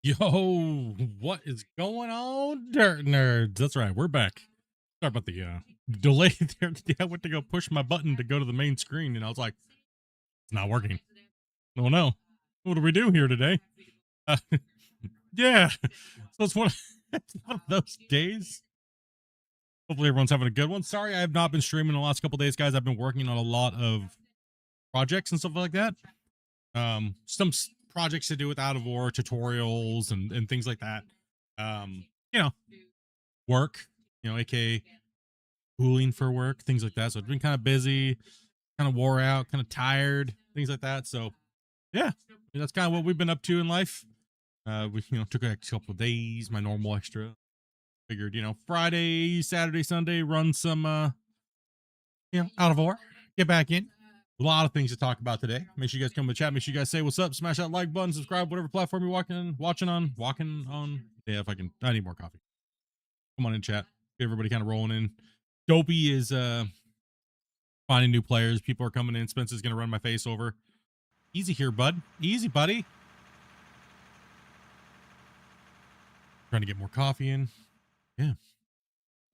Yo, what is going on, dirt nerds? That's right, we're back. Sorry about the delay there. I went to go push my button to go to the main screen, and I was like, "It's not working." Oh no, what do we do here today? Uh, yeah, so it's it's one of those days. Hopefully, everyone's having a good one. Sorry, I have not been streaming the last couple days, guys. I've been working on a lot of projects and stuff like that. Projects to do with out of war tutorials and things like that. You know, work, aka cooling for work, things like that. So it's been kind of busy, kind of wore out, kind of tired, things like that. So yeah, that's kind of what we've been up to in life. We took a couple of days, my normal extra. Figured Friday, Saturday, Sunday, run some out of war, get back in. A lot of things to talk about today. Make sure you guys come to the chat. Make sure you guys say what's up. Smash that like button. Subscribe, whatever platform you're watching on, walking on. Yeah, if I need more coffee. Come on in, chat. Get everybody kind of rolling in. Dopey is finding new players. People are coming in. Spencer's gonna run my face over. Easy here, bud. Easy, buddy. Trying to get more coffee in. Yeah.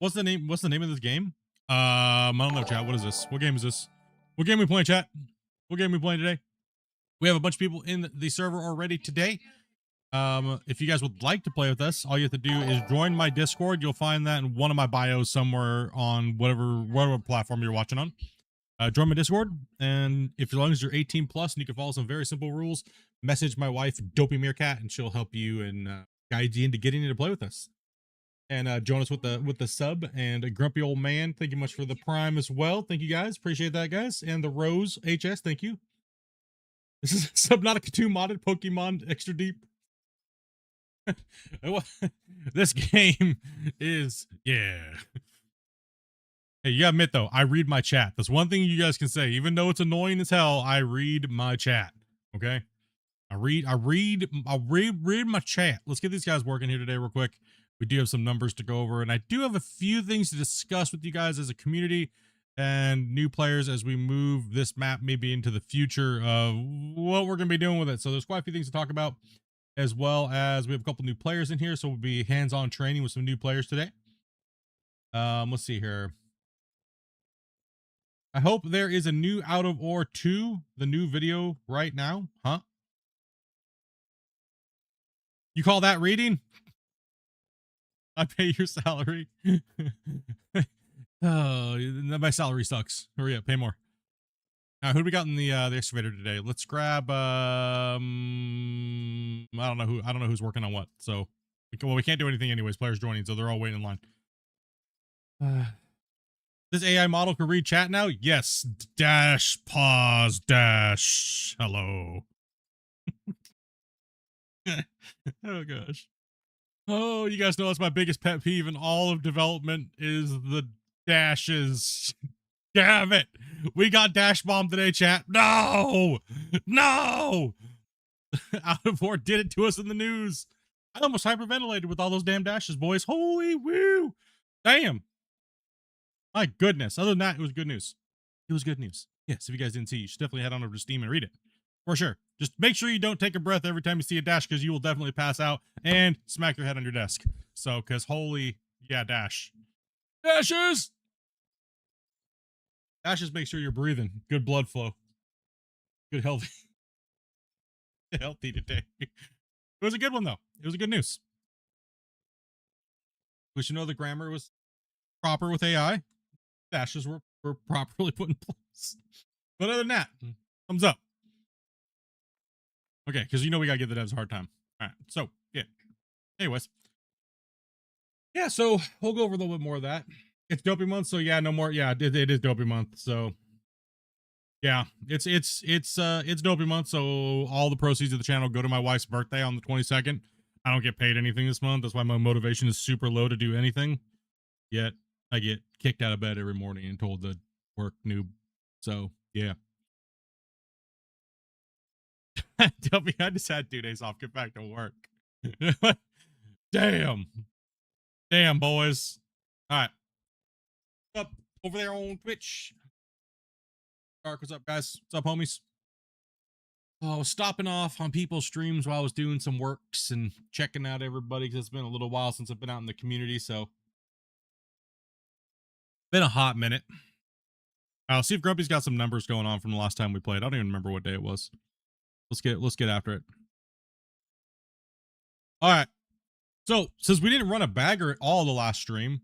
What's the name? What's the name of this game? I don't know, chat. What is this? What game is this? What game we playing, chat? What game we playing today? We have a bunch of people in the server already today. If you guys would like to play with us, all you have to do is join my Discord. You'll find that in one of my bios somewhere on whatever platform you're watching on. Join my Discord, and if as long as you're 18 plus and you can follow some very simple rules, message my wife Dopey Meerkat, and she'll help you and guide you into getting into play with us. And join us with the sub, and a grumpy old man. Thank you much for the prime as well. Thank you guys, appreciate that, guys. And the Rose HS, thank you. This is Subnautica 2 modded Pokemon Extra Deep. This game is, yeah. Hey, you gotta admit though, I read my chat. That's one thing you guys can say. Even though it's annoying as hell, I read my chat. Okay? I read my chat. Let's get these guys working here today real quick. We do have some numbers to go over, and I do have a few things to discuss with you guys as a community and new players as we move this map maybe into the future of what we're gonna be doing with it. So there's quite a few things to talk about, as well as we have a couple new players in here, so we'll be hands-on training with some new players today. Let's see here. I hope there is a new Out of Ore 2, the new video right now. Huh? You call that reading? I pay your salary. Oh, my salary sucks. Hurry up, pay more. Now, who do we got in the excavator today? Let's grab I don't know who's working on what. So we can't do anything anyways. Players joining, so they're all waiting in line. This AI model can read chat now? Yes. Dash, pause, dash. Hello. Oh gosh. Oh, you guys know that's my biggest pet peeve in all of development is the dashes. Damn it. We got dash bomb today, chat. No. No. Out of War did it to us in the news. I almost hyperventilated with all those damn dashes, boys. Holy woo. Damn. My goodness. Other than that, it was good news. It was good news. Yes, if you guys didn't see, you should definitely head on over to Steam and read it. For sure. Just make sure you don't take a breath every time you see a dash, because you will definitely pass out and smack your head on your desk. So, because holy, yeah, dash. Dashes! Dashes make sure you're breathing. Good blood flow. Good healthy. Healthy today. It was a good one, though. It was a good news. We should know the grammar was proper with AI. Dashes were properly put in place. But other than that, thumbs up. Okay, because we gotta give the devs a hard time. All right, so yeah. Anyways, yeah. So we'll go over a little bit more of that. It's Dopey month, so yeah, no more. Yeah, it is Dopey month. So yeah, it's Dopey month. So all the proceeds of the channel go to my wife's birthday on the 22nd. I don't get paid anything this month. That's why my motivation is super low to do anything. Yet I get kicked out of bed every morning and told to work noob. So yeah. Dopey, I just had 2 days off. Get back to work. Damn. Damn, boys. All right. Up over there on Twitch. Dark, what's up, guys? What's up, homies? I was stopping off on people's streams while I was doing some works and checking out everybody because it's been a little while since I've been out in the community. So, been a hot minute. I'll see if Grumpy's got some numbers going on from the last time we played. I don't even remember what day it was. Let's get after it. All right. So since we didn't run a bagger at all the last stream,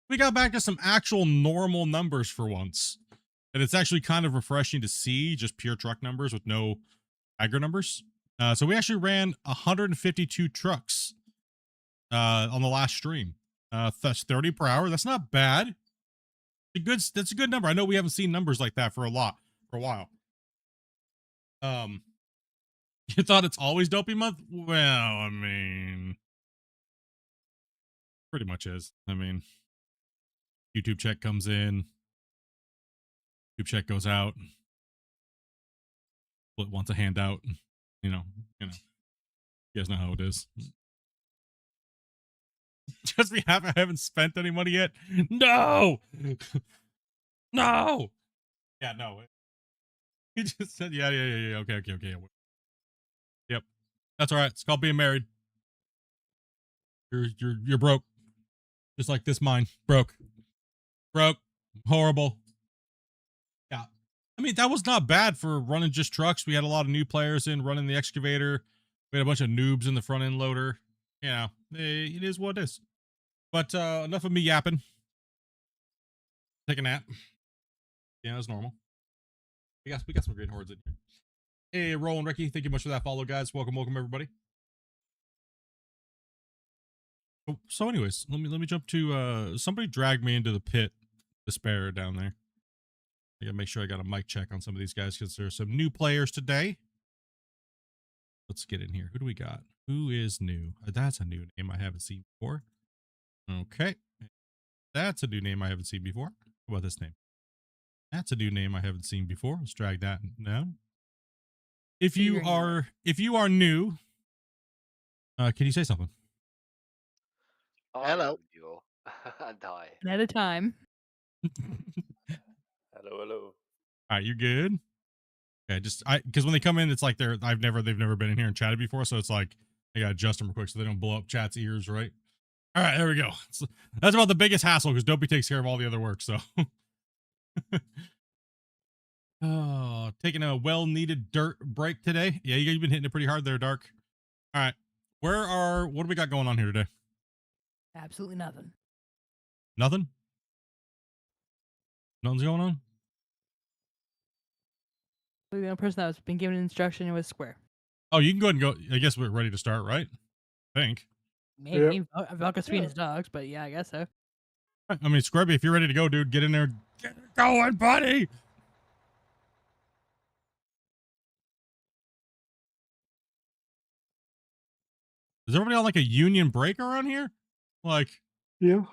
we got back to some actual normal numbers for once. And it's actually kind of refreshing to see just pure truck numbers with no bagger numbers. So we actually ran 152 trucks on the last stream. That's 30 per hour. That's not bad. That's a good number. I know we haven't seen numbers like that for a while. You thought it's always dopey month? Well, I mean, pretty much is. I mean, YouTube check comes in, YouTube check goes out. Split wants a handout. You know. You guys know how it is. Just we haven't spent any money yet. No, no. Yeah, no. He just said, yeah. Okay. Yep, that's all right. It's called being married. You're broke, just like this mine. Broke, horrible. Yeah, I mean that was not bad for running just trucks. We had a lot of new players in running the excavator. We had a bunch of noobs in the front end loader. You know, it is what it is. But enough of me yapping. Take a nap. Yeah, it's normal. We got some great hordes in here. Hey, Roll and Ricky, thank you much for that follow, guys. Welcome everybody. So anyways, let me jump to somebody dragged me into the pit despair down there. I gotta make sure I got a mic check on some of these guys because there's some new players today. Let's get in here. Who do we got? Who is new? That's a new name I haven't seen before. Okay. That's a new name I haven't seen before. How about this name? That's a new name I haven't seen before. Let's drag that down. If you are new, can you say something? Hello. Die. At a time. Hello. All right, you good? Okay, because when they come in, it's like they've never been in here and chatted before, so it's like I gotta adjust them real quick so they don't blow up chat's ears, right? All right, there we go. That's about the biggest hassle because Dopey takes care of all the other work. So, oh, taking a well-needed dirt break today. Yeah, you've been hitting it pretty hard there, Dark. All right, what do we got going on here today? Absolutely nothing. Nothing. Nothing's going on. The only person that was been given instruction was Square. Oh, you can go ahead and go. I guess we're ready to start, right? I think. Maybe Velka's feeding his dogs, but yeah, I guess so. I mean, Scrubby, if you're ready to go, dude, get in there. Get it going, buddy. Is everybody on like a union break around here? Like, Yeah.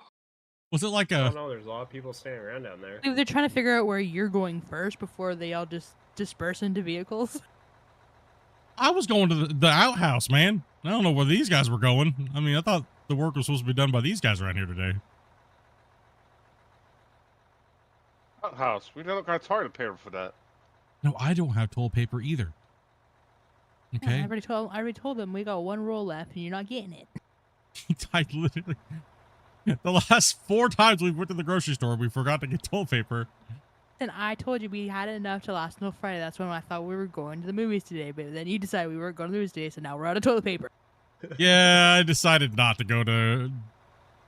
was it like I a? don't know. There's a lot of people standing around down there. They're trying to figure out where you're going first before they all just disperse into vehicles. I was going to the outhouse, man. I don't know where these guys were going. I mean, I thought the work was supposed to be done by these guys around here today. House. We don't got toilet paper for that. No, I don't have toilet paper either. Okay. Yeah, I already told them we got one roll left and you're not getting it. I literally, the last 4 times we went to the grocery store, we forgot to get toilet paper. And I told you we had enough to last until Friday. That's when I thought we were going to the movies today. But then you decided we weren't going to the movies today, so now we're out of toilet paper. Yeah, I decided not to go to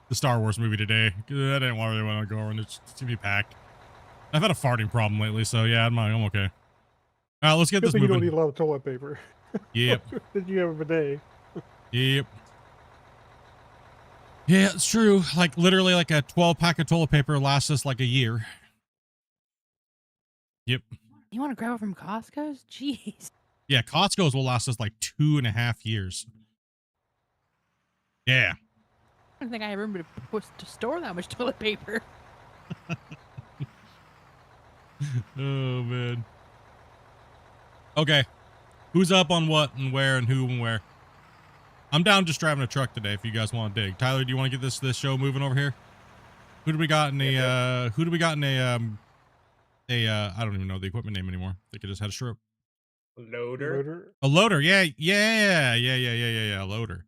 the Star Wars movie today. I didn't really want to go, and it's to be packed. I've had a farting problem lately, so yeah, I'm okay. All right, let's get this moving. You don't need a lot of toilet paper. Yep. Did you have a bidet? Yep. Yeah, it's true. Like literally, like a 12-pack of toilet paper lasts us like a year. Yep. You want to grab it from Costco's? Jeez. Yeah, Costco's will last us like 2.5 years. Yeah. I don't think I have room to store that much toilet paper. Oh, man. Okay. Who's up on what and where and who and where? I'm down just driving a truck today if you guys want to dig. Tyler, do you want to get this show moving over here? Who do we got in a, I don't even know the equipment name anymore. I think I just had a stroke. Loader. Motor. A loader. Yeah. Loader.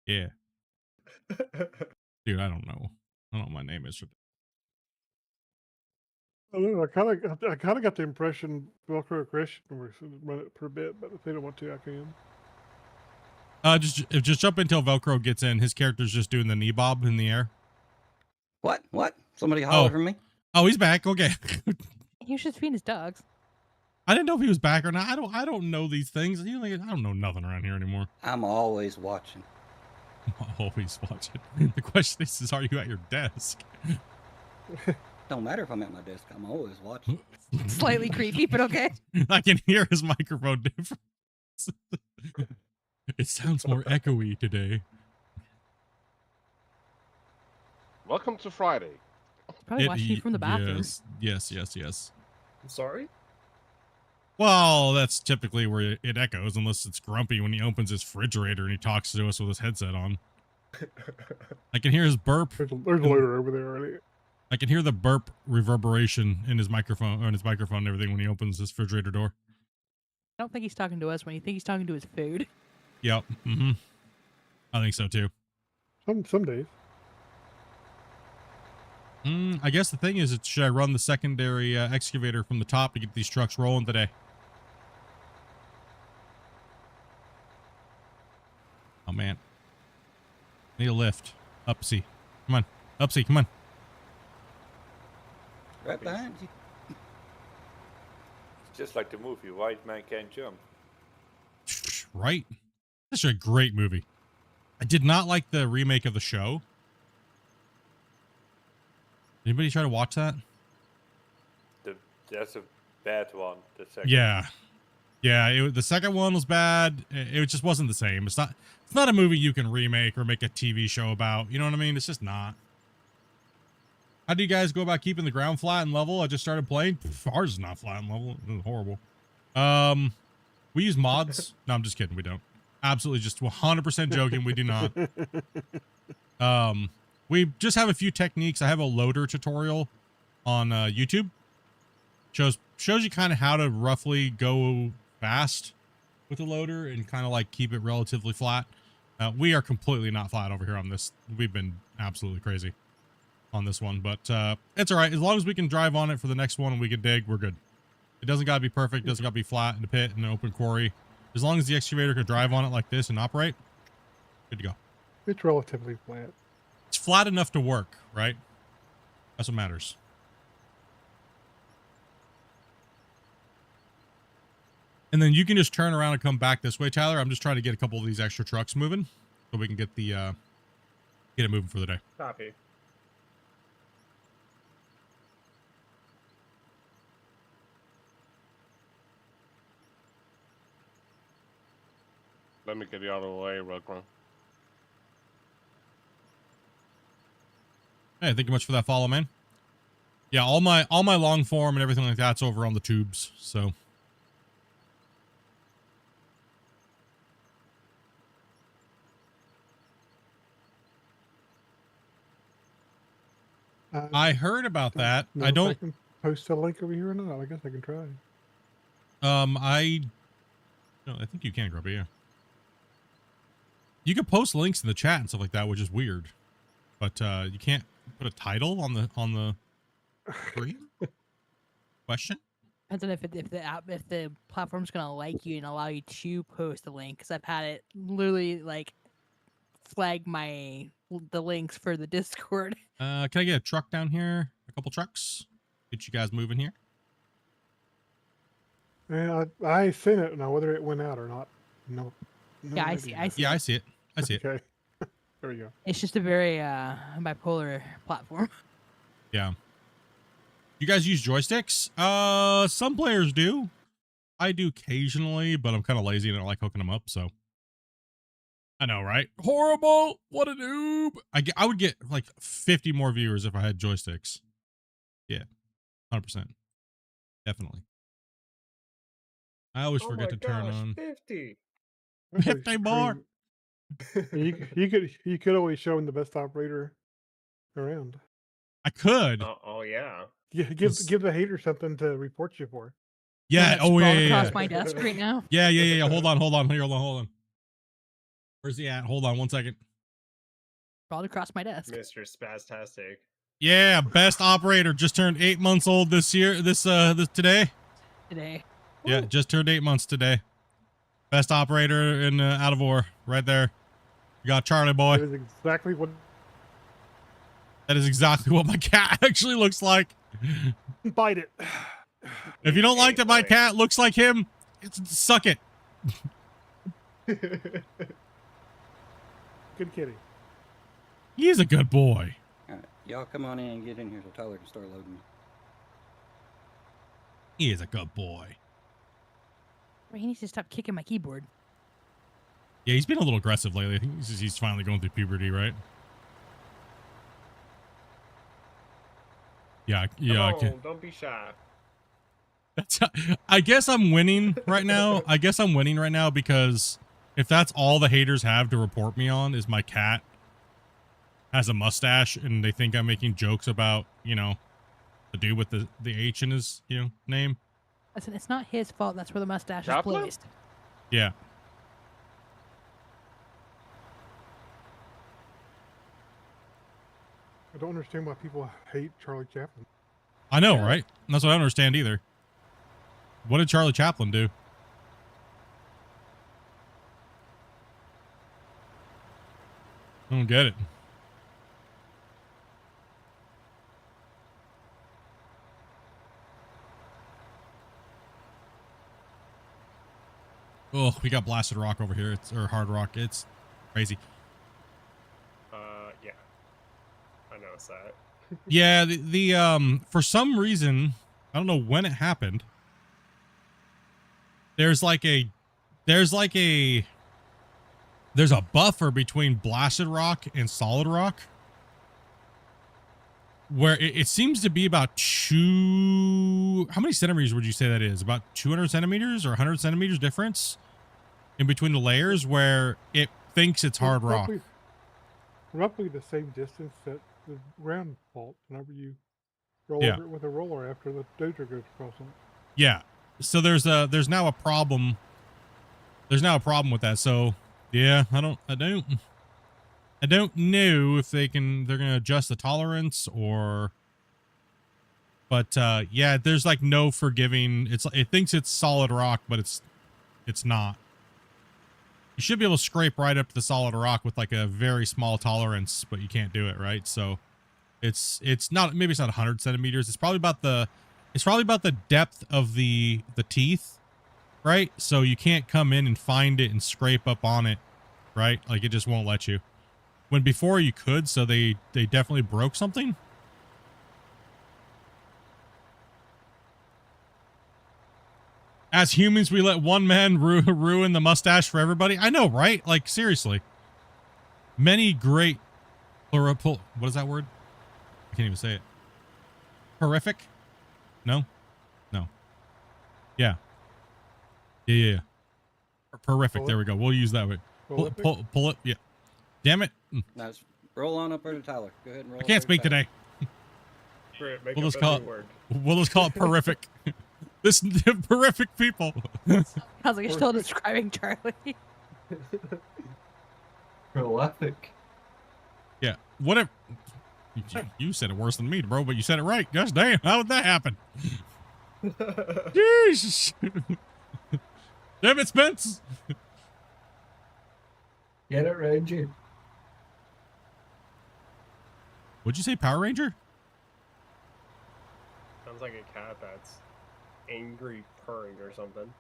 Yeah. Dude, I don't know. I don't know what my name is. I don't know. I kind of got the impression Velcro Christian was run it for a bit, but if they don't want to, I can. Just jump until Velcro gets in. His character's just doing the knee bob in the air. What? Somebody holler Oh. for me? Oh, he's back. Okay. He was just feeding his dogs. I didn't know if he was back or not. I don't know these things. I don't know nothing around here anymore. I'm always watching. I'm always watching. The question is are you at your desk? Don't matter if I'm at my desk. I'm always watching. Slightly creepy, but okay. I can hear his microphone difference. It sounds more echoey today. Welcome to Friday. Probably watching you from the bathroom. Yes. I'm sorry. Well, that's typically where it echoes, unless it's Grumpy when he opens his refrigerator and he talks to us with his headset on. I can hear his burp. There's a loader over there already. I can hear the burp reverberation in his microphone, and everything when he opens his refrigerator door. I don't think he's talking to us when you think he's talking to his food. Yep. Mm-hmm. I think so too. Some days. I guess the thing is, should I run the secondary excavator from the top to get these trucks rolling today? Oh man, need a lift. Upsy, come on. Upsy, come on. Right behind you. It's just like the movie, White Man Can't Jump. Right? That's a great movie. I did not like the remake of the show. Anybody try to watch that? That's a bad one. The second. Yeah. The second one was bad. It just wasn't the same. It's not a movie you can remake or make a TV show about. You know what I mean? It's just not. How do you guys go about keeping the ground flat and level? I just started playing. Ours is not flat and level. It was horrible. We use mods. No, I'm just kidding. We don't. Absolutely just 100% joking. We do not. We just have a few techniques. I have a loader tutorial on YouTube. Shows you kind of how to roughly go fast with a loader and kind of like keep it relatively flat. We are completely not flat over here on this. We've been absolutely crazy on this one, but it's all right. As long as we can drive on it for the next one and we can dig, we're good. It doesn't got to be perfect. It doesn't got to be flat in the pit in an open quarry. As long as the excavator can drive on it like this and operate, good to go. It's relatively flat. It's flat enough to work, right? That's what matters. And then you can just turn around and come back this way, Tyler. I'm just trying to get a couple of these extra trucks moving so we can get get it moving for the day. Copy. Let me get you out of the way, real quick. Hey, thank you much for that follow, man. Yeah, all my long form and everything like that's over on the tubes. So I heard about that. know I if don't. can post a link over here or not. I guess I can try. No, I think you can, Grubby. Yeah. You can post links in the chat and stuff like that, which is weird. But you can't put a title on the stream? Question? Depends on if the platform's gonna like you and allow you to post the link. Because I've had it literally like flag the links for the Discord. Can I get a truck down here? A couple trucks? Get you guys moving here. Yeah, I sent it now, whether it went out or not. No. Yeah, I see. Yeah, I see it. I see it. Okay. There we go. It's just a very bipolar platform. Yeah. You guys use joysticks? Some players do. I do occasionally, but I'm kind of lazy and I don't like hooking them up, so. I know, right? Horrible! What a noob! I would get like 50 more viewers if I had joysticks. Yeah. 100%. Definitely. I always Oh forget my to turn gosh, on 50. 50 more. You could always show him the best operator around. I could. Oh yeah. Yeah, give the hater something to report you for. Yeah. Wanna Oh yeah, sprawl yeah, across yeah. my desk right now. Yeah. Hold on. Here, hold on. Where's he at? Hold on 1 second. Sprawled across my desk. Mr. Spastastic. Yeah, best operator just turned 8 months old this year. This today. Today. Yeah, just turned 8 months today. Best operator in out of war, right there. You got Charlie boy. That is exactly what. That is exactly what my cat actually looks like. Bite it. If you don't like that my cat looks like him, suck it. Good kitty. He's a good boy. Alright, y'all come on in and get in here so Tyler can start loading me. He is a good boy. He needs to stop kicking my keyboard. Yeah, he's been a little aggressive lately. I think he's finally going through puberty, right? Yeah. Come Okay. on, don't be shy. That's. I guess I'm winning right now. Because if that's all the haters have to report me on is my cat has a mustache and they think I'm making jokes about, the dude with the H in his, name. Listen, it's not his fault. That's where the mustache Chaplin? is placed. Yeah. I don't understand why people hate Charlie Chaplin. I know, right? That's what I don't understand either. What did Charlie Chaplin do? I don't get it. Oh, we got blasted rock over here. Or hard rock. It's crazy. Yeah. I noticed that. Yeah, the for some reason, I don't know when it happened. There's a buffer between blasted rock and solid rock where it seems to be about how many centimeters would you say that is? About 200 centimeters or 100 centimeters difference in between the layers where it thinks it's hard rock. Roughly the same distance that the ground fault whenever you roll Yeah. over it with a roller after the dozer goes across it. Yeah. So there's now a problem. There's now a problem with that. So yeah, I don't know if they're gonna adjust the tolerance but yeah, there's like no forgiving. It thinks it's solid rock, but it's not. You should be able to scrape right up to the solid rock with like a very small tolerance, but you can't do it, right? So it's not, maybe it's not 100 centimeters. It's probably about the depth of the teeth, right? So you can't come in and find it and scrape up on it, right? Like it just won't let you. When before you could, so they definitely broke something. As humans, we let one man ruin the mustache for everybody. I know, right? Like, seriously. Many great... What is that word? I can't even say it. Horrific? No? No. Yeah. Yeah. Horrific. There we go. We'll use that word. Pull it. Yeah. Damn it. Now, roll on up there to Tyler. Go ahead and roll. I can't speak today. We'll just call it horrific. This horrific people. I was like, you're still describing Charlie. Prolific. Yeah. Whatever. You said it worse than me, bro, but you said it right. Gosh damn. How would that happen? Jesus. Damn it, Spence. Get it, Ranger. What'd you say, Power Ranger? Sounds like a cat that's angry purring or something.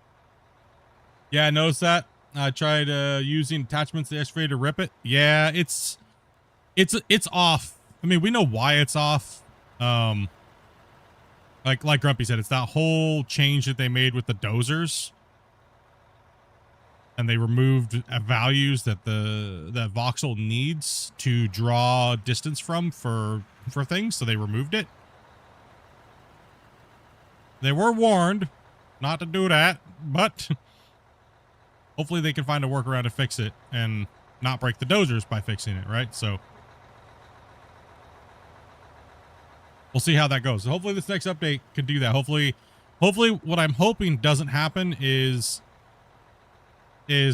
Yeah, I noticed that. I tried using attachments to the excavator to rip it. Yeah, it's off. I mean, we know why it's off. Like Grumpy said, it's that whole change that they made with the dozers. And they removed values that that voxel needs to draw distance from for things, so they removed it. They were warned not to do that, but hopefully they can find a workaround to fix it and not break the dozers by fixing it, right? So we'll see how that goes. So hopefully this next update can do that. Hopefully hopefully what I'm hoping doesn't happen is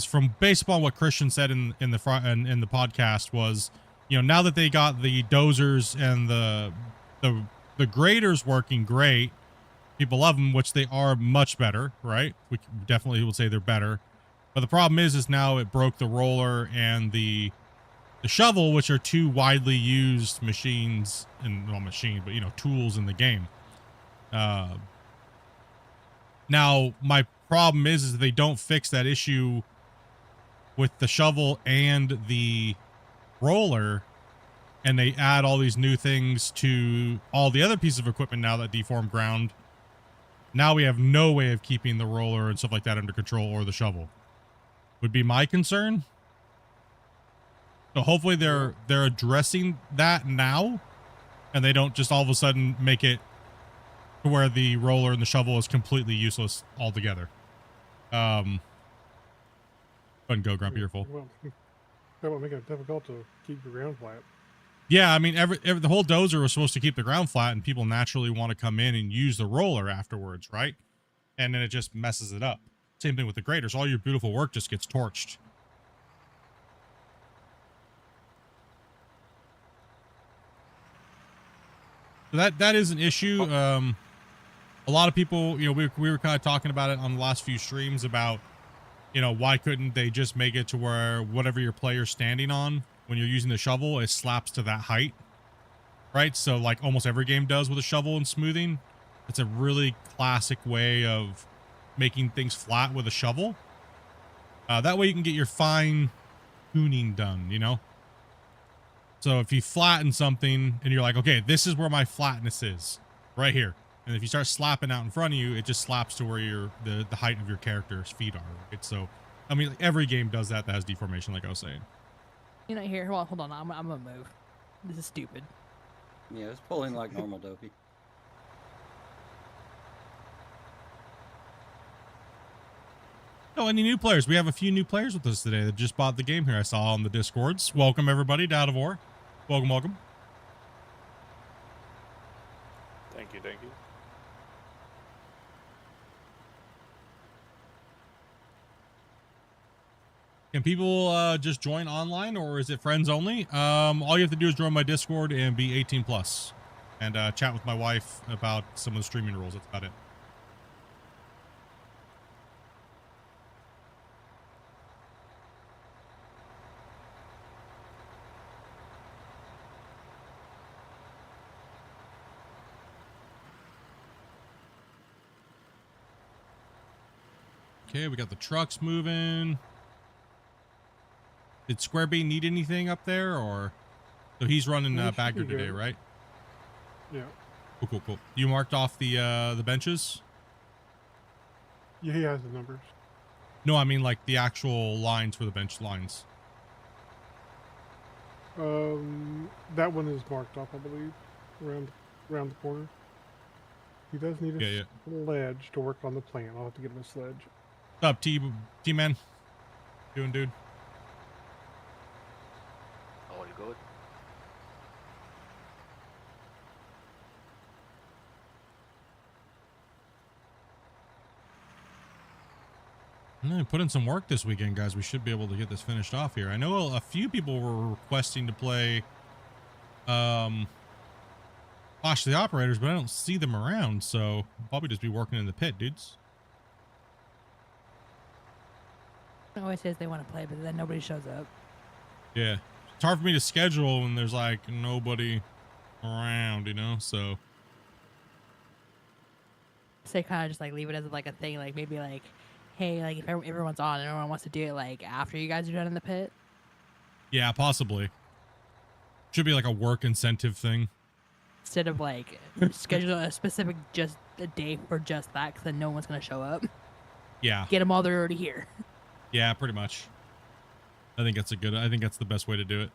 from based upon what Christian said in the podcast was, you know, now that they got the dozers and the graders working great, people love them, which they are much better, right? We definitely would say they're better. But the problem is now it broke the roller and the shovel, which are two widely used machines, and well, machine, but you know, tools in the game. Now my problem is they don't fix that issue with the shovel and the roller, and they add all these new things to all the other pieces of equipment now that deform ground. Now we have no way of keeping the roller and stuff like that under control, or the shovel would be my concern. So hopefully they're addressing that now, and they don't just all of a sudden make it to where the roller and the shovel is completely useless altogether. Go ahead and go, Grumpy, you're full. Well, that would make it difficult to keep the ground flat. Yeah, I mean, the whole dozer was supposed to keep the ground flat, and people naturally want to come in and use the roller afterwards, right? And then it just messes it up. Same thing with the graders. All your beautiful work just gets torched. So that is an issue. A lot of people, you know, we were kind of talking about it on the last few streams about, you know, why couldn't they just make it to where whatever your player's standing on when you're using the shovel, it slaps to that height, right? So like almost every game does with a shovel and smoothing. It's a really classic way of making things flat with a shovel. That way you can get your fine tuning done, you know? So if you flatten something and you're like, okay, this is where my flatness is, right here. And if you start slapping out in front of you, it just slaps to where the height of your character's feet are, right? So, I mean, like, every game does that has deformation, like I was saying. You know, here, hold on, I'm gonna move. This is stupid. Yeah, it's pulling like normal, Dopey. Oh, any new players? We have a few new players with us today that just bought the game here. I saw on the Discords. Welcome, everybody, to Out of War. Welcome, welcome. Thank you, thank you. Can people just join online, or is it friends only? All you have to do is join my Discord and be 18 plus, and chat with my wife about some of the streaming rules. That's about it. Okay, we got the trucks moving. Did Square B need anything up there, or so he's running He should Bagger be today, good. right? Yeah. Cool, cool, cool. You marked off the benches? Yeah, he has the numbers. No, I mean like the actual lines for the bench lines. That one is marked off, I believe, around the corner. He does need a Yeah, yeah. sledge to work on the plan. I'll have to get him a sledge. What's up, T-Man? Doing, dude? All good. Put in some work this weekend, guys. We should be able to get this finished off here. I know a few people were requesting to play Clash of the Operators, but I don't see them around, so I'll probably just be working in the pit, dudes. It always says they want to play, but then nobody shows up. Yeah. It's hard for me to schedule when there's like nobody around, you know, so. So they kind of just like leave it as like a thing, like maybe like, hey, like if everyone's on and everyone wants to do it like after you guys are done in the pit. Yeah, possibly. Should be like a work incentive thing. Instead of like schedule a specific just a day for just that, because then no one's gonna show up. Yeah. Get them all, they're already here. Yeah, pretty much. I think that's the best way to do it.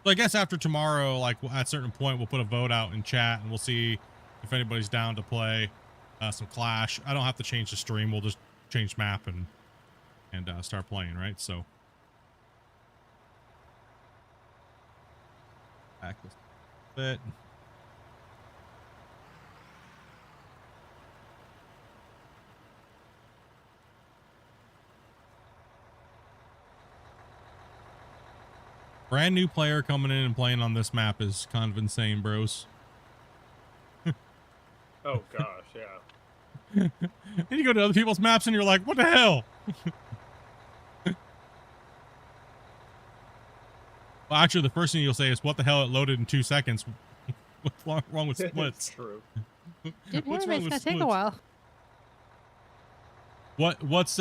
So I guess after tomorrow, like at a certain point, we'll put a vote out in chat and we'll see if anybody's down to play some Clash. I don't have to change the stream. We'll just change map and start playing, right? So. Back a bit. Brand new player coming in and playing on this map is kind of insane, bros. Oh gosh, yeah. And you go to other people's maps and you're like, what the hell? Well, actually, the first thing you'll say is, what the hell, it loaded in 2 seconds. What's wrong with It's splits? true. Dude, What's yeah, wrong it's with gonna take a splits? while. What's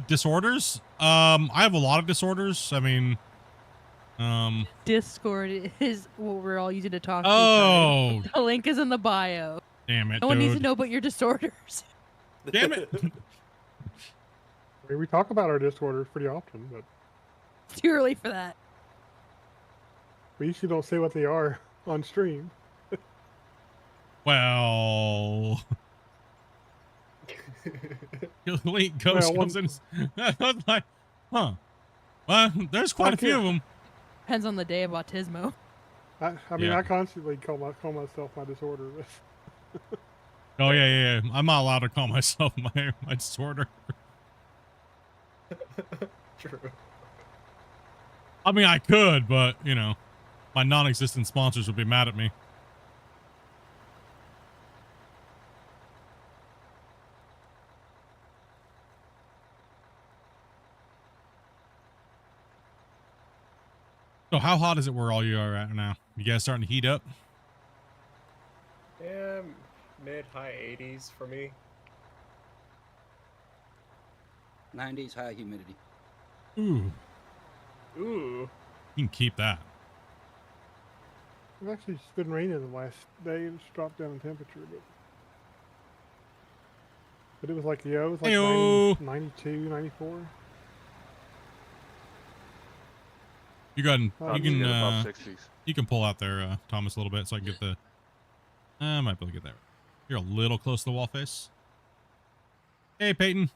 disorders? I have a lot of disorders. I mean, Discord is what we're all using to talk to each oh, other. The link is in the bio. damn it, No one needs to dude. know but your disorders. Damn it. I mean, we talk about our disorders pretty often, but It's too early for that. we usually don't say what they are on stream. Well, the link ghost Well, comes in. I was like, huh. Well, there's quite a few of them. Depends on the day of autismo. I mean, Yeah. I constantly call myself my disorder. Oh yeah. I'm not allowed to call myself my disorder. True. I mean, I could, but you know, my non-existent sponsors would be mad at me. So how hot is it where all you are at now? You guys starting to heat up? Yeah, mid-high 80s for me. 90s high humidity. Ooh, Ooh. you can keep that. It's actually just been raining the last day. It's dropped down in temperature, but it was like, yeah, it was like Heyo. 92, 94. You can You Get above uh, 60s. you can pull out there, Thomas, a little bit so I can get the. I might be able to get there. You're a little close to the wall face. Hey, Peyton.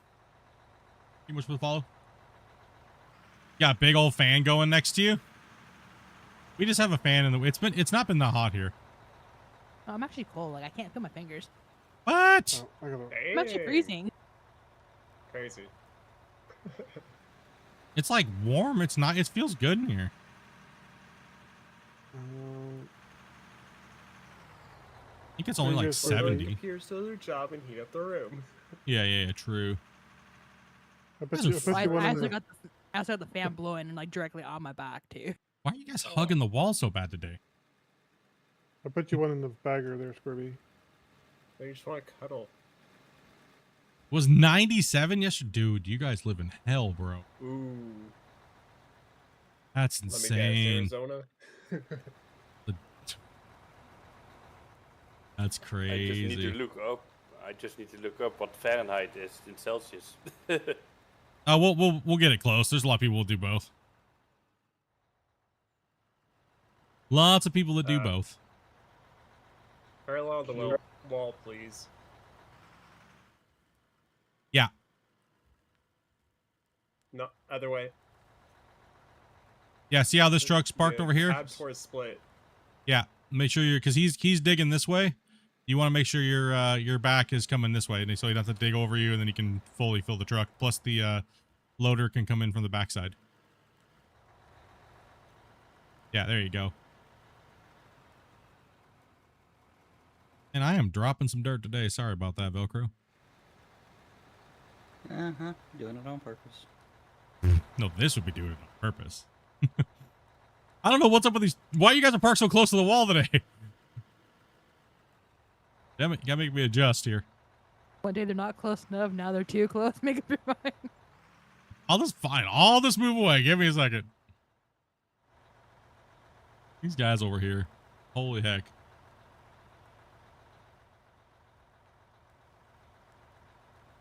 Too much for the follow. Got a big old fan going next to you. We just have a fan in the. It's not been that hot here. Oh, I'm actually cold. Like I can't feel my fingers. What? Oh, I gotta, I'm actually Dang. freezing. Crazy. It's like warm. It's not. It feels good in here. I think it's only like Previous- We're going to 70. pierce to their job and heat up the room. Yeah. True. I bet Those are you, I bet I, you one I in also the, got the fan blowing and like directly on my back too. Why are you guys hugging the wall so bad today? I bet you one in the bagger there, Squirby. They just want to cuddle. Was 97 yesterday? Dude, you guys live in hell, bro. Ooh. That's Let me guess, insane. Arizona? That's I just crazy. need to look up. I just need to look up what Fahrenheit is in Celsius. We'll get it close. There's a lot of people who do both. Lots of people that do both. Parallel the wall, please. Yeah. No, other way. Yeah, see how this truck's parked Yeah, over here? Cab towards split. Yeah. Make sure you're, because he's digging this way. You want to make sure your back is coming this way, and so he doesn't have to dig over you, and then he can fully fill the truck. Plus the loader can come in from the backside. Yeah, there you go. And I am dropping some dirt today. Sorry about that, Velcro. Doing it on purpose. No, this would be doing it on purpose. I don't know what's up with these. Why you guys are parked so close to the wall today? Damn it, you gotta make me adjust here. One day they're not close enough. Now they're too close. Make up your mind. I'll just fine. I'll just move away. Give me a second. These guys over here. Holy heck.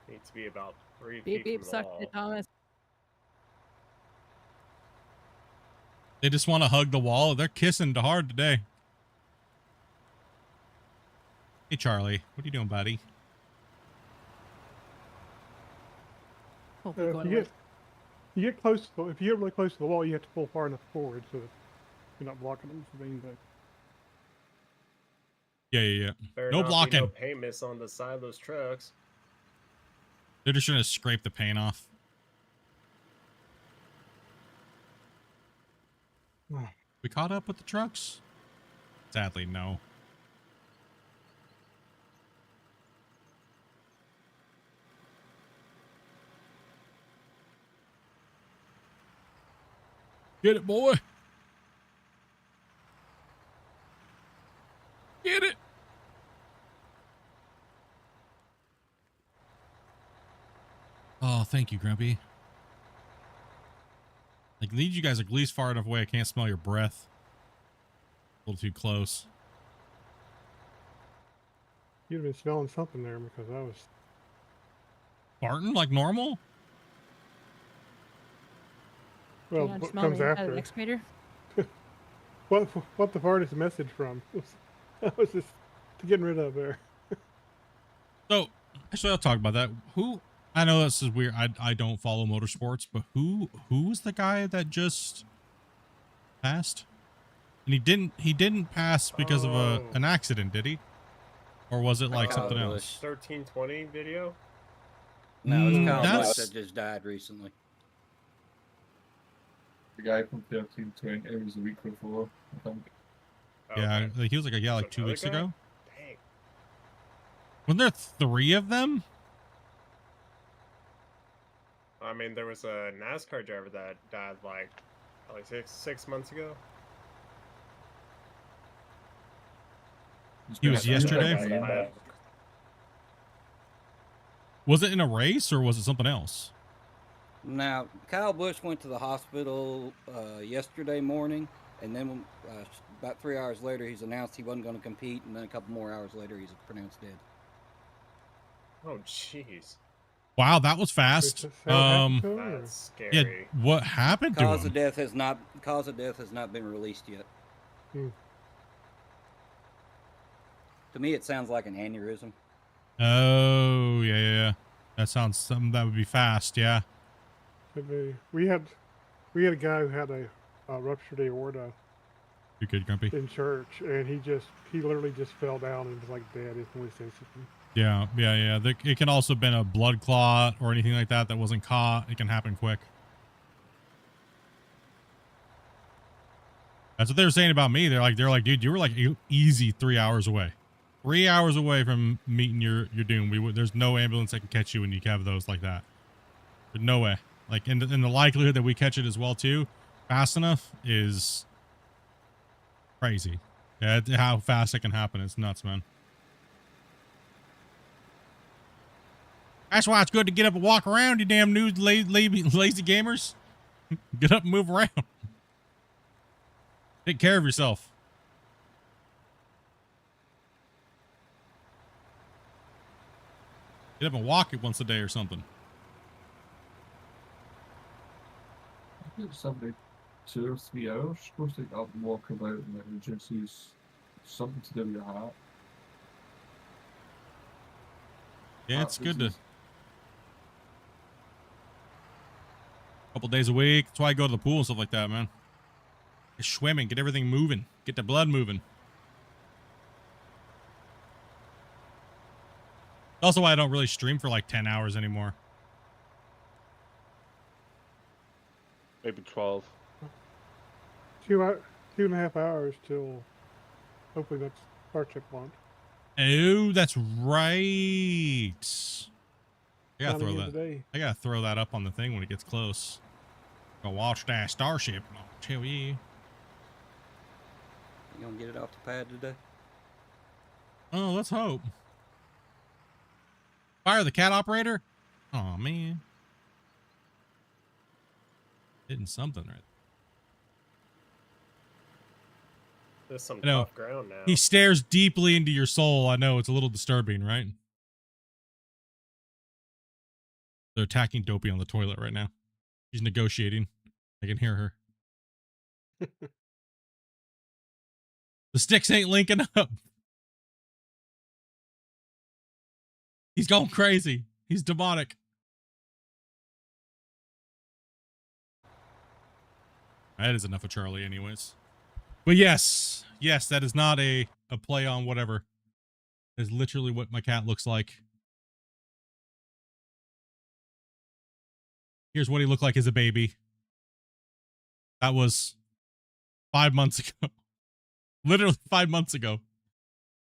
Needs to be about 3 Beep feet beep. from the Suck wall. it, Thomas. They just want to hug the wall. They're kissing hard today. Hey, Charlie. What are you doing, buddy? Hopefully If going you away. get close, if you get really close to the wall, you have to pull far enough forward so that you're not blocking them from being back. Yeah. Better No not be blocking. No paint miss on the side of those trucks. They're just trying to scrape the paint off. We caught up with the trucks? Sadly, no. Get it, boy. Get it. Oh, thank you, Grumpy. Like, need you guys at least far enough away I can't smell your breath. A little too close. You'd have been smelling something there because I was. Barton, like normal? Well, Yeah, what smell comes the inside of after? the excavator. What the farthest message from? I was just getting rid of there. So, actually, I'll talk about that. I know this is weird. I don't follow motorsports, but who's the guy that just passed? And he didn't pass because of an accident, did he? Or was it like Kyle something Busch. else? 1320 video. No, it's Kyle Busch That's- that just died recently. The guy from 1320, it was a week before, I think. Yeah, Okay. like he was like So 2 another weeks guy? ago. Dang. Wasn't there 3 of them? I mean, there was a NASCAR driver that died like probably six months ago. He was Yeah, yesterday? that guy, yeah. Was it in a race or was it something else? Now, Kyle Busch went to the hospital yesterday morning, and then about 3 hours later, he's announced he wasn't going to compete, and then a couple more hours later, he's pronounced dead. Oh, jeez. Wow, that was fast. Is this how it happened to him, or- That's Yeah, scary. what happened to Cause of him? death has not been released yet. Hmm. To me, it sounds like an aneurysm. Oh, yeah. That sounds something that would be fast, yeah. Could be. We had a guy who had a ruptured aorta You good, Grumpy? in church, and he literally just fell down and was like dead in 20 seconds. Yeah. It can also have been a blood clot or anything like that wasn't caught. It can happen quick. That's what they were saying about me. They're like, dude, you were like easy 3 hours away. 3 hours away from meeting your doom. There's no ambulance that can catch you when you have those like that. There's no way. Like, and the likelihood that we catch it as well too, fast enough, is crazy. Yeah, how fast it can happen. It's nuts, man. That's why it's good to get up and walk around, you damn new lazy gamers. Get up and move around. Take care of yourself. Get up and walk it once a day or something. I think it's something 2 or 3 hours. Supposed to get up and walk about in the emergencies. Something to do with your heart. Yeah, Heart it's good to. disease. Couple days a week. That's why I go to the pool and stuff like that, man. Get swimming, get everything moving, get the blood moving. Also why I don't really stream for like 10 hours anymore. Maybe 12. 2.5 hours till hopefully that's Starship launch. Oh, that's right. I gotta throw that. Today. I gotta throw that up on the thing when it gets close. Go watch that Starship. Hell yeah. You gonna get it off the pad today? Oh, let's hope. Fire the cat operator? Oh man. Hitting something right. There's some I know. tough ground now. He stares deeply into your soul. I know, it's a little disturbing, right? They're attacking Dopey on the toilet right now. She's negotiating. I can hear her. The sticks ain't linking up. He's going crazy. He's demonic. That is enough of Charlie anyways. But yes, that is not a play on whatever. That is literally what my cat looks like. Here's what he looked like as a baby. That was 5 months ago. Literally 5 months ago.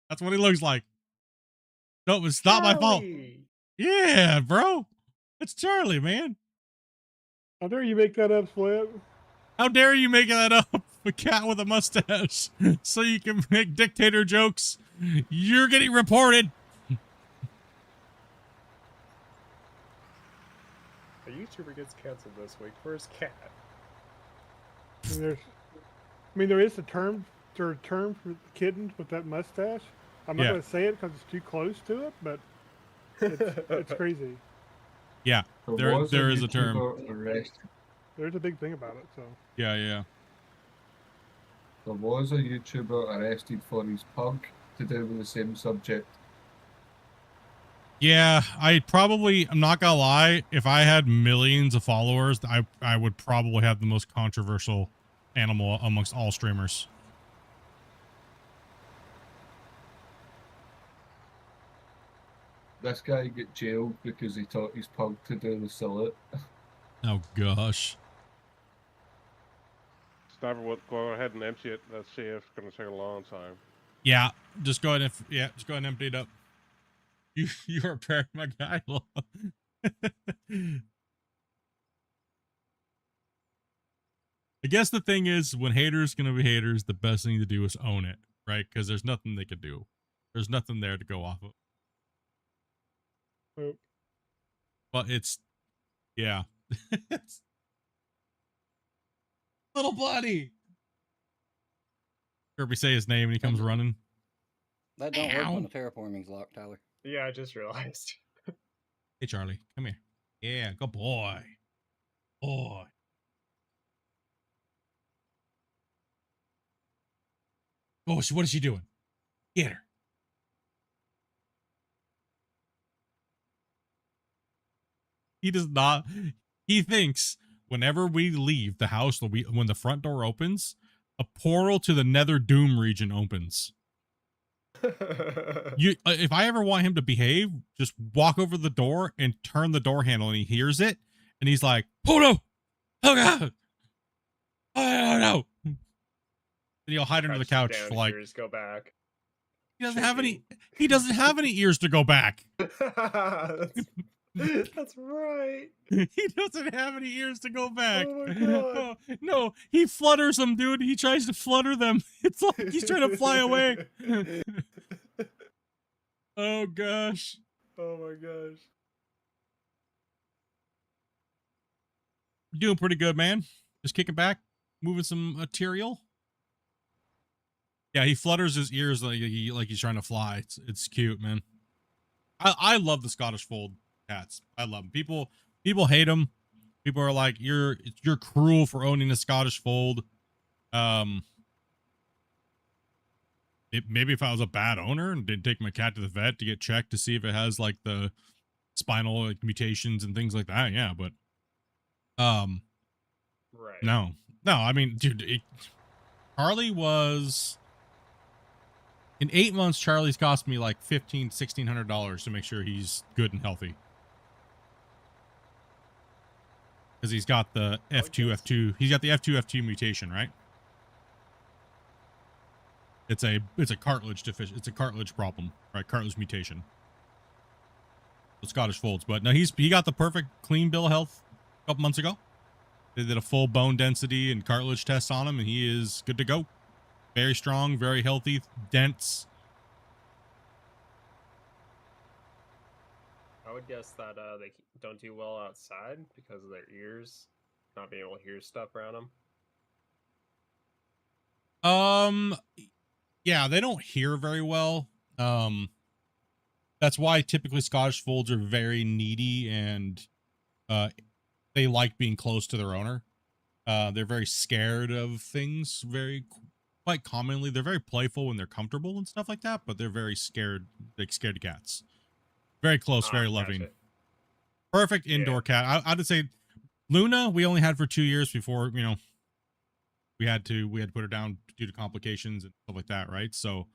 That's what he looks like. No, it's not my fault. Charlie! Yeah, bro. It's Charlie, man. How dare you make that up, Split? How dare you make that up? A cat with a mustache so you can make dictator jokes. You're getting reported. A YouTuber gets canceled this week for his cat. I mean, there is a term for kittens with that mustache. I'm not Yeah. going to say it because it's too close to it, but it's crazy. Yeah, there is a term. Arrested. There's a big thing about it. So Yeah. There was a YouTuber arrested for his pug to do with the same subject. Yeah, I'm not gonna lie, if I had millions of followers, I would probably have the most controversial animal amongst all streamers. This guy got jailed because he taught his pug to do the salute. Oh gosh. Sniper, go ahead and empty it. Let's see if it's going to take a long time. Yeah, just go ahead and empty it up. You are preparing my guy. I guess the thing is, when haters gonna be haters, the best thing to do is own it, right? Because there's nothing they could do. There's nothing there to go off of. Yep. But yeah. Little buddy. Kirby say his name and he comes running. That don't work when the terraforming's locked, Tyler. Yeah, I just realized. Hey Charlie, come here. Yeah, good boy. Boy. Oh, what is she doing? Get her. He does not. He thinks whenever we leave the house, when the front door opens, a portal to the Nether Doom region opens. If I ever want him to behave, just walk over the door and turn the door handle, and he hears it, and he's like, "Oh no! Oh god! Oh no!" And he'll hide under the couch Down for like. ears, go back. He doesn't have any. He doesn't have any ears to go back. That's right. He doesn't have any ears to go back. Oh my God. No, he flutters them, dude. He tries to flutter them. It's like he's trying to fly away. Oh gosh. Oh my gosh. Doing pretty good, man. Just kicking back, moving some material. Yeah, he flutters his ears like he's trying to fly. It's cute, man. I love the Scottish fold cats. I love them. People hate them. People are like, you're cruel for owning a Scottish fold. Maybe if I was a bad owner and didn't take my cat to the vet to get checked to see if it has like the spinal mutations and things like that, yeah, but Right. no, I mean, dude, Charlie was in 8 months. Charlie's cost me like $1,600 to make sure he's good and healthy. Because he's got the F2. He's got the F2 mutation, right? It's a cartilage deficient. It's a cartilage problem, right? Cartilage mutation. The Scottish folds, but no, he got the perfect clean bill of health a couple months ago. They did a full bone density and cartilage test on him, and he is good to go. Very strong, very healthy, dense. I would guess that they don't do well outside because of their ears, not being able to hear stuff around them. Yeah, they don't hear very well. That's why typically Scottish folds are very needy and they like being close to their owner. They're very scared of things quite commonly. They're very playful when they're comfortable and stuff like that, but they're very scared, like scared cats. Very close, very loving. Gotcha. Perfect indoor cat. I would say Luna, we only had for 2 years before, we had to put her down due to complications and stuff like that, right? So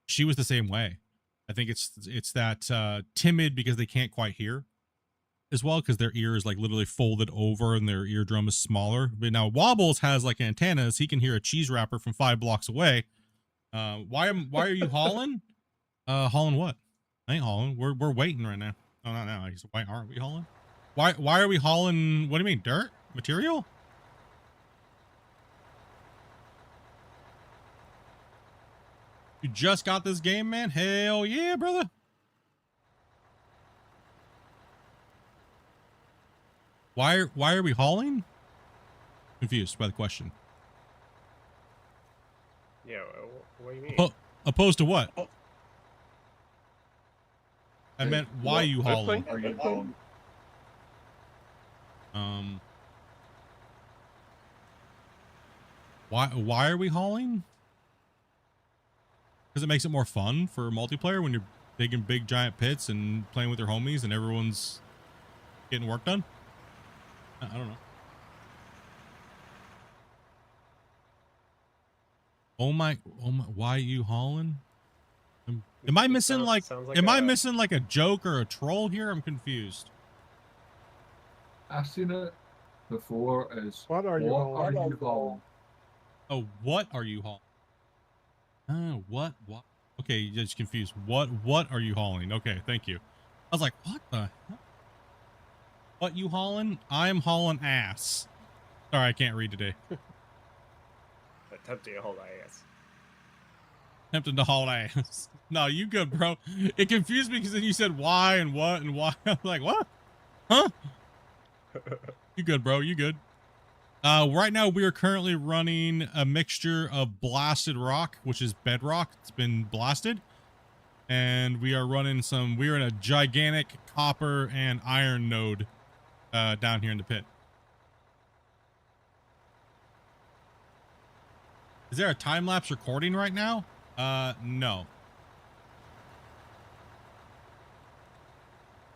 she was the same way. I think it's that timid because they can't quite hear. as well because their ear is like literally folded over and their eardrum is smaller. But now Wobbles has like antennas. He can hear a cheese wrapper from 5 blocks away. Why are you hauling? Hauling what? I ain't hauling. We're waiting right now. Oh, not now. Why aren't we hauling? Why are we hauling? What do you mean? Dirt? Material? You just got this game, man? Hell yeah, brother. Why are we hauling? Confused by the question. Yeah, what do you mean? Opposed to what? I meant why you What hauling? thing? Are you hauling? Why are we hauling? Because it makes it more fun for multiplayer when you're digging big giant pits and playing with your homies and everyone's getting work done. I don't know. Oh my, why are you hauling? Am I missing like, am I missing like a joke or a troll here? I'm confused. I've seen it before as What are you hauling? hauling? Oh, what are you hauling? Oh, what? Okay, just confused. What are you hauling? Okay, thank you. I was like, what the hell? What you hauling? I'm hauling ass. Sorry, I can't read today. Attempting to hold ass. Attempting to haul ass. No, you good, bro. It confused me because then you said why and what and why. I'm like, what? Huh? You good, bro. You good. Right now we are currently running a mixture of blasted rock, which is bedrock. It's been blasted. And we are running we're in a gigantic copper and iron node down here in the pit. Is there a time-lapse recording right now? No.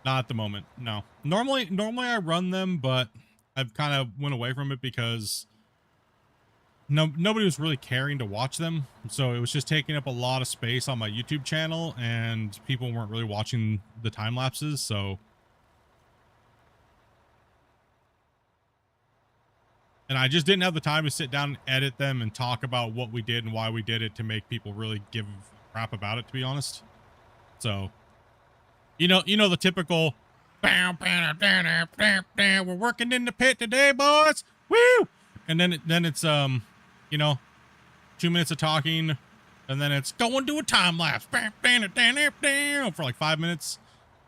Not at the moment, no. Normally I run them, but I've kind of went away from it because nobody was really caring to watch them. So it was just taking up a lot of space on my YouTube channel and people weren't really watching the time lapses. So, and I just didn't have the time to sit down and edit them and talk about what we did and why we did it to make people really give a crap about it, to be honest. So, you know the typical, we're working in the pit today, boys. Woo! And then it's 2 minutes of talking, and then it's going to a time lapse for like 5 minutes,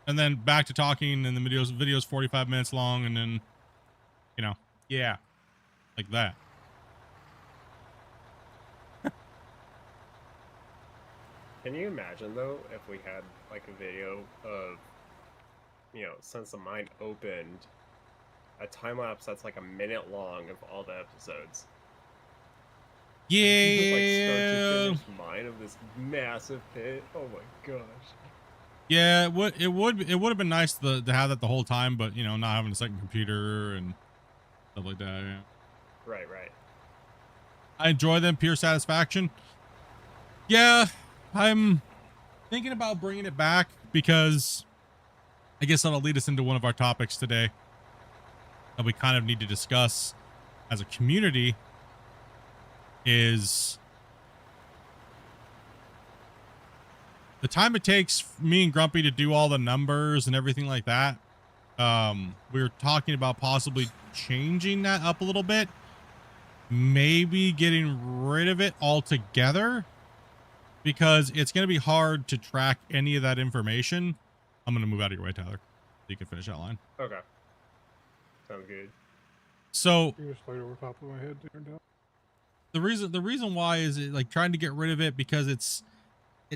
and then back to talking, and the video's 45 minutes long, and then yeah, like that. Can you imagine though if we had like a video of, since the mine opened, a time lapse that's like a minute long of all the episodes? Yeah. Just like start to finish mine of this massive pit. Oh my gosh. Yeah, it would have been nice to have that the whole time, but not having a second computer and stuff like that. Yeah. Right. I enjoy them, pure satisfaction. Yeah, I'm thinking about bringing it back because I guess that'll lead us into one of our topics today that we kind of need to discuss as a community is the time it takes me and Grumpy to do all the numbers and everything like that. We were talking about possibly changing that up a little bit, maybe getting rid of it altogether, because it's going to be hard to track any of that information. I'm going to move out of your way, Tyler, so you can finish that line. Okay. Sounds good. So Just later over top of my head turned out. the reason why is like trying to get rid of it because it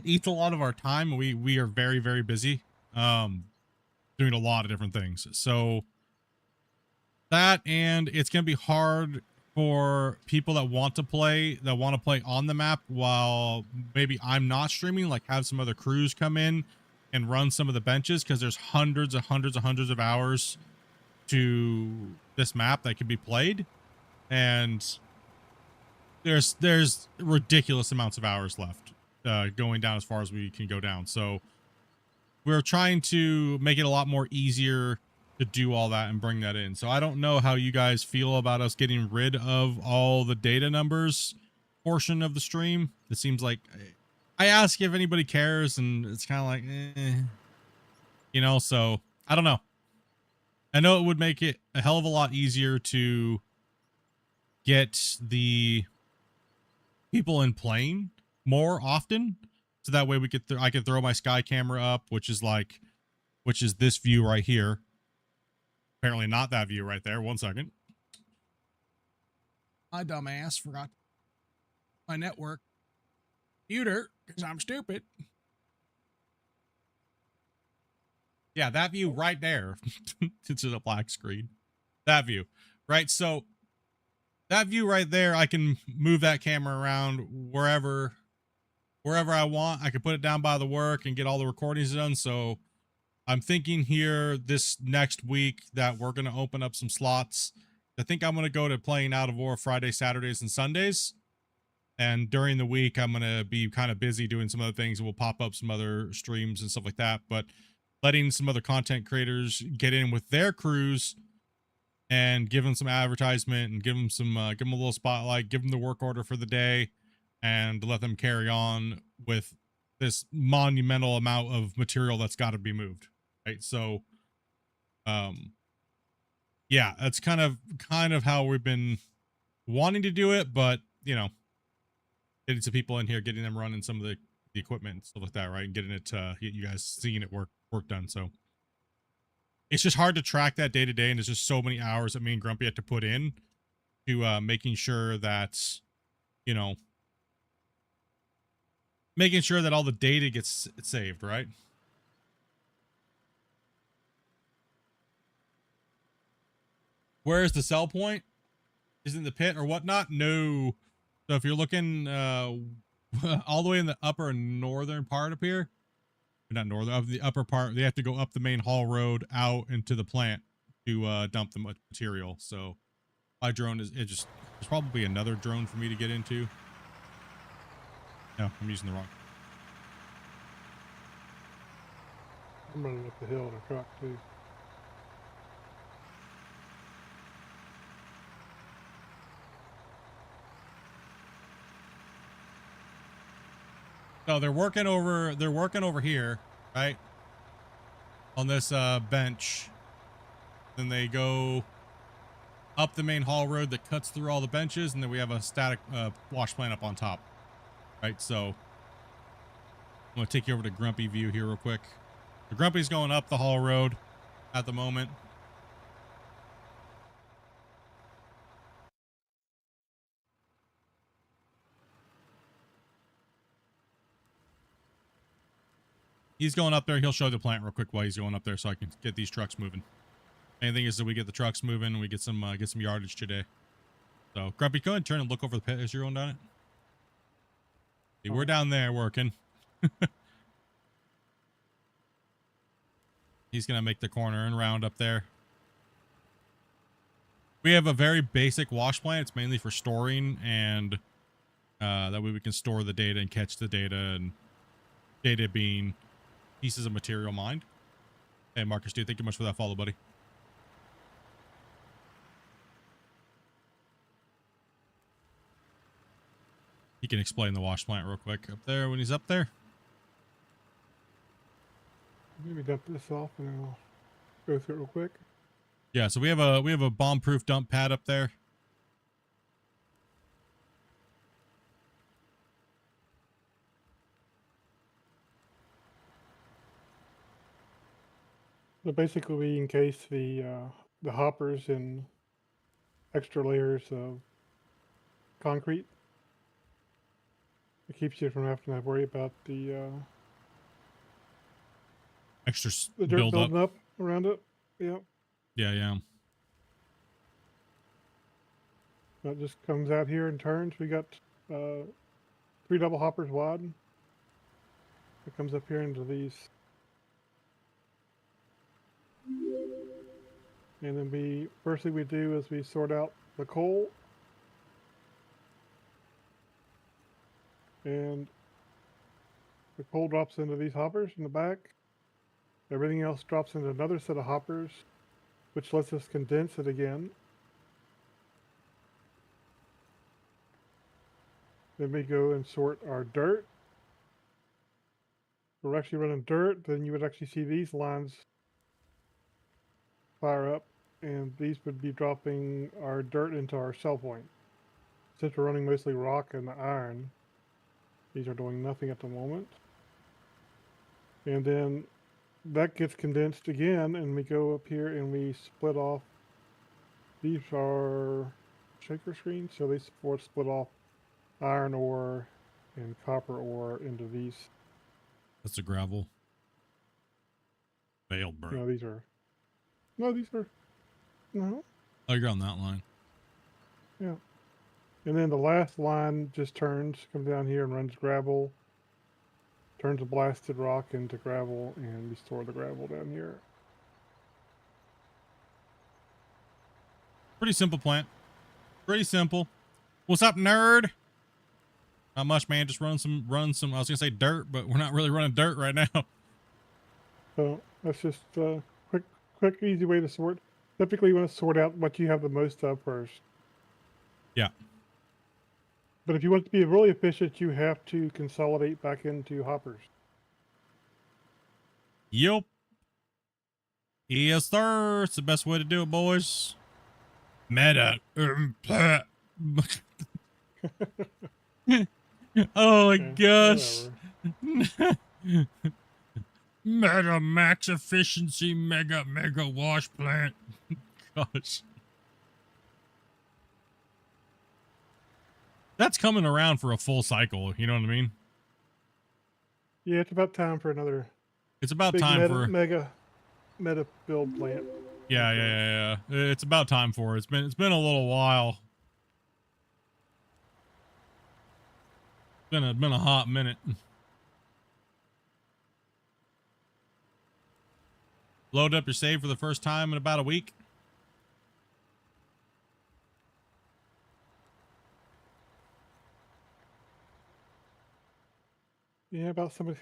eats a lot of our time. We are very, very busy, doing a lot of different things. So that, and it's going to be hard for people that want to play on the map while maybe I'm not streaming, like have some other crews come in and run some of the benches, because there's hundreds of hours to this map that can be played, and there's ridiculous amounts of hours left going down as far as we can go down. So we're trying to make it a lot more easier to do all that and bring that in. So I don't know how you guys feel about us getting rid of all the data numbers portion of the stream. It seems like I ask if anybody cares, and it's kind of like, you know, so I don't know. I know it would make it a hell of a lot easier to get the people in playing more often. So that way we could, I could throw my sky camera up, which is this view right here. Apparently not that view right there. 1 second. My dumbass forgot my network computer because I'm stupid. Yeah, that view right there. It's just a black screen. That view, right? So that view right there, I can move that camera around wherever I want. I can put it down by the work and get all the recordings done. So I'm thinking here this next week that we're going to open up some slots. I think I'm going to go to playing Out of War Friday, Saturdays, and Sundays. And during the week, I'm going to be kind of busy doing some other things. We'll pop up some other streams and stuff like that. But letting some other content creators get in with their crews and give them some advertisement and give them a little spotlight, give them the work order for the day, and let them carry on with this monumental amount of material that's got to be moved. Right. So, yeah, that's kind of how we've been wanting to do it, but you know, getting some people in here, getting them running some of the equipment and stuff like that, right? And getting it, you guys seeing it work done. So it's just hard to track that day to day. And there's just so many hours that me and Grumpy had to put in to, making sure that, you know, making sure that all the data gets saved, right? Where's the sell point? Is it in the pit or whatnot? No. So if you're looking all the way in the upper northern part up here, not northern, of the upper part, they have to go up the main haul road out into the plant to dump the material. So my drone there's probably another drone for me to get into. No, I'm using the wrong. I'm running up the hill in a truck too. So they're working over here, right? On this bench. Then they go up the main haul road that cuts through all the benches, and then we have a static wash plant up on top. Right, so I'm gonna take you over to Grumpy view here real quick. The Grumpy's going up the haul road at the moment. He's going up there. He'll show the plant real quick while he's going up there so I can get these trucks moving. Main thing is that we get the trucks moving and we get some yardage today. So Grumpy, go ahead and turn and look over the pit as you're going down it. See, we're down there working. He's going to make the corner and round up there. We have a very basic wash plant. It's mainly for storing, and that way we can store the data and catch the data, and data being pieces of material mined. Hey, Marcus, dude, thank you much for that follow, buddy. He can explain the wash plant real quick up there when he's up there. Maybe dump this off and then I'll go through it real quick. Yeah, so we have a bomb-proof dump pad up there. So basically, we encase the hoppers in extra layers of concrete. It keeps you from having to worry about the Extra dirt building up around it. Yep. Yeah. That just comes out here and turns. We got 3 double hoppers wide. It comes up here into these. And then first thing we do is we sort out the coal. And the coal drops into these hoppers in the back. Everything else drops into another set of hoppers which lets us condense it again. Then we go and sort our dirt. We're actually running dirt, then you would actually see these lines fire up, and these would be dropping our dirt into our sell point. Since we're running mostly rock and iron, these are doing nothing at the moment. And then that gets condensed again, and we go up here and we split off. These are shaker screens, so they split off iron ore and copper ore into these. That's a gravel. Failed, bro. No, these are. No, these are. No. Oh, you're on that line. Yeah. And then the last line just turns, comes down here and runs gravel, turns the blasted rock into gravel, and we store the gravel down here. Pretty simple plant. Pretty simple. What's up, nerd? Not much, man. Just run some. I was gonna say dirt, but we're not really running dirt right now. So that's just a quick, easy way to sort. Typically, you want to sort out what you have the most of first. Yeah. But if you want it to be really efficient, you have to consolidate back into hoppers. Yup. Yes, sir. It's the best way to do it, boys. Meta. Oh my gosh. Meta max efficiency mega wash plant. Gosh. That's coming around for a full cycle, you know what I mean? Yeah, it's about time for another. It's about big time for meta build plant. Yeah. It's about time for it. It's been a little while. It's been a hot minute. Load up your save for the first time in about a week. Yeah, about time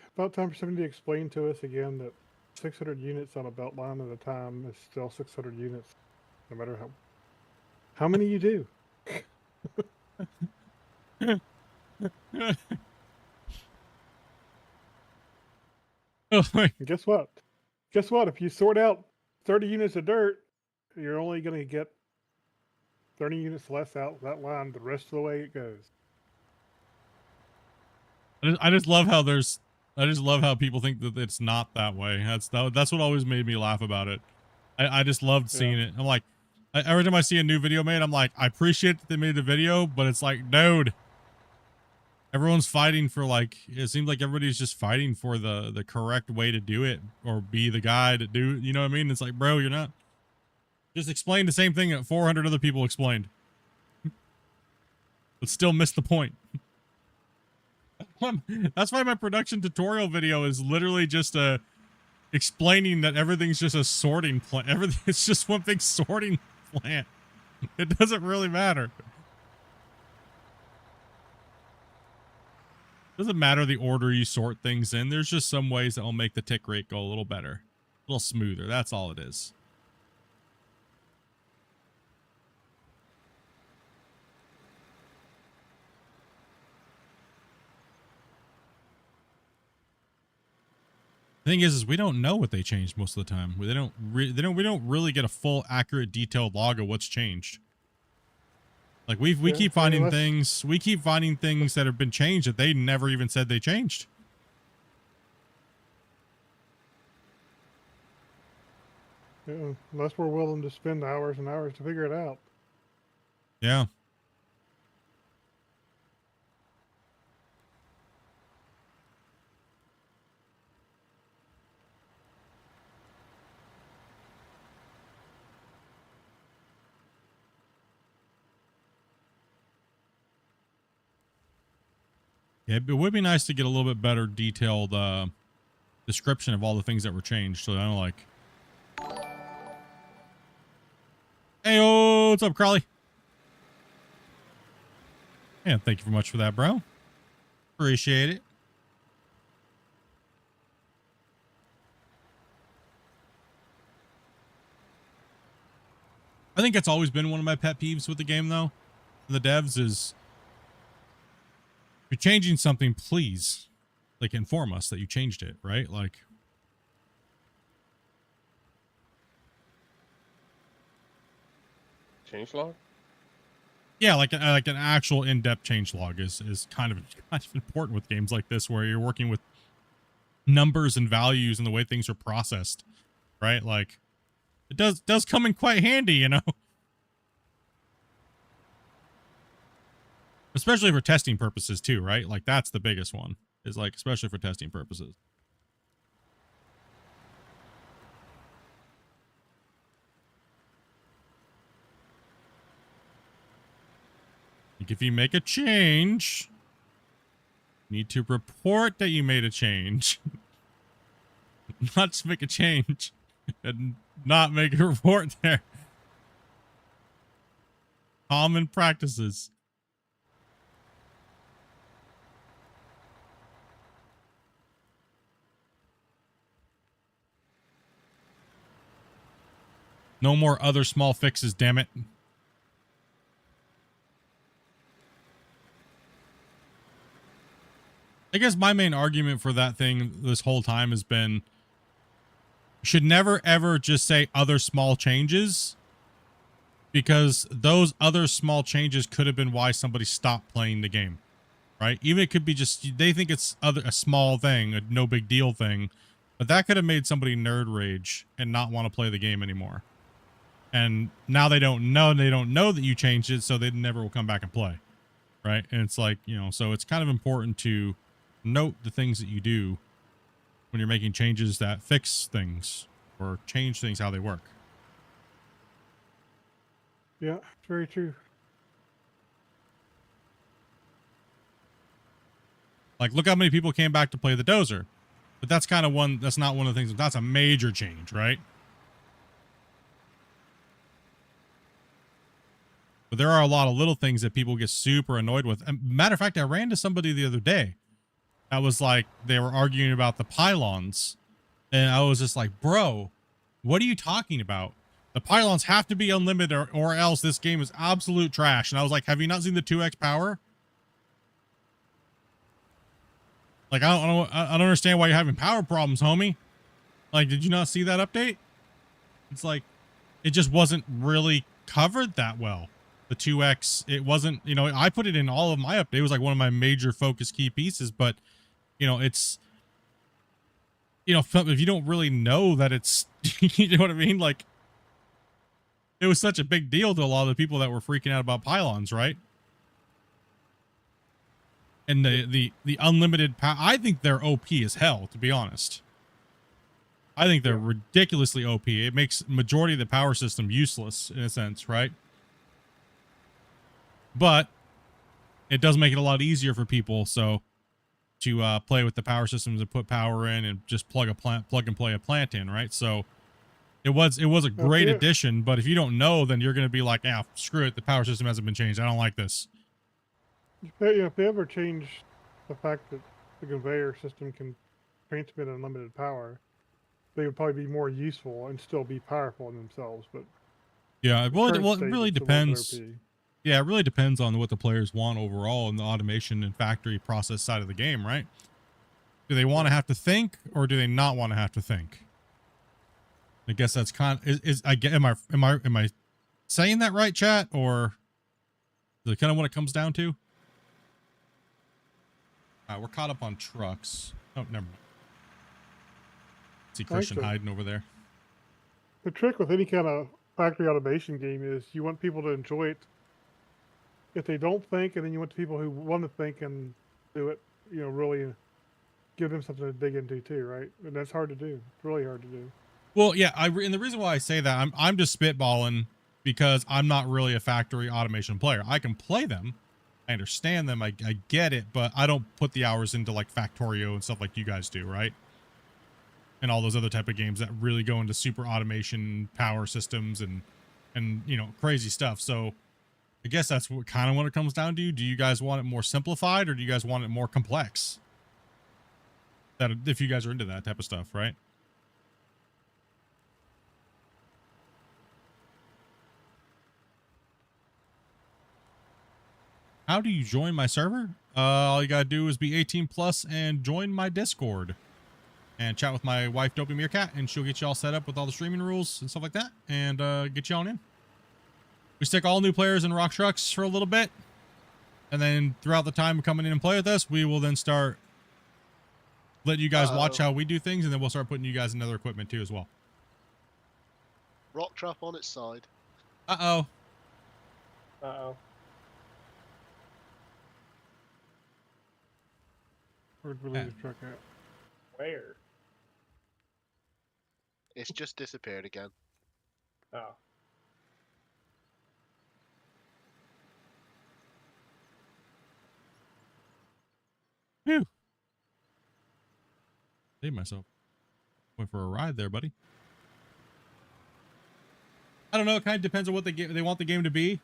for somebody to explain to us again that 600 units on a belt line at a time is still 600 units, no matter how many you do. Oh my. And guess what? Guess what? If you sort out 30 units of dirt, you're only going to get 30 units less out that line the rest of the way it goes. I just love how people think that it's not that way. That's what always made me laugh about it. I just loved seeing it. I'm like, every time I see a new video made, I'm like, I appreciate that they made the video, but it's like, dude, everyone's fighting for, like, it seems like everybody's just fighting for the correct way to do it or be the guy to do it. You know what I mean? It's like, bro, you're not. Just explain the same thing that 400 other people explained. But still missed the point. That's why my production tutorial video is literally just explaining that everything's just a sorting plant. It's just one big sorting plant. It doesn't really matter. Doesn't matter the order you sort things in. There's just some ways that will make the tick rate go a little better, a little smoother. That's all it is. Thing is we don't know what they changed most of the time. We don't really get a full, accurate, detailed log of what's changed. Like we keep finding things. We keep finding things that have been changed that they never even said they changed. Yeah, unless we're willing to spend hours and hours to figure it out. Yeah. Yeah, it would be nice to get a little bit better detailed description of all the things that were changed. So I don't like. Hey, what's up, Crawley? Yeah, thank you very much for that, bro. Appreciate it. think that's always been one of my pet peeves with the game, though. The devs is, if you're changing something, please, like, inform us that you changed it, right? Like, Changelog? yeah, like an actual in-depth change log is kind of important with games like this, where you're working with numbers and values and the way things are processed, right? Like, it does come in quite handy, you know. Especially for testing purposes too, right? Like, that's the biggest one, is like, especially for testing purposes. Like, if you make a change, you need to report that you made a change. Not just make a change and not make a report there. Common practices. No more other small fixes, damn it. I guess my main argument for that thing this whole time has been, you should never ever just say other small changes, because those other small changes could have been why somebody stopped playing the game, right? Even it could be just, they think it's a small thing, a no big deal thing, but that could have made somebody nerd rage and not want to play the game anymore. And now they don't know that you changed it, so they never will come back and play, right? And it's like, you know, so it's kind of important to note the things that you do when you're making changes that fix things or change things how they work. Yeah, it's very true. Like, look how many people came back to play the Dozer. But that's kind of one, that's not one of the things, that's a major change, right? But there are a lot of little things that people get super annoyed with. And matter of fact, I ran to somebody the other day that was like, they were arguing about the pylons. And I was just like, bro, what are you talking about? The pylons have to be unlimited or else this game is absolute trash. And I was like, have you not seen the 2x power? Like, I don't understand why you're having power problems, homie. Like, did you not see that update? It's like, it just wasn't really covered that well. The 2x, it wasn't, you know, I put it in all of my update. It was like one of my major focus key pieces, but, you know, it's, you know, if you don't really know that it's, you know what I mean? Like, it was such a big deal to a lot of the people that were freaking out about pylons, right? And the unlimited power, I think they're OP as hell, to be honest. I think they're ridiculously OP. It makes majority of the power system useless in a sense, right? But it does make it a lot easier for people, so to play with the power systems and put power in and just plug and play a plant in, right? So it was a great addition, but if you don't know, then you're going to be like, ah, screw it, the power system hasn't been changed, I don't like this. If they ever change the fact that the conveyor system can transmit unlimited power, they would probably be more useful and still be powerful in themselves. But yeah, well, it really it's a little bit depends. OP. Yeah, it really depends on what the players want overall in the automation and factory process side of the game, right? Do they want to have to think, or do they not want to have to think? I guess that's kind of, am I saying that right, chat, or is it kind of what it comes down to? We're caught up on trucks. Oh, never mind. See Christian hiding over there. The trick with any kind of factory automation game is you want people to enjoy it if they don't think, and then you want the people who want to think and do it, you know, really give them something to dig into too, right? And that's hard to do. It's really hard to do. Well, yeah, and the reason why I say that, I'm just spitballing because I'm not really a factory automation player. I can play them. I understand them. I get it, but I don't put the hours into like Factorio and stuff like you guys do, right? And all those other type of games that really go into super automation, power systems, and you know, crazy stuff. So I guess that's what kind of what it comes down to. Do you guys want it more simplified, or do you guys want it more complex? That if you guys are into that type of stuff, right? how do you join my server? All you gotta do is be 18 plus and join my Discord and chat with my wife, Dopey Meerkat, and she'll get you all set up with all the streaming rules and stuff like that, and get you on in. We stick all new players in Rock Trucks for a little bit, and then throughout the time coming in and play with us, we will then start letting you guys watch how we do things, and then we'll start putting you guys in other equipment too as well. Rock trap on its side. Uh-oh. Uh-oh. Where'd we leave the truck at? Where? It's just disappeared again. Oh. Phew. Saved myself. Went for a ride there, buddy. I don't know. It kind of depends on what they want the game to be.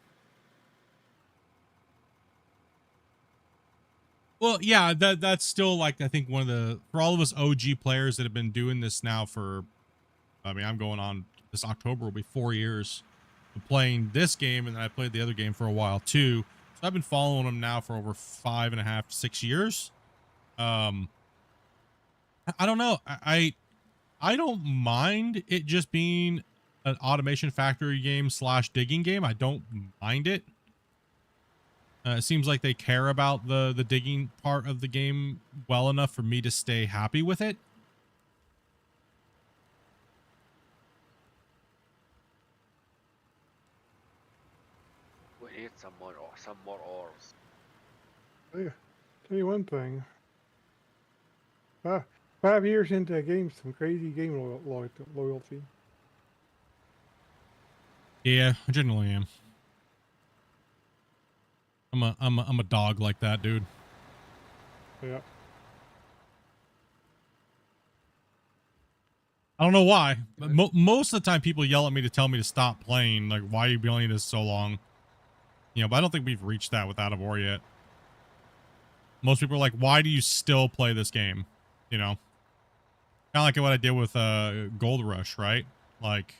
Well, yeah, that's still like, I think one of the, for all of us OG players that have been doing this now for, I mean, I'm going on, this October will be 4 years of playing this game, and then I played the other game for a while too. So I've been following them now for over 5.5, 6 years. I don't know. I don't mind it just being an automation factory game / digging game. I don't mind it. It seems like they care about the digging part of the game well enough for me to stay happy with it. We need some more ores. Yeah. Tell you one thing. 5 years into a game, some crazy game loyalty. Yeah, I generally am. I'm a dog like that, dude. Yeah. I don't know why. But most of the time, people yell at me to tell me to stop playing. Like, why are you playing this so long? You know, but I don't think we've reached that with Out of War yet. Most people are like, why do you still play this game? You know, kind of like what I did with Gold Rush, right? Like,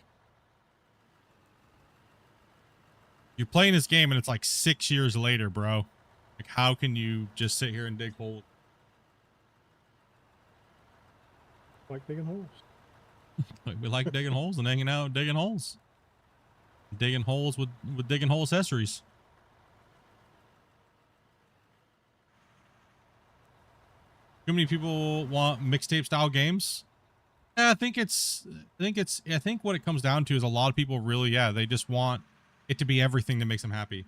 you're playing this game and it's like 6 years later, bro. Like, how can you just sit here and dig holes? Like digging holes. Like, we like digging holes and hanging out digging holes. Digging holes with digging hole accessories. Too many people want mixtape style games. Yeah, I think what it comes down to is a lot of people really, yeah, they just want it to be everything that makes them happy.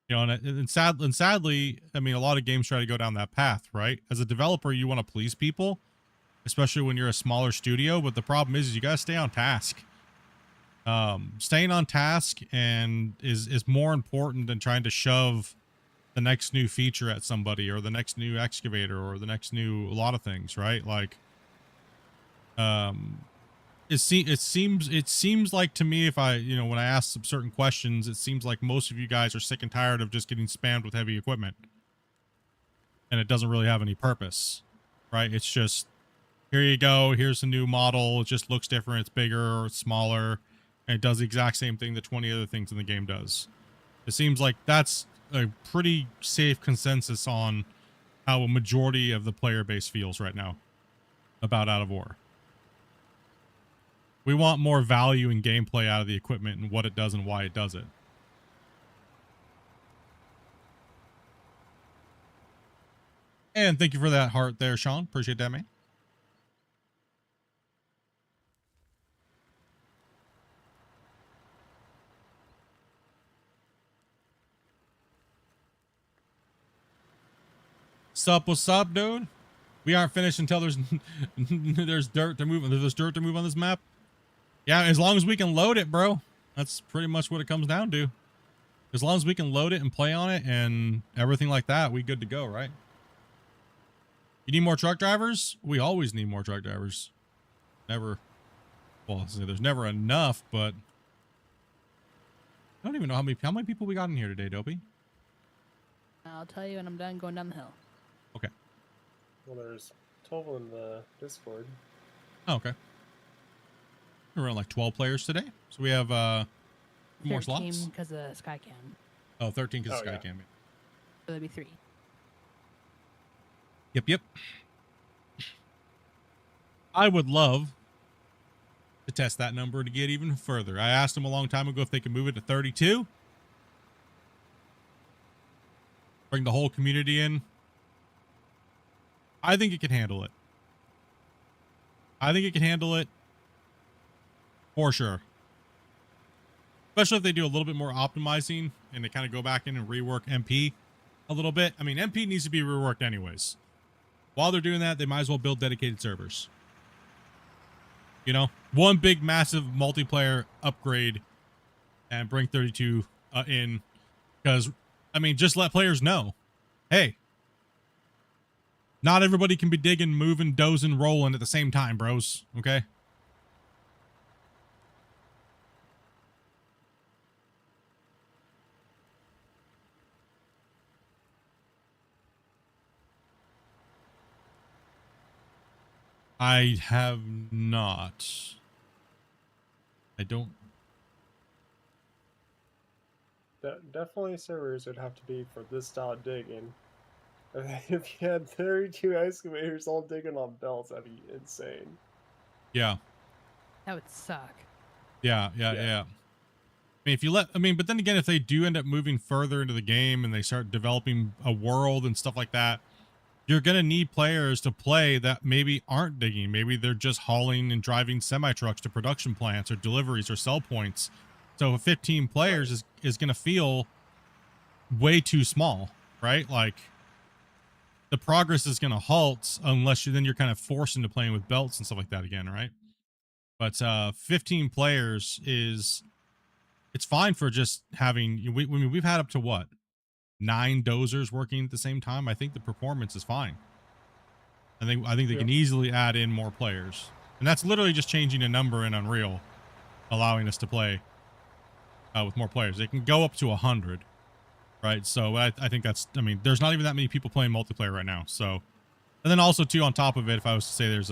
You know, and sadly, I mean, a lot of games try to go down that path, right? As a developer, you want to please people, especially when you're a smaller studio. But the problem is you got to stay on task. Staying on task and is more important than trying to shove the next new feature at somebody, or the next new excavator, or the next new, a lot of things, right? Like, it seems like to me, if I, you know, when I ask some certain questions, it seems like most of you guys are sick and tired of just getting spammed with heavy equipment, and it doesn't really have any purpose, right? It's just, here you go, here's a new model, it just looks different, it's bigger or it's smaller, and it does the exact same thing that 20 other things in the game does. It seems like that's a pretty safe consensus on how a majority of the player base feels right now about Out of War. We want more value and gameplay out of the equipment and what it does and why it does it. And thank you for that heart there, Sean. Appreciate that, man. What's up, dude? We aren't finished until there's there's dirt to move. There's dirt to move on this map. Yeah, as long as we can load it, bro. That's pretty much what it comes down to. As long as we can load it and play on it and everything like that, we good to go, right? You need more truck drivers? We always need more truck drivers. Never. Well, there's never enough, but I don't even know how many people we got in here today, Dopey. I'll tell you when I'm done going down the hill. Okay. Well, there's 12 in the Discord. Oh, okay. We're around like 12 players today, so we have more slots. Because of Skycam. Oh, 13 because Oh, Sky yeah. Cam. So that'd be 3. Yep. I would love to test that number to get even further. I asked them a long time ago if they could move it to 32. Bring the whole community in. I think it can handle it. For sure. Especially if they do a little bit more optimizing and they kind of go back in and rework MP a little bit. I mean, MP needs to be reworked anyways. While they're doing that, they might as well build dedicated servers. You know, one big massive multiplayer upgrade and bring 32 in. Because, I mean, just let players know, hey, not everybody can be digging, moving, dozing, rolling at the same time, bros. Okay? I have not. I don't. Definitely servers would have to be for this style of digging. If you had 32 excavators all digging on belts, that'd be insane. Yeah. That would suck. Yeah. I mean, but then again, if they do end up moving further into the game and they start developing a world and stuff like that, you're going to need players to play that maybe aren't digging. Maybe they're just hauling and driving semi-trucks to production plants or deliveries or sell points. So 15 players is going to feel way too small, right? Like, the progress is going to halt unless you're kind of forced into playing with belts and stuff like that again, right? But 15 players it's fine for just having, we've had up to what? 9 dozers working at the same time. I think the performance is fine. I think they can easily add in more players. And that's literally just changing a number in Unreal, allowing us to play with more players. They can go up to 100. Right, so I think that's, I mean, there's not even that many people playing multiplayer right now, so. And then also, too, on top of it, if I was to say there's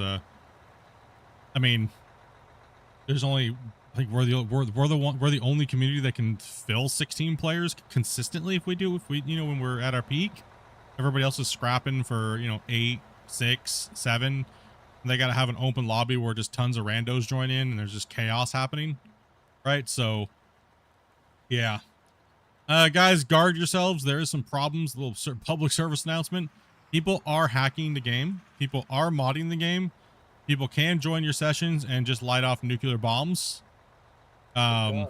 only, I think we're the only community that can fill 16 players consistently when we're at our peak. Everybody else is scrapping for, 8, 6, 7. And they got to have an open lobby where just tons of randos join in and there's just chaos happening, right? So, yeah. Guys, guard yourselves. There is some problems. A little public service announcement. People are hacking the game. People are modding the game. People can join your sessions and just light off nuclear bombs. And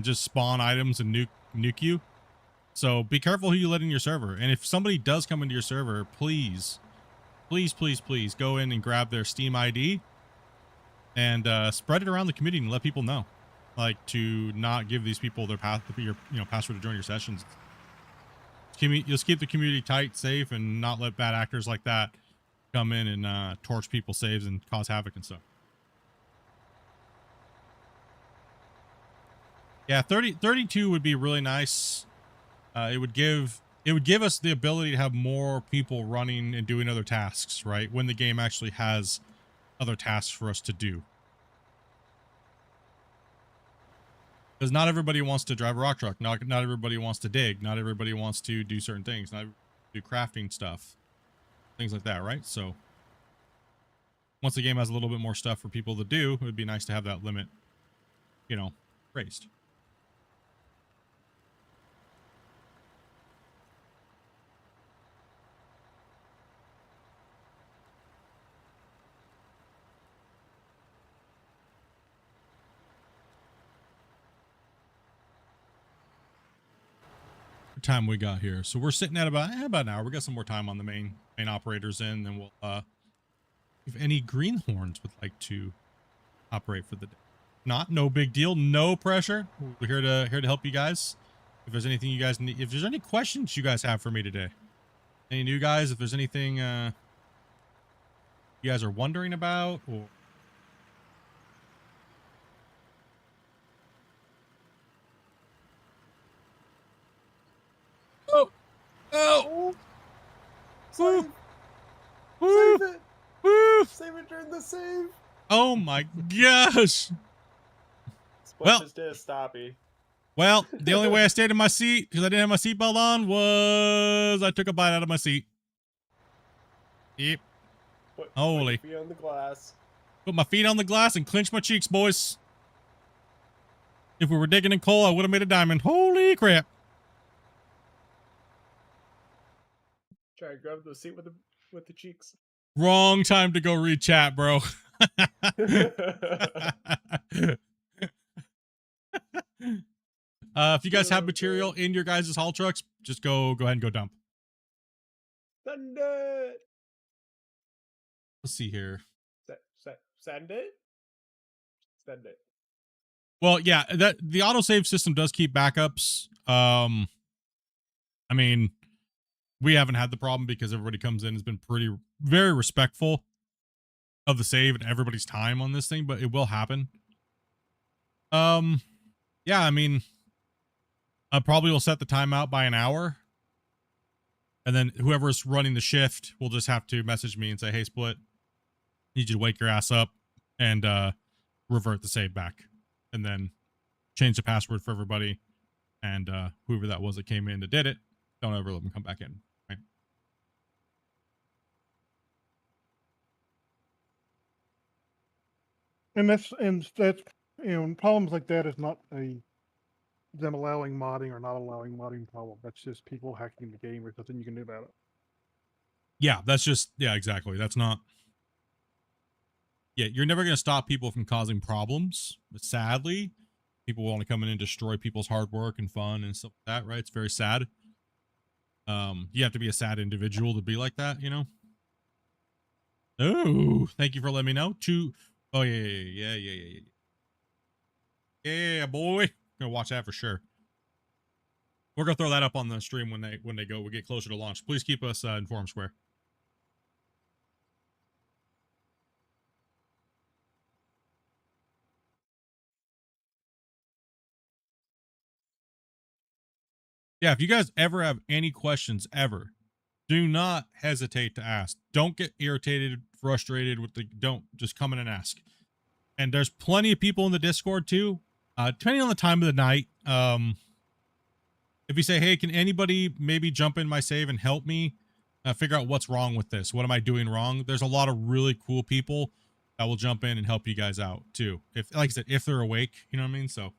just spawn items and nuke you. So be careful who you let in your server. And if somebody does come into your server, please go in and grab their Steam ID and spread it around the community and let people know. Like, to not give these people their password to join your sessions. Just keep the community tight, safe, and not let bad actors like that come in and torch people's saves and cause havoc and stuff. Yeah, 32 would be really nice. It would give us the ability to have more people running and doing other tasks, right? When the game actually has other tasks for us to do. Because not everybody wants to drive a rock truck. Not everybody wants to dig. Not everybody wants to do certain things. Not do crafting stuff. Things like that, right? So once the game has a little bit more stuff for people to do, it would be nice to have that limit, raised. Time we got here, so we're sitting at about an hour. We got some more time on the main operators in, then we'll if any greenhorns would like to operate for the day. No big deal, no pressure. We're here to help you guys. If there's anything you guys need, if there's any questions you guys have for me today, any new guys, if there's anything you guys are wondering about, or Oh! Save! Woo! Save it! Woo! Save it during the save! Oh my gosh! Split just did a stoppy. Well, the only way I stayed in my seat because I didn't have my seatbelt on was I took a bite out of my seat. Yep. Holy. Put your feet on the glass. Put my feet on the glass and clench my cheeks, boys. If we were digging in coal, I would have made a diamond. Holy crap. Try to grab the seat with the cheeks. Wrong time to go read chat, bro. If you guys have material in your guys' haul trucks, just go ahead and go dump. Send it. Let's see here. Send it. Send it. Well, yeah, that the autosave system does keep backups. I mean, we haven't had the problem because everybody comes in has been very respectful of the save and everybody's time on this thing, but it will happen. Yeah, I mean, I probably will set the timeout by an hour. And then whoever's running the shift will just have to message me and say, hey, Split, need you to wake your ass up and revert the save back. And then change the password for everybody. And whoever that was that came in that did it, don't ever let them come back in. Right? And that's problems like that is not them allowing modding or not allowing modding problem. That's just people hacking the game. There's nothing you can do about it. Yeah, that's just, yeah, exactly. That's not, yeah, you're never going to stop people from causing problems. But sadly, people want to come in and destroy people's hard work and fun and stuff like that, right? It's very sad. You have to be a sad individual to be like that, you know? Oh, thank you for letting me know. Oh, yeah, boy. Gonna watch that for sure. We're gonna throw that up on the stream when we get closer to launch. Please keep us informed, Square. Yeah, if you guys ever have any questions ever, do not hesitate to ask. Don't get irritated, frustrated with don't just come in and ask. And there's plenty of people in the Discord too. Depending on the time of the night, if you say, hey, can anybody maybe jump in my save and help me figure out what's wrong with this? What am I doing wrong? There's a lot of really cool people that will jump in and help you guys out too. If, like I said, if they're awake, you know what I mean? So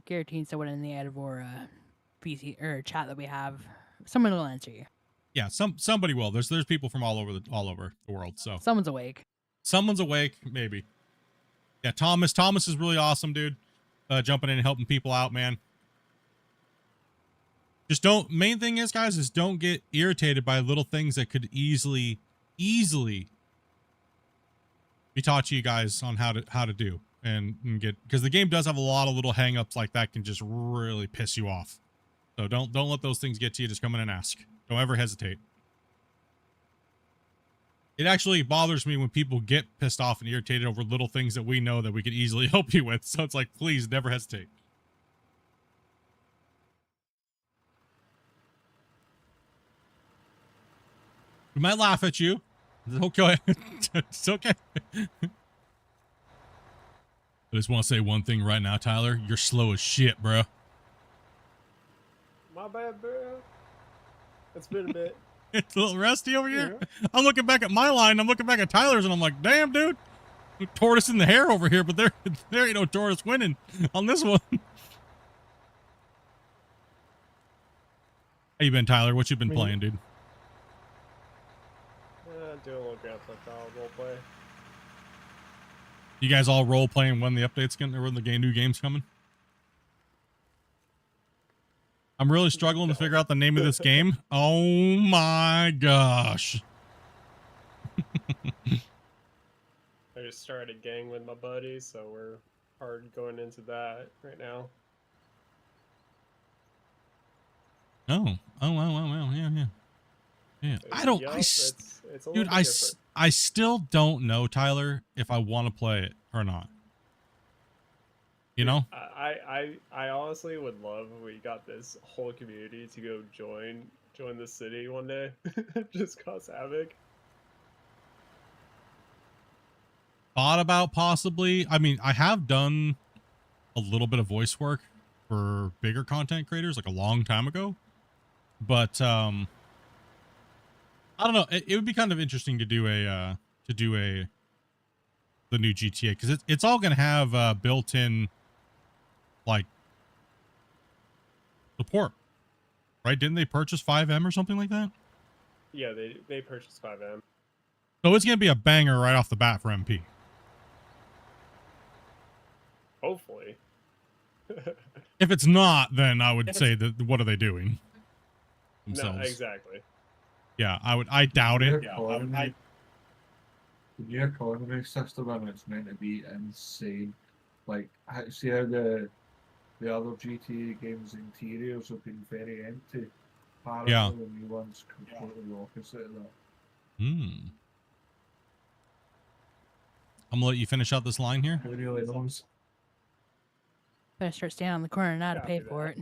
guaranteeing someone in the Advor PC or chat that we have, someone will answer you. Yeah, somebody will. There's people from all over the world. So someone's awake. Someone's awake, maybe. Yeah, Thomas is really awesome, dude. Jumping in and helping people out, man. Just main thing is, guys, is don't get irritated by little things that could easily be taught to you guys on how to do and get, because the game does have a lot of little hang-ups like that can just really piss you off. So don't let those things get to you. Just come in and ask. Don't ever hesitate. It actually bothers me when people get pissed off and irritated over little things that we know that we could easily help you with. So it's like, please never hesitate. We might laugh at you. It's okay. It's okay. I just want to say one thing right now, Tyler. You're slow as shit, bro. My bad, bro. It's been a bit. It's a little rusty over here. Yeah. I'm looking back at my line. I'm looking back at Tyler's, and I'm like, damn, dude. Tortoise in the hair over here, but there ain't no tortoise winning on this one. How you been, Tyler? What you been playing, dude? Doing a little Grand Theft Auto roleplay. You guys all role playing when the update's coming, or when the new game's coming? I'm really struggling to figure out the name of this game. Oh my gosh. I just started a gang with my buddies, so we're hard going into that right now. Oh, wow, yeah. I don't, Yep, dude, I still don't know, Tyler, if I want to play it or not. You know? I honestly would love if we got this whole community to go join the city one day. Just cause havoc. Thought about possibly. I mean, I have done a little bit of voice work for bigger content creators like a long time ago. But I don't know. It would be kind of interesting to do the new GTA, because it's all gonna have built-in like support, right? Didn't they purchase 5M or something like that? Yeah, they purchased 5M. So it's gonna be a banger right off the bat for MP. Hopefully. If it's not, then I would say that what are they doing themselves? No, exactly. Yeah, I doubt it. The new economy system and it's meant to be insane. Like, see how the other GTA games interiors have been very empty. Apparently Yeah. the new one's completely opposite of that. I'm gonna let you finish out this line here. Who really knows? Better start standing on the corner now to pay Copy for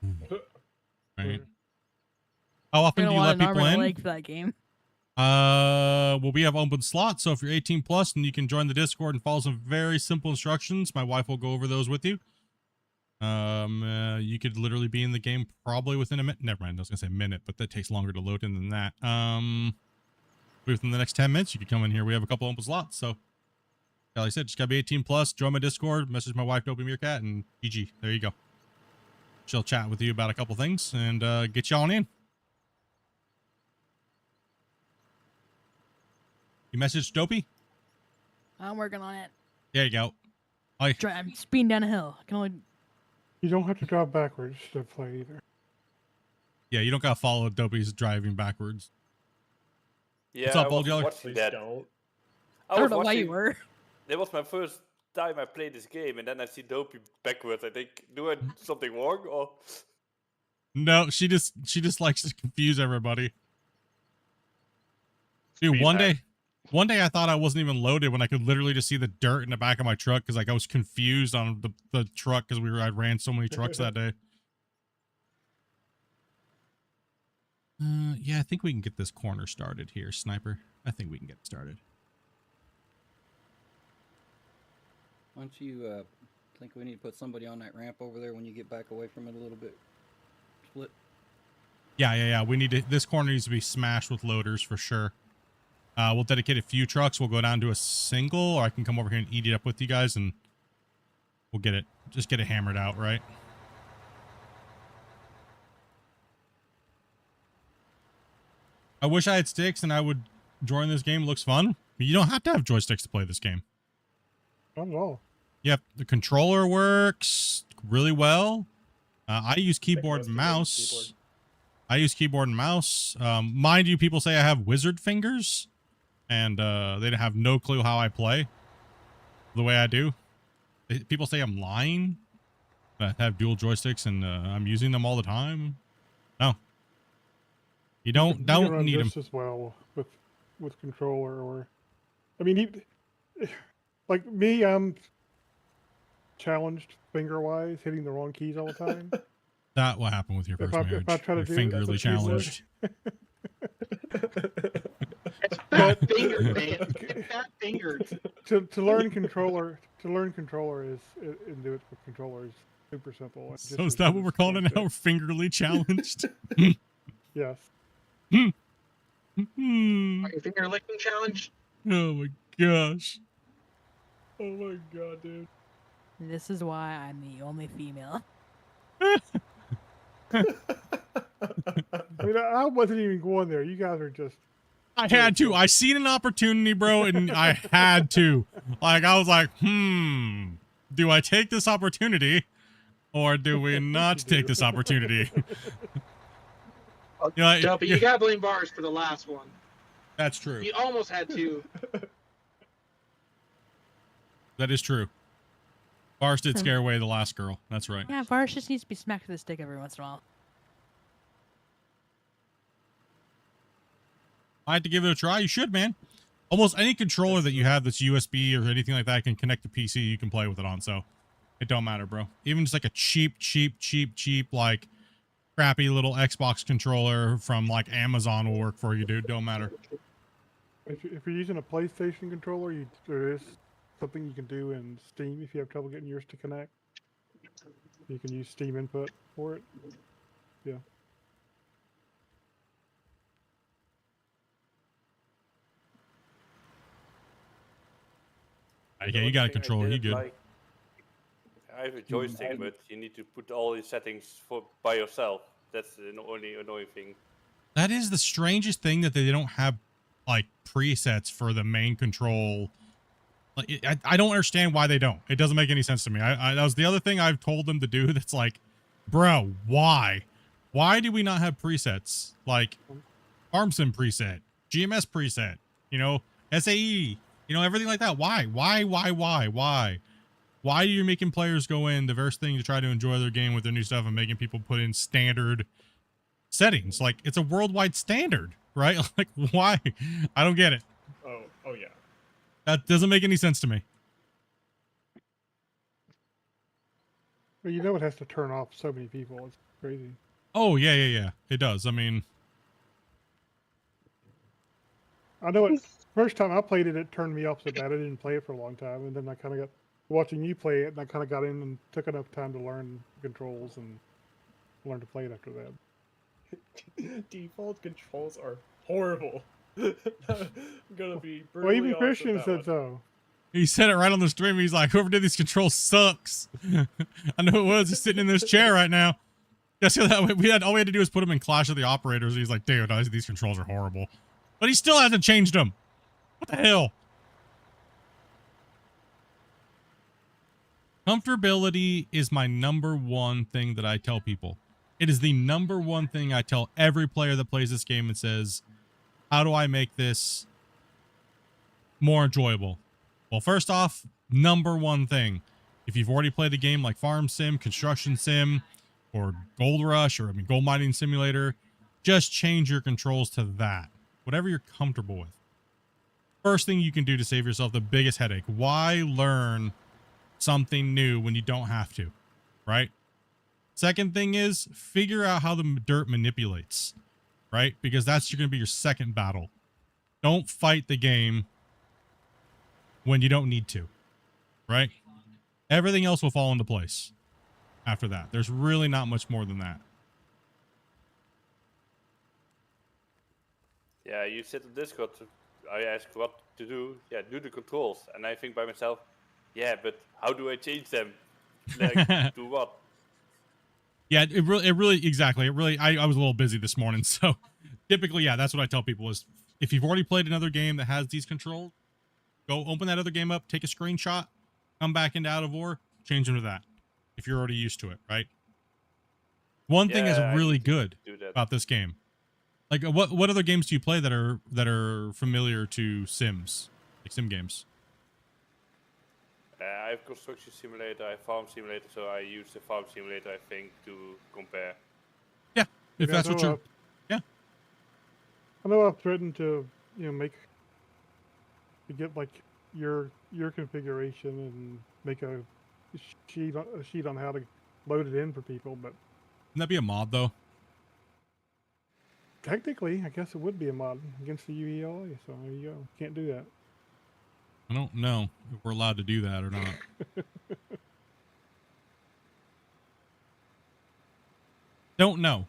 that. it. Right. How often You're do gonna you want let an arm people and a in? leg for that game. Well, we have open slots, so if you're 18 plus and you can join the Discord and follow some very simple instructions, my wife will go over those with you. You could literally be in the game probably within a minute. Never mind, I was gonna say a minute, but that takes longer to load in than that. Within the next 10 minutes, you could come in here. We have a couple open slots, so like I said, just gotta be 18 plus. Join my Discord, message my wife, Dopey Meerkat, and GG. There you go. She'll chat with you about a couple things and get you on in. You messaged Dopey? I'm working on it. There you go. I'm speeding down a hill. I can only. You don't have to drive backwards to play either. Yeah, you don't gotta follow Dopey's driving backwards. Yeah, What's up, I old was Yeller? watching Please that. don't. I don't know why you were. That was my first time I played this game, and then I see Dopey backwards. I think, do I do something wrong or? No, she just likes to confuse everybody. Dude, Speed one hack. day I thought I wasn't even loaded when I could literally just see the dirt in the back of my truck because like I was confused on the truck because I ran so many trucks that day. Yeah, I think we can get this corner started here, Sniper. I think we can get it started. Why don't you think we need to put somebody on that ramp over there when you get back away from it a little bit? Split. Yeah. We need to. This corner needs to be smashed with loaders for sure. We'll dedicate a few trucks. We'll go down to a single, or I can come over here and eat it up with you guys, and we'll get it. Just get it hammered out, right? I wish I had sticks and I would join this game. It looks fun. But you don't have to have joysticks to play this game. Not at all. Yep, the controller works really well. I use keyboard and mouse. I use keyboard and mouse. Mind you, people say I have wizard fingers, and they have no clue how I play the way I do. People say I'm lying. I have dual joysticks and I'm using them all the time. No, you don't You can run need them. just as well with controller, or I mean, like me, I'm challenged finger wise, hitting the wrong keys all the time. That what happened with your first marriage. If I try to You're do fingerly challenged. It's fat finger, man. It's fat fingered. to learn controller is and do it with controller is super simple. It's So just is as that what we're calling it joystick. now? Fingerly challenged. Yes. Are you finger licking challenge? Oh my gosh. Oh my god, dude. This is why I'm the only female. I mean, I wasn't even going there. You guys are just. I had to. I seen an opportunity, bro, and I had to. Like, I was like, do I take this opportunity or do we not take this opportunity? You know, Dopey, you gotta blame bars for the last one. That's true. You almost had to. That is true. Bars did scare away the last girl. That's right. Yeah, Varsh just needs to be smacked with a stick every once in a while. I had to give it a try. You should, man. Almost any controller that you have that's USB or anything like that can connect to PC. You can play with it on. So it don't matter, bro. Even just like a cheap, like crappy little Xbox controller from like Amazon will work for you, dude. Don't matter. If you're using a PlayStation controller, there is something you can do in Steam if you have trouble getting yours to connect. You can use Steam input for it. Yeah. Yeah, you got a controller. You good? Like, I have a joystick, but you need to put all these settings for by yourself. That's the only annoying thing. That is the strangest thing that they don't have like presets for the main control. Like, I don't understand why they don't. It doesn't make any sense to me. That was the other thing I've told them to do. That's like, bro, why? Why do we not have presets like Farm Sim preset, GMS preset, you know, SAE, you know, everything like that? Why? Why are you making players go in the first thing to try to enjoy their game with their new stuff and making people put in standard settings? Like, it's a worldwide standard, right? Like, why? I don't get it. Oh yeah. That doesn't make any sense to me. Well, you know it has to turn off so many people. It's crazy. Oh, yeah. It does. I mean, I know it. First time I played it, it turned me off so bad I didn't play it for a long time, and then I kind of got watching you play it, and I kind of got in and took enough time to learn controls and learn to play it after that. Default controls are horrible. I'm gonna be Well, brutally even honest Christian with that said one. so. he said it right on the stream. He's like, whoever did these controls sucks. I know it was. He's sitting in this chair right now. Guess that all we had to do was put him in Clash of the Operators. And he's like, dude, these controls are horrible. But he still hasn't changed them. What the hell? Comfortability is my number one thing that I tell people. It is the number one thing I tell every player that plays this game and says, how do I make this more enjoyable? Well, first off, number one thing, if you've already played a game like Farm Sim, Construction Sim, or Gold Rush, or Gold Mining Simulator, just change your controls to that. Whatever you're comfortable with. First thing you can do to save yourself the biggest headache. Why learn something new when you don't have to, right? Second thing is figure out how the dirt manipulates, right? Because that's going to be your second battle. Don't fight the game when you don't need to, right? Everything else will fall into place after that. There's really not much more than that. Yeah, you said in Discord, I asked what to do. Yeah, do the controls. And I think by myself, yeah, but how do I change them? Like, do what? Yeah, it really, exactly. I was a little busy this morning. So typically, yeah, that's what I tell people is if you've already played another game that has these controls, go open that other game up, take a screenshot, come back into Out of War, change them to that. If you're already used to it, right? One thing is really good about this game. Like, what other games do you play that are familiar to Sims, like sim games? I have Construction Simulator, I have Farm Simulator, so I use the Farm Simulator, I think, to compare. Yeah, if that's what you're... Yeah. I know I've threatened to, get like your configuration and make a sheet on how to load it in for people, but... Wouldn't that be a mod, though? Technically, I guess it would be a mod against the UELA, so there you go. Can't do that. I don't know if we're allowed to do that or not. Don't know.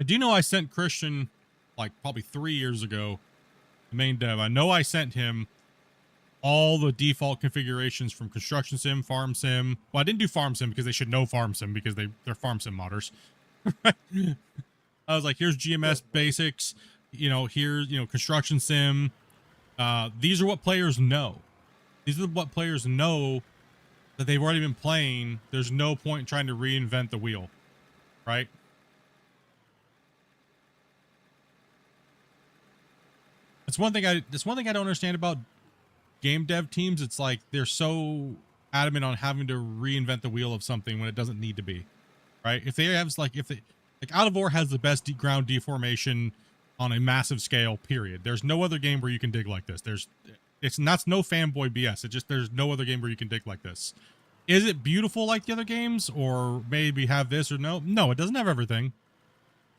I do know I sent Christian, like, probably 3 years ago, the main dev. I know I sent him all the default configurations from Construction Sim, Farm Sim. Well, I didn't do Farm Sim because they should know Farm Sim because they're Farm Sim modders. I was like, here's GMS basics, here's, Construction Sim. These are what players know. These are what players know that they've already been playing. There's no point in trying to reinvent the wheel, right? That's one thing I don't understand about game dev teams. It's like they're so adamant on having to reinvent the wheel of something when it doesn't need to be, right? If they have like Out of War has the best ground deformation on a massive scale, period. There's no other game where you can dig like this. That's no fanboy BS. There's no other game where you can dig like this. Is it beautiful like the other games, or maybe have this or no? No, it doesn't have everything,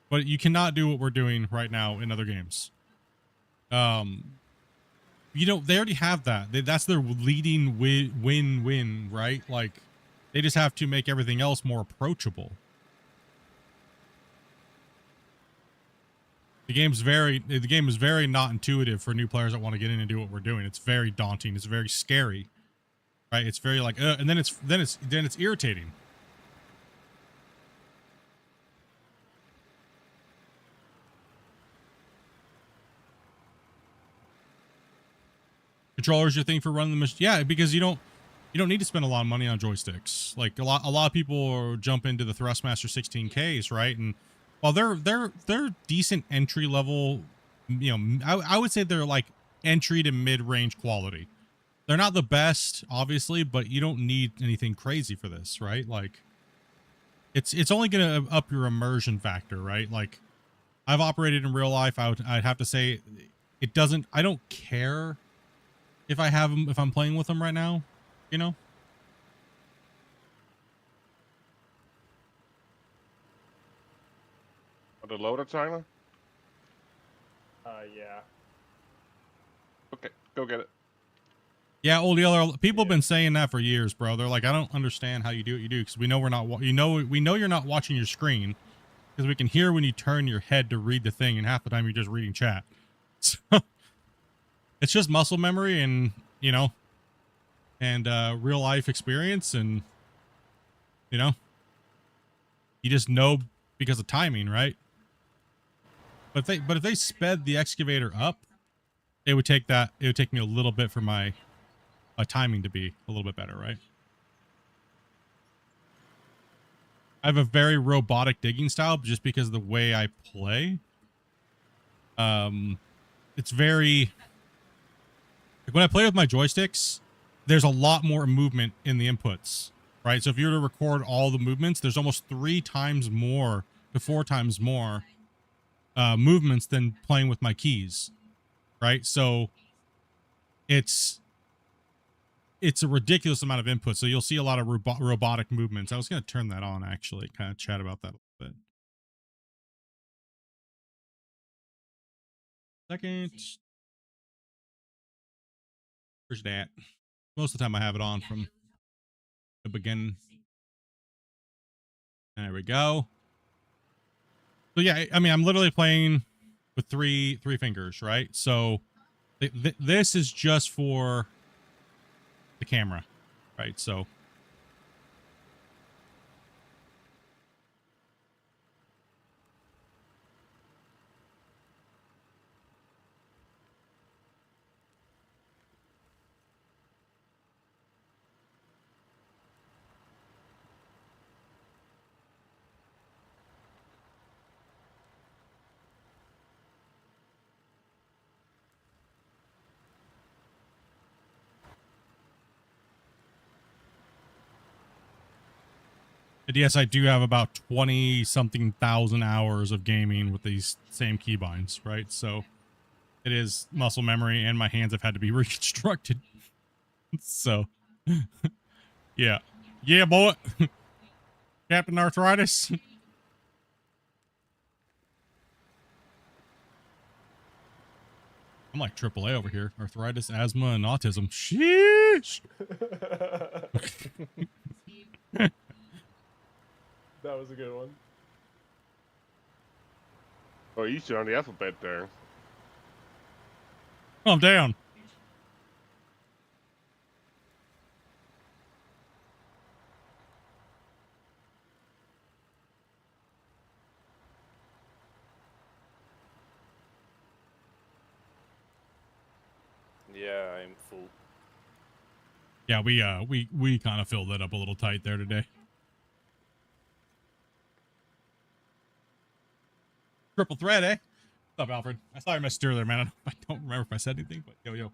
but you cannot do what we're doing right now in other games. They already have that. That's their leading win-win, right? Like, They just have to make everything else more approachable. The game is very not intuitive for new players that want to get in and do what we're doing. It's very daunting. It's very scary, right? It's very like, and then it's irritating. Controller's your thing for running the machine. Yeah, because you don't need to spend a lot of money on joysticks. Like a lot of people jump into the Thrustmaster 16Ks, right? And while they're decent entry level, you know, I would say they're like entry to mid-range quality. They're not the best, obviously, but you don't need anything crazy for this, right? Like it's only gonna up your immersion factor, right? Like I've operated in real life. I'd have to say it doesn't. I don't care if I have them, if I'm playing with them right now, you know. The loader timer? Yeah. Okay, go get it. Yeah, old Yeller. People have been saying that for years, bro. They're like, I don't understand how you do what you do, because we know we're not. We know you're not watching your screen, because we can hear when you turn your head to read the thing, and half the time you're just reading chat. So it's just muscle memory, and you know, and real life experience, and you know, you just know because of timing, right? But if they sped the excavator up, it would take me a little bit for my timing to be a little bit better, right? I have a very robotic digging style just because of the way I play. It's very, like when I play with my joysticks, there's a lot more movement in the inputs, right? So if you were to record all the movements, there's almost 3 times more to 4 times more movements than playing with my keys, right? So it's a ridiculous amount of input. So you'll see a lot of robotic movements. I was going to turn that on, actually, kind of chat about that a little bit. Second. Where's that? Most of the time I have it on from the beginning. There we go. So yeah, I mean, I'm literally playing with three fingers, right? So this is just for the camera, right? So and yes, I do have about 20-something thousand hours of gaming with these same keybinds, right? So it is muscle memory, and my hands have had to be reconstructed. So yeah, boy. Captain Arthritis. I'm like AAA over here. Arthritis, asthma, and autism. Sheesh. That was a good one. Oh, you should on the alphabet there. I'm down. Yeah, I'm full. Yeah, we kind of filled that up a little tight there today. Triple threat, eh? What's up, Alfred? I saw your message earlier, man. I don't remember if I said anything, but yo. What's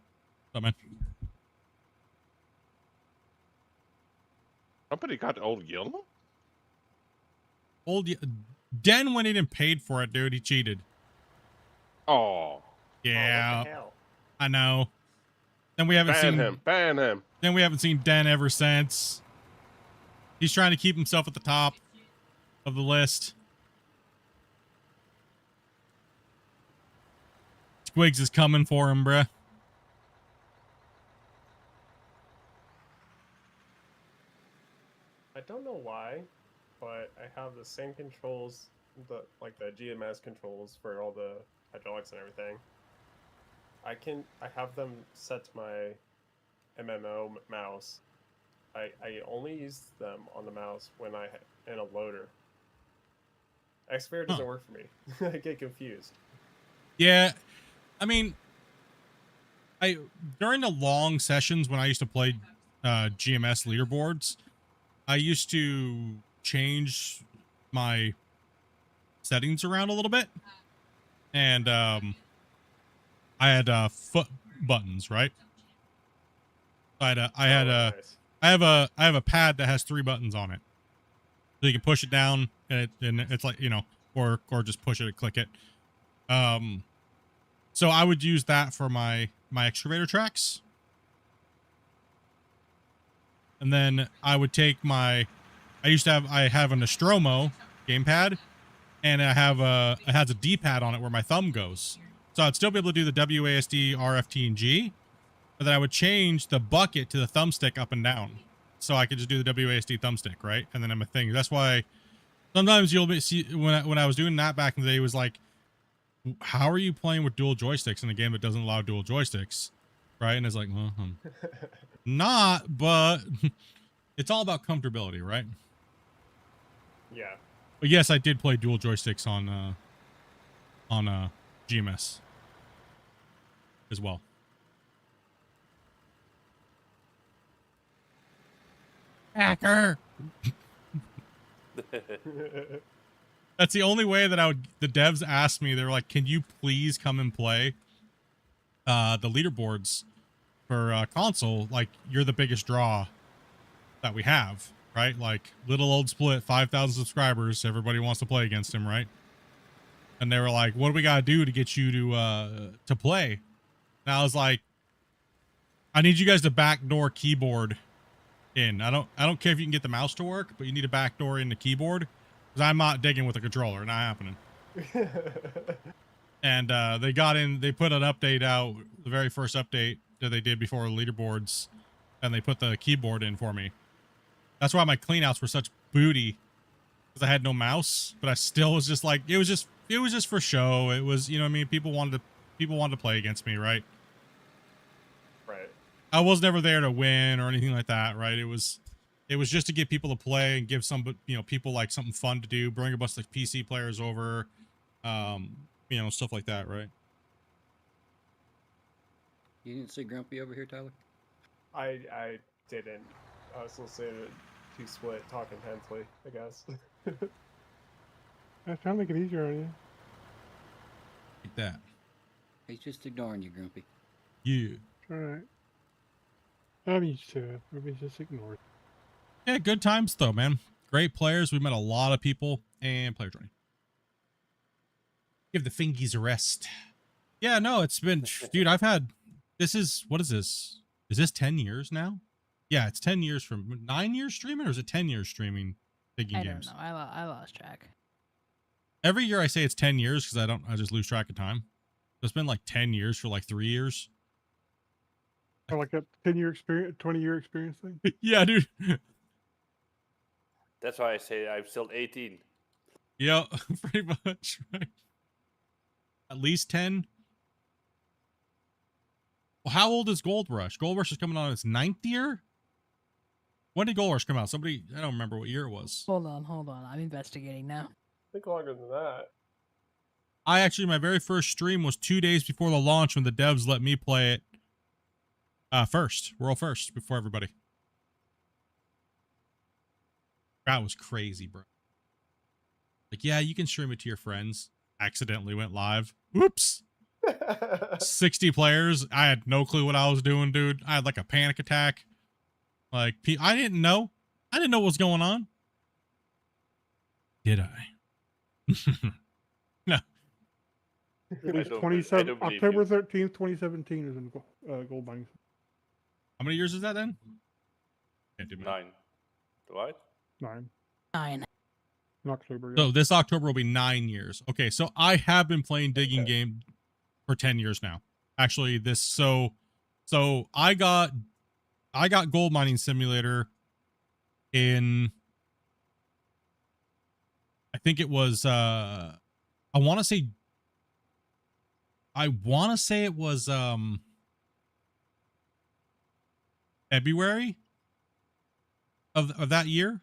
up, man? Somebody got old yellow? Den went in and paid for it, dude. He cheated. Oh. Yeah. What the hell? I know. Then we haven't seen him. Ban him. Then we haven't seen Den ever since. He's trying to keep himself at the top of the list. Squigs is coming for him, bruh. I don't know why, but I have the same controls, the GMS controls for all the hydraulics and everything. I have them set to my MMO mouse. I only use them on the mouse when in a loader. Excavator doesn't work for me. I get confused. Yeah, I mean, during the long sessions when I used to play GMS leaderboards, I used to change my settings around a little bit, and I had foot buttons, right? I have a pad that has 3 buttons on it, so you can push it down, and it's like, you know, or just push it and click it. So I would use that for my excavator tracks, and then I would take I have a Nostromo gamepad, and it has a D-pad on it where my thumb goes, so I'd still be able to do the WASD, RFT, and G, but then I would change the bucket to the thumbstick up and down, so I could just do the WASD thumbstick, right? And then I'm a thing. That's why sometimes you'll see when I was doing that back in the day, it was like, how are you playing with dual joysticks in a game that doesn't allow dual joysticks, right? And it's like, well, not, but it's all about comfortability, right? Yeah. But yes, I did play dual joysticks on GMS as well. Hacker. That's the only way that the devs asked me. They're like, can you please come and play the leaderboards for console? Like, you're the biggest draw that we have, right? Like, little old Split, 5,000 subscribers. Everybody wants to play against him, right? And they were like, what do we got to do to get you to play? And I was like, I need you guys to backdoor keyboard in. I don't care if you can get the mouse to work, but you need a backdoor in the keyboard. Because I'm not digging with a controller. Not happening. And they put an update out, the very first update that they did before the leaderboards, and they put the keyboard in for me. That's why my cleanouts were such booty, because I had no mouse, but I still was just like, it was just for show. It was, you know what I mean? People wanted to play against me, right? Right. I was never there to win or anything like that, right? It was just to get people to play and give people like something fun to do, bring a bunch of PC players over, stuff like that, right? You didn't see Grumpy over here, Tyler? I didn't. I was listening to Split talk intensely, I guess. I was trying to make it easier on you. Like that. He's just ignoring you, Grumpy. Yeah. Alright. I'm used to it. Everybody's just ignored. Yeah, good times though, man. Great players. We met a lot of people, and player joining. Give the fingies a rest. Yeah, no, it's been, dude, what is this? Is this 10 years now? Yeah, it's 10 years from 9 years streaming, or is it 10 years streaming digging games? I don't know. I lost track. Every year I say it's 10 years because I just lose track of time. So it's been like 10 years for like 3 years. Or like a 10-year experience, 20-year experience thing? Yeah, dude. That's why I say I'm still 18. Yeah, pretty much, right? At least 10. Well, how old is Gold Rush? Gold Rush is coming on its 9th year? When did Gold Rush come out? I don't remember what year it was. Hold on. I'm investigating now. I think longer than that. My very first stream was 2 days before the launch when the devs let me play it world first, before everybody. That was crazy, bro. Like, yeah, you can stream it to your friends. Accidentally went live. Whoops. 60 players. I had no clue what I was doing, dude. I had like a panic attack. Like, I didn't know. I didn't know what was going on. Did I? No. It was I don't believe October you. 13th, 2017 is in gold mining. How many years is that then? Can't do math. 9. Right? 9. 9. In October. So this October will be 9 years. Okay, so I have been playing digging game for 10 years now. Actually, so I got Gold Mining Simulator in think it was I want to say it was February of that year.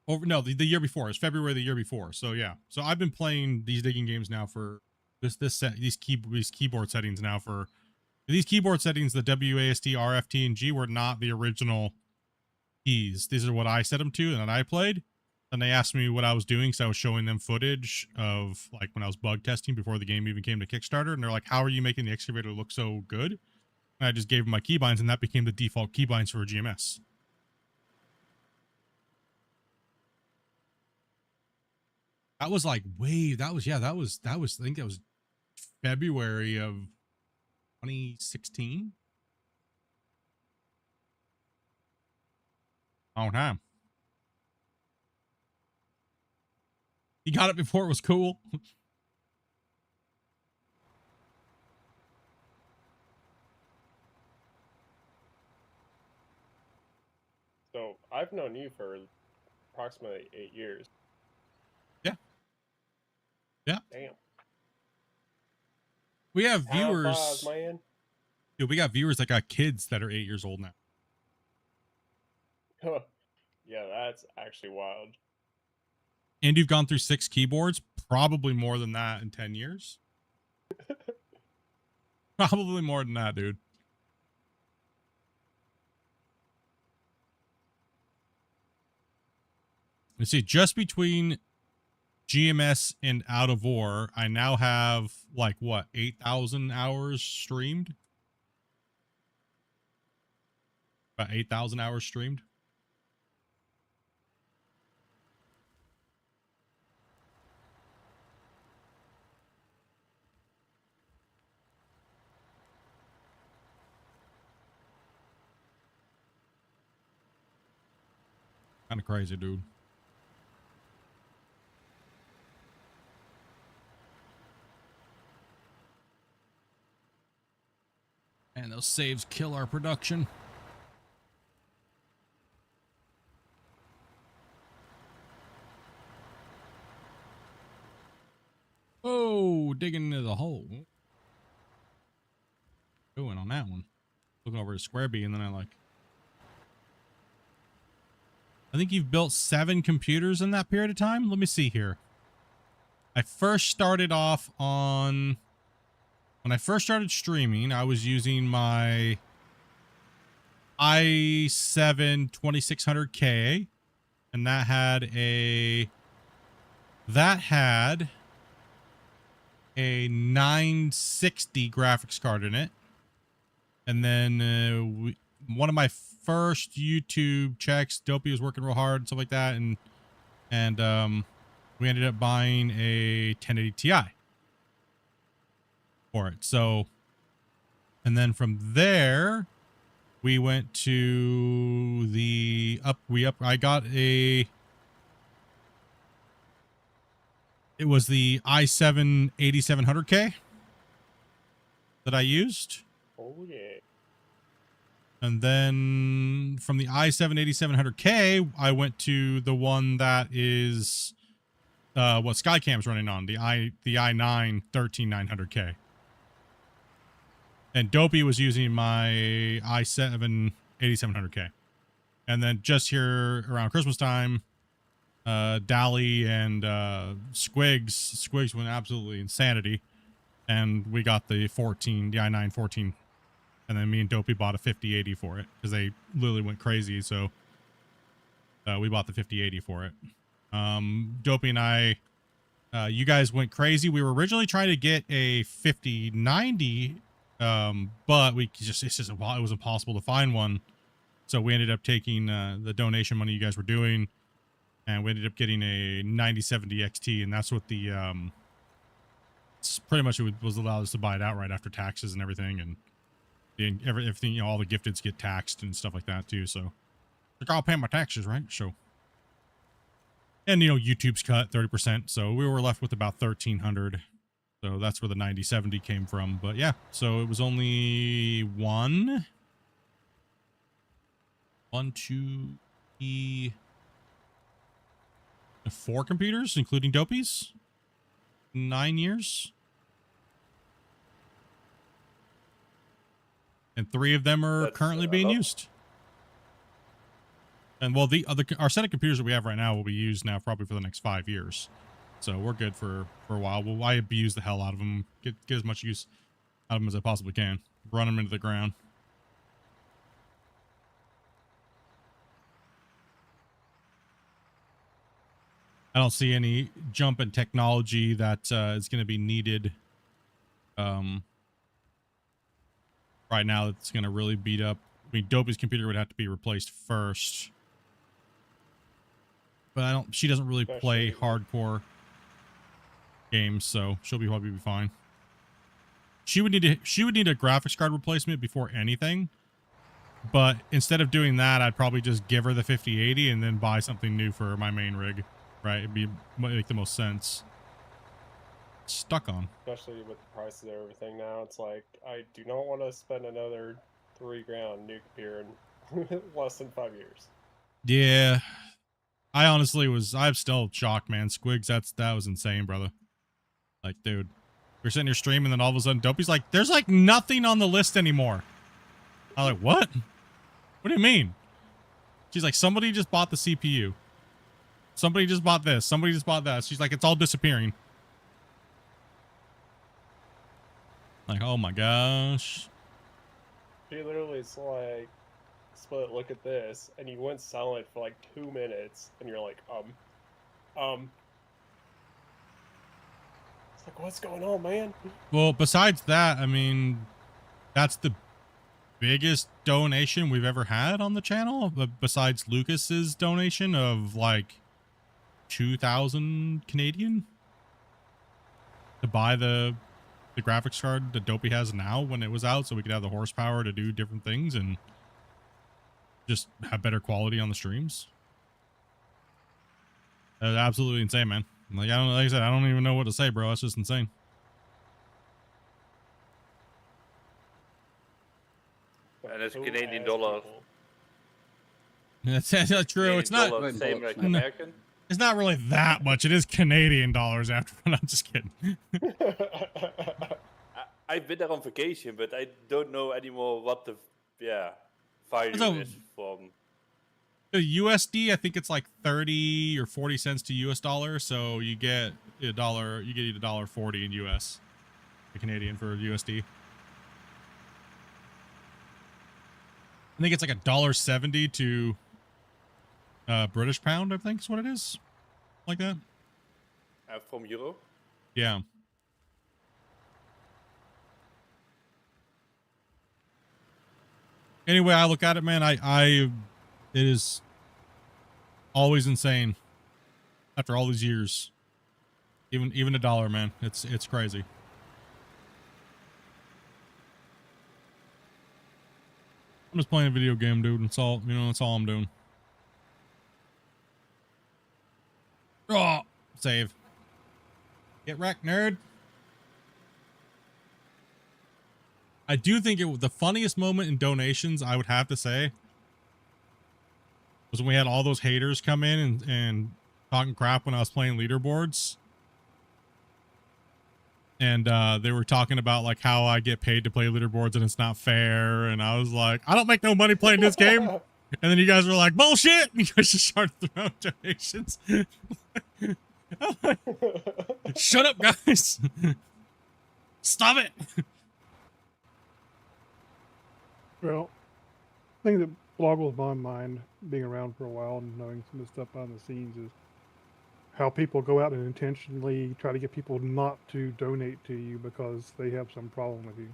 Over no, the year before. It's February the year before. So yeah. So I've been playing these digging games now for these keyboard settings now for these keyboard settings. The WASD, RFT, and G were not the original keys. These are what I set them to and that I played. And they asked me what I was doing, so I was showing them footage of like when I was bug testing before the game even came to Kickstarter, and they're like, "How are you making the excavator look so good?" And I just gave them my keybinds, and that became the default keybinds for GMS. That was like that was I think that was February of 2016. Long time. He got it before it was cool. So I've known you for approximately 8 years. Yeah. Yeah. Damn. We have Time viewers. flies, man. Dude, we got viewers that got kids that are 8 years old now. Yeah, that's actually wild. And you've gone through 6 keyboards, probably more than that in 10 years. Probably more than that, dude. Let's see, just between GMS and Out of War, I now have like what, 8,000 hours streamed? About 8,000 hours streamed. Kind of crazy, dude. And those saves kill our production. Oh, digging into the hole. Going on that one. Looking over at Square B, and then I think you've built 7 computers in that period of time. Let me see here. I first started off on... When I first started streaming, I was using my i7 2600K, and that had a 960 graphics card in it. And then one of my first YouTube checks, Dopey was working real hard and stuff like that, and we ended up buying a 1080 Ti for it. So, and then from there, we went to the I got it was the i7 8700K that I used. Oh yeah. And then from the i7 8700K, I went to the one that is what Skycam's running on, the i9 13900K. And Dopey was using my i7 8700K. And then just here around Christmas time, Dally and Squigs went absolutely insanity. And we got the i9 14. And then me and Dopey bought a 5080 for it because they literally went crazy. So we bought the 5080 for it. Dopey and I, you guys went crazy. We were originally trying to get a 5090, but it was impossible to find one. So we ended up taking the donation money you guys were doing, and we ended up getting a 9070 XT, and that's what the pretty much it was allowed us to buy it outright after taxes and everything, and everything, you know, all the gifteds get taxed and stuff like that too. So like, I'll pay my taxes, right? So, and you know, YouTube's cut 30%, so we were left with about 1,300. So that's where the 9070 came from. But yeah, so it was only 1, 2, 3, 4 computers, including Dopey's. 9 years. And 3 of them are That's currently a being lot. used. And well, our set of computers that we have right now will be used now probably for the next 5 years. So we're good for a while. Well, I abuse the hell out of them. Get as much use out of them as I possibly can. Run them into the ground. I don't see any jump in technology that is going to be needed right now that's going to really beat up. I mean, Dopey's computer would have to be replaced first. But she doesn't really play hardcore games, so she'll probably be fine. She would need a graphics card replacement before anything. But instead of doing that, I'd probably just give her the 5080 and then buy something new for my main rig. Right, make the most sense. Stuck on. Especially with the prices of everything now, it's like I do not want to spend another $3 grand new computer in less than 5 years. Yeah, I'm still shocked, man. Squigs, that was insane, brother. Like, dude, you're sitting here streaming, and then all of a sudden, Dopey's like, "There's like nothing on the list anymore." I'm like, "What? What do you mean?" She's like, "Somebody just bought the CPU. Somebody just bought this. Somebody just bought that." She's like, "It's all disappearing." Like, oh my gosh. She literally is like, "Split, look at this," and you went silent for like 2 minutes, and you're like, It's like, what's going on, man? Well, besides that, I mean, that's the biggest donation we've ever had on the channel, besides Lucas's donation of like 2,000 Canadian to buy the graphics card that Dopey has now when it was out, so we could have the horsepower to do different things and just have better quality on the streams. That's absolutely insane, man. Like I said, I don't even know what to say, bro. It's just insane. And it's Canadian dollar. That's true. Canadian It's not dollar, same like American. It's not really that much. It is Canadian dollars after. I'm just kidding. I've been there on vacation, but I don't know anymore what the value is from. The USD, I think it's like 30 or 40 cents to US dollar. So you get $1. You get $1.40 in US, the Canadian for USD. I think it's like $1.70 to British pound. I think is what it is, like that. From euro. Yeah. Anyway, I look at it, man. It is always insane after all these years. Even $1, man. It's crazy. I'm just playing a video game, dude. That's all, that's all I'm doing. Oh, save. Get wrecked, nerd. I do think the funniest moment in donations, I would have to say, was when we had all those haters come in and talking crap when I was playing leaderboards. And they were talking about like how I get paid to play leaderboards and it's not fair. And I was like, I don't make no money playing this game. And then you guys were like, bullshit. And you guys just started throwing donations. Like, shut up, guys. Stop it. Well, the thing that boggles my mind, being around for a while and knowing some of the stuff behind the scenes, is how people go out and intentionally try to get people not to donate to you because they have some problem with you.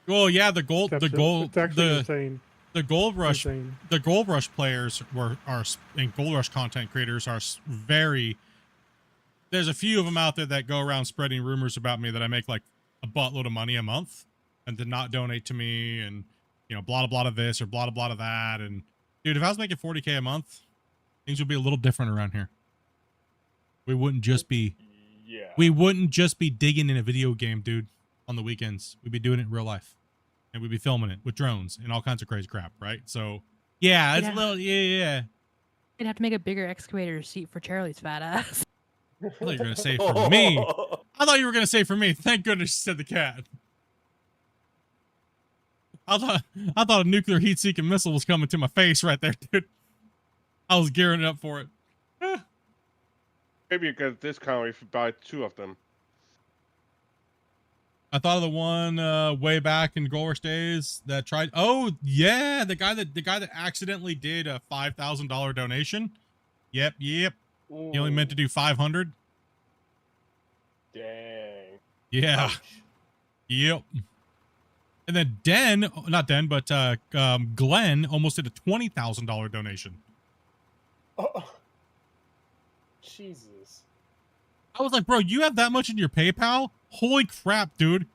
Well, yeah, the gold It's insane. The Gold Rush, Insane. the Gold Rush players and Gold Rush content creators are very. There's a few of them out there that go around spreading rumors about me that I make like a buttload of money a month, and to not donate to me, and blah blah blah of this or blah blah of that. And dude, if I was making 40K a month, things would be a little different around here. We wouldn't just be digging in a video game, dude, on the weekends. We'd be doing it in real life. And we'd be filming it with drones and all kinds of crazy crap, right? So, yeah, it's a little, yeah. You'd have to make a bigger excavator seat for Charlie's fat ass. I thought you were gonna say for me. I thought you were gonna say for me. Thank goodness you said the cat. I thought a nuclear heat-seeking missile was coming to my face right there, dude. I was gearing up for it. Maybe you get a discount if you buy 2 of them. I thought of the one way back in Golrish days that tried. Oh yeah, the guy that accidentally did a $5,000 donation. Yep. He only meant to do 500. Dang. Yeah. Ouch. Yep. And then Glenn almost did a $20,000 donation. Oh. Jesus. I was like, bro, you have that much in your PayPal? Holy crap, dude.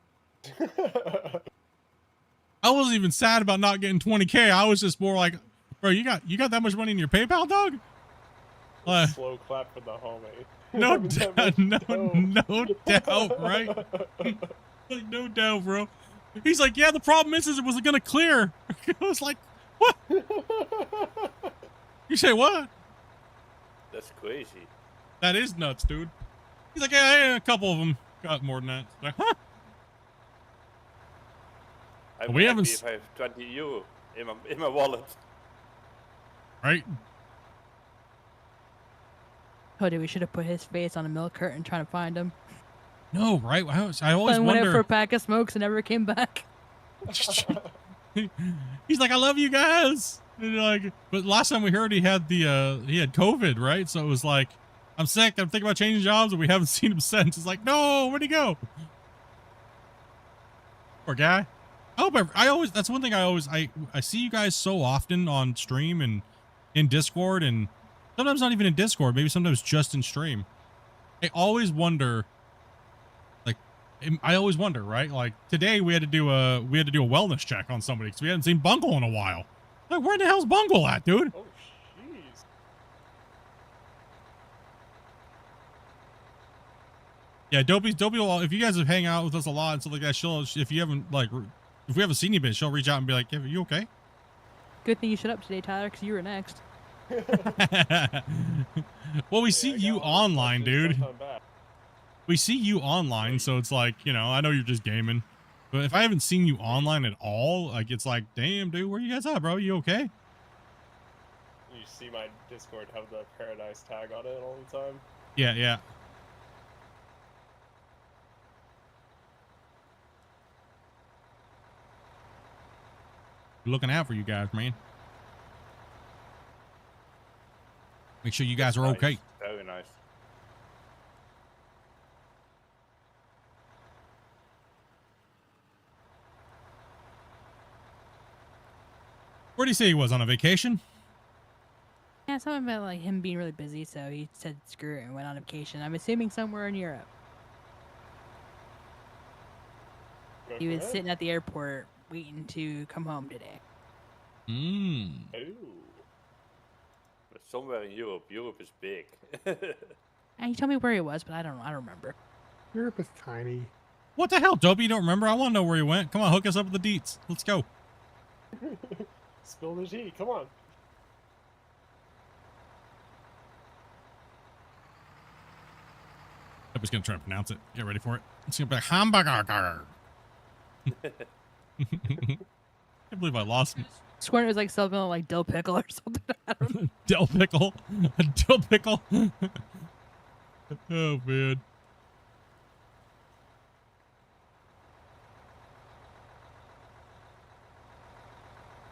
I wasn't even sad about not getting 20K. I was just more like, bro, you got that much money in your PayPal, dog? Slow clap for the homie. No doubt, right? Like, no doubt, bro. He's like, yeah, the problem is it was gonna clear. I was like, what? You say what? That's crazy. That is nuts, dude. He's like, yeah, a couple of them got more than that. Like, huh? I'm We happy haven't if I have 20 euro in my wallet. Right? Oh, dude, we should have put his face on a milk carton trying to find him. No, right? I always And went out for a wonder. pack of smokes and never came back. He's like, I love you guys. And like, but last time we heard he had COVID, right? So it was like, I'm sick. I'm thinking about changing jobs, and we haven't seen him since. It's like, no, where'd he go? Poor guy. That's one thing I see you guys so often on stream and in Discord, and sometimes not even in Discord, maybe sometimes just in stream. I always wonder, right? Like today we had to do a wellness check on somebody because we hadn't seen Bungle in a while. Like, where the hell's Bungle at, dude? Oh, jeez. Yeah, Dopey will, if you guys have hang out with us a lot and stuff like that, if we haven't seen you bit, she'll reach out and be like, "Are you okay?" Good thing you shut up today, Tyler, because you were next. Well, we see you online, dude. We see you online, so it's like, I know you're just gaming. But if I haven't seen you online at all, like, it's like, damn, dude, where you guys at, bro? You okay? You see my Discord have the Paradise tag on it all the time? Yeah. Looking out for you guys, man. Make sure you guys are okay. Very nice. Where did he say he was, on a vacation? Yeah, something about like him being really busy, so he said screw it and went on vacation. I'm assuming somewhere in Europe. He was sitting at the airport waiting to come home today. Ooh. But somewhere in Europe. Europe is big. And he told me where he was, but I don't remember. Europe is tiny. What the hell, Dopey? You don't remember? I want to know where he went. Come on, hook us up with the deets. Let's go. Spill the tea, come on. I was going to try to pronounce it. Get ready for it. It's going to be like hamburger. I can't believe I lost him. Swear it was like something like dill pickle or something. I don't know. Dill pickle. A dill pickle. Oh, man.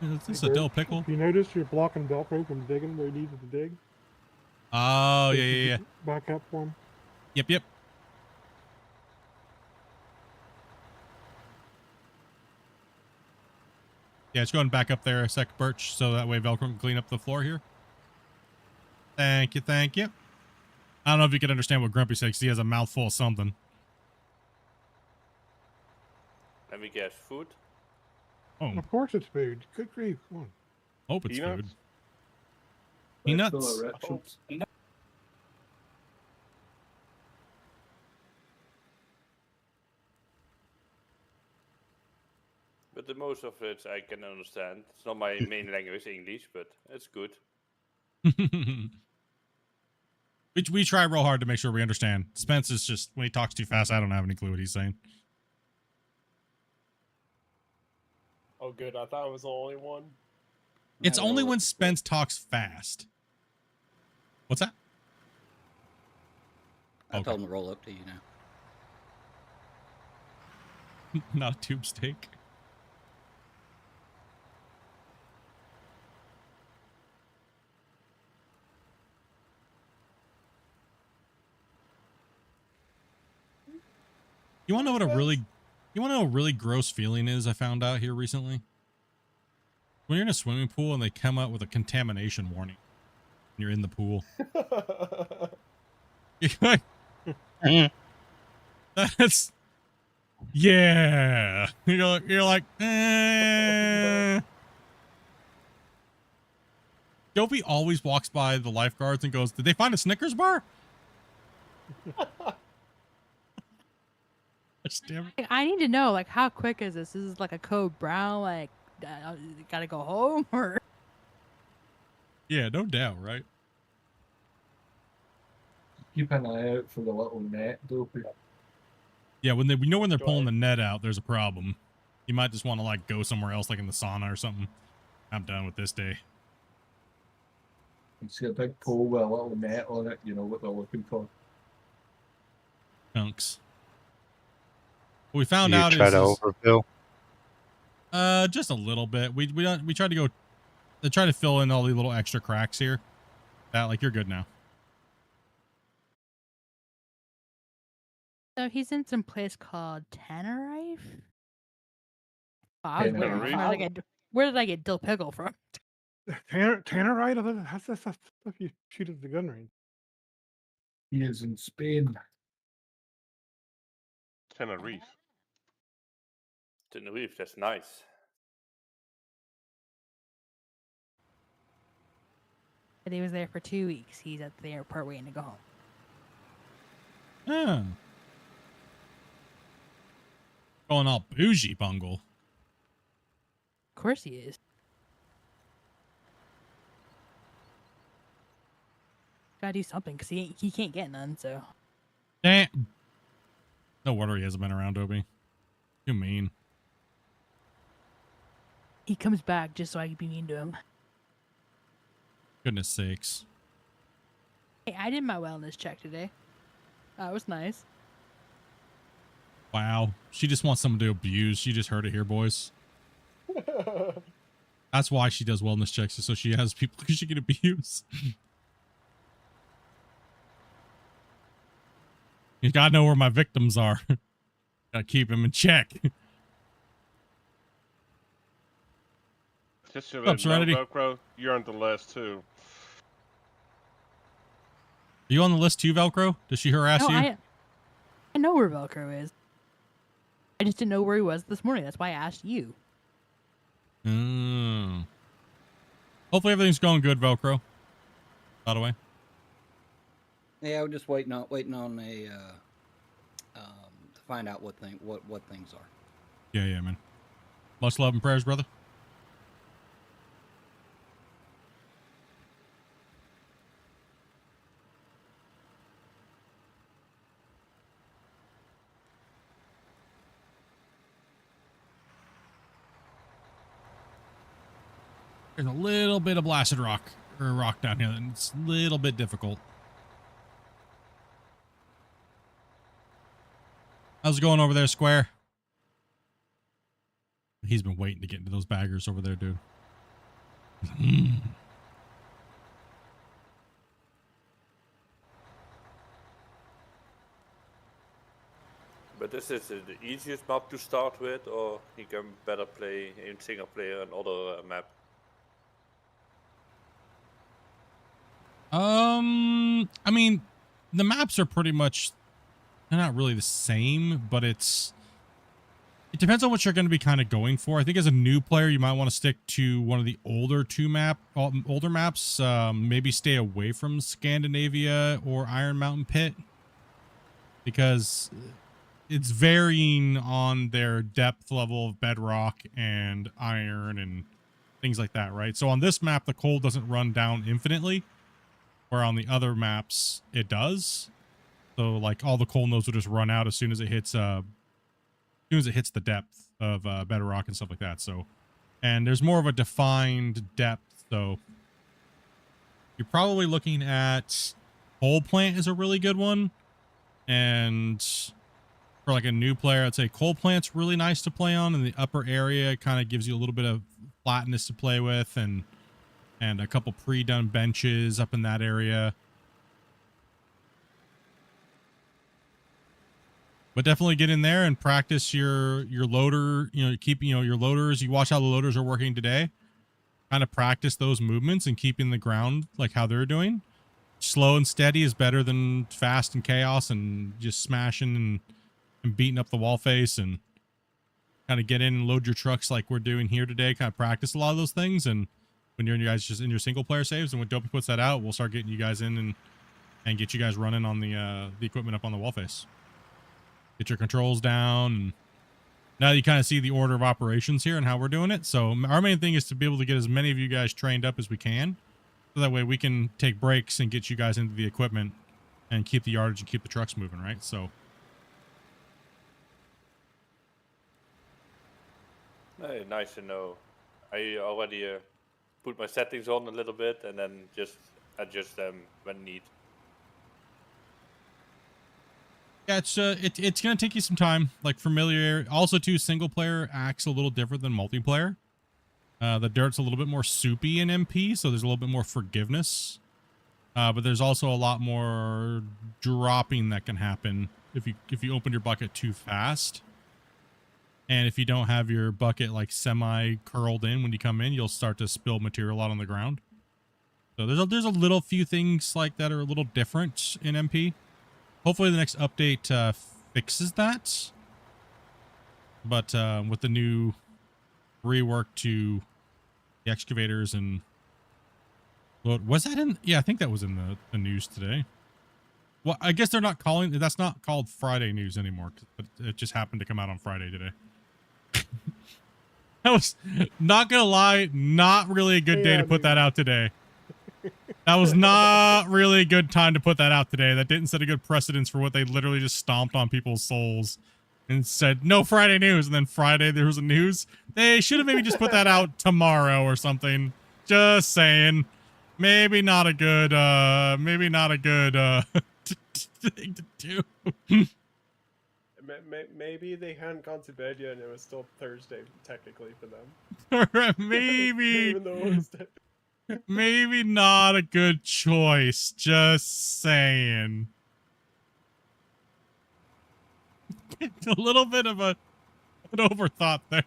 Is this a dill pickle? You notice you're blocking Velcro from digging where he needed to dig? Oh, yeah. Back up one. Yep. Yeah, it's going back up there a sec, Birch, so that way Velcro can clean up the floor here. Thank you. I don't know if you can understand what Grumpy said, because he has a mouthful of something. Let me guess, food? Oh, Of course it's food. Good grief. Come on. hope it's food. Peanuts. Peanuts. But the most of it I can understand. It's not my main language, English, but it's good. we try real hard to make sure we understand. Spence is just, when he talks too fast, I don't have any clue what he's saying. Oh, good. I thought I was the only one. It's Yeah, only well, when Spence talks fast. What's that? I Okay. told him to roll up to you now. Not a tube steak. You want to know what a really gross feeling is? I found out here recently. When you're in a swimming pool and they come up with a contamination warning, and you're in the pool. You're like, that's, yeah. You're like, Dopey always walks by the lifeguards and goes, "Did they find a Snickers bar?" I need to know, like, how quick is this? Is this like a code brown? Like, gotta go home or? Yeah, no doubt, right? Keep an eye out for the little net, Dopey. Yeah, when they're pulling the net out, there's a problem. You might just want to like go somewhere else, like in the sauna or something. I'm done with this day. You see a big pole with a little net on it, you know what they're looking for. Chunks. What we found You out try is to overfill. just a little bit. We tried to go. They tried to fill in all the little extra cracks here. That, like, you're good now. So he's in some place called Tenerife. Oh, I was wondering, Tenerife? where did I get dill pickle from? Tannerite? That's stuff you shoot at the gun range. He is in Spain. Tenerife. Tenerife, that's nice. But he was there for 2 weeks. He's at the airport waiting to go home. Oh. Going all bougie, bungle. Of course he is. Gotta do something because he can't get none. So. Damn. No wonder he hasn't been around, Dobie. Too mean. He comes back just so I can be mean to him. Goodness sakes. Hey, I did my wellness check today. It was nice. Wow. She just wants someone to abuse. She just heard it here, boys. That's why she does wellness checks, so she has people she can abuse. You gotta know where my victims are. Gotta keep them in check. Just so What's up, that Serenity? Velcro, you're on the list too. Are you on the list too, Velcro? Does she harass you? I know where Velcro is. I just didn't know where he was this morning. That's why I asked you. Hopefully everything's going good, Velcro. By the way. Yeah, we're just waiting on a to find out what things are. Yeah, man. Much love and prayers, brother. There's a little bit of blasted rock or rock down here, and it's a little bit difficult. How's it going over there, Square? He's been waiting to get into those baggers over there, dude. But this is the easiest map to start with, or he can better play in single player and other map? I mean, the maps are pretty much, they're not really the same, but it depends on what you're going to be kind of going for. I think as a new player, you might want to stick to one of the older maps. Maybe stay away from Scandinavia or Iron Mountain Pit, because it's varying on their depth level of bedrock and iron and things like that, right? So on this map, the coal doesn't run down infinitely, where on the other maps it does. So like all the coal nodes will just run out as soon as it hits the depth of bedrock and stuff like that. So, and there's more of a defined depth. So you're probably looking at coal plant is a really good one. And for like a new player, I'd say coal plant's really nice to play on in the upper area. It kind of gives you a little bit of flatness to play with, and a couple pre-done benches up in that area. But definitely get in there and practice your loader, keep your loaders, you watch how the loaders are working today. Kind of practice those movements and keeping the ground like how they're doing. Slow and steady is better than fast and chaos and just smashing and beating up the wall face, and kind of get in and load your trucks like we're doing here today. Kind of practice a lot of those things, and when you're just in your single player saves, and when Dopey puts that out, we'll start getting you guys in and get you guys running on the equipment up on the wall face. Get your controls down. And now you kind of see the order of operations here and how we're doing it. So our main thing is to be able to get as many of you guys trained up as we can. So that way we can take breaks and get you guys into the equipment and keep the yardage and keep the trucks moving, right? So. Hey, nice to know. I already put my settings on a little bit and then just adjust them when need. Yeah, it's gonna take you some time, like familiar. Also, too, single player acts a little different than multiplayer. The dirt's a little bit more soupy in MP, so there's a little bit more forgiveness. But there's also a lot more dropping that can happen if you open your bucket too fast, and if you don't have your bucket like semi curled in when you come in, you'll start to spill material out on the ground. So there's a little few things like that are a little different in MP. Hopefully the next update fixes that. But with the new rework to the excavators and was that in? Yeah, I think that was in the news today. Well, I guess they're not calling that's not called Friday news anymore, but it just happened to come out on Friday today. That was, not gonna lie, not really a good day to put that out today. That was not really a good time to put that out today. That didn't set a good precedence for what they literally just stomped on people's souls and said, no Friday news. And then Friday there was a news. They should have maybe just put that out tomorrow or something. Just saying. Maybe not a good thing to do. Maybe they hadn't gone to bed yet and it was still Thursday technically for them. Maybe. Even though it was maybe not a good choice. Just saying. It's a little bit of an overthought there.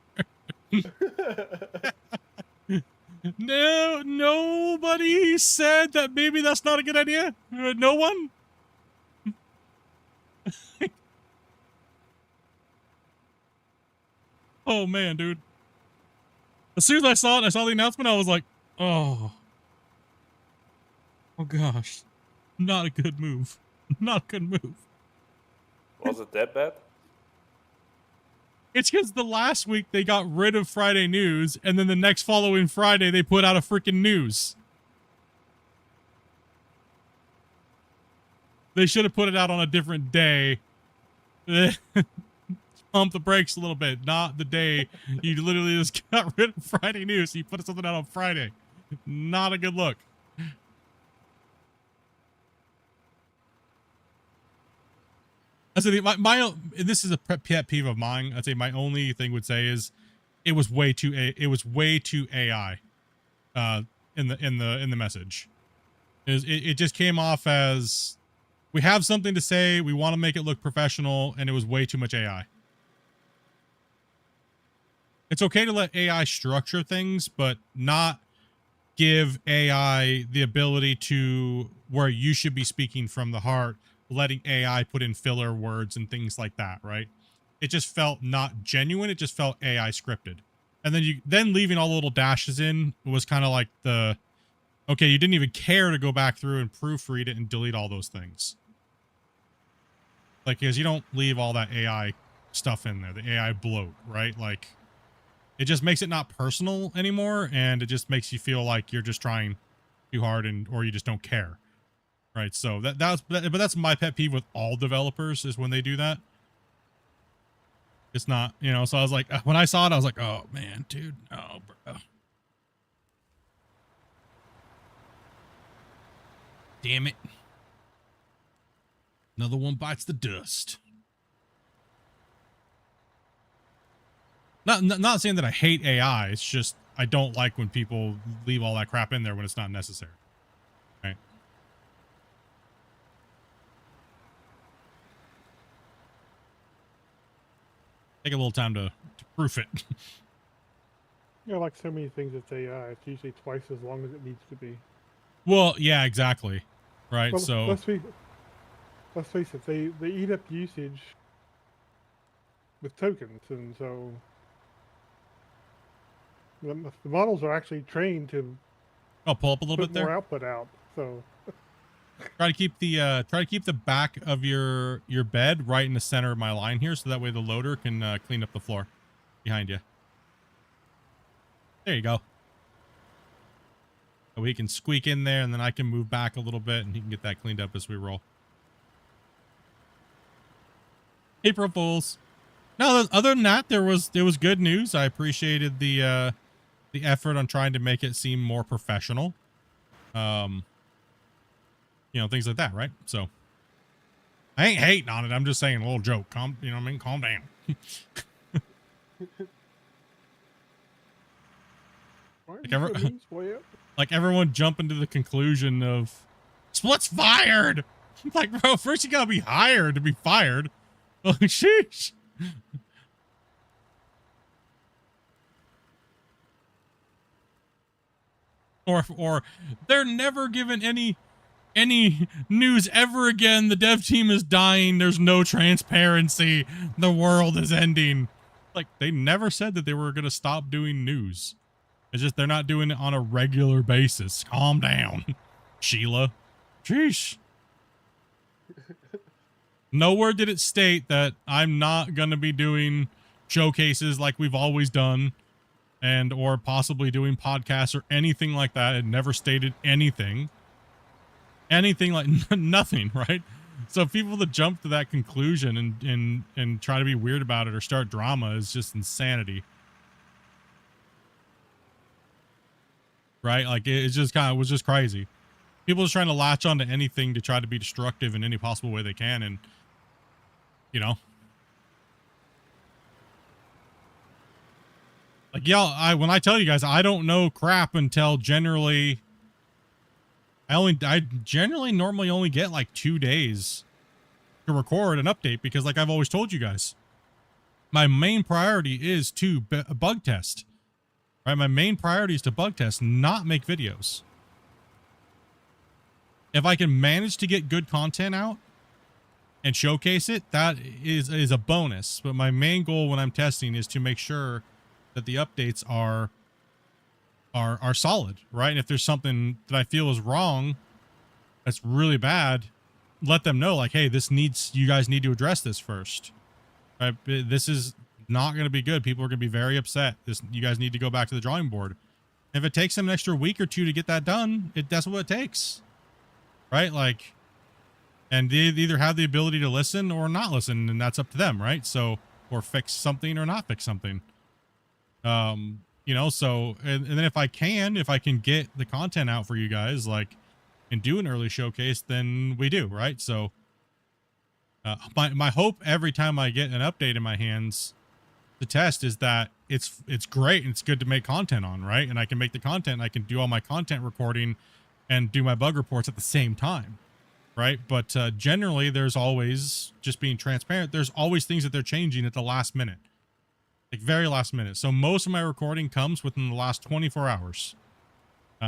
No, nobody said that maybe that's not a good idea. No one. Oh man, dude. As soon as I saw it, I saw the announcement, I was like, oh gosh, not a good move. Not a good move. Was it that bad? It's because the last week they got rid of Friday news, and then the next following Friday they put out a freaking news. They should have put it out on a different day. Pump the brakes a little bit, not the day you literally just got rid of Friday news. You put something out on Friday. Not a good look. I say this is a pet peeve of mine. I'd say my only thing would say is it was way too AI in the message. It just came off as we have something to say, we want to make it look professional, and it was way too much AI. It's okay to let AI structure things, but not give AI the ability to where you should be speaking from the heart, letting AI put in filler words and things like that, right? It just felt not genuine. It just felt AI scripted. And then leaving all the little dashes in was kind of like okay, you didn't even care to go back through and proofread it and delete all those things. Like, because you don't leave all that AI stuff in there, the AI bloat, right? Like, it just makes it not personal anymore, and it just makes you feel like you're just trying too hard, or you just don't care, right? So but that's my pet peeve with all developers, is when they do that. It's not, you know. So I was like, when I saw it, I was like, oh man, dude, no, bro. Damn it. Another one bites the dust. Not saying that I hate AI. It's just I don't like when people leave all that crap in there when it's not necessary. Right? Take a little time to proof it. Yeah, like so many things it's AI. It's usually twice as long as it needs to be. Well, yeah, exactly. Right. Well, So let's face it. They eat up usage with tokens, and so the models are actually trained to I'll pull up a little put bit there. more output out. So Try to keep the back of your bed right in the center of my line here, so that way the loader can clean up the floor behind you. There you go. So he can squeak in there, and then I can move back a little bit, and he can get that cleaned up as we roll. April Fools. No, other than that, there was good news. I appreciated the effort on trying to make it seem more professional. You know, things like that, right? So I ain't hating on it. I'm just saying a little joke. Calm, you know what I mean? Calm down. Like everyone jumping to the conclusion of Split's fired. Like, bro, first you gotta be hired to be fired. Oh, sheesh. Or they're never given any news ever again. The dev team is dying. There's no transparency. The world is ending. Like, they never said that they were going to stop doing news. It's just they're not doing it on a regular basis. Calm down, Sheila. Sheesh. Nowhere did it state that I'm not going to be doing showcases like we've always done, and or possibly doing podcasts or anything like that. It never stated anything. Anything like nothing, right? So people that jump to that conclusion and try to be weird about it or start drama is just insanity. Right? Like it's just was just crazy. People just trying to latch onto anything to try to be destructive in any possible way they can, and you know. Like, yeah, when I tell you guys, I don't know crap until generally I generally normally only get like 2 days to record an update, because like I've always told you guys, my main priority is to bug test, right? My main priority is to bug test, not make videos. If I can manage to get good content out and showcase it, that is a bonus. But my main goal when I'm testing is to make sure that the updates are solid, right? And if there's something that I feel is wrong, that's really bad, let them know, like, hey, you guys need to address this first. Right? This is not going to be good. People are going to be very upset. You guys need to go back to the drawing board. If it takes them an extra week or two to get that done, that's what it takes, right? Like, and they either have the ability to listen or not listen, and that's up to them, right? So, or fix something or not fix something. You know, so, and then if I can get the content out for you guys, like, and do an early showcase, then we do, right? So, my hope every time I get an update in my hands to test is that it's great and it's good to make content on, right? And I can make the content, I can do all my content recording and do my bug reports at the same time, right? But generally, there's always, just being transparent, there's always things that they're changing at the last minute. Like very last minute. So most of my recording comes within the last 24 hours.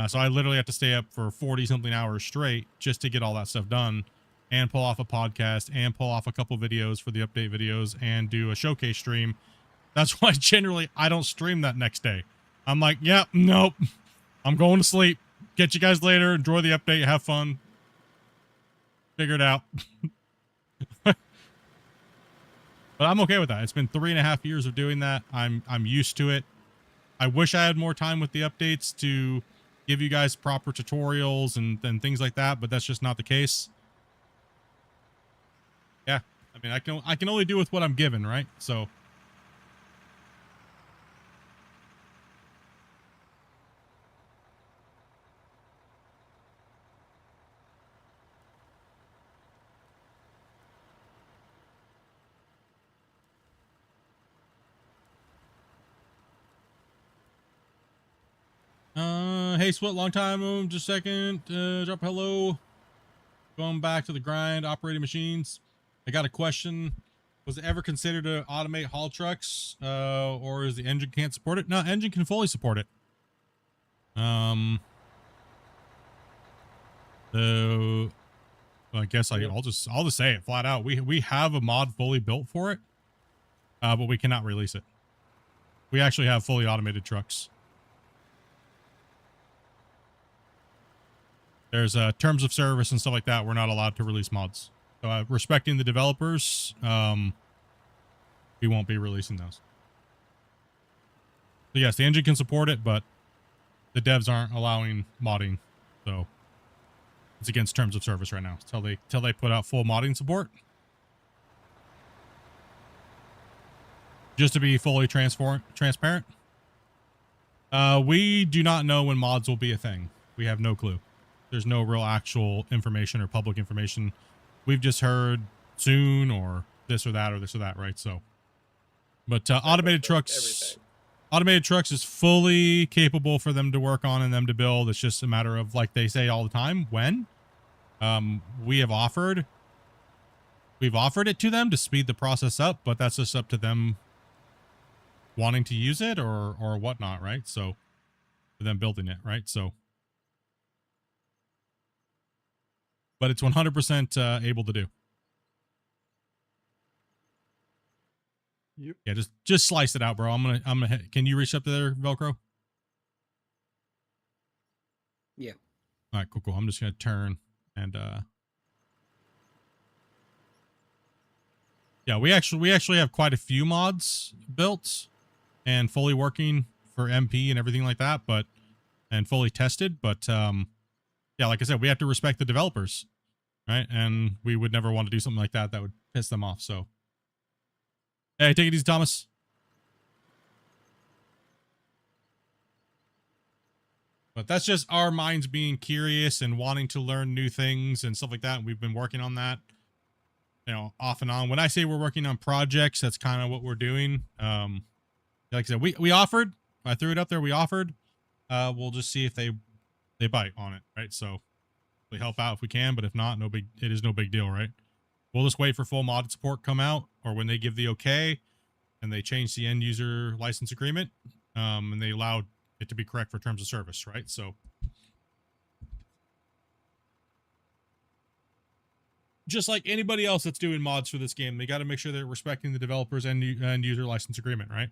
So I literally have to stay up for 40 something hours straight just to get all that stuff done and pull off a podcast and pull off a couple videos for the update videos and do a showcase stream. That's why generally I don't stream that next day. I'm like, yeah, nope, I'm going to sleep. Get you guys later. Enjoy the update. Have fun. Figure it out. But I'm okay with that. It's been 3.5 years of doing that. I'm used to it. I wish I had more time with the updates to give you guys proper tutorials and things like that, but that's just not the case. Yeah, I mean, I can only do with what I'm given, right? So. Hey, Sweat, long time. Just a second. Drop hello. Going back to the grind, operating machines. I got a question. Was it ever considered to automate haul trucks, or is the engine can't support it? No, engine can fully support it. So I guess I'll just say it flat out. We have a mod fully built for it, but we cannot release it. We actually have fully automated trucks. There's terms of service and stuff like that. We're not allowed to release mods. So respecting the developers, we won't be releasing those. So yes, the engine can support it, but the devs aren't allowing modding. So it's against terms of service right now till they put out full modding support. Just to be fully transparent, we do not know when mods will be a thing. We have no clue. There's no real actual information or public information. We've just heard soon or this or that, right? So, but automated trucks, is fully capable for them to work on and them to build. It's just a matter of, like they say all the time, when. We've offered it to them to speed the process up, but that's just up to them wanting to use it or whatnot, right? So, for them building it, right? So. But it's 100% able to do. Yep. Yeah, just slice it out, bro. I'm gonna hit. Can you reach up to there, Velcro? Yeah. All right, cool. I'm just gonna turn and yeah, we actually have quite a few mods built and fully working for MP and everything like that, and fully tested, but yeah, like I said, we have to respect the developers, right? And we would never want to do something like that would piss them off. So, hey, take it easy, Thomas. But that's just our minds being curious and wanting to learn new things and stuff like that. And we've been working on that, off and on. When I say we're working on projects, that's kind of what we're doing. Like I said, we offered. I threw it up there. We offered. We'll just see if they bite on it, right? So we help out if we can, but if not, it is no big deal, right? We'll just wait for full modded support come out, or when they give the okay and they change the end user license agreement, and they allow it to be correct for terms of service, right? So just like anybody else that's doing mods for this game, they got to make sure they're respecting the developers and user license agreement, right?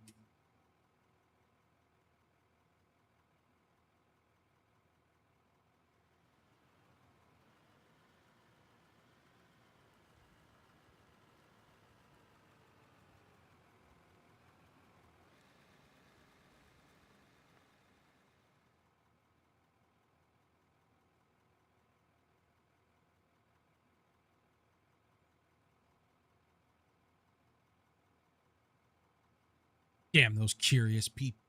Damn those curious people.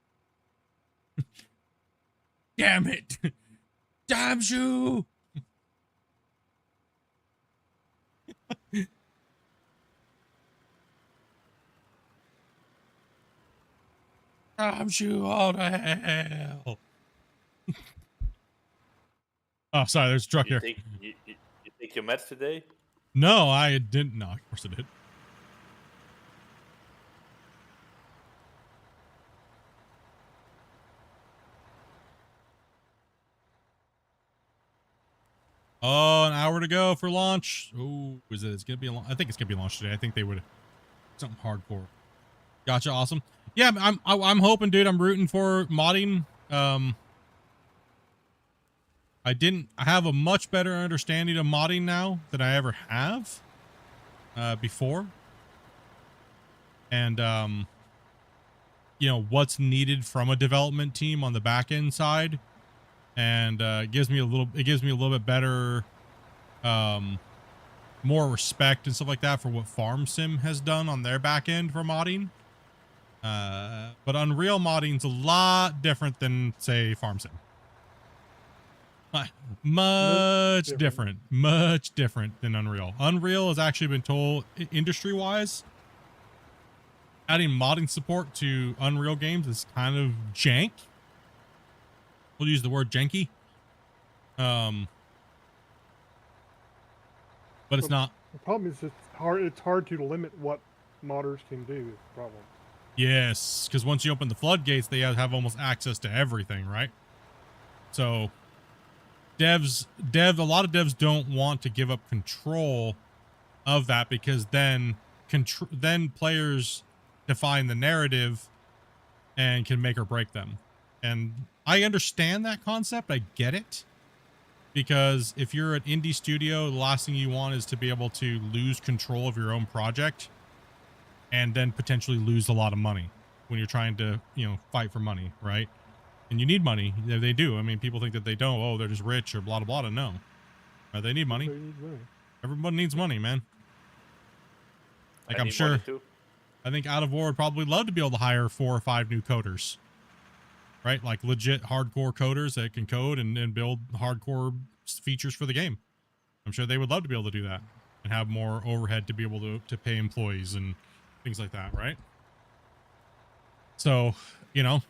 Damn it. Damn you. Damn you all to hell. Oh, sorry, there's a truck here. You take your meds today? No, I didn't. No, of course I did. Oh, an hour to go for launch. Oh, is it? It's gonna be. I think it's gonna be launched today. I think they would something hardcore. Gotcha. Awesome. Yeah, I'm hoping, dude. I'm rooting for modding. I have a much better understanding of modding now than I ever have before. And you know, what's needed from a development team on the back end side, and it gives me a little bit better, more respect and stuff like that for what Farm Sim has done on their back end for modding. But Unreal modding's a lot different than, say, Farm Sim. Much different than Unreal. Unreal has actually been told, industry-wise, adding modding support to Unreal games is kind of jank. We'll use the word janky. But it's not. The problem is it's hard to limit what modders can do. Is the problem. Yes, because once you open the floodgates, they have almost access to everything, right? So a lot of devs don't want to give up control of that, because then players define the narrative and can make or break them. And I understand that concept. I get it. Because if you're an indie studio, the last thing you want is to be able to lose control of your own project and then potentially lose a lot of money when you're trying to, you know, fight for money, right? And you need money. They do. I mean, people think that they don't. Oh, they're just rich or blah, blah, blah. No. They need money. Everybody needs money, man. Like, I'm sure. I think Out of War would probably love to be able to hire 4 or 5 new coders. Right? Like legit hardcore coders that can code and build hardcore features for the game. I'm sure they would love to be able to do that and have more overhead to be able to pay employees and things like that, right? So, you know,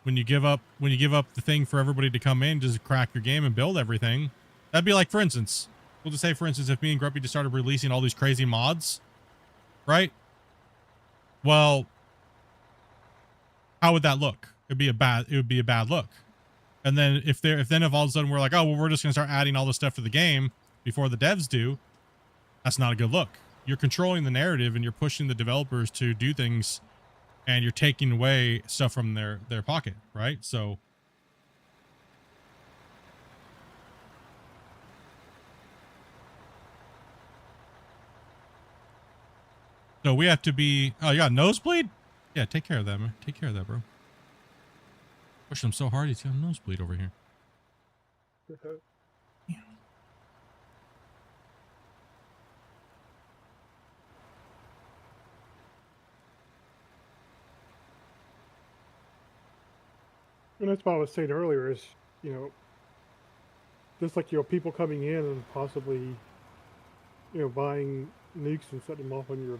when you give up the thing for everybody to come in, just crack your game and build everything, that'd be like, for instance, we'll just say, for instance, if me and Grumpy just started releasing all these crazy mods, right? Well, how would that look? It would be a bad look. And then if all of a sudden we're like, oh, well, we're just gonna start adding all this stuff to the game before the devs do, that's not a good look. You're controlling the narrative and you're pushing the developers to do things, and you're taking away stuff from their pocket, right? So we have to be. Oh, you got a nosebleed? Yeah, take care of that, man. Take care of that, bro. Push him so hard, he's got a nosebleed over here. Yeah. And that's what I was saying earlier is, you know, just like, you know, people coming in and possibly, you know, buying nukes and setting them off on your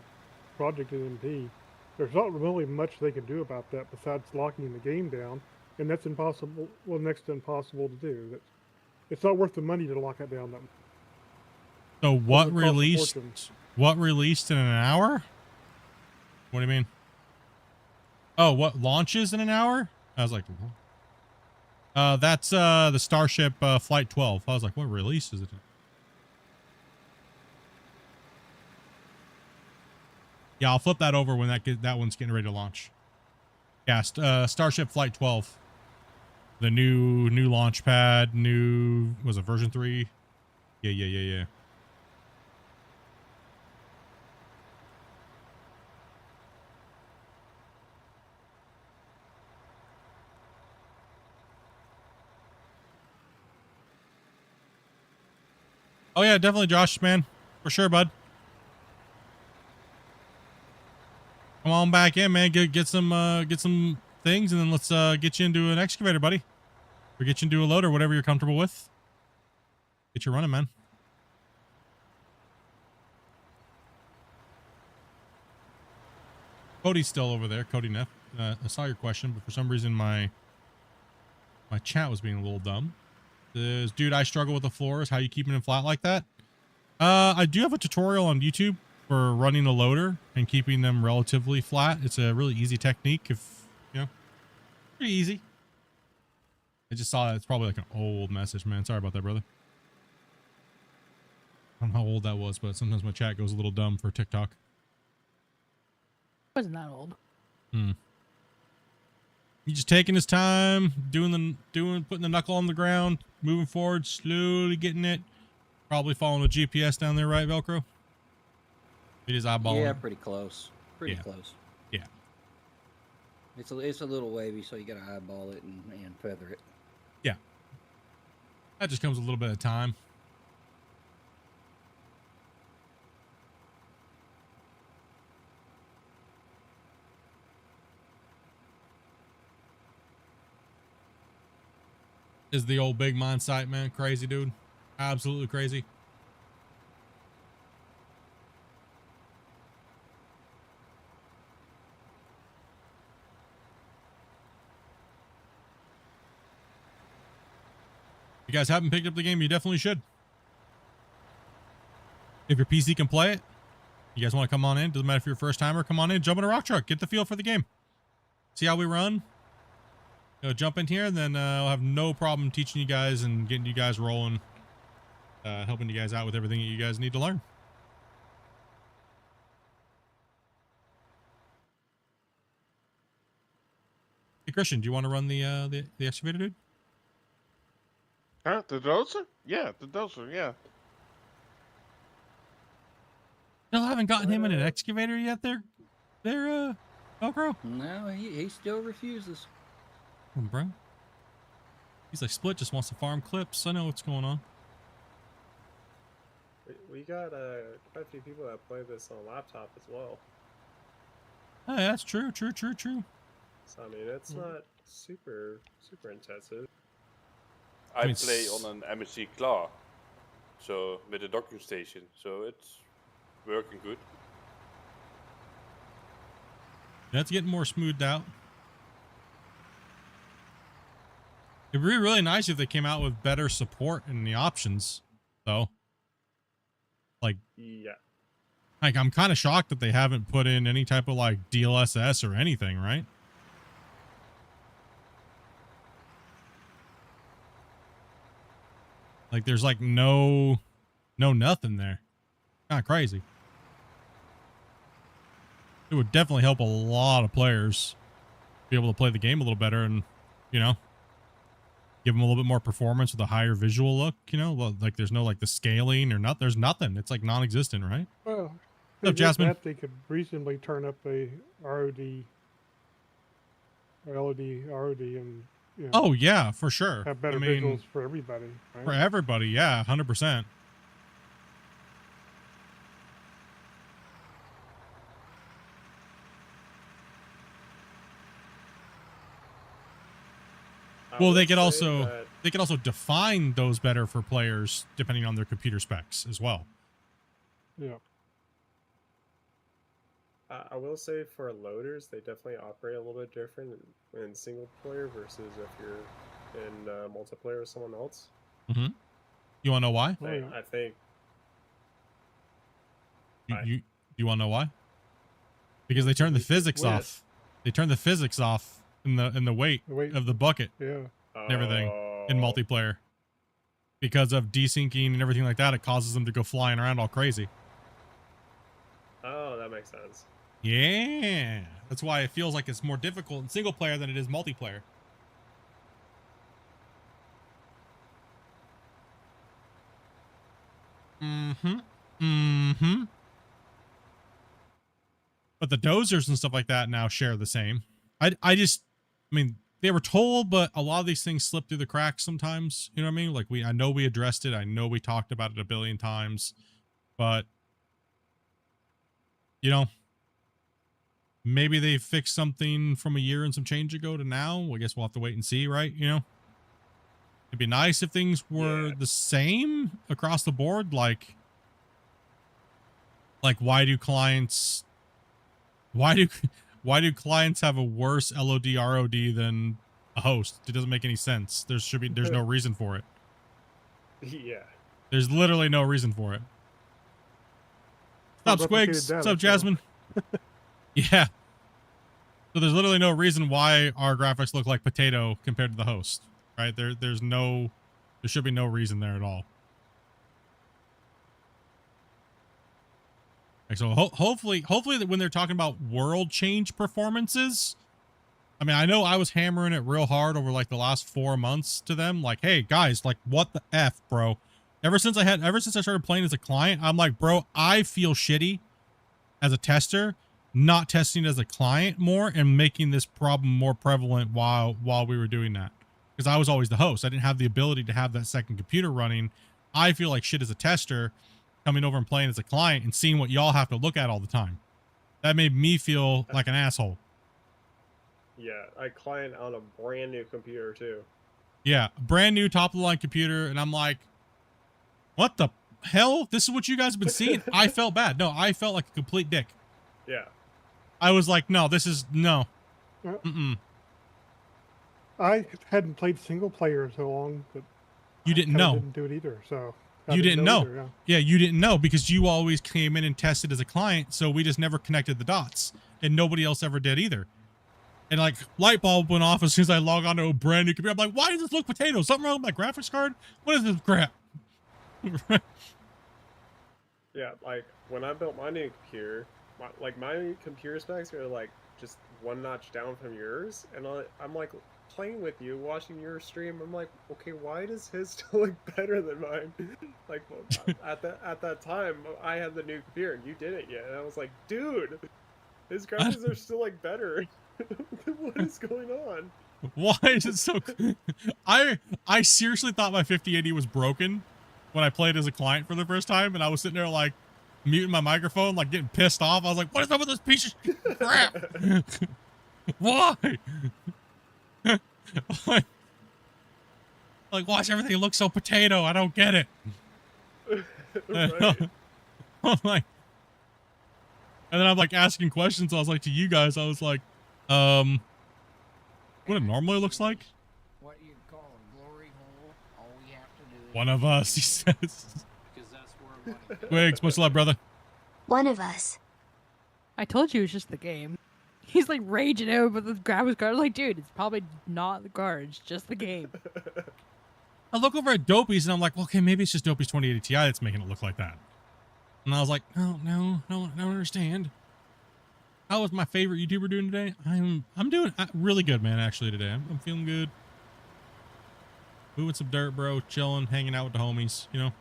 project in MP, there's not really much they can do about that besides locking the game down. And that's impossible, well, next to impossible to do. It's not worth the money to lock it down. So what released in an hour? What do you mean? Oh, what launches in an hour? I was like, that's the Starship Flight 12. I was like, what release is it? Yeah, I'll flip that over when that one's getting ready to launch. Yeah, Starship Flight 12. The new launch pad, was it version 3? Yeah. Oh yeah, definitely, Josh, man. For sure, bud. Come on back in, man. Get some things, and then let's get you into an excavator, buddy. Or get you into a loader, whatever you're comfortable with. Get you running, man. Cody's still over there. Cody Neff. I saw your question, but for some reason my chat was being a little dumb. Dude, I struggle with the floors. How you keeping them flat like that? I do have a tutorial on YouTube for running a loader and keeping them relatively flat. It's a really easy technique. If you know, pretty easy. I just saw that. It's probably like an old message, man. Sorry about that, brother. I don't know how old that was, but sometimes my chat goes a little dumb for TikTok. Wasn't that old? He's just taking his time, putting the knuckle on the ground, moving forward, slowly getting it. Probably following a GPS down there, right, Velcro? It is eyeballing. Yeah, pretty close. Pretty close. Yeah. It's a little wavy, so you gotta eyeball it and feather it. Yeah. That just comes with a little bit of time. Is the old big mine site, man. Crazy, dude. Absolutely crazy. If you guys haven't picked up the game, you definitely should. If your PC can play it, you guys want to come on in, doesn't matter if you're a first timer, come on in, jump in a rock truck, get the feel for the game. See how we run. Jump in here, and then I'll have no problem teaching you guys and getting you guys rolling, helping you guys out with everything that you guys need to learn. Hey Christian, do you want to run the excavator, dude? Huh? The dozer? Yeah, the dozer. Yeah. Still haven't gotten him in an excavator yet. There, Velcro. No, he still refuses. Come on, bro. He's like, Split just wants to farm clips. I know what's going on. We got quite a few people that play this on a laptop as well. Oh, yeah, that's true. So I mean, it's not super intensive. I play on an MSC Claw, so with a docking station, so it's working good. That's getting more smoothed out. It'd be really nice if they came out with better support in the options, though. Like, Yeah. Like, I'm kind of shocked that they haven't put in any type of like DLSS or anything, right? Like, there's like no nothing there. Kind of crazy. It would definitely help a lot of players be able to play the game a little better and, you know, give them a little bit more performance with a higher visual look, you know, like there's no like the scaling or not. There's nothing. It's like non-existent, right? Well, What's up, Jasmine? That they could reasonably turn up a ROD, or LOD, ROD, and you know, Oh yeah, for sure. have better I mean, visuals for everybody. Right? for everybody, yeah, 100%. Well, they could also define those better for players depending on their computer specs as well. Yeah. I will say for loaders, they definitely operate a little bit different in single player versus if you're in multiplayer with someone else. Mm-hmm. You want to know why? I think. You want to know why? Because they turn the physics off. They turn the physics off in the weight of the bucket. Yeah. And everything in multiplayer. Because of desyncing and everything like that, it causes them to go flying around all crazy. Oh, that makes sense. Yeah. That's why it feels like it's more difficult in single player than it is multiplayer. Mm-hmm. Mm-hmm. But the dozers and stuff like that now share the same. I mean, they were told, but a lot of these things slip through the cracks sometimes. You know what I mean? Like I know we addressed it. I know we talked about it a billion times, but you know, maybe they fixed something from a year and some change ago to now. I guess we'll have to wait and see, right? You know, it'd be nice if things were the same across the board. Like why do clients have a worse LOD ROD than a host? It doesn't make any sense. There's no reason for it. Yeah. There's literally no reason for it. What's up, Squigs? What's up, Jasmine? Yeah. So there's literally no reason why our graphics look like potato compared to the host, right? There should be no reason there at all. So hopefully that when they're talking about world change performances, I mean, I know I was hammering it real hard over like the last 4 months to them. Like, hey guys, like what the F, bro? Ever since I started playing as a client, I'm like, bro, I feel shitty as a tester not testing as a client more and making this problem more prevalent while we were doing that. Because I was always the host. I didn't have the ability to have that second computer running. I feel like shit as a tester, coming over and playing as a client and seeing what y'all have to look at all the time. That made me feel like an asshole. Yeah, I client on a brand new computer too. Yeah, brand new top of the line computer, and I'm like, what the hell? This is what you guys have been seeing? I felt bad. No, I felt like a complete dick. Yeah. I was like, no, this is no. Yeah. Mm-mm. I hadn't played single player in so long that You didn't I know. didn't do it either. So I You didn't know. either, Yeah, you didn't know because you always came in and tested as a client, so we just never connected the dots, and nobody else ever did either. And like light bulb went off as soon as I log on to a brand new computer. I'm like, why does this look potato? Something wrong with my graphics card? What is this crap? Yeah, like when I built my new computer, my computer specs are like just one notch down from yours, and I'm like playing with you, watching your stream. I'm like, okay, why does his still look better than mine? Like at that time, I had the new computer and you didn't yet, and I was like, dude, his graphics are still like better. What is going on? Why is it so? I seriously thought my 5080 was broken when I played as a client for the first time, and I was sitting there like muting my microphone, like getting pissed off. I was like, what is up with this piece of crap? Why? Like, watch everything look so potato. I don't get it. Right. I'm like, and then I'm like asking questions. I was like, to you guys, I was like, what it normally looks like? What you call a glory hole, all we have to do is One of us, he says. because that's where money goes. Twigs, much love, brother. One of us. I told you it was just the game. He's like raging out with the graphics card. I was like, dude, it's probably not the card. It's just the game. I look over at Dopey's and I'm like, well, okay, maybe it's just Dopey's 2080 Ti that's making it look like that. And I was like, no, I don't understand. How was my favorite YouTuber doing today? I'm doing really good, man, actually, today. I'm feeling good. Moving some dirt, bro. Chilling, hanging out with the homies, you know?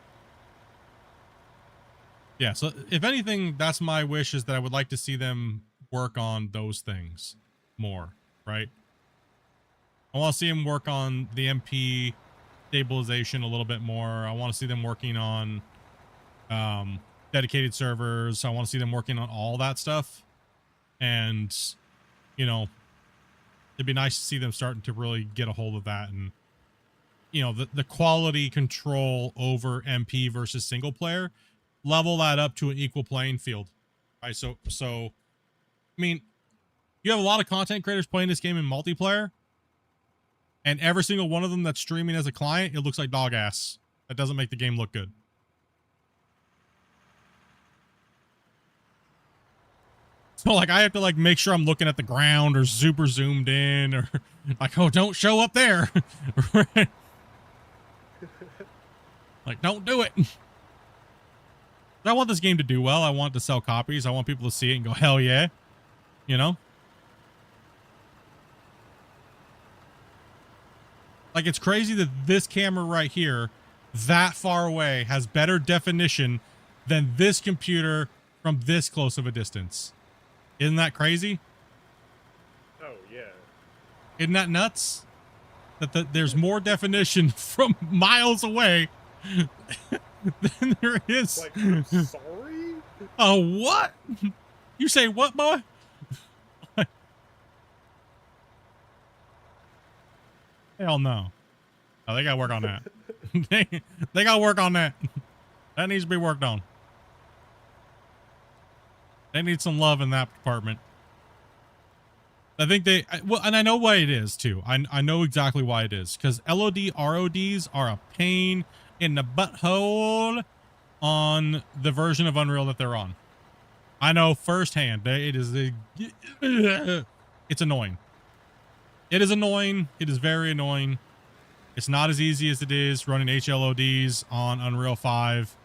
Yeah, so if anything, that's my wish, is that I would like to see them work on those things more, right? I want to see them work on the MP stabilization a little bit more. I want to see them working on dedicated servers. I want to see them working on all that stuff. And, you know, it'd be nice to see them starting to really get a hold of that. And, you know, the quality control over MP versus single player, level that up to an equal playing field. Right? So, I mean, you have a lot of content creators playing this game in multiplayer, and every single one of them that's streaming as a client, it looks like dog ass. That doesn't make the game look good. So, like, I have to, like, make sure I'm looking at the ground or super zoomed in, or like, oh, don't show up there. Like, don't do it. I want this game to do well. I want it to sell copies. I want people to see it and go, hell yeah. You know? Like, it's crazy that this camera right here, that far away, has better definition than this computer from this close of a distance. Isn't that crazy? Oh, yeah. Isn't that nuts? That there's more definition from miles away than there is. Like, I'm sorry? Oh, what? You say what, boy? Hell no. Oh, they gotta work on that. they gotta work on that. That needs to be worked on. They need some love in that department. I think well, and I know why it is too. I know exactly why it is, because LOD RODs are a pain in the butthole on the version of Unreal that they're on. I know firsthand. It's annoying. It is annoying. It is very annoying. It's not as easy as it is running HLODs on Unreal 5.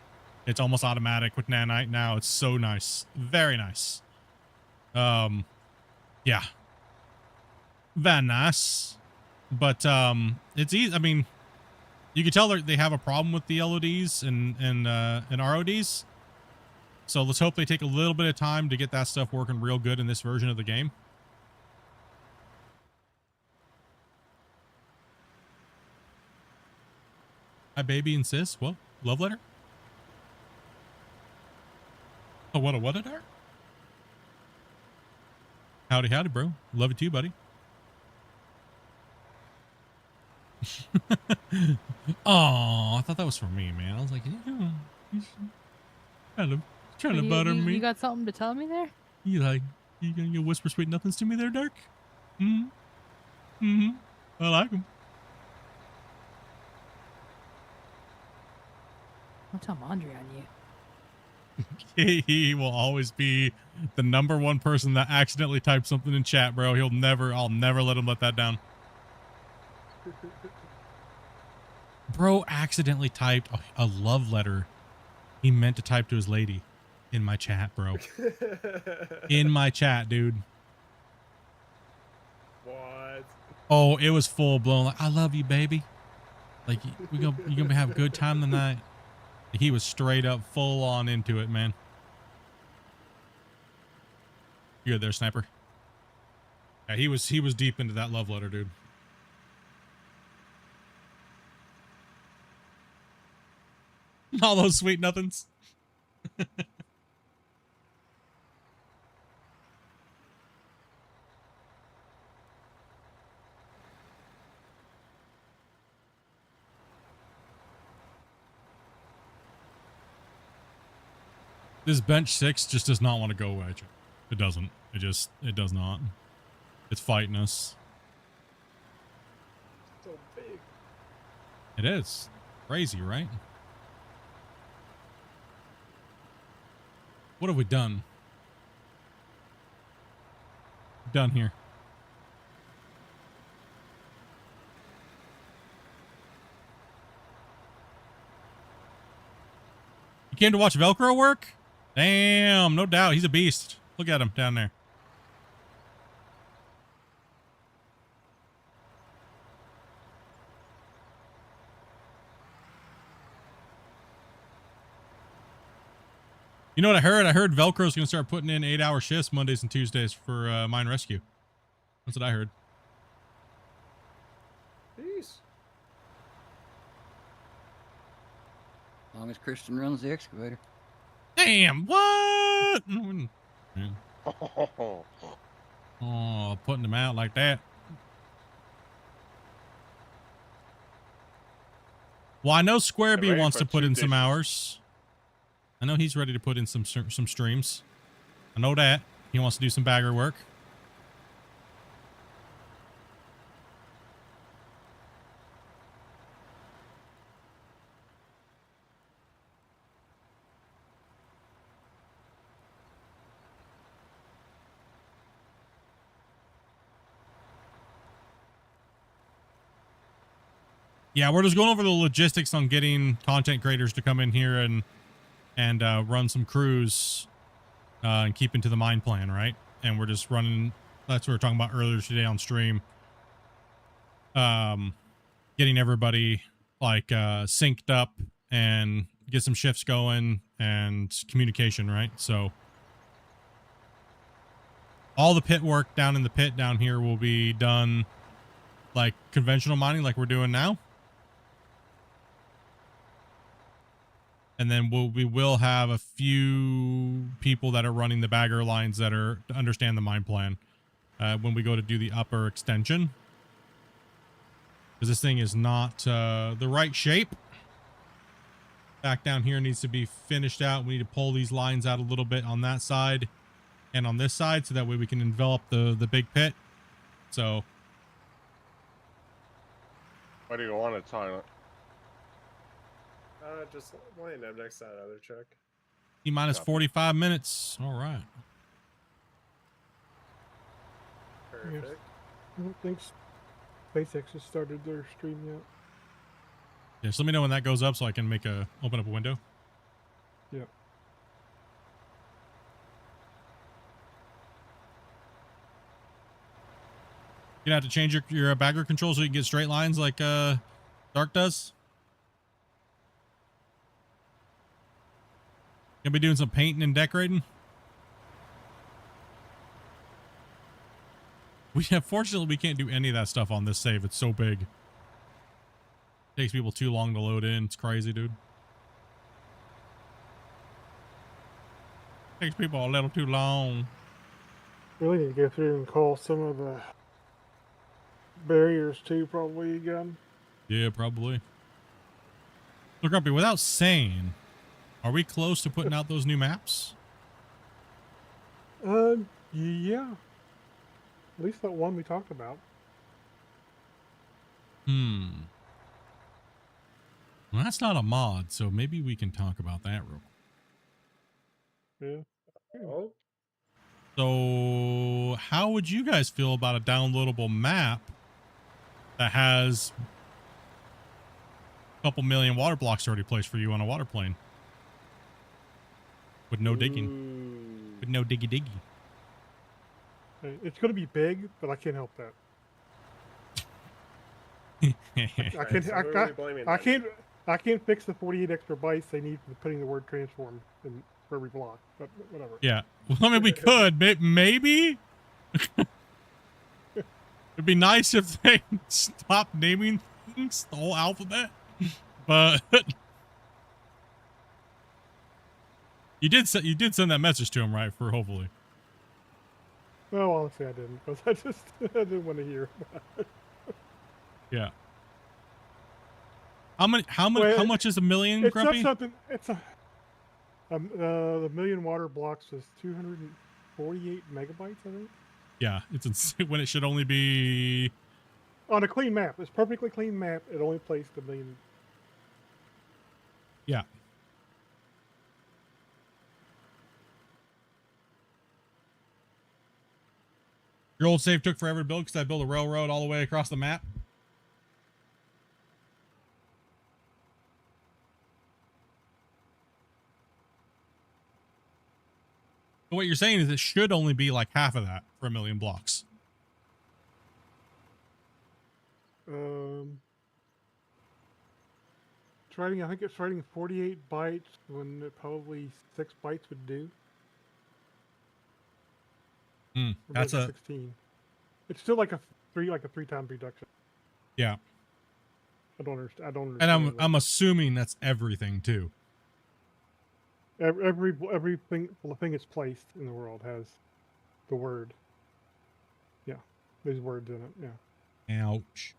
It's almost automatic with Nanite now. It's so nice. Very nice. Yeah. Very nice. But it's easy. I mean, you can tell they have a problem with the LODs and RODs. So let's hope they take a little bit of time to get that stuff working real good in this version of the game. Hi, baby and sis. What? Love letter? Oh, what a letter? Howdy, howdy, bro. Love you too, buddy. Oh, I thought that was for me, man. I was like, yeah, he's trying to butter me. You got something to tell me there? You gonna whisper sweet nothings to me there, Dirk? I like him. Don't tell Mondre on you. He will always be the #1 person that accidentally typed something in chat, bro. I'll never let him let that down. Bro accidentally typed a love letter he meant to type to his lady in my chat, bro. In my chat, dude. What? Oh, it was full blown. Like, I love you, baby. Like, you're gonna have a good time tonight. He was straight up full on into it, man. You good there, sniper? Yeah, he was deep into that love letter, dude. All those sweet nothings. This bench 6 just does not want to go away. It doesn't. It does not. It's fighting us. So big. It is. Crazy, right? What have we done? Done here. You came to watch Velcro work? Damn, no doubt. He's a beast. Look at him down there. You know what I heard? I heard Velcro's going to start putting in 8-hour shifts Mondays and Tuesdays for mine rescue. That's what I heard. Peace. As long as Christian runs the excavator. Damn, what? Oh, putting them out like that. Well, I know Squareby wants to put in some hours. I know he's ready to put in some streams. I know that. He wants to do some bagger work. Yeah, we're just going over the logistics on getting content creators to come in here and run some crews and keep into the mine plan, right? And we're just running. That's what we were talking about earlier today on stream. Getting everybody like synced up and get some shifts going and communication, right? So all the pit work down in the pit down here will be done like conventional mining, like we're doing now. And then we will have a few people that are running the bagger lines that are to understand the mine plan when we go to do the upper extension. Because this thing is not the right shape. Back down here needs to be finished out. We need to pull these lines out a little bit on that side and on this side so that way we can envelop the big pit. So. Why do you want it silent? Just line up next to that other truck. T-minus 45 minutes. All right. Perfect. Yes. I don't think SpaceX has started their stream yet. Yeah, so let me know when that goes up so I can open up a window. Yep. You're gonna have to change your bagger control so you can get straight lines like Dark does. Gonna be doing some painting and decorating. Fortunately, we can't do any of that stuff on this save. It's so big. Takes people too long to load in. It's crazy, dude. Takes people a little too long. Really need to go through and call some of the barriers too, probably again. Yeah, probably. So, Grumpy, without saying, are we close to putting out those new maps? Yeah. At least that one we talked about. Well, that's not a mod, so maybe we can talk about that real quick. Yeah. Oh, So, how would you guys feel about a downloadable map that has a couple million water blocks already placed for you on a water plane? With no digging. With no diggy. It's going to be big, but I can't help that. I can't fix the 48 extra bytes they need for putting the word transform in for every block, but whatever. Yeah. Well, I mean, we could. Maybe. It'd be nice if they stopped naming things, the whole alphabet. But you did send that message to him, right? For hopefully. No, honestly, I didn't, because I didn't want to hear. Yeah. How much is a million, It's Grumpy? not something. It's the million water blocks is 248 megabytes, I think. Yeah, it's insane when it should only be On a clean map. It's perfectly clean map. It only placed a million. Yeah. Your old save took forever to build because I built a railroad all the way across the map. So what you're saying is it should only be like half of that for a million blocks. I think it's writing 48 bytes when probably 6 bytes would do. Or That's maybe a 16. It's still like a 3-time reduction. Yeah. I don't understand. And I'm assuming that's everything too. Everything it's placed in the world has the word. Yeah, there's words in it. Yeah. Ouch.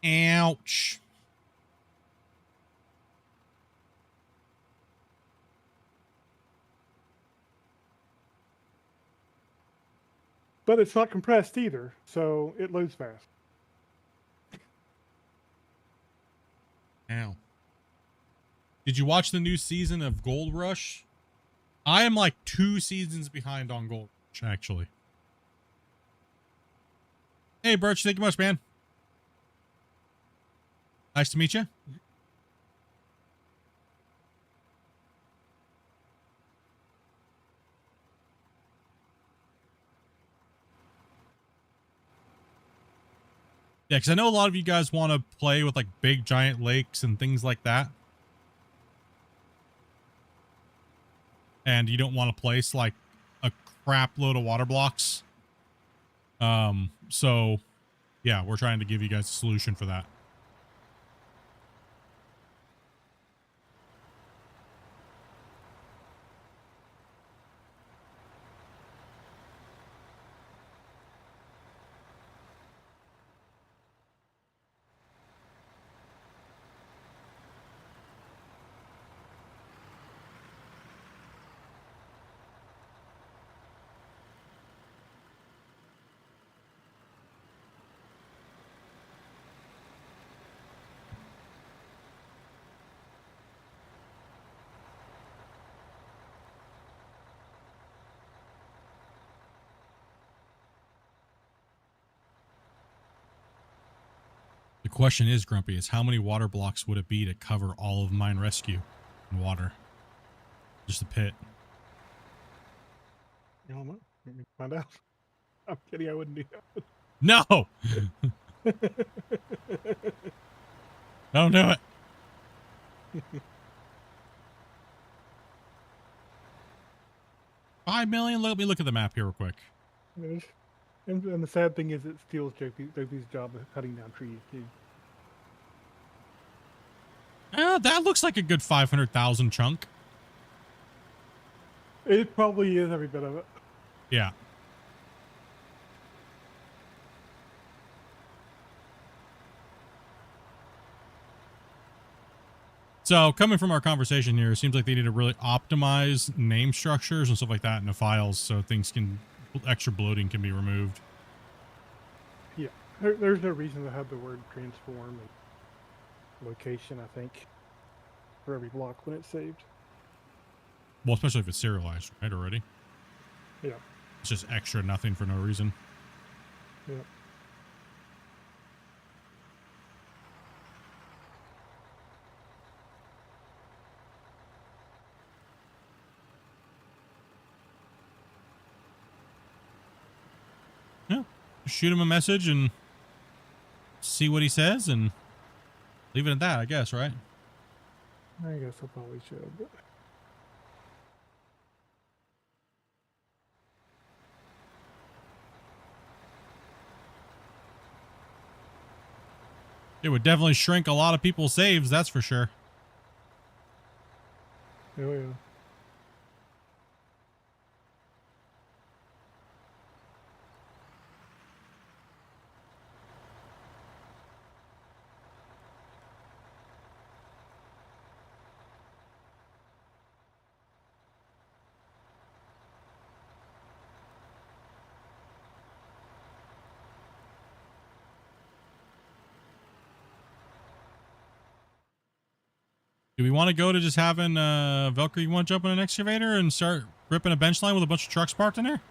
Ouch. But it's not compressed either, so it loads fast. Ow. Did you watch the new season of Gold Rush? I am like 2 seasons behind on Gold Rush, actually. Hey, Birch, thank you much, man. Nice to meet you. Yeah, because I know a lot of you guys want to play with like big giant lakes and things like that. And you don't want to place like a crap load of water blocks. So yeah, we're trying to give you guys a solution for that. The question is, Grumpy, is how many water blocks would it be to cover all of mine rescue in water? Just a pit. I don't know. Let me find out. I'm kidding. I wouldn't do that. No! Don't do it. 5 million? Let me look at the map here real quick. And the sad thing is it steals JP's job of cutting down trees, too. That looks like a good 500,000 chunk. It probably is every bit of it. Yeah. So coming from our conversation here, it seems like they need to really optimize name structures and stuff like that in the files so things can, extra bloating can be removed. Yeah, there's no reason to have the word transform and location, I think, for every block when it's saved. Well, especially if it's serialized, right, already? Yeah. It's just extra nothing for no reason. Yeah. Yeah. Shoot him a message and see what he says and leave it at that, I guess, right? I guess I probably should. But... It would definitely shrink a lot of people's saves, that's for sure. Oh, yeah. Do we want to go to just having Velcro, you want to jump in an excavator and start ripping a bench line with a bunch of trucks parked in there?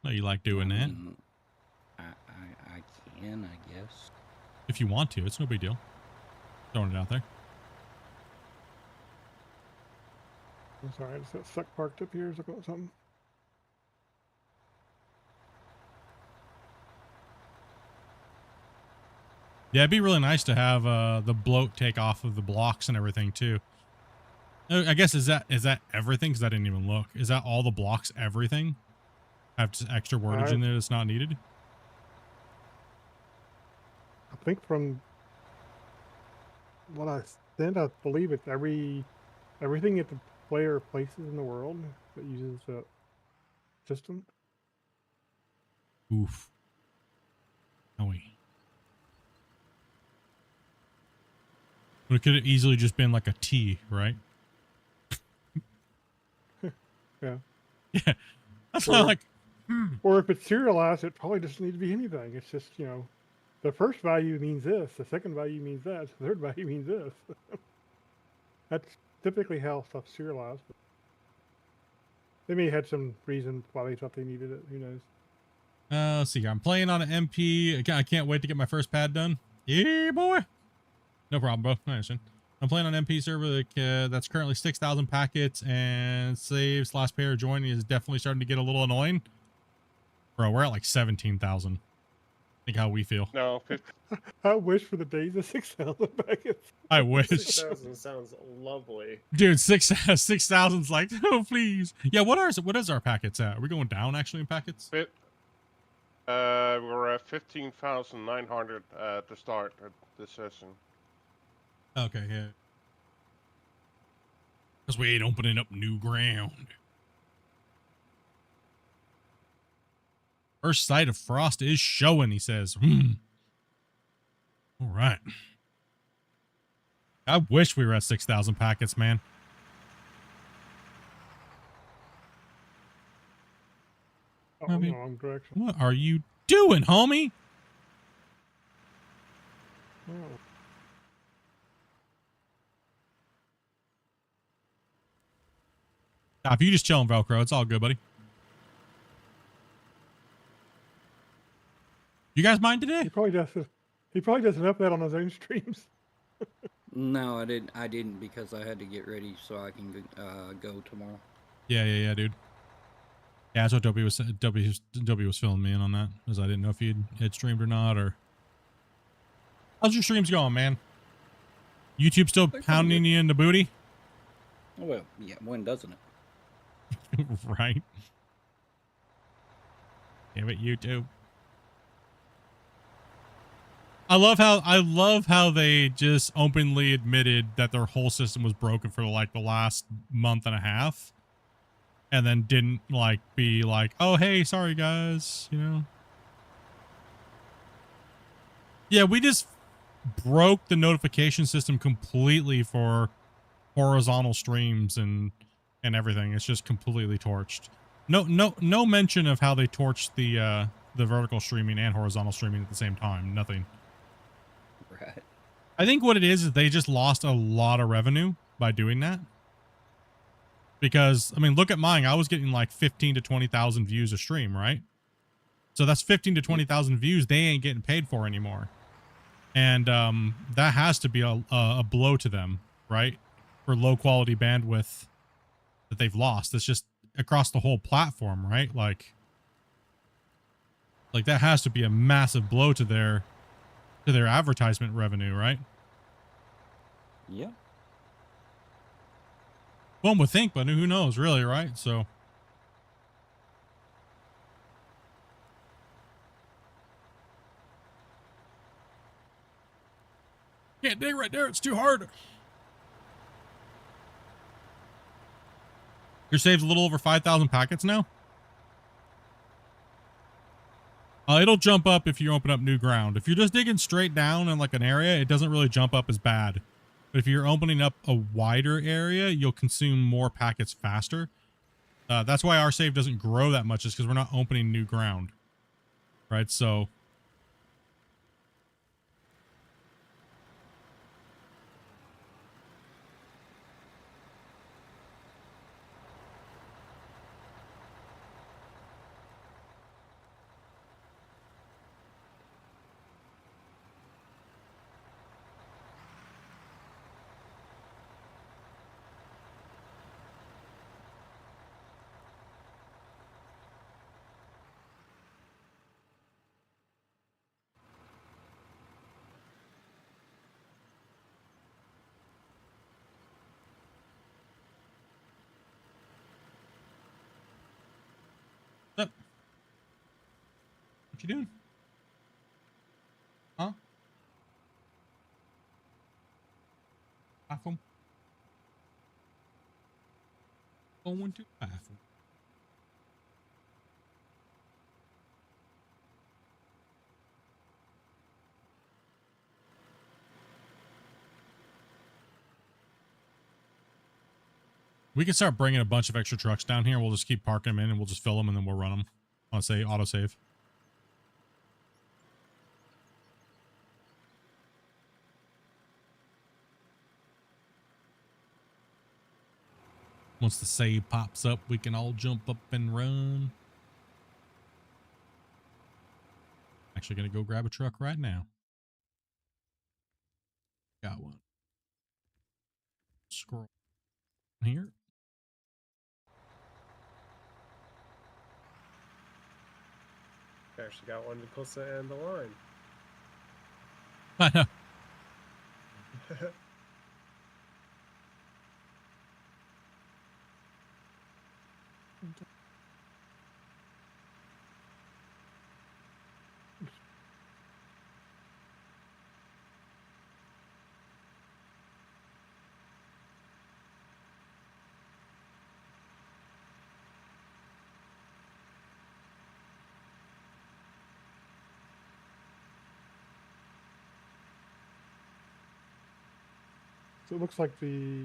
No, you like doing that? I can, I guess. If you want to, it's no big deal. Throwing it out there. I'm sorry, I just got stuck parked up here. I was looking at something. Yeah, it'd be really nice to have the bloat take off of the blocks and everything too. I guess is that everything? Because I didn't even look. Is that all the blocks? Everything have just extra wordage in there that's not needed. I think from what I sent, I believe it's everything that the player places in the world that uses the system. Oof. Oh, but it could have easily just been like a T, right? Yeah. Yeah. That's not like... Or if it's serialized, it probably doesn't need to be anything. It's just, you know, the first value means this, the second value means that, the third value means this. That's typically how stuff's serialized. But they may have had some reason why they thought they needed it. Who knows? Let's see. I'm playing on an MP. I can't wait to get my first pad done. Yeah, boy. No problem, bro. I understand. I'm playing on MP server that's currently 6,000 packets, and saves last pair joining is definitely starting to get a little annoying. Bro, we're at like 17,000. Think how we feel. No, I wish for the days of 6,000 packets. I wish. 6,000 sounds lovely. Dude, 6,000's like, oh, please. Yeah, what is our packets at? Are we going down actually in packets? we're at 15,900 to start this session. Okay, yeah. Because we ain't opening up new ground. First sight of frost is showing, he says. All right. I wish we were at 6,000 packets, man. Oh, in the wrong direction. What are you doing, homie? Oh. Nah, if you just chilling, Velcro, it's all good, buddy. You guys mind today? He probably does enough of that on his own streams. No, I didn't because I had to get ready so I can go tomorrow. Yeah, dude. Yeah, that's what Dobby was filling me in on that, because I didn't know if he had streamed or not, or... How's your streams going, man? YouTube still They're pretty pounding good. you in the booty? Well, yeah, when doesn't it? Right. Damn it, YouTube. I love how they just openly admitted that their whole system was broken for like the last month and a half, and then didn't like be like, oh hey, sorry guys, you know. Yeah, we just broke the notification system completely for horizontal streams and everything. It's just completely torched. No mention of how they torched the vertical streaming and horizontal streaming at the same time. Nothing. Right. I think what it is they just lost a lot of revenue by doing that. Because I mean, look at mine. I was getting like 15 to 20,000 views a stream, right? So that's 15 to 20,000 views they ain't getting paid for anymore. And that has to be a blow to them, right? For low quality bandwidth that they've lost. It's just across the whole platform, right? Like that has to be a massive blow to their advertisement revenue, right? Yeah. One would think, but who knows, really, right? So can't dig right there, it's too hard. Your save's a little over 5,000 packets now? It'll jump up if you open up new ground. If you're just digging straight down in like an area, it doesn't really jump up as bad. But if you're opening up a wider area, you'll consume more packets faster. That's why our save doesn't grow that much, is because we're not opening new ground. Right, so... What you doing? Huh? Bathroom? Going to bathroom. We can start bringing a bunch of extra trucks down here. We'll just keep parking them in, and we'll just fill them, and then we'll run them. I'll say autosave. Once the save pops up, we can all jump up and run. Actually gonna go grab a truck right now. Got one. Scroll here. I actually got one close to the end of the line. I know. So it looks like the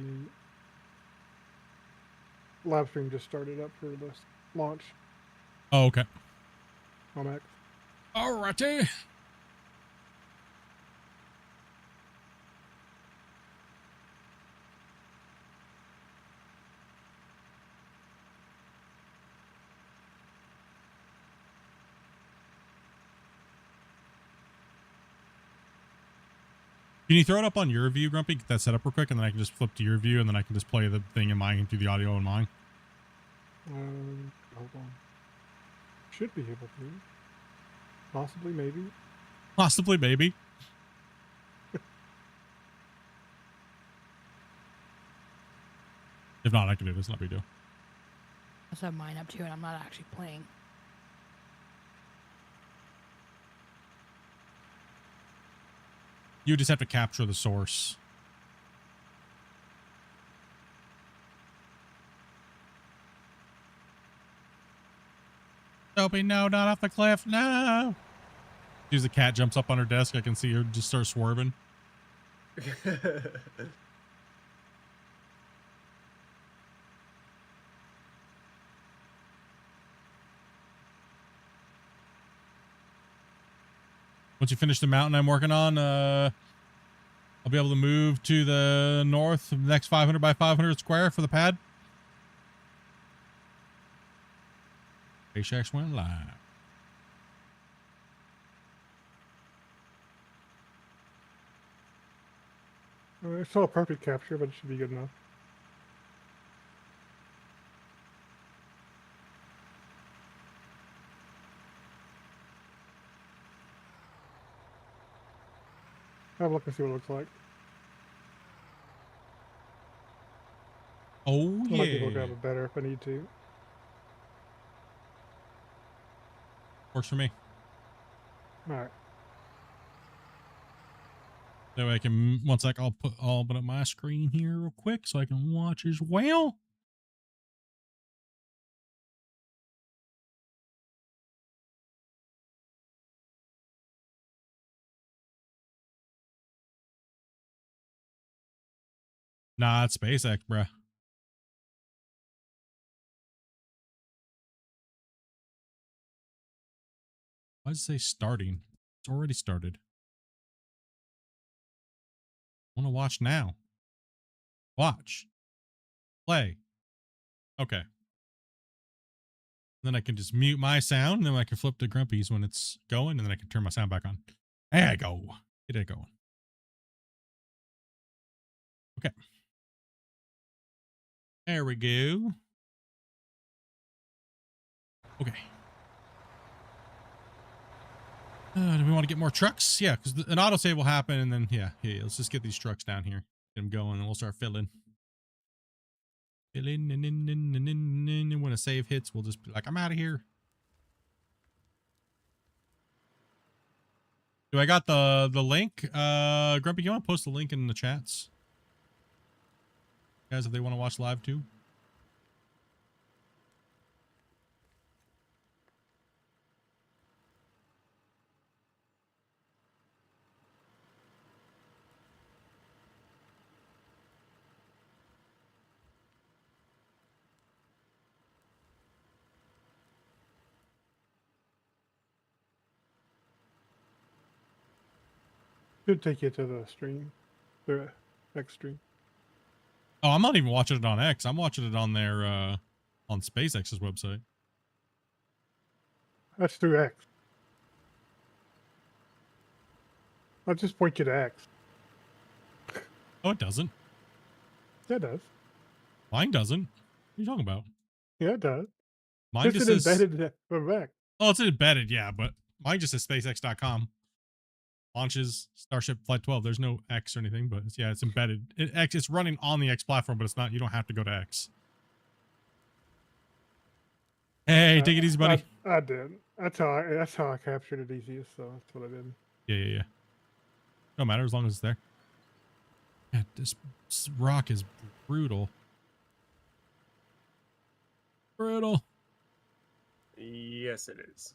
live stream just started up for this launch Oh, okay. on X. Alrighty. Can you throw it up on your view, Grumpy? Get that set up real quick, and then I can just flip to your view, and then I can just play the thing in mine and do the audio in mine. Hold on. Should be able to. Possibly, maybe. Possibly, maybe. not, I can do this. Not a big deal. I just have mine up too, and I'm not actually playing. You just have to capture the source. Soapy, no, not off the cliff, no. As the cat jumps up on her desk, I can see her just start swerving. Once you finish the mountain I'm working on, I'll be able to move to the north of the next 500 by 500 square for the pad. SpaceX went live. It's still a perfect capture, but it should be good enough. Have a look and see what it looks like. Oh, I might be able to grab it better if I need to. Works for me. Alright. That way I can, one sec, I'll open up my screen here real quick so I can watch as well. Nah, it's SpaceX, bruh. Why does it say starting? It's already started. I want to watch now. Watch. Play. Okay. Then I can just mute my sound, and then I can flip to Grumpy's when it's going, and then I can turn my sound back on. There I go. Get it going. Okay. There we go. Okay. Do we want to get more trucks? Yeah, because an autosave will happen, and then, yeah, let's just get these trucks down here. Get them going, and we'll start filling. Filling, and when a save hits, we'll just be like, I'm out of here. Do I got the link? Grumpy, you want to post the link in the chats? Guys, if they want to watch live too. Should take you to the stream. The X stream. Oh, I'm not even watching it on X. I'm watching it on their on SpaceX's website. That's through X. I'll just point you to X. Oh, it doesn't. Yeah, it does. Mine doesn't. What are you talking about? Yeah, it does. Mine Just just says embedded from back. Oh, it's embedded, yeah, but mine just says SpaceX.com. Launches Starship Flight 12. There's no X or anything, but yeah, it's embedded. It's running on the X platform, but it's not. You don't have to go to X. Hey, take it easy, buddy. I did. That's how I captured it easiest. So that's what I did. Yeah. No matter as long as it's there. Yeah, this rock is brutal. Brutal. Yes, it is.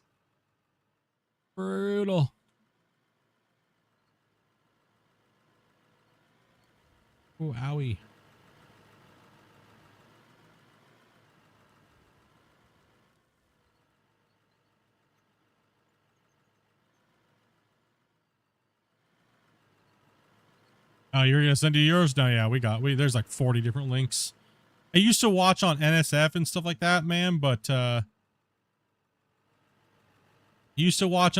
Brutal. Oh, owie. Oh, you're gonna send you yours? No, yeah, there's like 40 different links. I used to watch on NSF and stuff like that, man, but I used to watch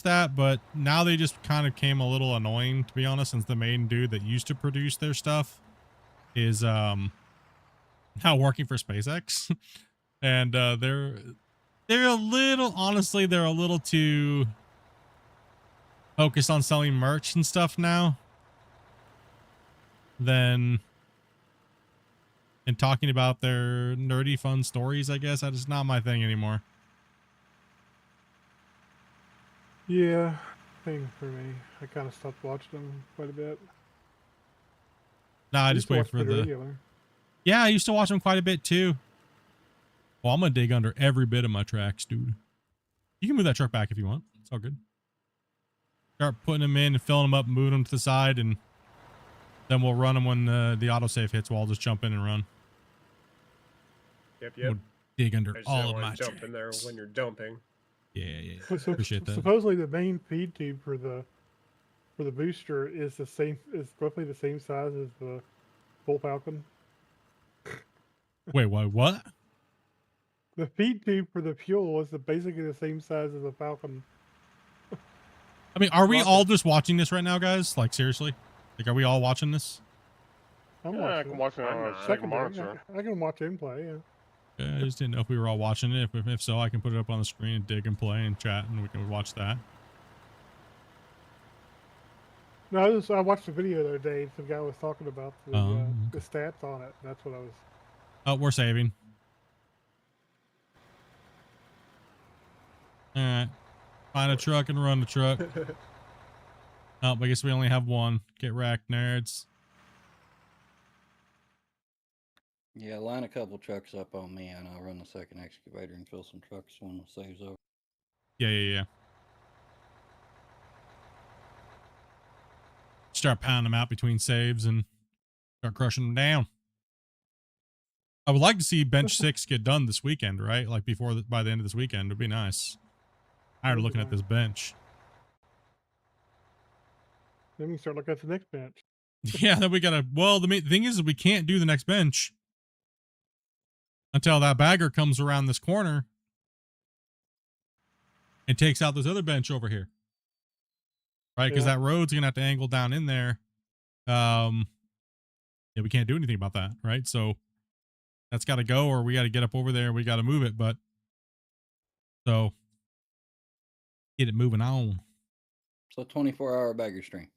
that, but now they just kind of came a little annoying, to be honest, since the main dude that used to produce their stuff is now working for SpaceX. And they're a little too focused on selling merch and stuff now than and talking about their nerdy fun stories, I guess. That is not my thing anymore. Yeah, same for me. I kind of stopped watching them quite a bit. Nah, I used just to wait watch for pretty the... regular. Yeah, I used to watch them quite a bit too. Well, I'm going to dig under every bit of my tracks, dude. You can move that truck back if you want. It's all good. Start putting them in and filling them up and moving them to the side, and then we'll run them when the autosave hits. We'll all just jump in and run. Yep. We'll dig under I just all don't of wanna my jump in there tracks. when you're dumping. Yeah. So, Appreciate that. supposedly the main feed tube for the booster is roughly the same size as the full Falcon. Wait, what? The feed tube for the fuel is basically the same size as a Falcon. I mean, are we Rocket. all just watching this right now, guys? Like, seriously? Like, are we all watching this? I'm Yeah, I watching can it. watch it on a second Secondary. monitor. I can watch him play. Yeah. Yeah, I just didn't know if we were all watching it. If so, I can put it up on the screen and dig and play and chat, and we can watch that. No, I watched a video the other day. Some guy was talking about the stats on it. That's what I was. Oh, we're saving. All right. Find a truck and run the truck. Oh, I guess we only have one. Get wrecked, nerds. Yeah, line a couple trucks up on me, and I'll run the second excavator and fill some trucks when the save's over. Yeah. Start pounding them out between saves and start crushing them down. I would like to see bench 6 get done this weekend, right? Like by the end of this weekend, it'd be nice. Tired of looking at this bench. Then we start looking at the next bench. Yeah, then we gotta. Well, the thing is we can't do the next bench until that bagger comes around this corner and takes out this other bench over here, right? Because that road's gonna have to angle down in there. Yeah, we can't do anything about that, right? So that's got to go, or we got to get up over there and we got to move it. But so get it moving on. So 24-hour bagger stream.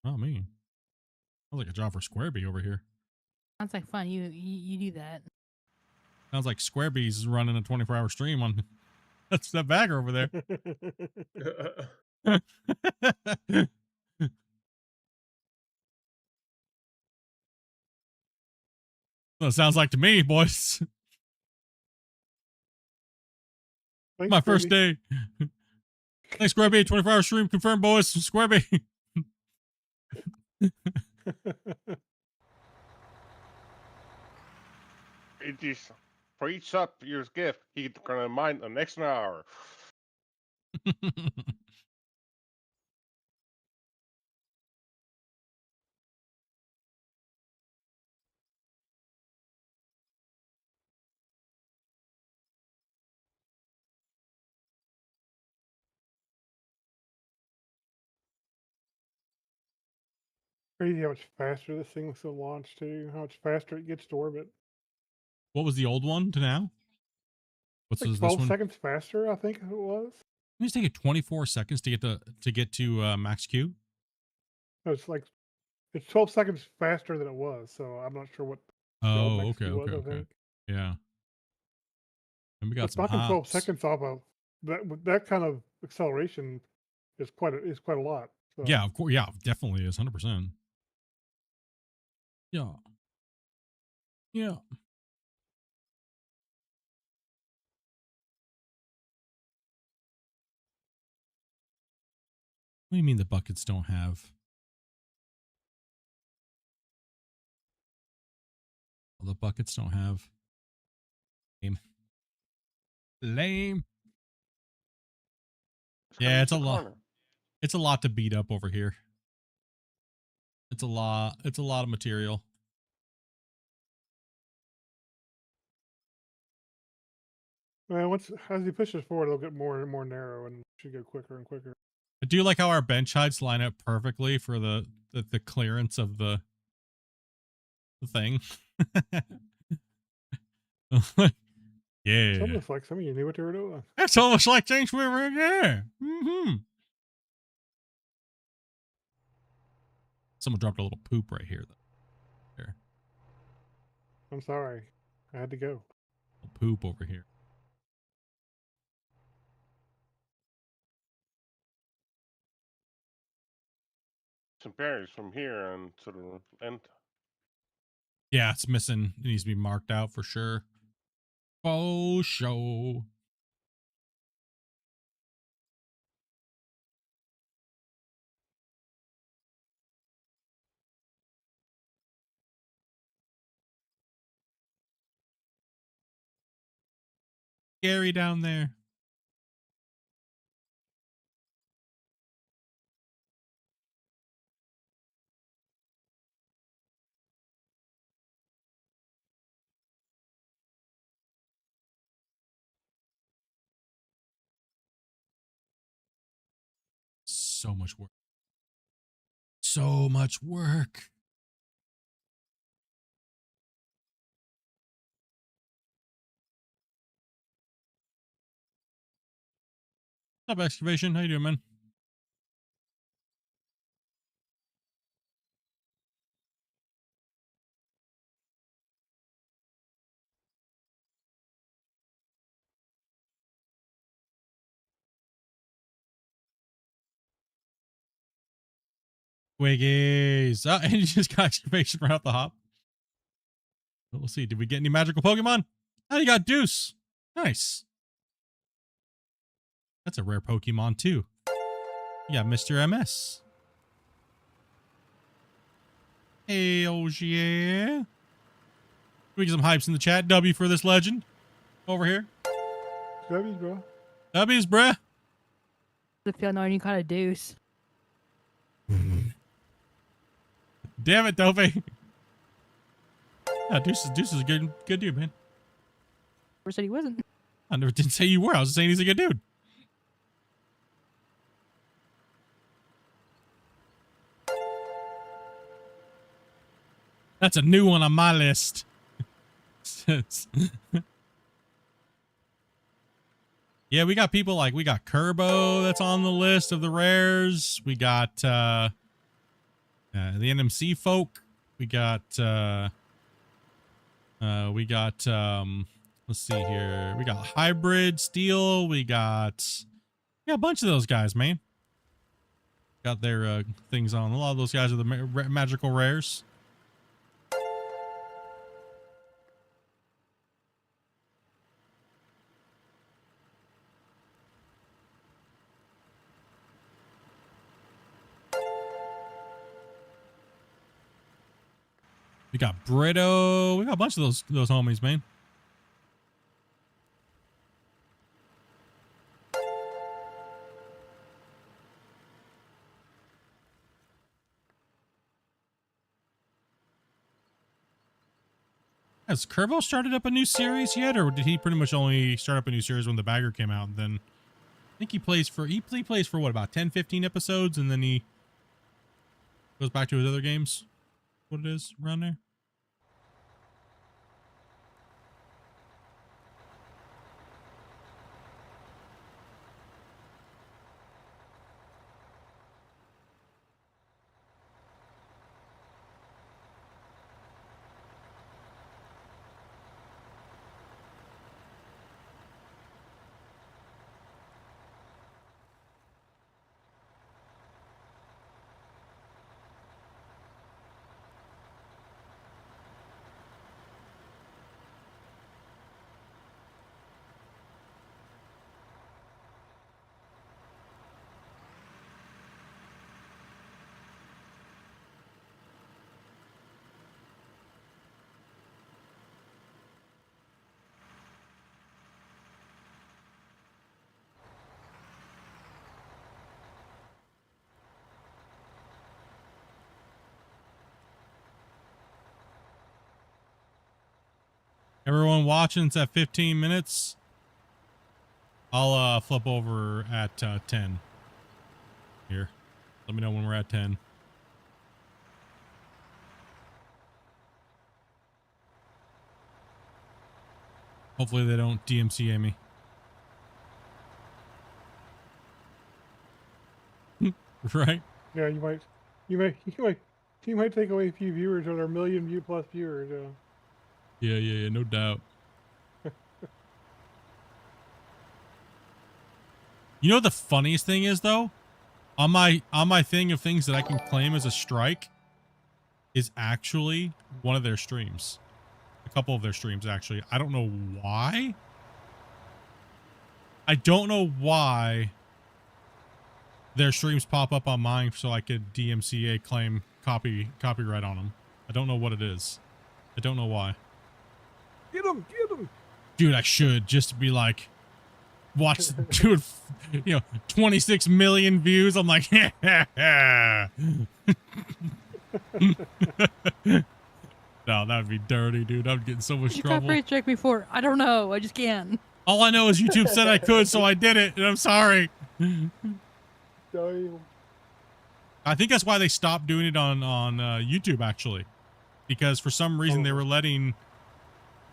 Oh, me. Sounds like a job for Squarebee over here. Sounds like fun. You do that. Sounds like Squarebee's is running a 24-hour stream on. That's that bagger over there. Well, it sounds like to me, boys. Thanks, My first Squarebee. day. Thanks, Squarebee. 24-hour stream confirmed, boys. Squarebee. It is for each up your gift. He's gonna mine the next hour. Crazy how much faster this thing was to launch too. How much faster it gets to orbit. What was the old one to now? What's Like this 12 one? seconds faster, I think it was. It just take it 24 seconds to get to max Q. No, it's 12 seconds faster than it was. So I'm not sure what the old Oh, max okay, speed was. I okay. think. Yeah. And we got But some knocking 12 hops. seconds off of that kind of acceleration is quite a lot. So. Yeah, of course. Yeah, definitely is 100%. Yeah. What do you mean the buckets don't have? Well, the buckets don't have. Lame. Yeah, it's a lot. It's a lot to beat up over here. It's a lot. It's a lot of material. Well, as he pushes forward, it'll get more and more narrow and should go quicker and quicker. I do like how our bench heights line up perfectly for the clearance of the thing. Yeah. It's almost like some of you knew what they were doing. It's almost like James Weaver. Yeah. Someone dropped a little poop right here, though. There. I'm sorry. I had to go. Poop over here. Some berries from here and to the end. Yeah, it's missing. It needs to be marked out for sure. Oh, show. Scary down there. So much work. So much work. What's up, excavation? How you doing, man? Wiggies. And you just got excavation right off the hop. We'll see. Did we get any magical Pokemon? Oh, you got Deuce. Nice. That's a rare Pokemon, too. You got Mr. MS. Hey, oh yeah. We get some hypes in the chat. W for this legend. Over here. W's, bro. W's, bruh. I feel knowing you kind of deuce. Damn it, Dopey. Yeah, Deuce is a good dude, man. Never said he wasn't. I never didn't say you were. I was saying he's a good dude. That's a new one on my list. Yeah, we got people like, we got Kerbo that's on the list of the rares. We got the NMC folk. We got let's see here. We got Hybrid Steel. We got a bunch of those guys, man. Got their things on. A lot of those guys are the magical rares. We got Brito. We got a bunch of those homies, man. Has Kerbo started up a new series yet, or did he pretty much only start up a new series when the bagger came out? And then I think he plays for what, about 10, 15 episodes, and then he goes back to his other games. What it is around there? Everyone watching, it's at 15 minutes. I'll flip over at 10. Here. Let me know when we're at 10. Hopefully they don't DMCA me. Right? Yeah, you might take away a few viewers that are million plus viewers. Yeah, no doubt. You know the funniest thing is though, on my thing of things that I can claim as a strike is actually one of their streams. A couple of their streams actually. I don't know why. I don't know why their streams pop up on mine so I could DMCA claim copyright on them. I don't know what it is. I don't know why. Get him! Get him! Dude, I should just to be like, watch, dude, 26 million views. I'm like, no, that would be dirty, dude. I'm getting so much You trouble. copyright strike before. I don't know. I just can't. All I know is YouTube said I could, so I did it, and I'm sorry. Damn. I think that's why they stopped doing it on YouTube, actually. Because for some reason they were letting...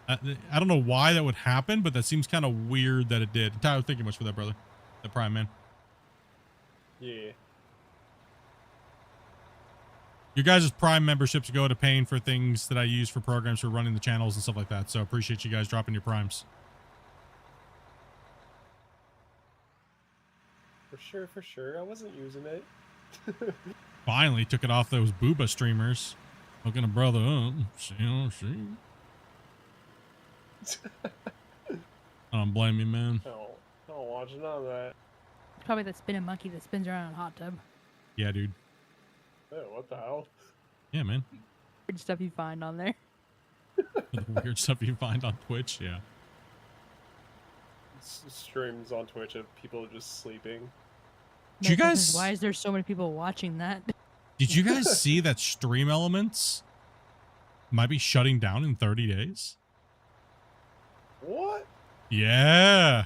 I don't know why that would happen, but that seems kind of weird that it did. Tyler, thank you much for that, brother. The Prime Man. Yeah. Your guys' Prime memberships go to paying for things that I use for programs for running the channels and stuff like that. So appreciate you guys dropping your Primes. For sure. I wasn't using it. Finally took it off those booba streamers. Hooking a brother up. See. I don't blame you, man. I don't watch none of that. It's probably that spinning monkey that spins around in a hot tub. Yeah, dude. Oh, what the hell? Yeah, man. Weird stuff you find on there. The weird stuff you find on Twitch, yeah. Streams on Twitch of people just sleeping. Did you guys... Why is there so many people watching that? Did you guys see that Stream Elements might be shutting down in 30 days? What? Yeah.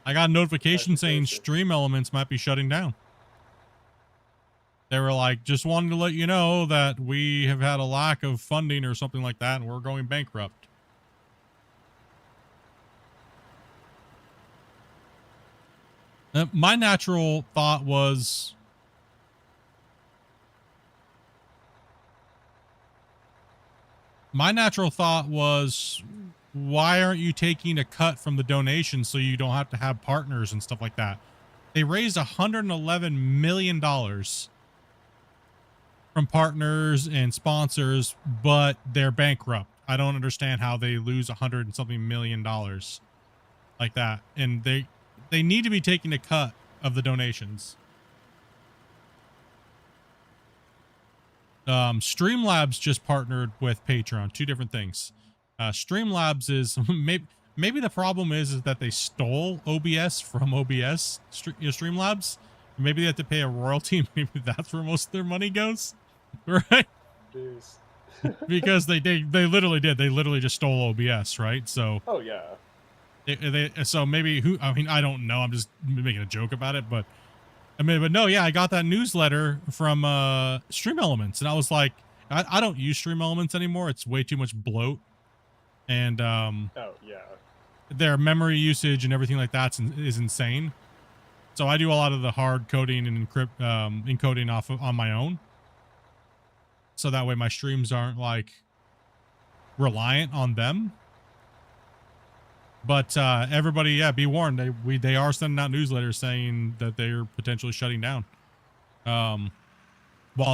I got a notification saying Stream Elements might be shutting down. They were like, just wanted to let you know that we have had a lack of funding or something like that, and we're going bankrupt. My natural thought was... why aren't you taking a cut from the donation so you don't have to have partners and stuff like that? They raised $111 million from partners and sponsors, but they're bankrupt. I don't understand how they lose $100 and something million like that. And they need to be taking a cut of the donations. Streamlabs just partnered with Patreon. Two different things. Streamlabs is maybe the problem is that they stole OBS from OBS Streamlabs. Maybe they have to pay a royalty. Maybe that's where most of their money goes, right? Jeez. Because they literally did. They literally just stole OBS, right? So. Oh yeah. So maybe I don't know. I'm just making a joke about it, but but no, yeah, I got that newsletter from Stream Elements, and I was like, I don't use Stream Elements anymore. It's way too much bloat, and oh yeah, their memory usage and everything like that is insane. So I do a lot of the hard coding and encoding on my own, so that way my streams aren't like reliant on them. But everybody, yeah, be warned. They are sending out newsletters saying that they're potentially shutting down. While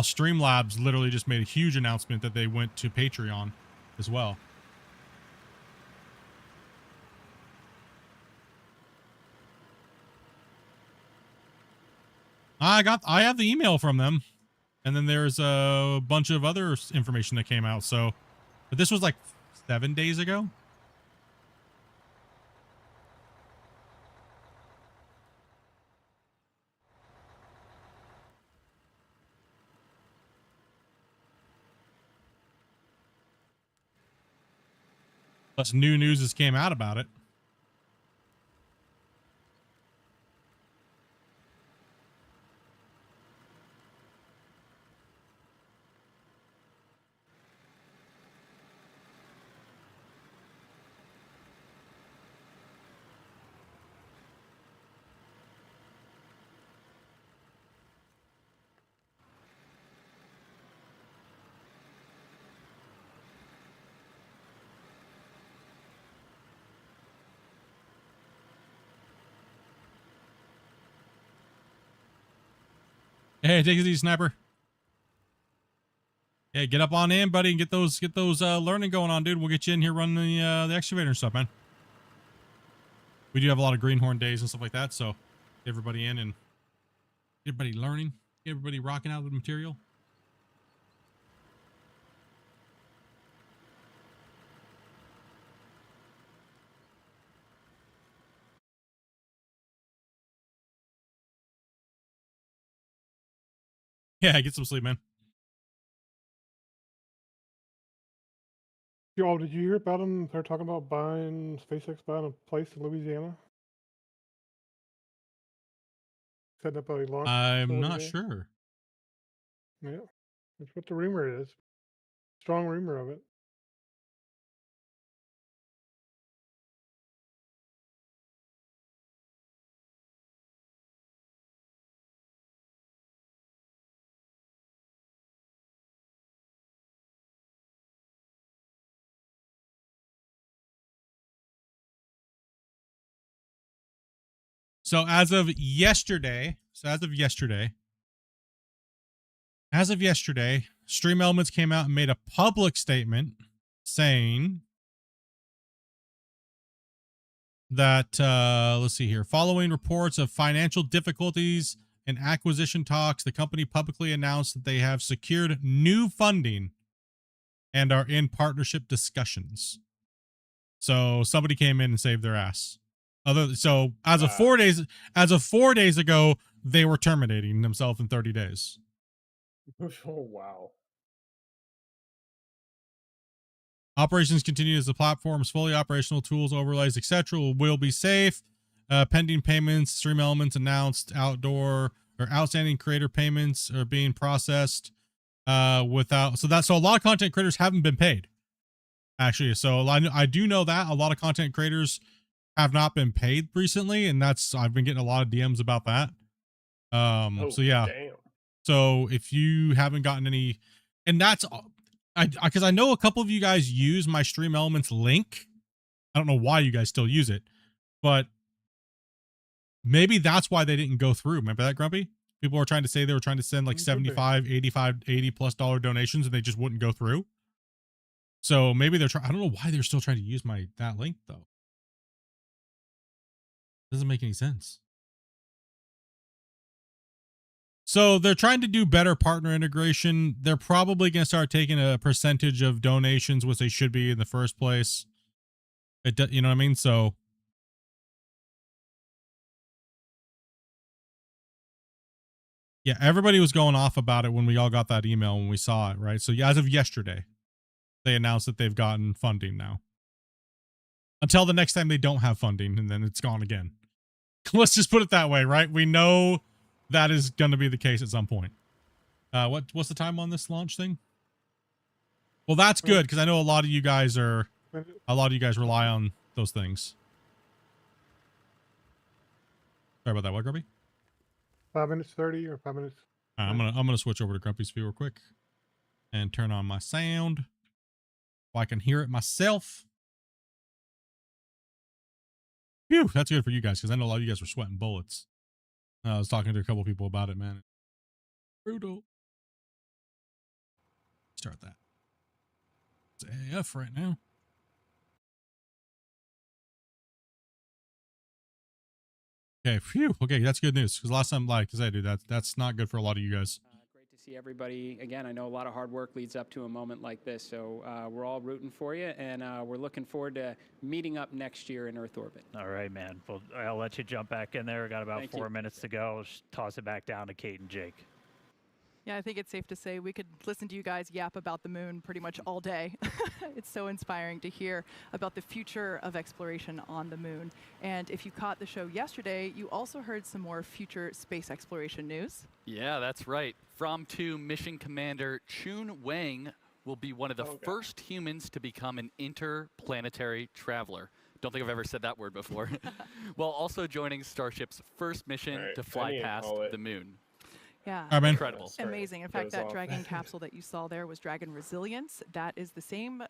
Streamlabs literally just made a huge announcement that they went to Patreon as well. I have the email from them, and then there's a bunch of other information that came out. So, but this was like 7 days ago. Plus new news has came out about it. Hey, take it easy, sniper. Hey, get up on in, buddy, and get those learning going on, dude. We'll get you in here running the excavator and stuff, man. We do have a lot of greenhorn days and stuff like that, so get everybody in and get everybody learning, get everybody rocking out the material. Yeah, get some sleep, man. Yo, did you hear about them? They're talking about SpaceX buying a place in Louisiana. Setting up a launch. I'm not facility sure. there. Yeah, that's what the rumor is. Strong rumor of it. So as of yesterday, Stream Elements came out and made a public statement saying that, let's see here, following reports of financial difficulties and acquisition talks, the company publicly announced that they have secured new funding and are in partnership discussions. So somebody came in and saved their ass. So as of 4 days ago, they were terminating themselves in 30 days. Oh, wow. Operations continue as the platform is fully operational. Tools, overlays, etc. will be safe. Pending payments. Stream Elements announced outstanding creator payments are being processed. So a lot of content creators haven't been paid. Actually, so I do know that a lot of content creators have not been paid recently, and I've been getting a lot of DMs about that. So yeah. Damn. So if you haven't gotten any, and that's because I know a couple of you guys use my Stream Elements link. I don't know why you guys still use it, but maybe that's why they didn't go through. Remember that, Grumpy? People were trying to say they were trying to send like 75, 85, $80+ donations and they just wouldn't go through. So maybe they're trying. I don't know why they're still trying to use that link though. Doesn't make any sense. So they're trying to do better partner integration. They're probably going to start taking a percentage of donations, which they should be in the first place. You know what I mean? So yeah, everybody was going off about it when we all got that email when we saw it, right? So as of yesterday, they announced that they've gotten funding now. Until the next time they don't have funding, and then it's gone again. Let's just put it that way, right? We know that is going to be the case at some point. What's the time on this launch thing? Well, that's good because I know a lot of you guys rely on those things. Sorry about that. What, Grumpy? 5 minutes 30 or 5 minutes. I'm gonna switch over to Grumpy's view real quick and turn on my sound so I can hear it myself. Phew, that's good for you guys because I know a lot of you guys were sweating bullets. I was talking to a couple people about it, man. Brutal. Start that. It's AF right now. Okay, phew. Okay, that's good news because last time, like I said, dude, that's not good for a lot of you guys. Great to see everybody again. I know a lot of hard work leads up to a moment like this, so we're all rooting for you, and we're looking forward to meeting up next year in Earth orbit. All right, man. Well, I'll let you jump back in there. Got about 4 minutes to go. Just toss it back down to Kate and Jake. Yeah, I think it's safe to say we could listen to you guys yap about the moon pretty much all day. It's so inspiring to hear about the future of exploration on the moon. And if you caught the show yesterday, you also heard some more future space exploration news. Yeah, that's right. From-2 mission commander Chun Wang will be one of the first humans to become an interplanetary traveler. Don't think I've ever said that word before. While also joining Starship's first mission to fly past the moon. Yeah. All right, man. Incredible. Amazing. In fact, goes that off. Dragon capsule that you saw there was Dragon Resilience. That is the same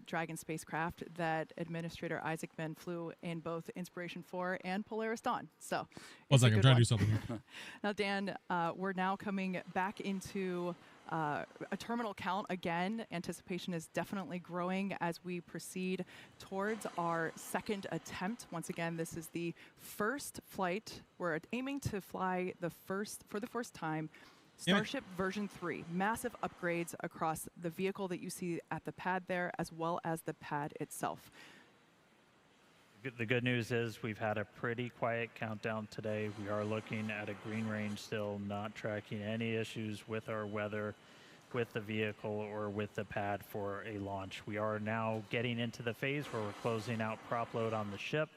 Dragon spacecraft that Administrator Isaacman flew in both Inspiration 4 and Polaris Dawn. So, One it's a second, I'm good trying to one. do something here. Now, Dan, we're now coming back into a terminal count again. Anticipation is definitely growing as we proceed towards our second attempt. Once again, this is the first flight. We're aiming to fly for the first time Starship version 3. Massive upgrades across the vehicle that you see at the pad there, as well as the pad itself. The good news is we've had a pretty quiet countdown today. We are looking at a green range still, not tracking any issues with our weather, with the vehicle, or with the pad for a launch. We are now getting into the phase where we're closing out prop load on the ship,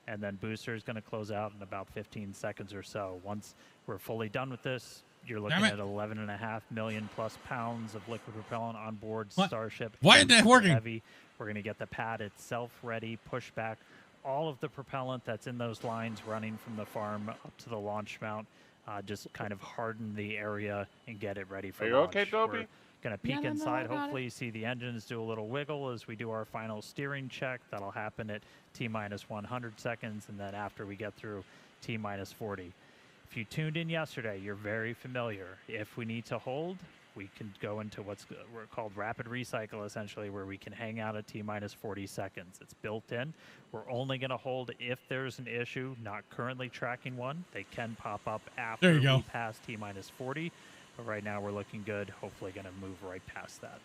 and then booster is going to close out in about 15 seconds or so. Once we're fully done with this, you're looking at 11.5 million plus pounds of liquid propellant on board Starship. Why isn't that working? Heavy. We're going to get the pad itself ready, push back all of the propellant that's in those lines running from the farm up to the launch mount, just kind of harden the area and get it ready for Are you launch. okay, Dobie? We're going to peek inside. Hopefully you see the engines do a little wiggle as we do our final steering check. That'll happen at T-minus 100 seconds, and then after we get through T-minus 40. If you tuned in yesterday, you're very familiar. If we need to hold, we can go into what's called rapid recycle, essentially, where we can hang out at T-minus 40 seconds. It's built in. We're only going to hold if there's an issue, not currently tracking one. They can pop up after we pass T-minus 40, but right now we're looking good. Hopefully going to move right past that.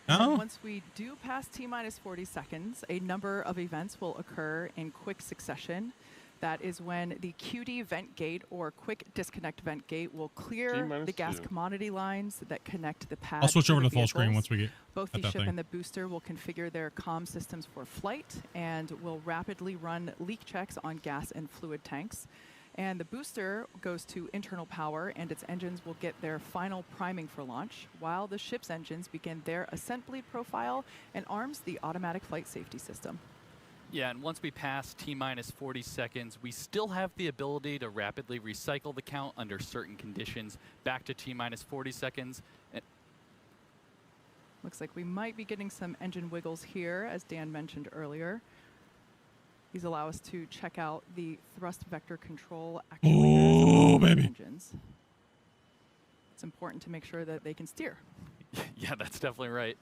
And once we do pass T-minus 40 seconds, a number of events will occur in quick succession. That is when the QD vent gate or quick disconnect vent gate will clear the gas commodity lines that connect the pad. I'll switch over to the the full screen vehicles. once we get Both at the that ship thing. and the booster will configure their comm systems for flight and will rapidly run leak checks on gas and fluid tanks. And the booster goes to internal power, and its engines will get their final priming for launch, while the ship's engines begin their ascent bleed profile and arms the automatic flight safety system. Yeah, and once we pass T-minus 40 seconds, we still have the ability to rapidly recycle the count under certain conditions back to T-minus 40 seconds. Looks like we might be getting some engine wiggles here, as Dan mentioned earlier. These allow us to check out the thrust vector control actuators of the engines. It's important to make sure that they can steer. Yeah, that's definitely right.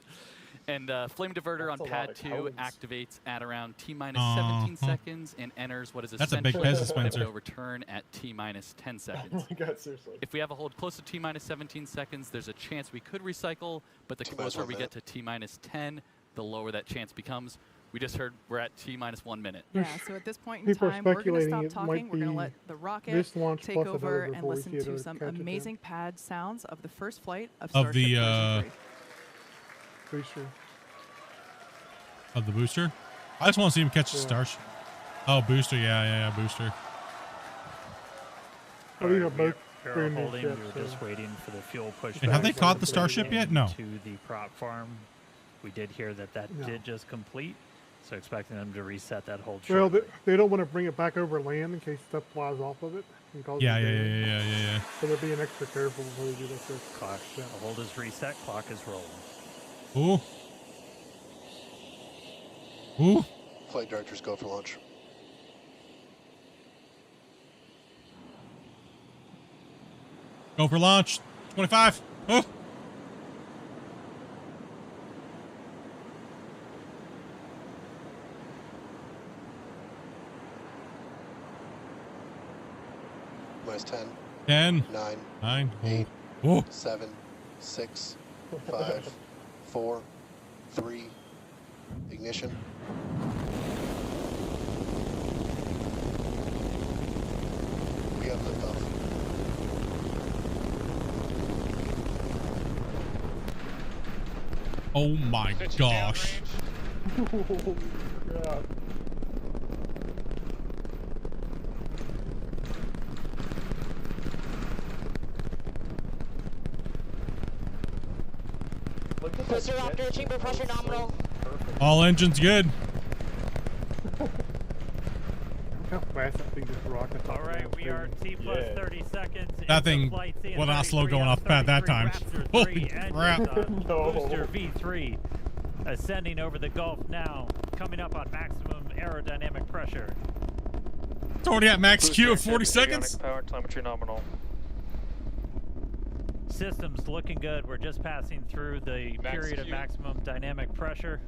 And flame diverter on pad 2 activates at around T-minus 17 seconds and enters what is essentially big Pez dispenser. no return at T-minus 10 seconds. Oh my god, seriously. If we have a hold close to T-minus 17 seconds, there's a chance we could recycle, but the closer we get to T-minus 10, the lower that chance becomes. We just heard we're at T-minus 1 minute. Yeah, so at this point in People are time, we're going to speculating stop it talking. might We're going to be let the rocket this launch take plus over another and before we listen see it to or some catch it amazing pad sounds of the first flight of Of Starship the version 3. Booster. Of the booster? I just want to see him catch the Starship. Oh, booster. Yeah, booster. Oh, these are both We are brand new holding. ships, We were just so- waiting for the fuel push. And have they caught the Starship yet? No. To the prop farm. We did hear that No. did just complete, so expecting them to reset that hold. Well, shortly. they don't want to bring it back over land in case stuff flies off of it. And cause Yeah. So they're being extra careful before they do this. Clock. The hold is reset. Clock is rolling. Ooh. Ooh. Flight directors go for launch. Go for launch. 25. Oh. Minus 10. 10. 9. 9. 8. Oh. 7. 6. 5. 4. 3. Ignition. We have liftoff. Oh my gosh. God. Booster Raptor, chamber pressure nominal. All engines good. How fast that thing just rockets off. All right, we are T plus 30 seconds. That into thing flight, seeing was not slow 33 going out off of the pad that 33 time. Raptor Holy 3 engines crap. on Booster V3 ascending over the Gulf now, coming up on maximum aerodynamic pressure. It's already at max Q of 40 seconds. Power telemetry nominal. Systems looking good. We're just passing through the period of maximum dynamic pressure.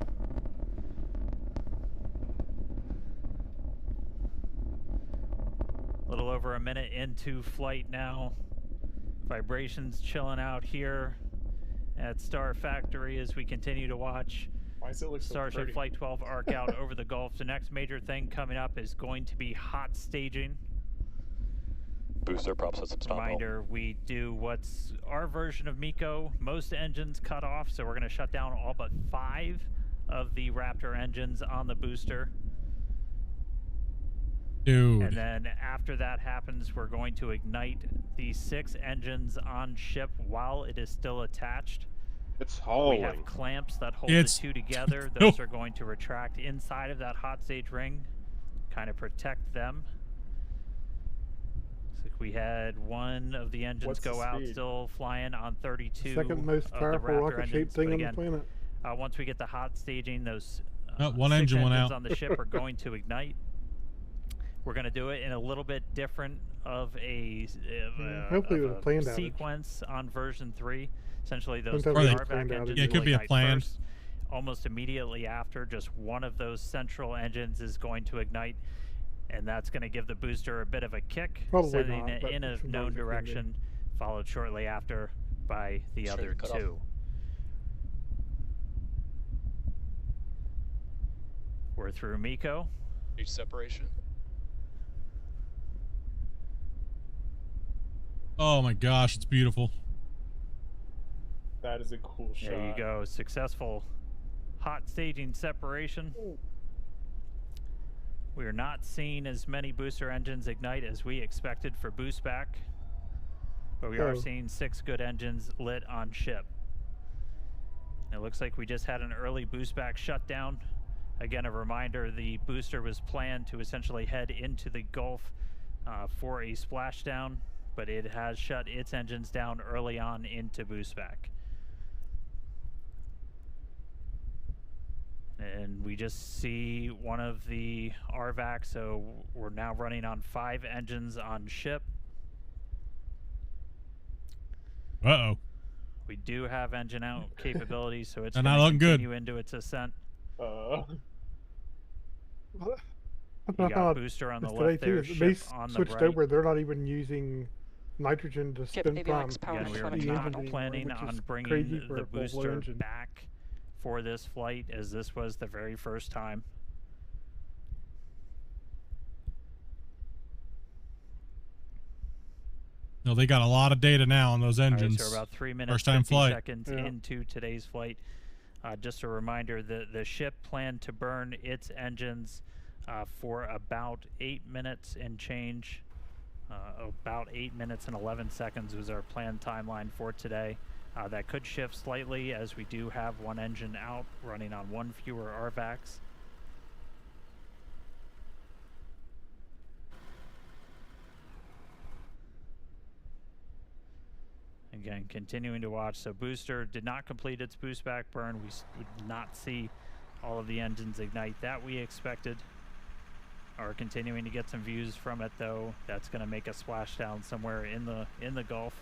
A little over a minute into flight now. Vibrations chilling out here at Star Factory as we continue to watch Why does it look so Starship pretty? Flight 12 arc out over the Gulf. The next major thing coming up is going to be hot staging. Booster prop systems nominal. Reminder, we do what's our version of MECO. Most engines cut off, so we're going to shut down all but 5 of the Raptor engines on the booster. Dude. And then after that happens, we're going to ignite the 6 engines on ship while it is still attached. It's We hauling. have clamps that hold It's- the 2 together. Those are going to retract inside of that hot stage ring, kind of protect them. Looks like we had one of the engines What's the go out, speed? still flying on 32 Second most of the powerful Raptor rocket-shaped engines. thing But on the again, planet. once we get the hot staging, those one 6 engine went engines out. on the ship are going to ignite. We're going to do it in a little bit different of a, Hopefully it was a planned outage. sequence on version 3. Essentially, those Sometimes 3 it's RVAC planned engines outage. Yeah, it could will be a ignite plan. first. Almost immediately after, just one of those central engines is going to ignite, and that's going to give the booster a bit of a kick, Probably sending not, it but in a sometimes known it can be. direction, followed shortly after by the Straight other cutoff. 2. We're through MECO. Reach separation. Oh my gosh, it's beautiful. That is a cool shot. There you go. Successful hot staging separation. We are not seeing as many booster engines ignite as we expected for boost back, but we are Oh. seeing 6 good engines lit on ship. It looks like we just had an early boost back shutdown. Again, a reminder, the booster was planned to essentially head into the Gulf for a splashdown, but it has shut its engines down early on into boost back. And we just see one of the RVAC, so we're now running on 5 engines on ship. Uh-oh. We do have engine out capability, so it's They're going not to looking good. continue into its ascent. I You don't know how got booster on the it's left today, there, too. They ship on the switched right. over. They're not even using nitrogen to Skip spin avionics prime. power Again, we are telemetry not nominal. planning which on is bringing crazy for the a full booster engine. back for this flight, as this was the very first time. No, they got a lot of data now on those All right, engines. so we're about 3 minutes, First time 50 flight. seconds Yeah. into today's flight. Just a reminder that the ship planned to burn its engines for about 8 minutes and change. About 8 minutes and 11 seconds was our planned timeline for today. That could shift slightly as we do have one engine out, running on 1 fewer RVACs. Again, continuing to watch. So booster did not complete its boost back burn. We did not see all of the engines ignite that we expected. Are continuing to get some views from it though. That's going to make a splashdown somewhere in the Gulf.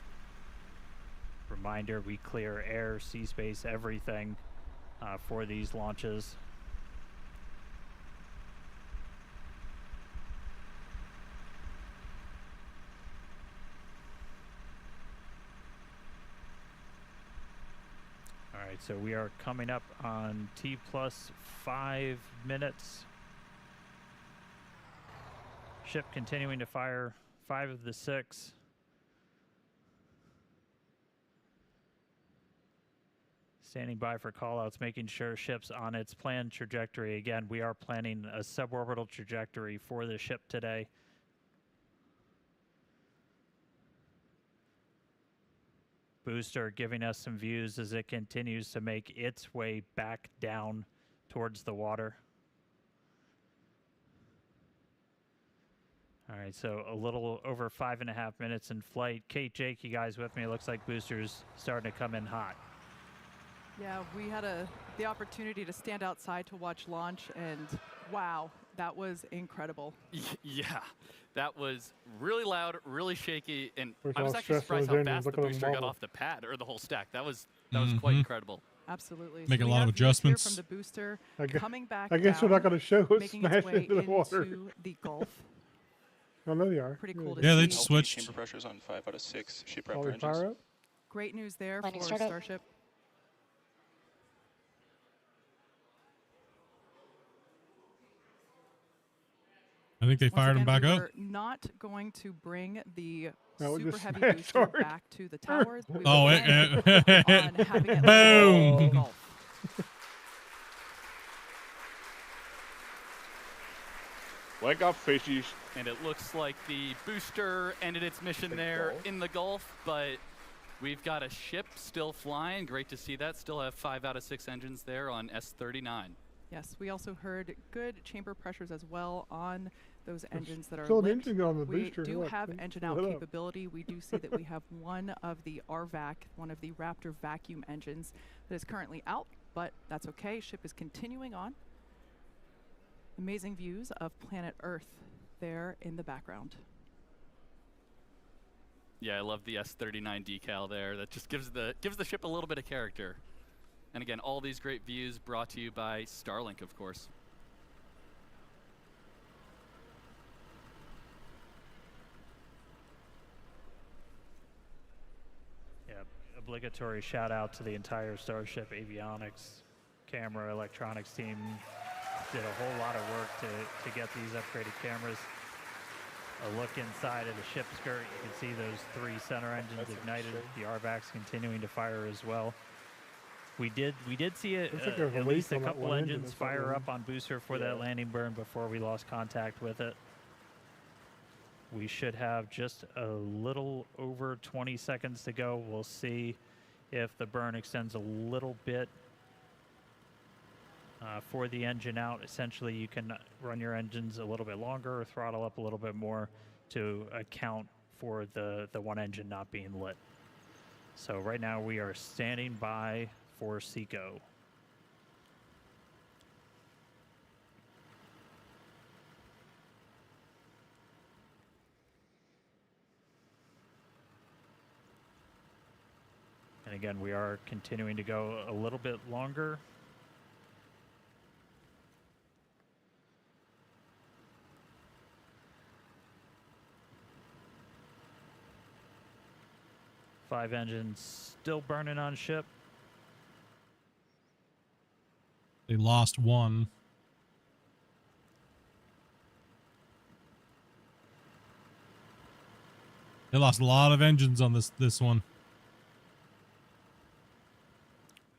Reminder: we clear air, sea space, everything for these launches. Alright, so we are coming up on T plus 5 minutes. Ship continuing to fire 5 of the 6. Standing by for callouts, making sure ship's on its planned trajectory. Again, we are planning a suborbital trajectory for the ship today. Booster giving us some views as it continues to make its way back down towards the water. All right, so a little over 5.5 minutes in flight. Kate, Jake, you guys with me? It looks like boosters starting to come in hot. Yeah, we had the opportunity to stand outside to watch launch, and wow, that was incredible. Yeah, that was really loud, really shaky, and Where's I was all actually stressed surprised those how engines? fast Look the at them booster got wobble. off the pad, or the whole stack. That was quite Mhm. incredible. Absolutely. Make a we lot of have views here adjustments. from the booster I gue- coming back I guess we're not down, going to show it making its smash way into the water. into the Gulf. Oh, no, they are. Pretty cool to Yeah, they see. just switched. Chamber pressures on 5 out of 6 ship All Raptor the engines. power up. Great news there Landing for startup. Starship. I think they Once fired him again, back we up. were not going to bring the No, it super just heavy smashed booster hard. back to the towers. We Oh, were it, planning on having it land in the boom! Gulf. Wake up, fishies. And it looks like the booster ended its mission there in the Gulf, but we've got a ship still flying. Great to see that. Still have 5 out of 6 engines there on S39. Yes, we also heard good chamber pressures as well on those engines that are still an lit. engine on the We booster, do look, have it's engine lit out up. capability. We do see that we have one of the RVAC, one of the Raptor vacuum engines that is currently out, but that's okay. Ship is continuing on. Amazing views of planet Earth there in the background. Yeah, I love the S39 decal there. That just gives the ship a little bit of character. And again, all these great views brought to you by Starlink, of course. Yeah, obligatory shout out to the entire Starship avionics, camera, electronics team. Did a whole lot of work to get these upgraded cameras. A look inside of the ship skirt, you can see those 3 center engines ignited. The RVAC's continuing to fire as well. We did see Looks like there was a at leak least a on that couple one engine engines or something. fire up on booster for that landing burn before we lost contact with it. We should have just a little over 20 seconds to go. We'll see if the burn extends a little bit for the engine out. Essentially, you can run your engines a little bit longer or throttle up a little bit more to account for the one engine not being lit. So right now we are standing by for SECO. And again, we are continuing to go a little bit longer. Five engines still burning on ship. They lost one. They lost a lot of engines on this one.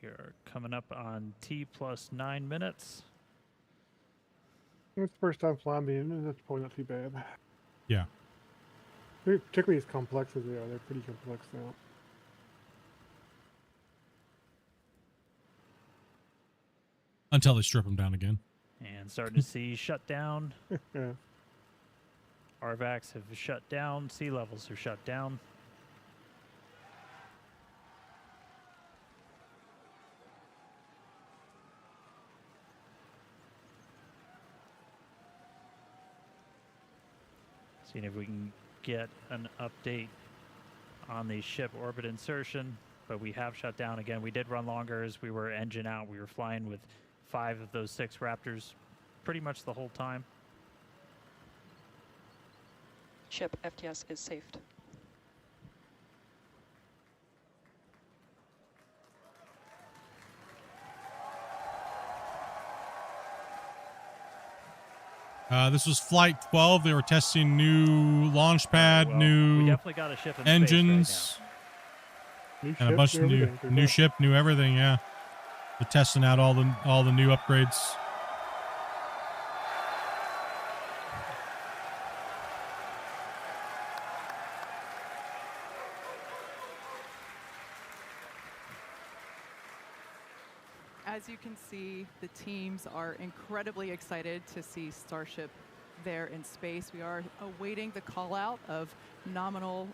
We are coming up on T plus 9 minutes. It's the first time flying the engine. That's probably not too bad. Yeah. Particularly as complex as they are. They're pretty complex now. Until they strip them down again. And starting to see shut down. Yeah. RVACs have shut down. Sea levels are shut down. Seeing if we can get an update on the ship orbit insertion, but we have shut down again. We did run longer as we were engine out. We were flying with 5 of those 6 Raptors pretty much the whole time. Ship FTS is saved. This was Flight 12. They were testing new launch pad, Well, new we definitely got a ship in engines, space New and a ship, bunch of new everything. new ship, new everything. Yeah, they're testing out all the new upgrades. As you can see, the teams are incredibly excited to see Starship there in space. We are awaiting the call out of nominal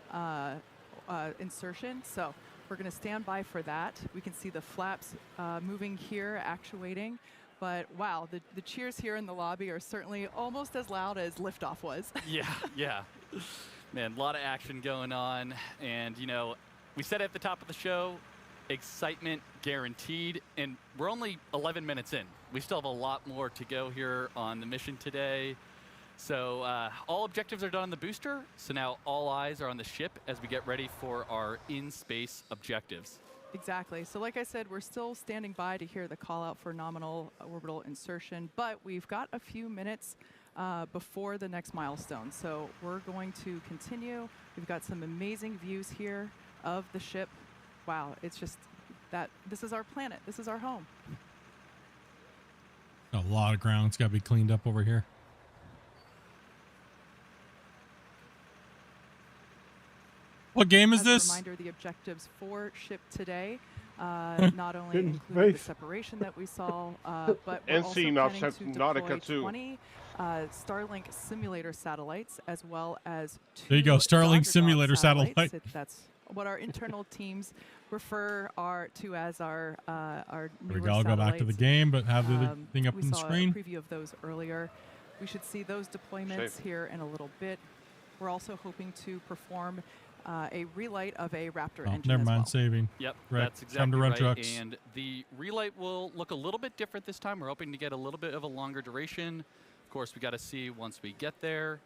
insertion. So we're going to stand by for that. We can see the flaps moving here, actuating. But wow, the cheers here in the lobby are certainly almost as loud as liftoff was. Yeah. Man, a lot of action going on. And, you know, we said at the top of the show, excitement guaranteed. And we're only 11 minutes in. We still have a lot more to go here on the mission today. So all objectives are done on the booster. So now all eyes are on the ship as we get ready for our in-space objectives. Exactly. So like I said, we're still standing by to hear the call out for nominal orbital insertion, but we've got a few minutes before the next milestone. So we're going to continue. We've got some amazing views here of the ship. Wow, it's just that this is our planet. This is our home. A lot of ground's got to be cleaned up over here. What game is As this? A reminder, the objectives for ship today not only include the separation that we saw, but we're also planning to deploy 20 Starlink simulator satellites, as well as 2 there you go, Starlink simulator satellites. satellite. That's what our internal teams refer to as our There newer we go. I'll go back to the game, but have the thing up on the screen. We saw a preview of those earlier. We should see those deployments here in a little bit. We're also hoping to perform a relight of a Raptor engine. Never as mind, well. saving. Yep, right. that's exactly Time to run right. trucks. And the relight will look a little bit different this time. We're hoping to get a little bit of a longer duration. Of course, we got to see once we get there.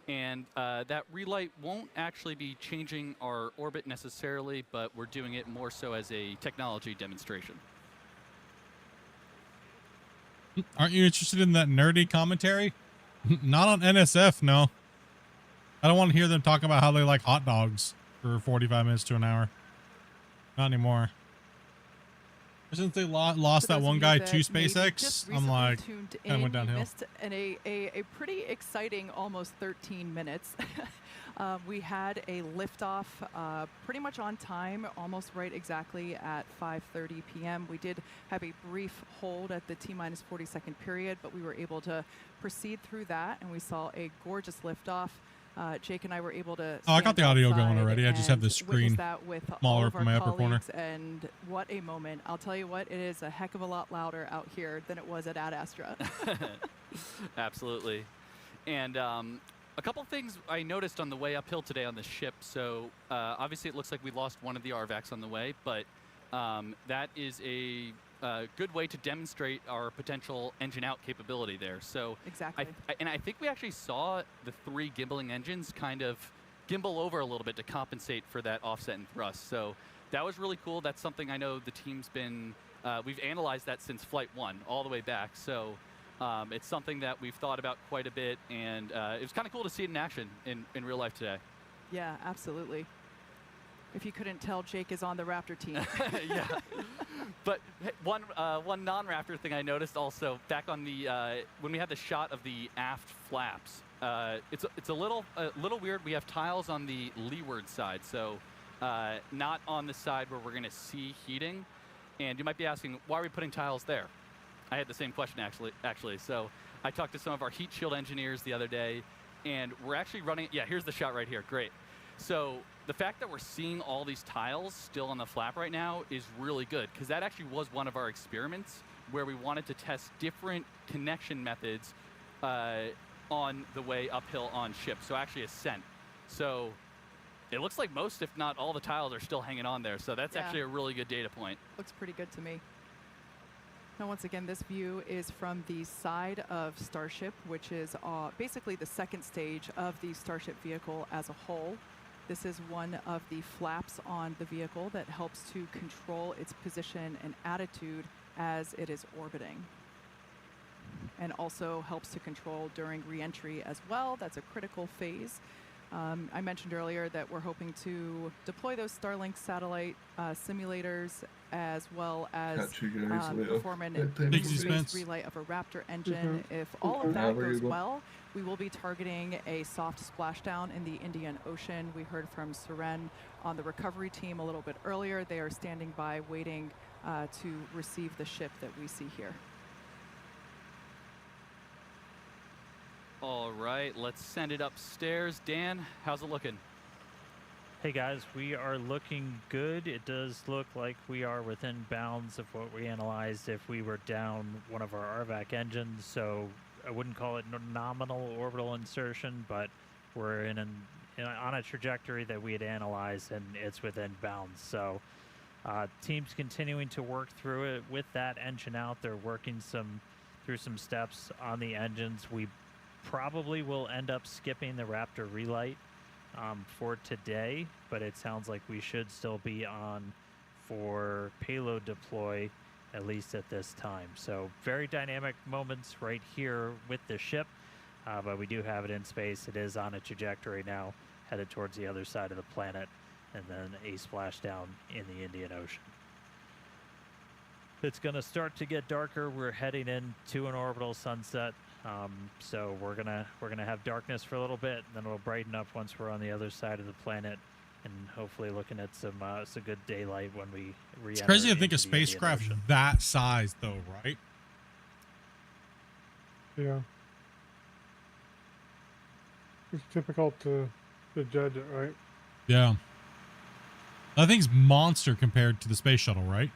And that relight won't actually be changing our orbit necessarily, but we're doing it more so as a technology demonstration. Aren't you interested in that nerdy commentary? Not on NSF, no. I don't want to hear them talk about how they like hot dogs for 45 minutes to an hour. Not anymore. Since they lost that one guy to SpaceX, I'm like, kind of went downhill. You missed a pretty exciting almost 13 minutes. We had a liftoff pretty much on time, almost right exactly at 5:30 p.m. We did have a brief hold at the T-minus 40-second period, but we were able to proceed through that, and we saw a gorgeous liftoff. Jake and I were able to. Oh, I got the audio going already. I just have the screen smaller for my upper corner. And what a moment! I'll tell you what, it is a heck of a lot louder out here than it was at Ad Astra. Absolutely, and a couple things I noticed on the way uphill today on the ship. So obviously, it looks like we lost one of the RVACs on the way, but that is a good way to demonstrate our potential engine out capability there. So exactly. I think we actually saw the 3 gimbaling engines kind of gimbal over a little bit to compensate for that offset and thrust. So that was really cool. That's something I know the team's been, we've analyzed that since Flight 1 all the way back. So it's something that we've thought about quite a bit, and it was kind of cool to see it in action in real life today. Yeah, absolutely. If you couldn't tell, Jake is on the Raptor team. Yeah. But one non-Raptor thing I noticed also back on the when we had the shot of the aft flaps, it's a little weird. We have tiles on the leeward side, so not on the side where we're going to see heating. And you might be asking, why are we putting tiles there? I had the same question actually. So I talked to some of our heat shield engineers the other day, and we're actually running. Yeah, here's the shot right here. Great. So the fact that we're seeing all these tiles still on the flap right now is really good, because that actually was one of our experiments where we wanted to test different connection methods on the way uphill on ship, so actually Ascent. So it looks like most, if not all, the tiles are still hanging on there, so that's actually a really good data point. Looks pretty good to me. Now, once again, this view is from the side of Starship, which is basically the second stage of the Starship vehicle as a whole. This is one of the flaps on the vehicle that helps to control its position and attitude as it is orbiting, and also helps to control during re-entry as well. That's a critical phase. I mentioned earlier that we're hoping to deploy those Starlink satellite simulators, as well as perform an increased relight of a Raptor engine. If all of that goes well, we will be targeting a soft splashdown in the Indian Ocean. We heard from Seren on the recovery team a little bit earlier. They are standing by waiting to receive the ship that we see here. All right, let's send it upstairs. Dan, how's it looking? Hey guys, we are looking good. It does look like we are within bounds of what we analyzed if we were down one of our RVAC engines, so I wouldn't call it nominal orbital insertion, but we're on a trajectory that we had analyzed, and it's within bounds. So team's continuing to work through it with that engine out. They're working through some steps on the engines. We probably will end up skipping the Raptor relight for today, but it sounds like we should still be on for payload deploy, at least at this time. So very dynamic moments right here with the ship, but we do have it in space. It is on a trajectory now, headed towards the other side of the planet, and then a splashdown in the Indian Ocean. It's going to start to get darker. We're heading into an orbital sunset. So we're gonna have darkness for a little bit, and then it'll brighten up once we're on the other side of the planet, and hopefully looking at some good daylight when we re-enter. It's crazy to think into a the Indian spacecraft Ocean. that size, though, right? Yeah. It's difficult to judge it, right? Yeah. That thing's monster compared to the space shuttle, right?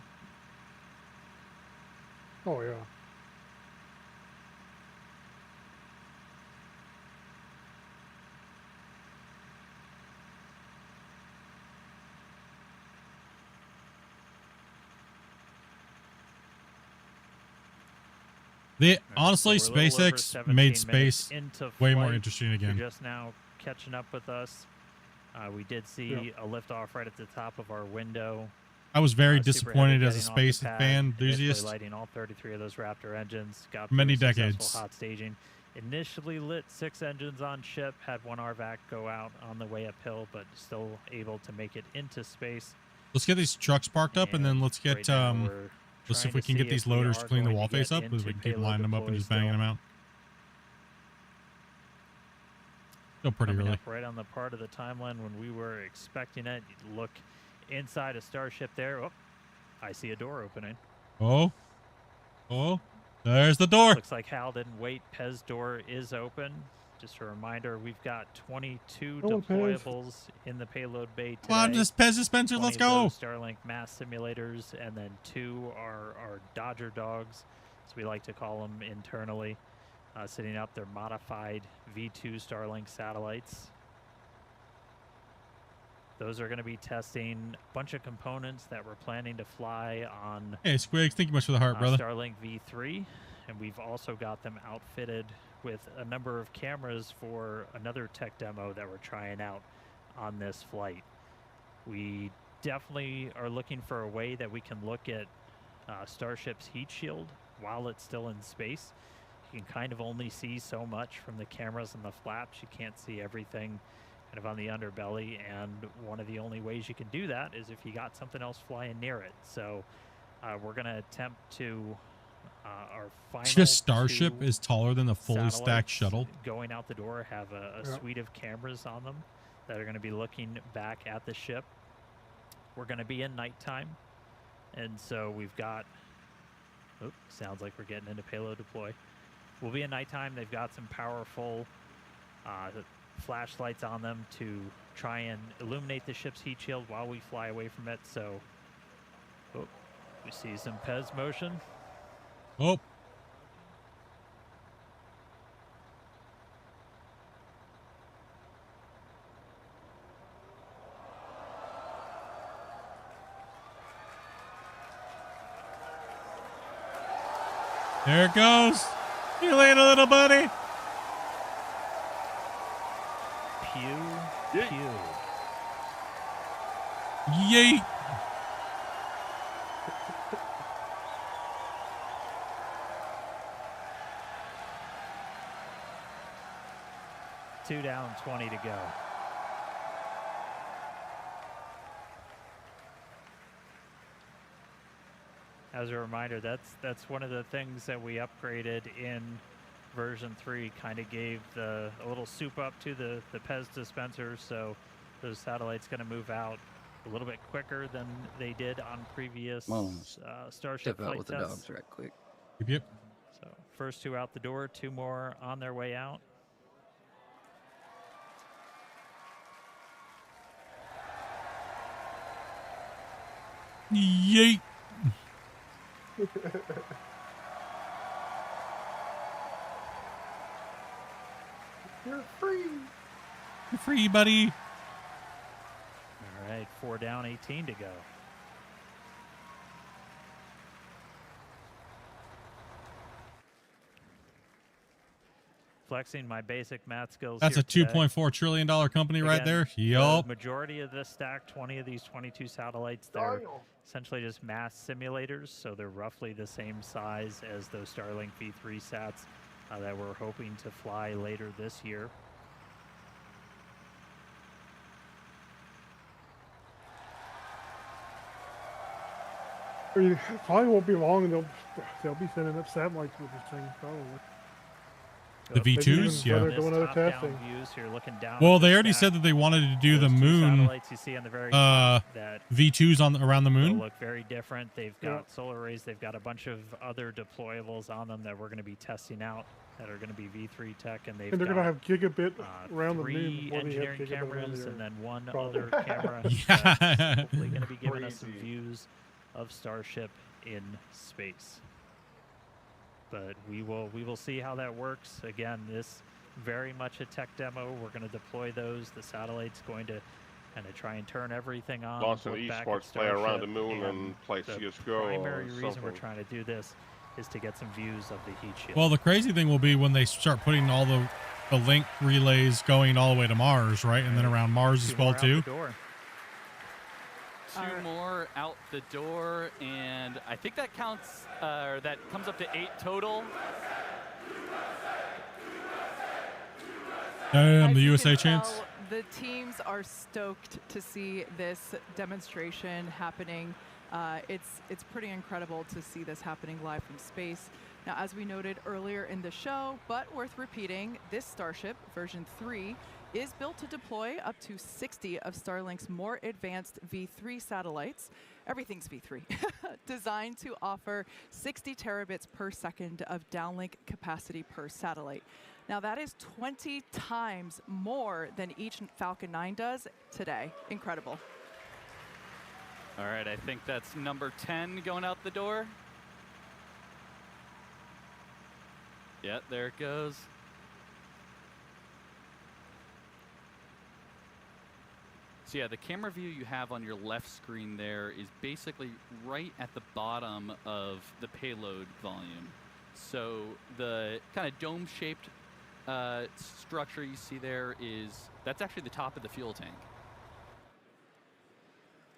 Oh, yeah. Honestly, So we're a little over SpaceX 17 made minutes space into way more flight. interesting If again. you're just now catching up with us, we did see a liftoff right at the top of our window. I was very Super disappointed Heavy as a getting off the space pad, fan initially enthusiast. lighting all 33 of those Raptor engines. Got Many through a successful decades. hot staging. Initially lit 6 engines on ship. Had one RVAC go out on the way uphill, but still able to make it into space. Let's get these trucks parked up, and then let's get right now we're let's see if trying we to can get see these if we loaders are to clean the going wall to face get up, because we into can keep payload lining them up and deploy just banging still. them out. Still pretty Coming early. up right on the part of the timeline when we were expecting it. You look inside a Starship there. Oh, I see a door opening. Oh, there's the door. Looks like Hal didn't wait. Pez door is open. Just a reminder, we've got 22 Come on, Pez. deployables in the payload bay today. Come on, just Pez dispenser, 20 let's of go. those Starlink mass simulators, and then 2 are Dodger dogs, as we like to call them internally, sitting up their modified V2 Starlink satellites. Those are going to be testing a bunch of components that we're planning to fly on Hey, Squigs, thank you much for the heart, brother. Starlink V3, and we've also got them outfitted with a number of cameras for another tech demo that we're trying out on this flight. We definitely are looking for a way that we can look at Starship's heat shield while it's still in space. You can kind of only see so much from the cameras and the flaps. You can't see everything kind of on the underbelly, and one of the only ways you can do that is if you got something else flying near it. So we're going to attempt to our final Just Starship 2 is taller than the fully stacked satellites shuttle. going out the door have a Yeah. suite of cameras on them that are going to be looking back at the ship. We're going to be in nighttime, and so we've got sounds like we're getting into payload deploy. We'll be in nighttime. They've got some powerful flashlights on them to try and illuminate the ship's heat shield while we fly away from it. So we see some Pez motion. Oh. There it goes. You laying a little buddy. Pew, pew. Yeet. Two down, 20 to go. As a reminder, that's one of the things that we upgraded in version 3. Kind of gave a little soup up to the Pez dispenser, so those satellites going to move out a little bit quicker than they did on previous Starship Step out flight with tests. the dogs right quick. Yep. So first 2 out the door, 2 more on their way out. Yeet. You're free. You're free, buddy. All right, 4 down, 18 to go. Flexing my basic math skills. That's a here today. $2.4 trillion company right Again, there. the Yup. majority of this stack, 20 of these 22 satellites, they're essentially just mass simulators, so they're roughly the same size as those Starlink V3 sats that we're hoping to fly later this year. I mean, it probably won't be long, and they'll be sending up satellites with this thing probably. The V2s, yeah. They're doing other testing. Views here, looking down Well, at they the already stack. said that they wanted to do the Those two moon, satellites you see on the very top that V2s around the they'll moon. look very different. They've got solar arrays. They've got a bunch of other deployables on them that we're going to be testing out that are going to be V3 tech, and they've And they're got going to have gigabit around the 3 moon before they have engineering gigabit around cameras the and Earth. then one Probably. other camera Yeah. that's hopefully going to be giving us some Crazy. views of Starship in space. But we will see how that works. Again, this very much a tech demo. We're going to deploy those. The satellite's going to kind of try and turn everything on. Launch an look back at esports player around the Starship, moon and play the CS:GO or primary reason we're something. trying to do this is to get some views of the heat shield. Well, the crazy thing will be when they start putting all the link relays going all the way to Mars, right? And then around Mars as Two well more out the too. door. Two more out the door, and I think that counts, or that comes up to 8 total. Damn, As the you USA can chance. tell, the teams are stoked to see this demonstration happening. It's pretty incredible to see this happening live from space. Now, as we noted earlier in the show, but worth repeating, this Starship version 3 is built to deploy up to 60 of Starlink's more advanced V3 satellites. Everything's V3. Designed to offer 60 terabits per second of downlink capacity per satellite. Now that is 20 times more than each Falcon 9 does today. Incredible. All right, I think that's number 10 going out the door. Yeah, there it goes. So yeah, the camera view you have on your left screen there is basically right at the bottom of the payload volume. So the kind of dome-shaped structure you see there that's actually the top of the fuel tank.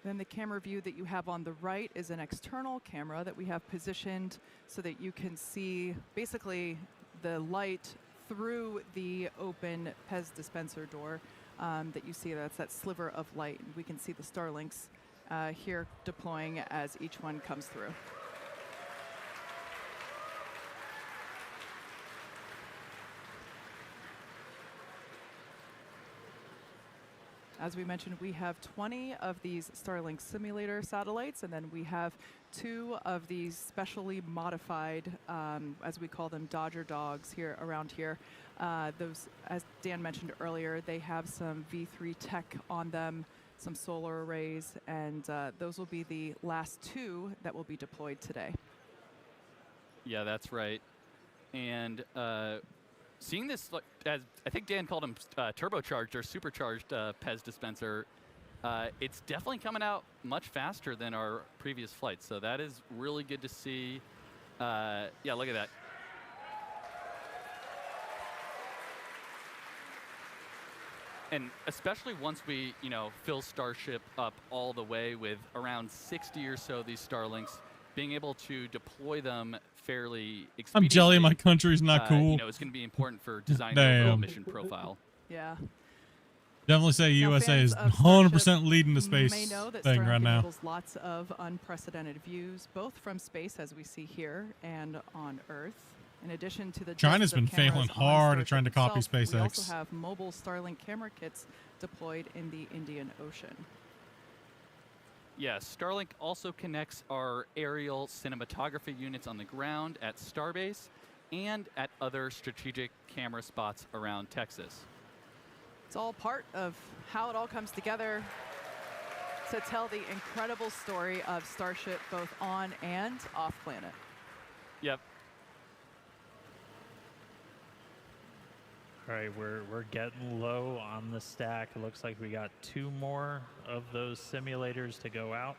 Then the camera view that you have on the right is an external camera that we have positioned so that you can see basically the light through the open Pez dispenser door that you see. That's that sliver of light. And we can see the Starlinks here deploying as each one comes through. As we mentioned, we have 20 of these Starlink simulator satellites, and then we have 2 of these specially modified, as we call them, Dodger dogs here around here. Those, as Dan mentioned earlier, they have some V3 tech on them, some solar arrays, and those will be the last 2 that will be deployed today. Yeah, that's right. And seeing this, as I think Dan called them turbocharged or supercharged Pez dispenser, it's definitely coming out much faster than our previous flights. So that is really good to see. Yeah, look at that. And especially once we, fill Starship up all the way with around 60 or so of these Starlinks, being able to deploy them fairly expediently. I'm jelly. My country's not cool. It's going to be important for designing the overall Damn. mission profile. Yeah. Definitely say Now, USA fans is of 100% leading the may space know that thing Starlink right now. enables lots of unprecedented views, both from space, as we see here, and on Earth. In addition to the China's dozens of been failing cameras on hard at Starship trying to copy itself, we SpaceX. also have mobile Starlink camera kits deployed in the Indian Ocean. Yes, Starlink also connects our aerial cinematography units on the ground at Starbase and at other strategic camera spots around Texas. It's all part of how it all comes together. to tell the incredible story of Starship both on and off planet. Yep. All right, we're getting low on the stack. It looks like we got 2 more of those simulators to go out,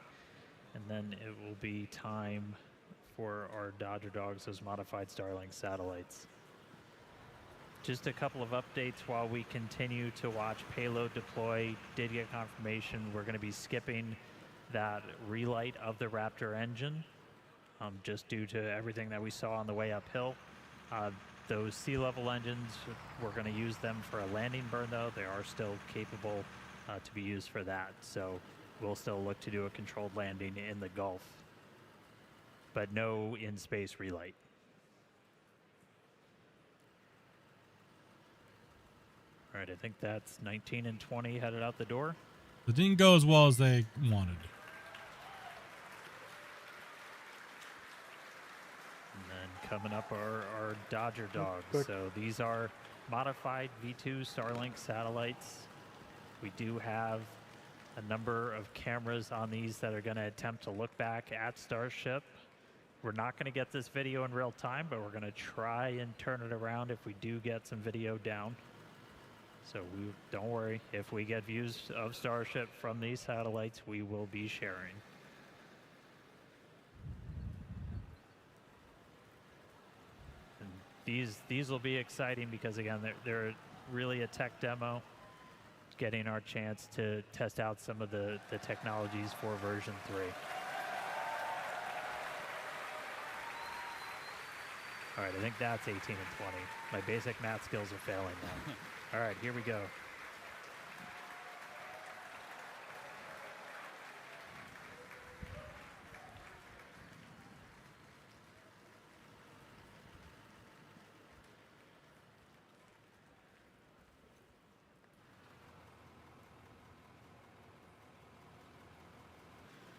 and then it will be time for our Dodger Dogs, those modified Starlink satellites. Just a couple of updates while we continue to watch Payload deploy. Did get confirmation we're going to be skipping that relight of the Raptor engine, just due to everything that we saw on the way uphill. Those sea level engines, we're going to use them for a landing burn though. They are still capable to be used for that. So we'll still look to do a controlled landing in the Gulf, but no in-space relight. All right, I think that's 19 and 20 headed out the door. It didn't go as well as they wanted. And then coming up are our Dodger Dogs. So these are modified V2 Starlink satellites. We do have a number of cameras on these that are going to attempt to look back at Starship. We're not going to get this video in real time, but we're going to try and turn it around if we do get some video down. So don't worry, if we get views of Starship from these satellites, we will be sharing. And these will be exciting because again, they're really a tech demo, getting our chance to test out some of the technologies for version 3. All right, I think that's 18 and 20. My basic math skills are failing now. All right, here we go.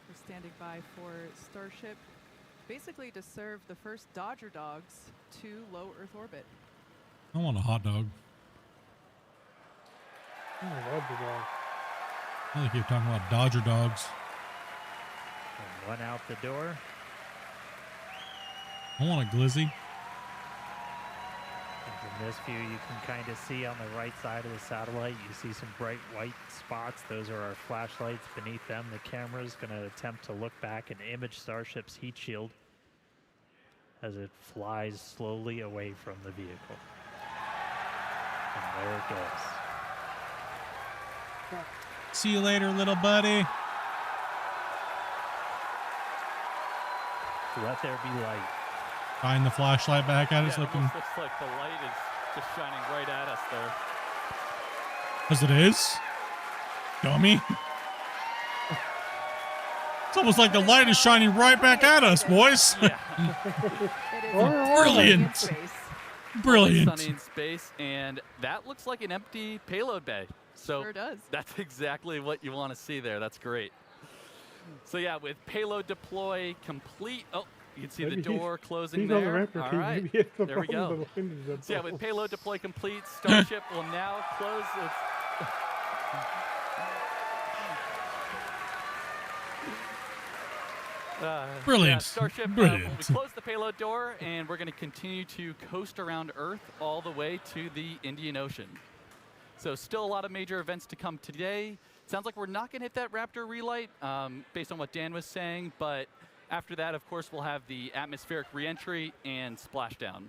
We're standing by for Starship, basically to serve the first Dodger Dogs to low Earth orbit. I want a hot dog. Oh, Dodger Dog. I think you're talking about Dodger Dogs. And one out the door. I want a glizzy. And in this view, you can kind of see on the right side of the satellite, you see some bright white spots. Those are our flashlights. Beneath them, the camera is going to attempt to look back and image Starship's heat shield as it flies slowly away from the vehicle. And there it goes. See you later, little buddy. Let there be light. Find the flashlight back at us, Yeah, it looking. almost looks like the light is just shining right at us there. As it is, dummy. It's almost like the light is shining right back at us, boys. Yeah. Brilliant. Brilliant. Sunny in space, and that looks like an empty payload bay. So Sure does. that's exactly what you want to see there. That's great. So yeah, with payload deploy complete. Oh, you can see Maybe the door closing he's there. on the Raptor All team. right, Maybe it's the there we problem go. that hinders that So yeah, problem. with payload deploy complete, Starship will now close its. Brilliant. Yeah, Starship, Brilliant. we close the payload door, and we're going to continue to coast around Earth all the way to the Indian Ocean. So still a lot of major events to come today. Sounds like we're not going to hit that Raptor relight based on what Dan was saying, but after that, of course, we'll have the atmospheric reentry and splashdown.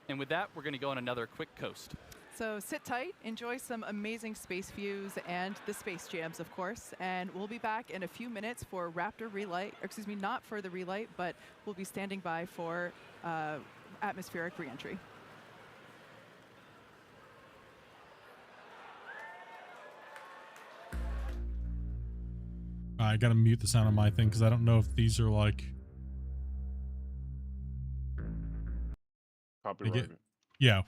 And with that, we're going to go on another quick coast. So sit tight, enjoy some amazing space views and the space jams, of course. And we'll be back in a few minutes for Raptor relight. Excuse me, not for the relight, but we'll be standing by for atmospheric reentry. I gotta mute the sound on my thing because I don't know if these are like. Copyright. Yeah.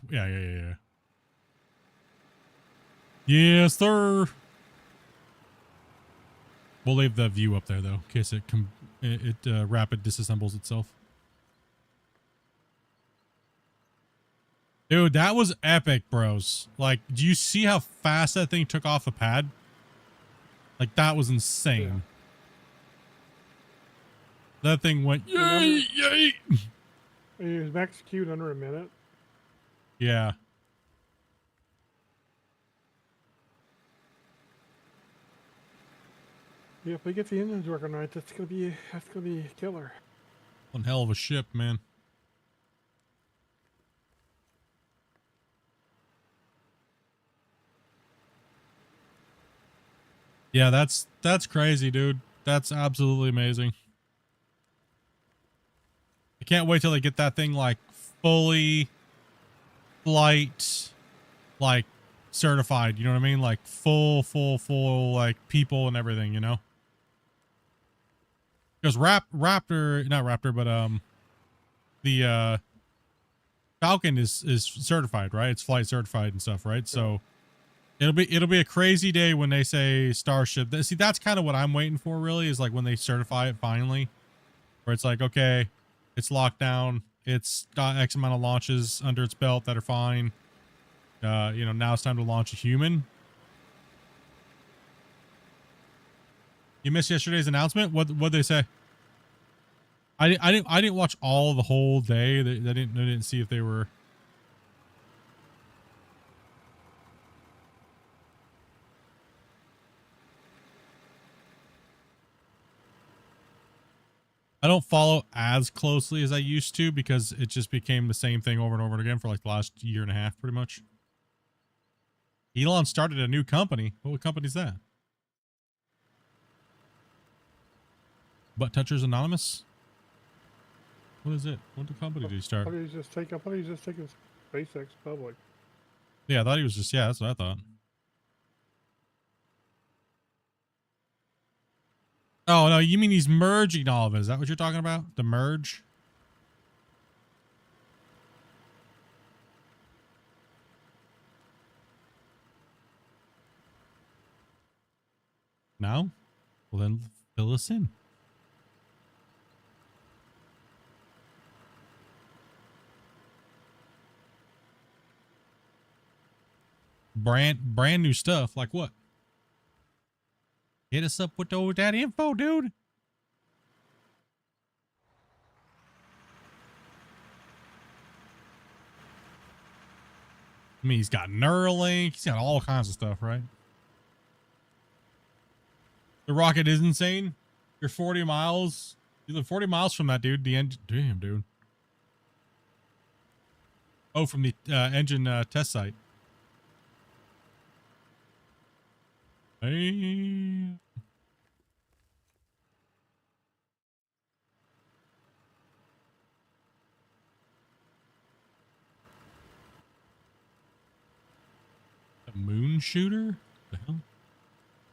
Yes, sir. We'll leave the view up there though, in case it rapid disassembles itself. Dude, that was epic, bros. Like, do you see how fast that thing took off the pad? Like, that was insane. That thing went yay, yay. He was max queued under a minute. Yeah. Yeah, if we get the engines working right, that's gonna be killer. One hell of a ship, man. Yeah, that's crazy, dude. That's absolutely amazing. I can't wait till they get that thing like fully flight like certified, you know what I mean? Like full like people and everything, you know? Because not Raptor, but the Falcon is certified, right? It's flight certified and stuff, right? So it'll be a crazy day when they say Starship. See, that's kind of what I'm waiting for, really, is like when they certify it finally, where it's like, okay, it's locked down, it's got X amount of launches under its belt that are fine. You know, now it's time to launch a human. You missed yesterday's announcement. What they say? I didn't watch all the whole day. They didn't see if they were. I don't follow as closely as I used to because it just became the same thing over and over again for like the last year and a half, pretty much. Elon started a new company. What company is that? Butt Touchers Anonymous? What is it? What company did he start? I thought he was just taking SpaceX public. Yeah, I thought he was just, yeah, that's what I thought. Oh, no, you mean he's merging all of it. Is that what you're talking about? The merge? No? Well, then fill us in. Brand new stuff. Like what? Hit us up with that info, dude. I mean, he's got Neuralink. He's got all kinds of stuff, right? The rocket is insane. You're 40 miles. You live 40 miles from that, dude. The engine. Damn, dude. Oh, from the engine test site. Hey. A moon shooter? The hell?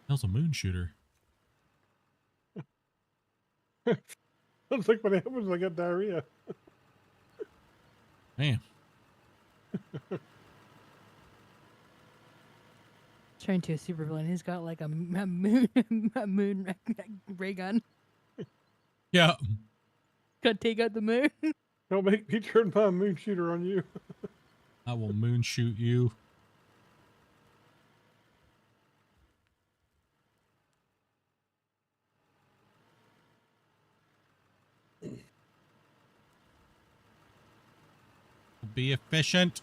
Hell's a moon shooter? Sounds like what happens when I get diarrhea. Man. Turn to a supervillain. He's got like a moon ray gun. Yeah. Gotta take out the moon. Don't make me turn my moon shooter on you. I will moon shoot you. Be efficient. As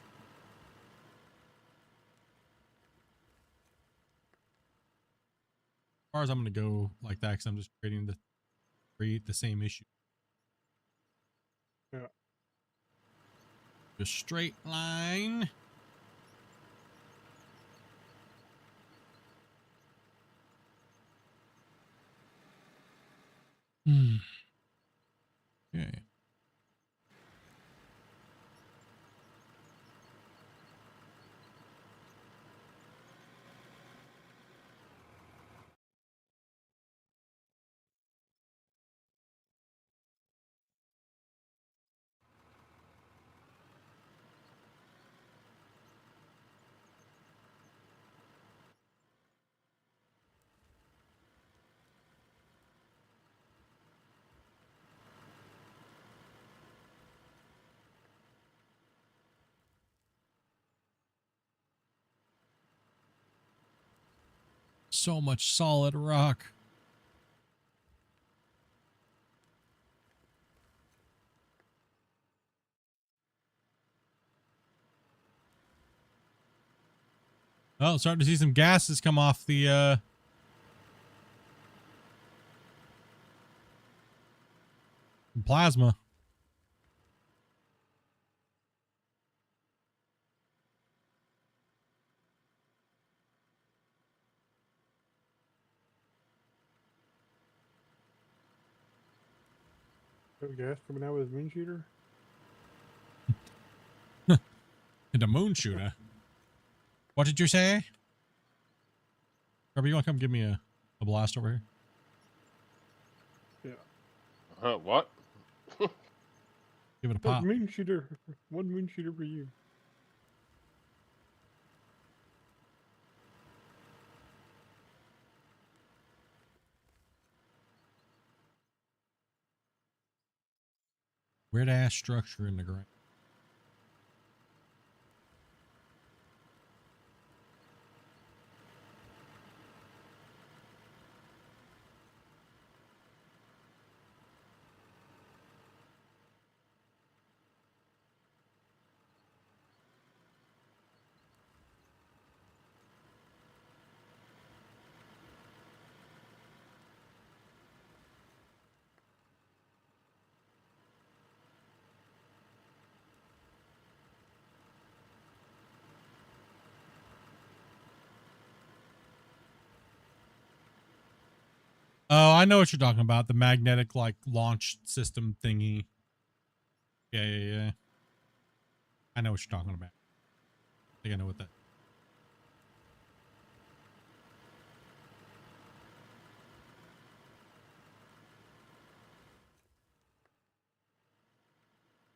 far as I'm going to go like that, because I'm just create the same issue. Yeah. A straight line. Okay. So much solid rock. Oh, starting to see some gases come off the plasma. Gas coming out with his moon shooter. The moon shooter. What did you say? Kirby, you want to come give me a blast over here? Yeah. What? Give it a pop. Moon shooter. One moon shooter for you. Weird ass structure in the ground. Oh, I know what you're talking about. The magnetic like launch system thingy. Yeah. I know what you're talking about. I think I know what that.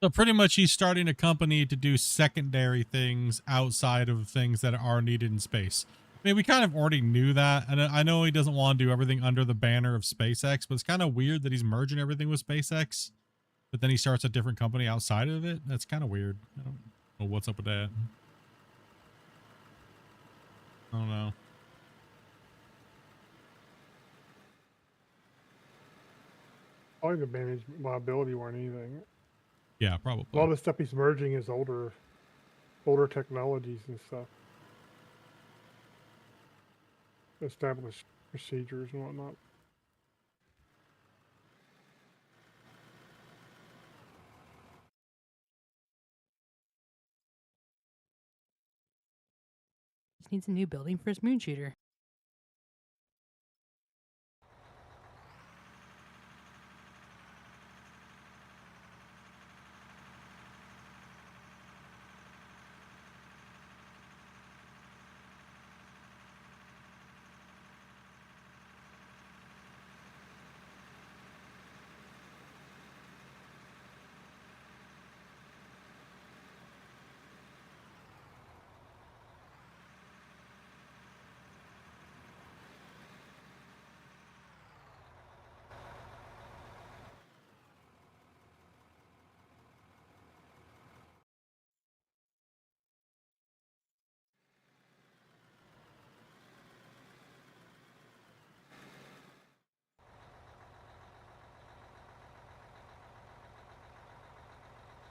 So pretty much he's starting a company to do secondary things outside of things that are needed in space. I mean, we kind of already knew that. And I know he doesn't want to do everything under the banner of SpaceX, but it's kind of weird that he's merging everything with SpaceX. But then he starts a different company outside of it. That's kind of weird. I don't know what's up with that. I don't know. Probably to manage mobility more than anything. Yeah, probably. A lot of the stuff he's merging is older technologies and stuff. Established procedures and whatnot. Just needs a new building for his moon shooter.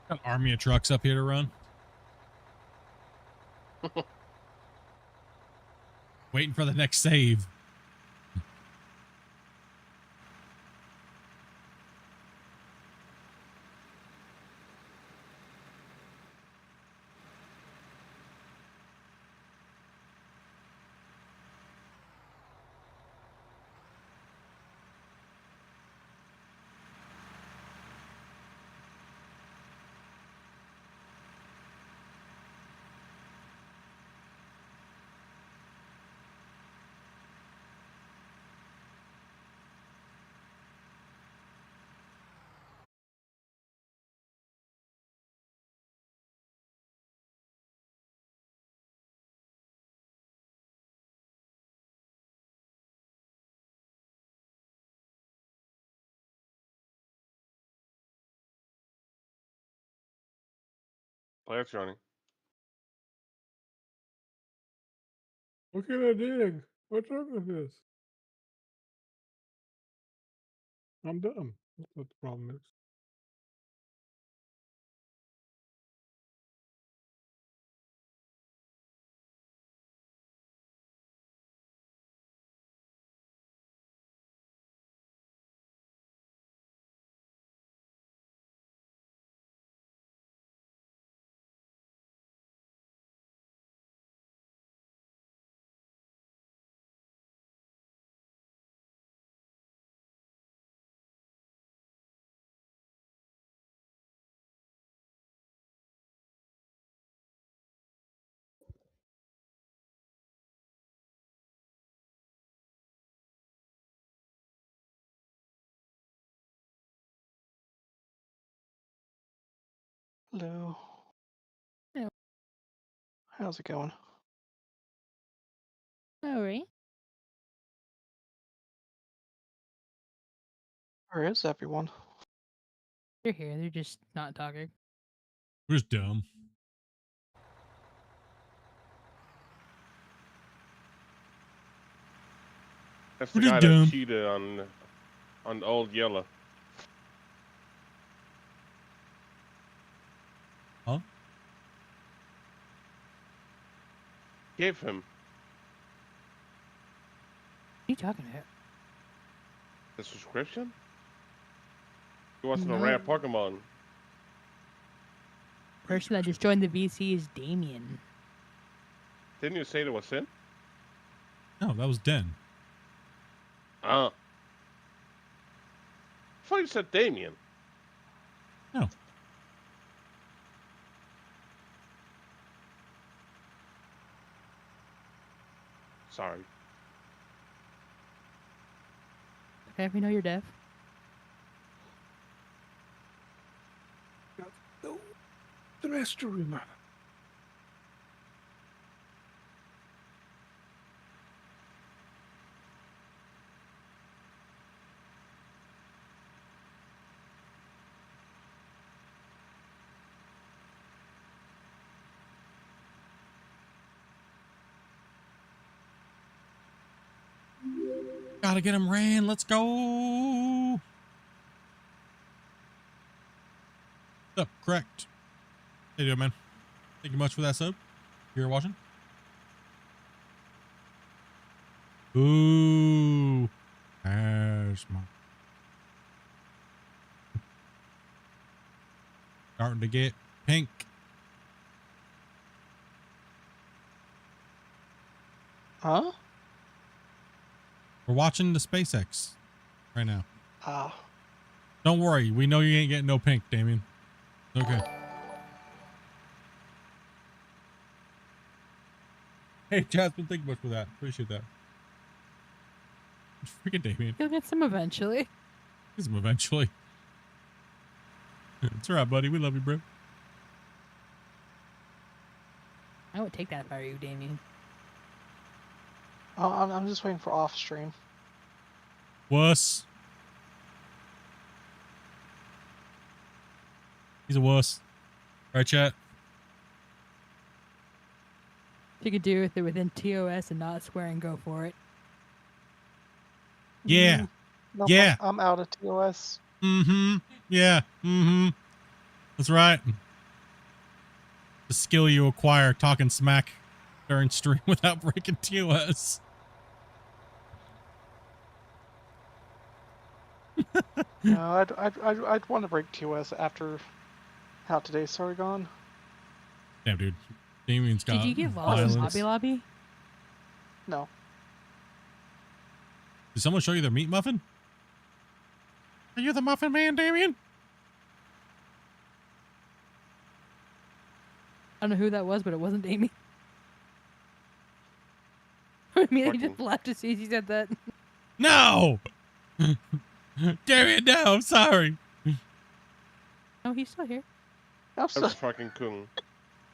Got an army of trucks up here to run. Waiting for the next save. Plants, Johnny. What can I dig? What's up with this? I'm dumb. That's what the problem is. Hello. Hello. How's it going? All right. Where is everyone? They're here. They're just not talking. We're just dumb. That's We're the just guy dumb. that cheated on Old Yeller. Huh? Give him. What are you talking about? The subscription? He wants a No. rare Pokemon. Person that just joined the VC is Damien. Didn't you say there was Sin? No, that was Den. I thought you said Damien. No. Sorry. Okay, we know you're deaf. The restroom. Gotta get him ran. Let's go. Up, correct. How you doing, man? Thank you much for that sub. You're watching. Ooh. There's my. Starting to get pink. Huh? We're watching the SpaceX right now. Ah. Don't worry. We know you ain't getting no pink, Damien. It's okay. Hey, Jasmine, thank you much for that. Appreciate that. Freaking Damien. You'll get some eventually. Get some eventually. It's all right, buddy. We love you, bro. I would take that if I were you, Damien. Oh, I'm just waiting for off stream. Wuss. He's a wuss. Right, chat? If you could do with it within TOS and not swear and go for it. Yeah. Nope, Yeah. I'm out of TOS. Mm-hmm. Yeah. Mm-hmm. That's right. The skill you acquire talking smack during stream without breaking TOS. No, I'd want to break TOS after how today's already gone. Damn, dude. Damien's got Did you get lost in violence. Hobby Lobby? No. Did someone show you their meat muffin? Are you the muffin man, Damien? I don't know who that was, but it wasn't Damien. I mean, I just laughed as soon as you said that. No! Damien, no, I'm sorry. Oh, he's still here. That was fucking cool.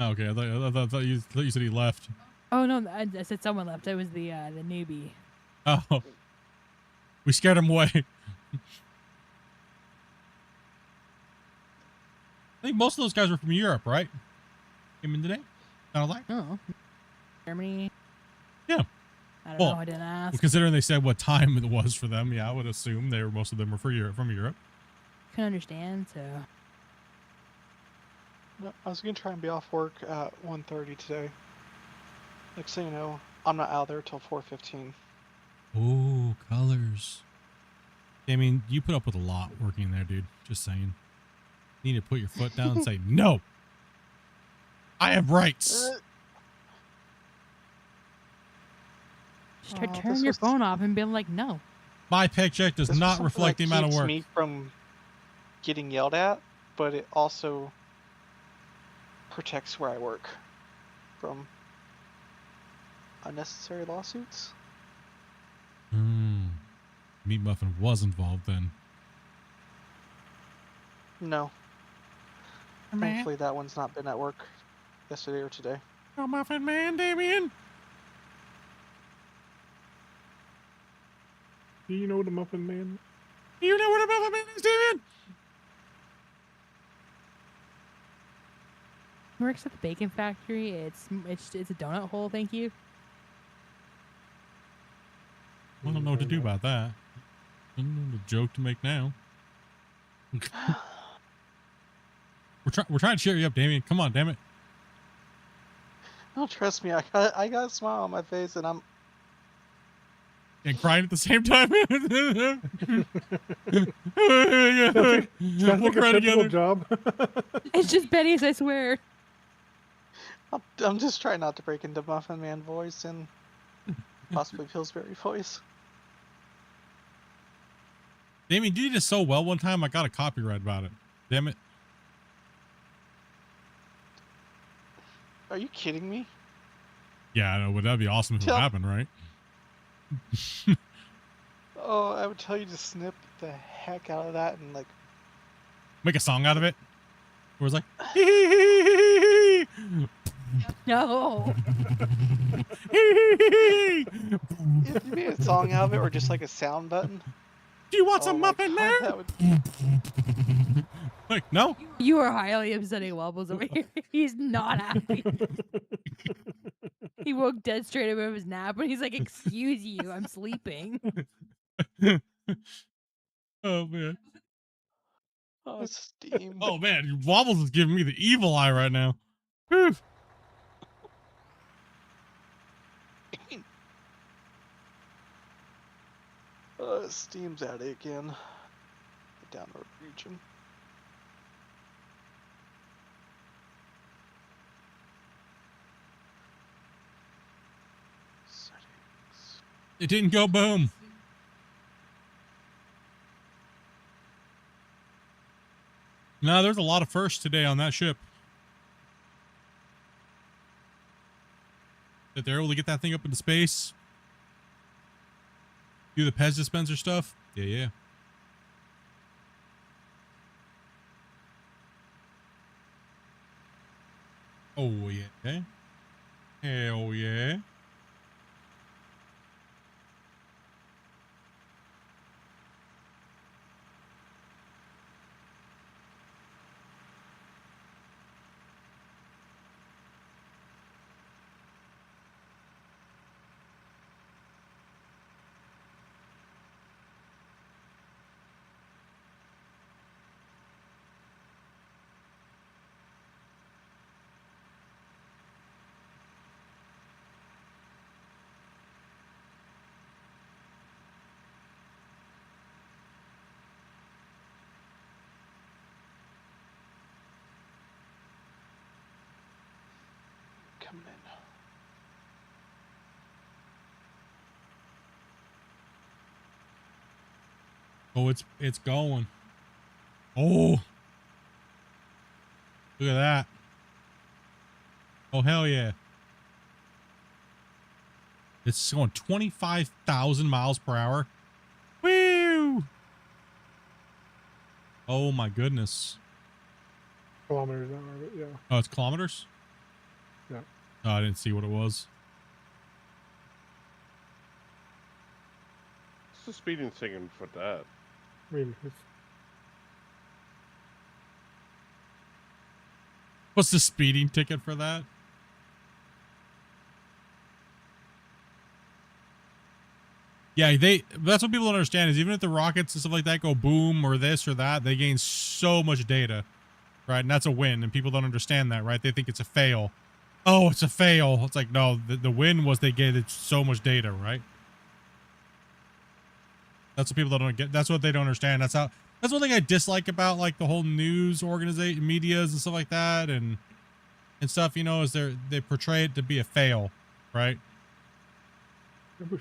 Okay, I thought you said he left. Oh no, I said someone left. It was the newbie. Oh. We scared him away. I think most of those guys were from Europe, right? Came in today? Sound like? Oh. Germany. Yeah. I don't know. I didn't ask. Well, considering they said what time it was for them, yeah, I would assume most of them were from Europe. Can understand, so. No, I was gonna try and be off work at 1:30 today. Next thing you know, I'm not out there till 4:15. Oh, colors. I mean, you put up with a lot working there, dude. Just saying. You need to put your foot down and say, no! I have rights! Just try turning your phone off and being like, no. My paycheck does This was not something reflect the that amount of keeps work. me from getting yelled at, but it also protects where I work from unnecessary lawsuits. Meat Muffin was involved then. No. Muffin Man. Thankfully, that one's not been at work yesterday or today. Oh, Muffin Man, Damien. Do you know the Muffin Man? You know what a Muffin Man is, Damien? Works at the bacon factory. It's a donut hole. Thank you. I don't know what to do about that. I don't know the joke to make now. We're trying to cheer you up, Damien. Come on, damn it. Oh, trust me, I got a smile on my face, and I'm And crying at the same time. Sounds We'll like a cry typical together. job. It's just Benny's, I swear. I'm just trying not to break into Muffin Man voice and possibly Pillsbury voice. Damien, you did it so well one time, I got a copyright about it. Damn it. Are you kidding me? Yeah, I know, but that'd be awesome if it Tell- happened, right? Oh, I would tell you to snip the heck out of that and like Make a song out of it. Where it's like, No. if you made a song out of it or just like a sound button. Do you want Oh some my Muffin God, Man? that would... Like, no? You are highly upsetting Wobbles over here. He's not happy. He woke dead straight out of his nap and he's like, "Excuse you, I'm sleeping." Oh, man. Oh, Steam. Oh, man. Wobbles is giving me the evil eye right now. Whew. Steam's at it again. The download region. Settings. It didn't go boom. No, there's a lot of firsts today on that ship. That they're able to get that thing up into space. Do the Pez dispenser stuff. Yeah, yeah. Oh, yeah. Hell yeah. Coming in. Oh, it's going. Oh. Look at that. Oh, hell yeah. It's going 25,000 miles per hour. Woo! Oh my goodness. Kilometers an hour, yeah. Oh, it's kilometers? Yeah. Oh, I didn't see what it was. What's the speeding thing for that? I mean, it's What's the speeding ticket for that? Yeah, that's what people don't understand is even if the rockets and stuff like that go boom or this or that, they gain so much data, right? And that's a win, and people don't understand that, right? They think it's a fail. Oh, it's a fail. It's like, no, the win was they gained so much data, right? That's what people don't get. That's what they don't understand. That's one thing I dislike about like the whole news organization, medias and stuff like that, and stuff. You know, is they portray it to be a fail, right?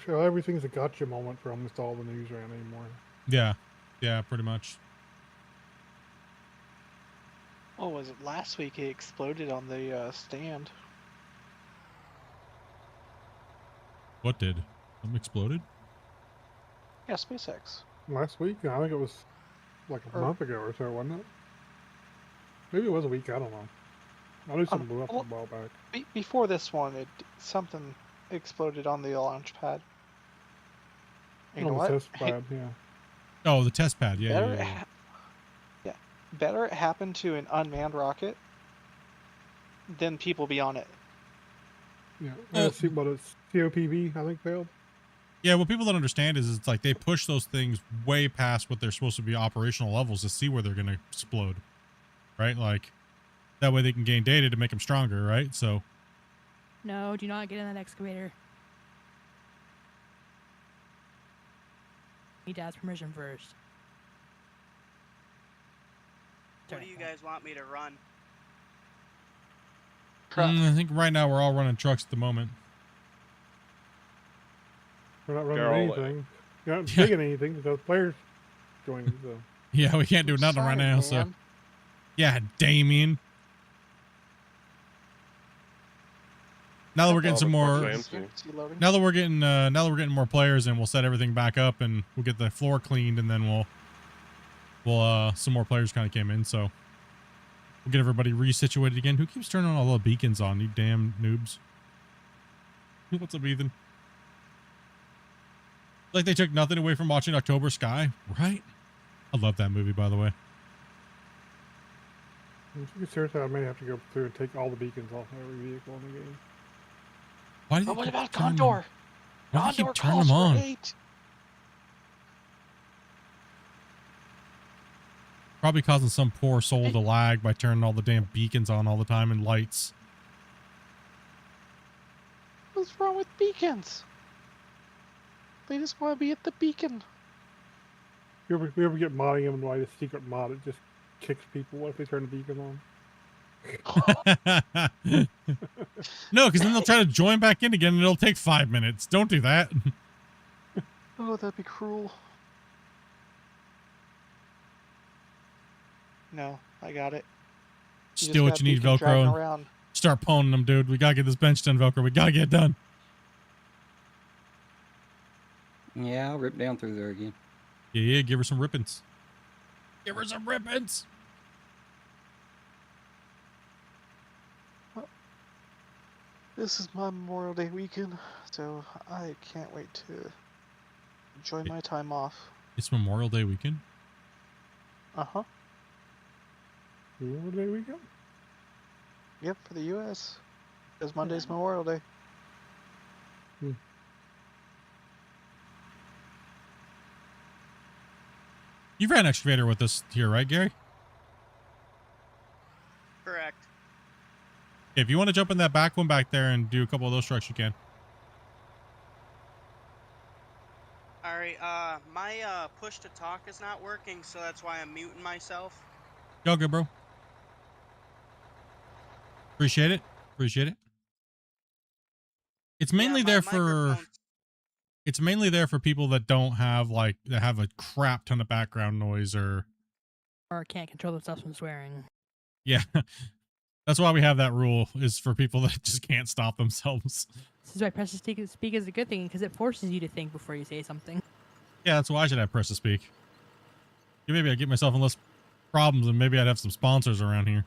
everything's a gotcha moment for almost all the news around anymore. Yeah, pretty much. Oh, was it last week? It exploded on the stand. What did? Something exploded? Yeah, SpaceX. Last week? I think it was like a Or- month ago or so, wasn't it? Maybe it was a week. I don't know. I knew something blew up a while back. Before this one, something exploded on the launch pad. You know On the what? test pad, yeah. Oh, the test pad. Yeah, Better, yeah, yeah. better it happen to an unmanned rocket than people be on it. Yeah. Oh. See what it's COPV, I think, failed. Yeah, what people don't understand is it's like they push those things way past what they're supposed to be operational levels to see where they're going to explode, right? Like, that way they can gain data to make them stronger, right? So, No, do not get in that excavator. Need to ask permission first. What do you guys want me to run? I think right now we're all running trucks at the moment. We're not running Daryl, anything. You're not digging anything because players joining, so. Yeah, we can't do nothing right now, so. Yeah, Damien. Now that we're getting some more, now that we're getting more players, and we'll set everything back up, and we'll get the floor cleaned, and then we'll some more players kind of came in, so we'll get everybody resituated again. Who keeps turning all the beacons on? You damn noobs. What's up, Ethan? Like they took nothing away from watching October Sky, right? I love that movie, by the way. Seriously, I may have to go through and take all the beacons off every vehicle in the game. Why do you what keep about turning Condor? Why do you Condor keep turning calls them for on? 8. Probably causing some poor soul to lag by turning all the damn beacons on all the time and lights. What's wrong with beacons? They just want to be at the beacon. You ever get modding them and like a secret mod? It just kicks people. What if they turn the beacon on? No, because then they'll try to join back in again and it'll take 5 minutes. Don't do that. Oh, that'd be cruel. No, I got it. Just do what you need, Velcro. And start poning them, dude. We gotta get this bench done, Velcro. We gotta get it done. Yeah, I'll rip down through there again. Yeah, give her some rippings. Give her some rippings. This is my Memorial Day weekend, so I can't wait to enjoy my time off. It's Memorial Day weekend? Uh-huh. Memorial Day weekend? Yep, for the U.S. Because Monday's Memorial Day. You've ran excavator with us here, right, Gary? Correct. If you want to jump in that back one back there and do a couple of those trucks, you can. Alright, my push to talk is not working, so that's why I'm muting myself. Go good, bro. Appreciate it. Appreciate it. It's mainly there for... It's mainly there for people that don't have, like, that have a crap ton of background noise or can't control themselves from swearing. Yeah. That's why we have that rule, is for people that just can't stop themselves. This is why press to speak is a good thing, because it forces you to think before you say something. Yeah, that's why I should have press to speak. Yeah, maybe I'd get myself in less problems and maybe I'd have some sponsors around here.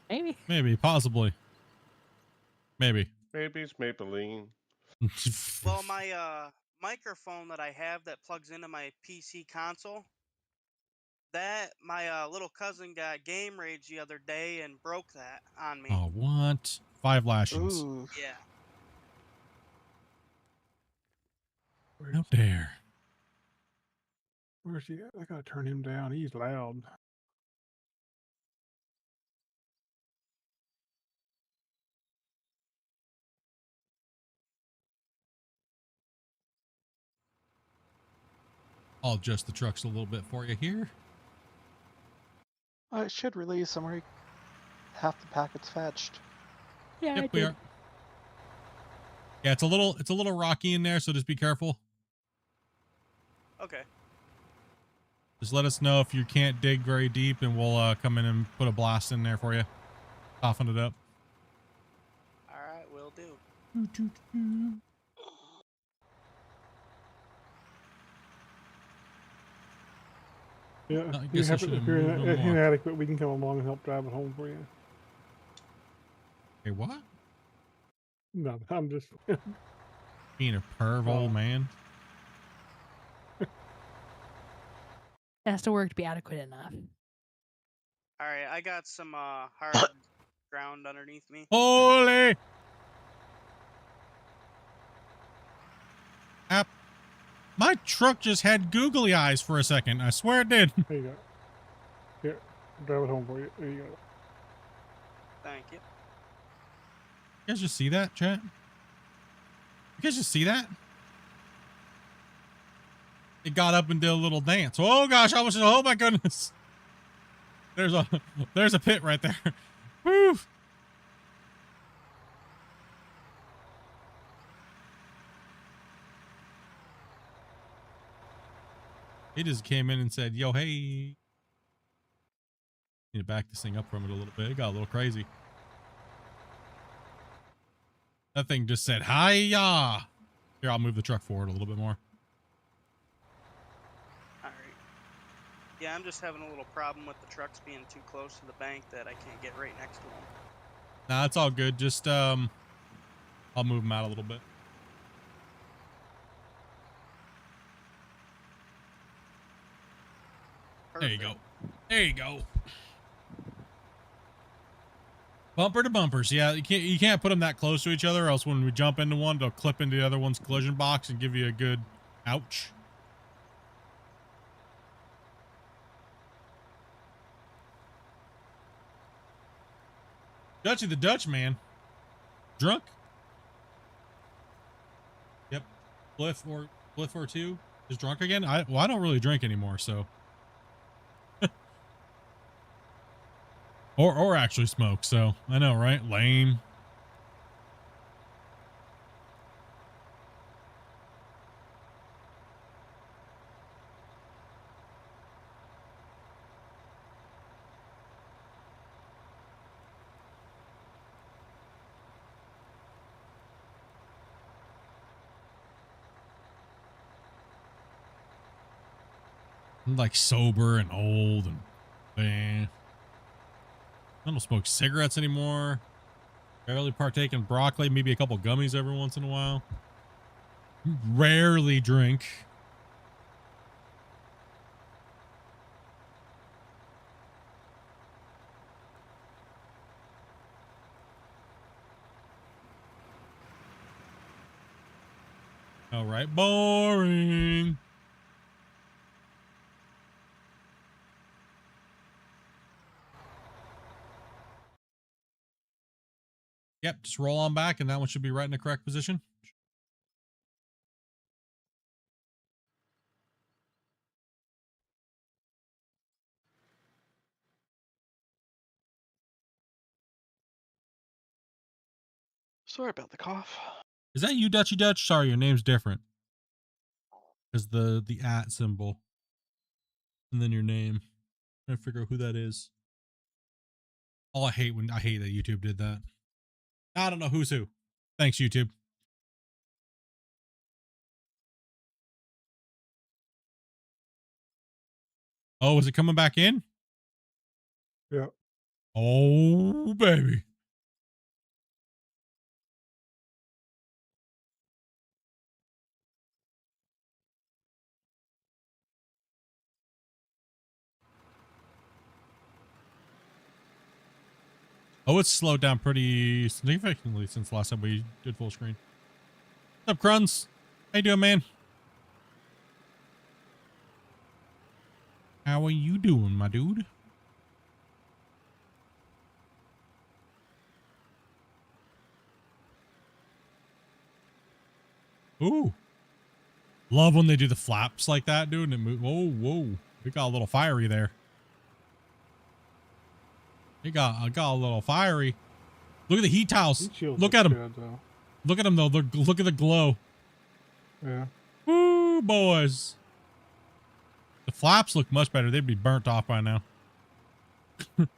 Maybe. Maybe, possibly. Maybe. Maybe it's Maybelline. Well, my microphone that I have that plugs into my PC console, that my little cousin got game rage the other day and broke that on me. Oh, what? 5 lashings. Ooh. Yeah. How dare. Where's he at? I gotta turn him down. He's loud. I'll adjust the trucks a little bit for you here. It should release somewhere. Half the packets fetched. Yeah, Yep, we are. Yeah, it's a little rocky in there, so just be careful. Okay. Just let us know if you can't dig very deep, and we'll come in and put a blast in there for you. Soften it up. Alright, will do. Yeah, I you guess I have should it have if you're moved them more. inadequate, we can come along and help drive it home for you. Hey, what? No, I'm just. Being a perv old man. It has to work to be adequate enough. All right, I got some hard ground underneath me. Holy! App. My truck just had googly eyes for a second. I swear it did. There you go. Here, drive it home for you. There you go. Thank you. You guys just see that, chat? You guys just see that? It got up and did a little dance. Oh gosh, I was just, oh my goodness. There's a pit right there. Woo! He just came in and said, yo, hey. Need to back this thing up from it a little bit. It got a little crazy. That thing just said, hi-ya. Here, I'll move the truck forward a little bit more. All right. Yeah, I'm just having a little problem with the trucks being too close to the bank that I can't get right next to them. Nah, it's all good. Just, I'll move them out a little bit. There you go. There you go. Bumper to bumpers. Yeah, you can't put them that close to each other, or else when we jump into one, they'll clip into the other one's collision box and give you a good ouch. Dutchy the Dutch man. Drunk? Yep. Bliff or two is drunk again. I don't really drink anymore, so. or actually smoke, so I know, right? Lame. I'm like sober and old and I don't smoke cigarettes anymore. Barely partake in broccoli, maybe a couple gummies every once in a while. Rarely drink. All right, boring. Yep, just roll on back and that one should be right in the correct position. Sorry about the cough. Is that you, Dutchy Dutch? Sorry, your name's different. Because the @ symbol. And then your name. Trying to figure out who that is. Oh, I hate that YouTube did that. I don't know who's who. Thanks, YouTube. Oh, is it coming back in? Yeah. Oh, baby. Oh, it's slowed down pretty significantly since the last time we did full screen. What's up, Cruns? How you doing, man? How are you doing, my dude? Ooh. Love when they do the flaps like that, dude. And it move. Whoa, whoa. It got a little fiery there. It got a little fiery. Look at the heat tiles. Look at them. Look at them, though. Look at the glow. Yeah. Woo, boys. The flaps look much better. They'd be burnt off by now. What's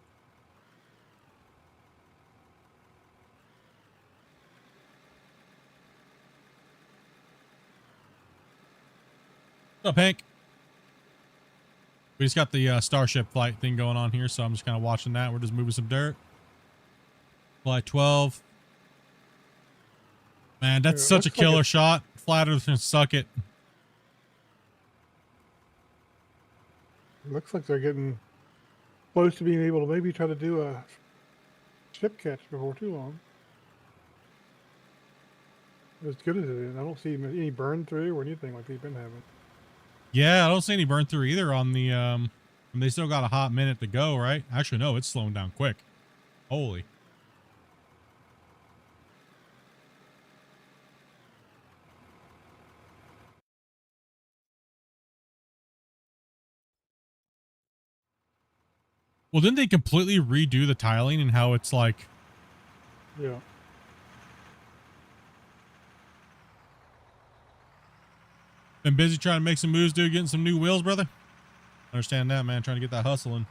up, Hank? We just got the Starship flight thing going on here, so I'm just kind of watching that. We're just moving some dirt. Flight 12. Man, that's Yeah, such a looks like killer it- shot. Flat Earth can suck it. Looks like they're getting close to being able to maybe try to do a ship catch before too long. As good as it is, I don't see any burn through or anything like they've been having. Yeah, I don't see any burn through either on the and they still got a hot minute to go, right? Actually, no, it's slowing down quick. Holy. Well, didn't they completely redo the tiling and how it's like? Yeah. Been busy trying to make some moves, dude, getting some new wheels, brother. Understand that, man. Trying to get that hustling.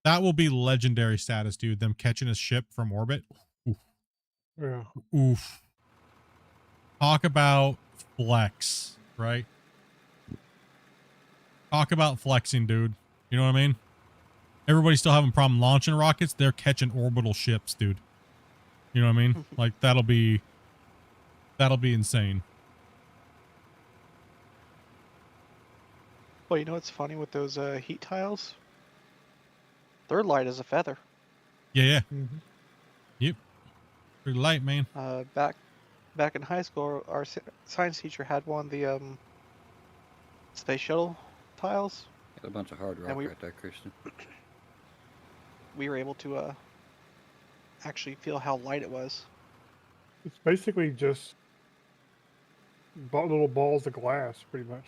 That will be legendary status, dude. Them catching a ship from orbit. Oof. Yeah. Oof. Talk about flex, right? Talk about flexing, dude. You know what I mean? Everybody's still having a problem launching rockets. They're catching orbital ships, dude. You know what I mean? Like that'll be insane. Well, you know what's funny with those heat tiles? They're light as a feather. Yeah, yeah. Mm-hmm. Yep. Pretty light, man. Back in high school, our science teacher had one of the space shuttle tiles. Got a bunch of hard rock right there, Christian. We were able to actually feel how light it was. It's basically just little balls of glass, pretty much.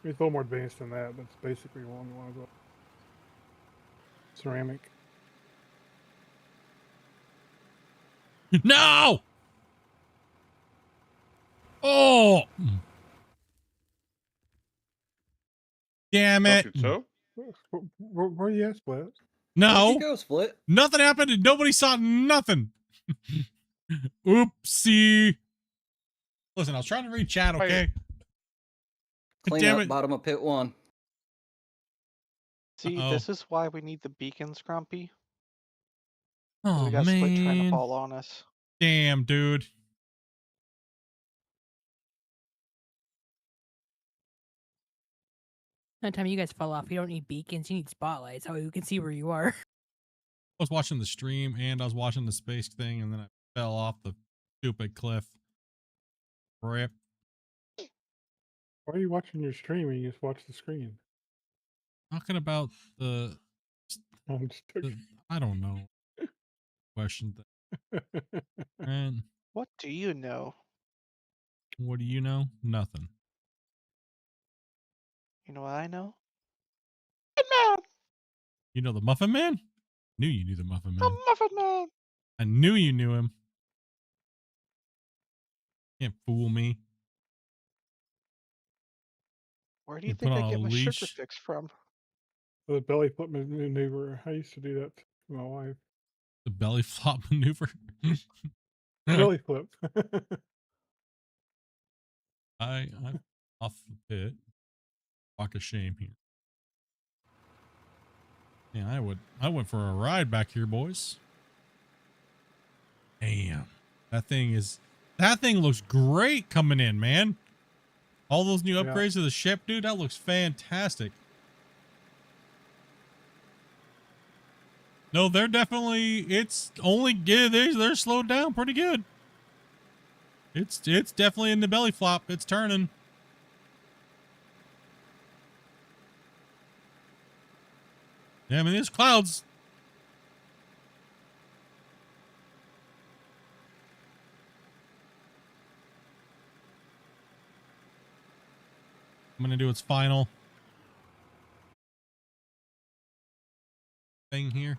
It's a little more advanced than that, but it's basically along the lines of ceramic. No! Oh! Damn it. So? Where are you at, Split? No. Where'd you go, Split? Nothing happened and nobody saw nothing. Oopsie. Listen, I was trying to read chat, okay? Clean Damn up it. bottom of pit 1. See, this is why we need the beacons, Grumpy. Oh, we got Split trying to man. fall on us. Damn, dude. Anytime you guys fall off, you don't need beacons, you need spotlights, so we can see where you are. I was watching the stream and I was watching the space thing and then I fell off the stupid cliff. Rip. Why are you watching your stream and you just watch the screen? Talking about the I'm just I don't know. Question thing. And What do you know? what do you know? Nothing. You know what I know? You know the Muffin Man? Knew you knew the Muffin Man. Muffin Man! I knew you knew him. Can't fool me. Where do you You think put I on get a my sugar leash. fix from? The belly flip maneuver. I used to do that to my wife. The belly flop maneuver. Belly flip. I'm off the pit. Walk of shame here. Yeah, I went for a ride back here, boys. Damn. That thing looks great coming in, man. All those new upgrades to the ship, dude, that looks fantastic. No, they're definitely, it's only good. They're slowed down pretty good. It's definitely in the belly flop. It's turning. Yeah, I mean, there's clouds. I'm going to do its final thing here.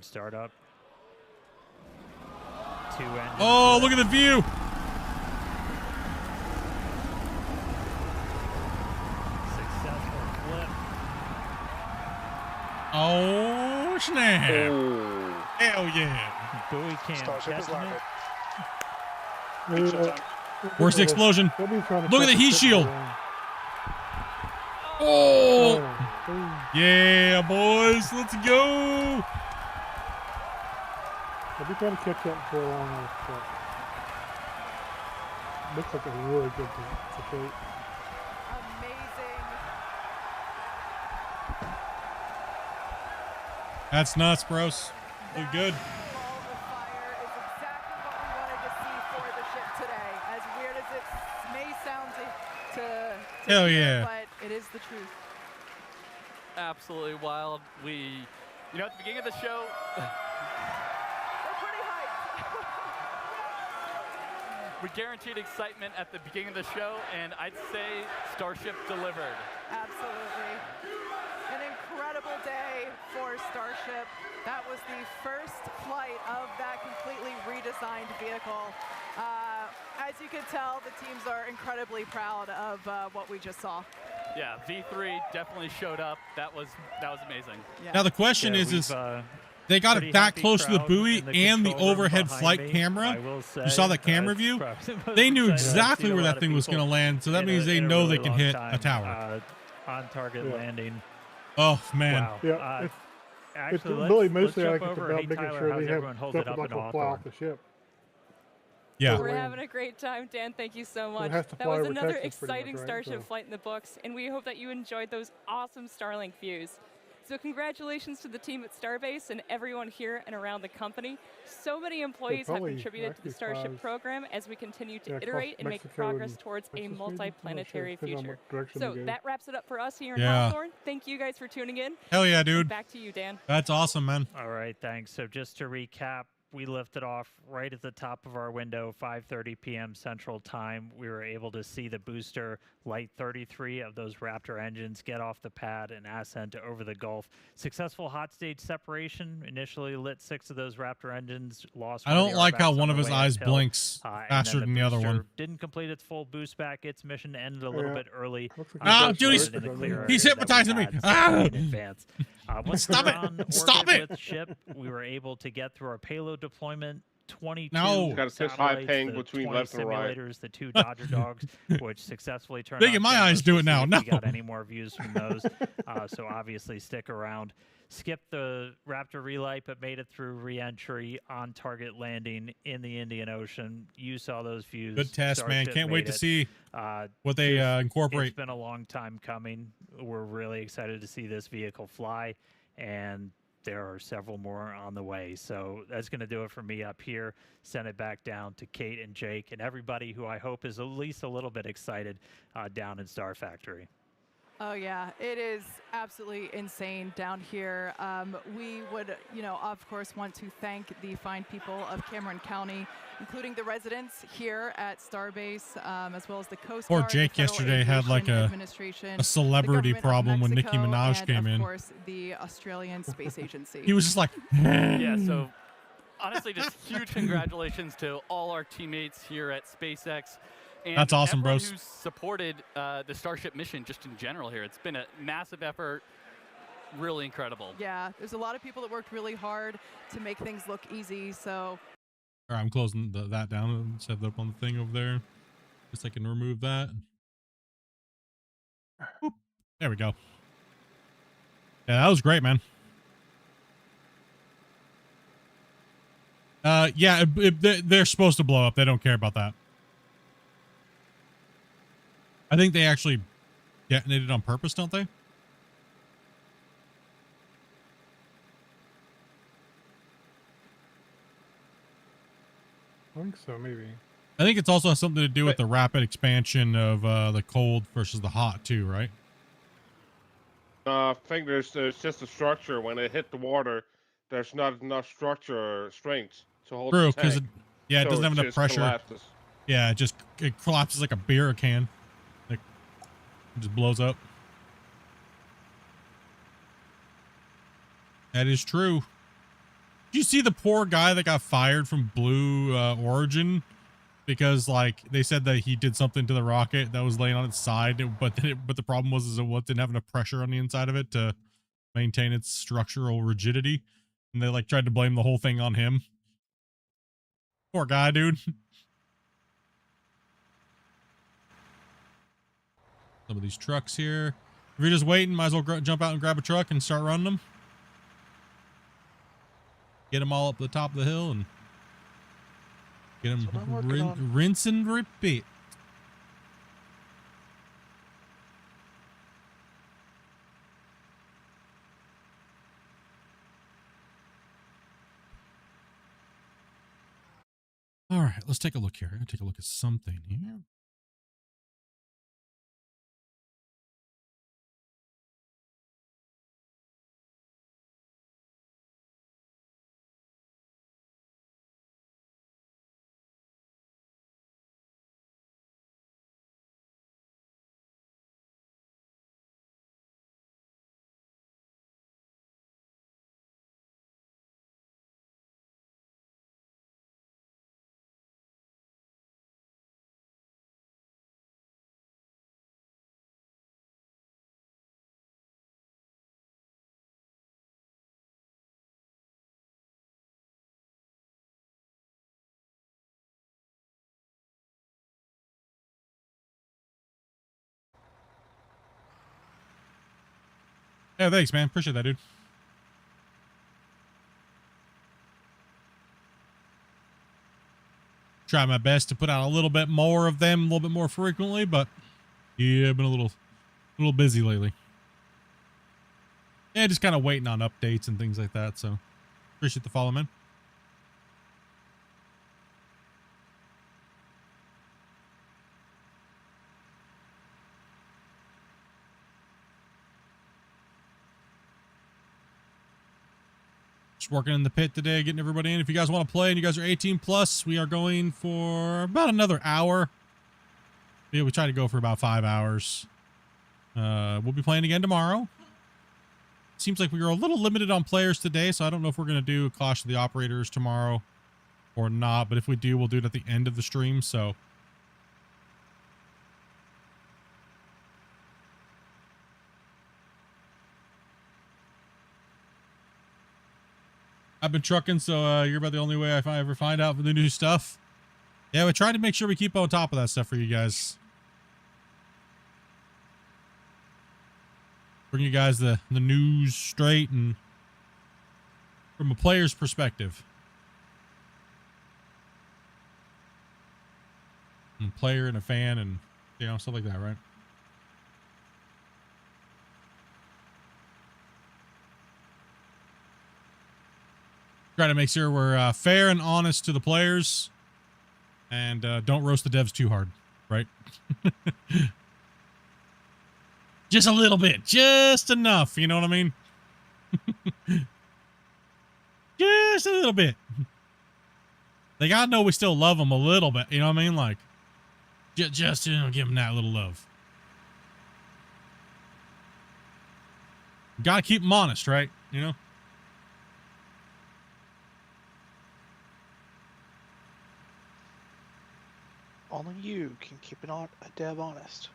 Startup. 2 engines. Oh, look at the view. Successful Oh, snap. Oh. Hell yeah. Buoy cam Starship is catching it. landed. Where's the explosion? They'll be trying to Look at the catch heat ship shield. around. Oh. Oh. Yeah, boys. Let's go. They'll be trying to catch up before long. Looks like a really good to shape. Amazing. That's nuts, bros. Look good. Ball of fire is exactly what we wanted to see for the ship today. As weird as it may sound to Hell hear, yeah. but it is the truth. Absolutely wild. We, at the beginning of the show, We're pretty hyped. we guaranteed excitement at the beginning of the show, and I'd say Starship delivered. Absolutely. An incredible day for Starship. That was the first flight of that completely redesigned vehicle. As you can tell, the teams are incredibly proud of what we just saw. Yeah, V3 definitely showed up. That was amazing. Now the question is they got it that close to the buoy and the overhead flight camera. You saw that camera view? They knew exactly where that thing was going to land, so that means they know they can hit a tower. On target landing. Oh, man. Wow. Yeah, it's Actually, really let's mostly jump like it's over. about Hey, making Tyler, sure how's they have everyone stuff holding that's up not in going to fly Hawthorne? off the ship. Yeah. We're having a great time, Dan. Thank you so much. has to That fly was over another Texas pretty much, exciting right? Starship So- flight in the books, and we hope that you enjoyed those awesome Starlink views. So congratulations to the team at Starbase and everyone here and around the company. So many employees have probably contributed to the actually Starship flies, program as we continue to across iterate and make Mexico progress and towards a Texas, maybe? I'm not sure. multi-planetary Depends on future. what direction So they go. that wraps it up for us here in Yeah. Hawthorne. Thank you guys for tuning in. Hell yeah, And dude. back to you, Dan. That's awesome, man. All right, thanks. So just to recap, we lifted off right at the top of our window, 5:30 p.m. Central Time. We were able to see the booster light 33 of those Raptor engines get off the pad and ascent over the Gulf. Successful hot stage separation. Initially lit 6 of those Raptor engines. Lost. I one of don't the like how artifacts one on of the his way eyes uphill. blinks And faster then than the other booster one. didn't complete its full boost back. Its mission ended a little Yeah. bit early. Ah, but dude, he's- started in the clear he's area that we hypnotizing me. had Ah! in advance. Once Stop we it. were on Stop orbit it. with ship, we were able to get through our payload deployment. 22 No. Got a piss high satellites, ping the between 20 left and right. simulators, the 2 Dodger dogs, which successfully turned Making on my cameras eyes to do it see now. if No. we got any more views from those. So obviously stick around. Skipped the Raptor relight, but made it through re-entry on target landing in the Indian Ocean. You saw those views. Good test, man. Starship Can't wait made to it. see what they incorporate. It's been a long time coming. We're really excited to see this vehicle fly, and there are several more on the way. So that's going to do it for me up here. Send it back down to Kate and Jake and everybody who I hope is at least a little bit excited down in Star Factory. Oh yeah, it is absolutely insane down here. We would, of course, want to thank the fine people of Cameron County, including the residents here at Starbase, as well as the Coast Poor Guard, the Jake Federal yesterday had like Aviation a Administration, celebrity the government of problem when Nicki Mexico, Minaj and came of in. course, the Australian Space Agency. He was just like, Yeah, so honestly, just huge congratulations to all our teammates here at SpaceX. And That's awesome, everyone bros. who's supported the Starship mission just in general here. It's been a massive effort, really incredible. Yeah, there's a lot of people that worked really hard to make things look easy. So all right, I'm closing that down and set that up on the thing over there. Just so I can remove that. Boop. There we go. Yeah, that was great, man. Yeah, they're supposed to blow up. They don't care about that. I think they actually detonated on purpose, don't they? I think so, maybe. I think it's also something to do with the rapid expansion of the cold versus the hot too, right? I think there's just a structure. When it hit the water, there's not enough structure or strength to hold True, the because tank. it So doesn't have enough just pressure. collapses. Yeah, it collapses like a beer can. Like, it just blows up. That is true. Did you see the poor guy that got fired from Blue Origin because like they said that he did something to the rocket that was laying on its side, but the problem was is it didn't have enough pressure on the inside of it to maintain its structural rigidity, and they like tried to blame the whole thing on him. Poor guy, dude. Some of these trucks here. If you're just waiting, might as well jump out and grab a truck and start running them. Get them all up the top of the hill and get them rinse and repeat. All right, let's take a look here. I'm gonna take a look at something here. Yeah, thanks, man. Appreciate that, dude. Try my best to put out a little bit more of them, a little bit more frequently, but yeah, I've been a little busy lately. Yeah, just kind of waiting on updates and things like that. So appreciate the follow, man. Just working in the pit today, getting everybody in. If you guys want to play and you guys are 18 plus, we are going for about another hour. Yeah, we try to go for about 5 hours. We'll be playing again tomorrow. Seems like we were a little limited on players today, so I don't know if we're going to do Clash of the Operators tomorrow or not, but if we do, we'll do it at the end of the stream, so. I've been trucking, so you're about the only way I ever find out for the new stuff. Yeah, we try to make sure we keep on top of that stuff for you guys. Bring you guys the news straight and from a player's perspective. And a player and a fan and, you know, stuff like that, right? Try to make sure we're fair and honest to the players and don't roast the devs too hard, right? Just a little bit, just enough, you know what I mean? Just a little bit. They gotta know we still love them a little bit, you know what I mean? Like, just you know, give them that little love. Gotta keep them honest, right? You know? Only you can keep a dev honest.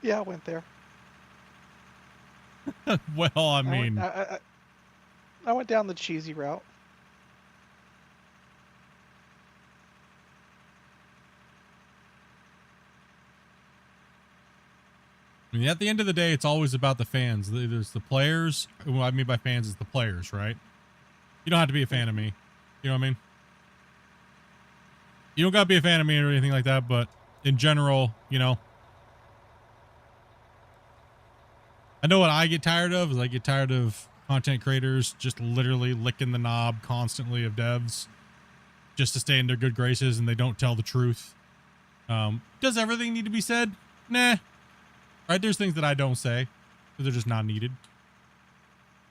Yeah, I went there. Well, I mean, I went down the cheesy route. I mean, at the end of the day, it's always about the fans. There's the players. What I mean by fans is the players, right? You don't have to be a fan of me. You know what I mean? You don't got to be a fan of me or anything like that, but in general, you know, I know what I get tired of is I get tired of content creators just literally licking the knob constantly of devs just to stay in their good graces and they don't tell the truth. Does everything need to be said? Nah. Right? There's things that I don't say because they're just not needed.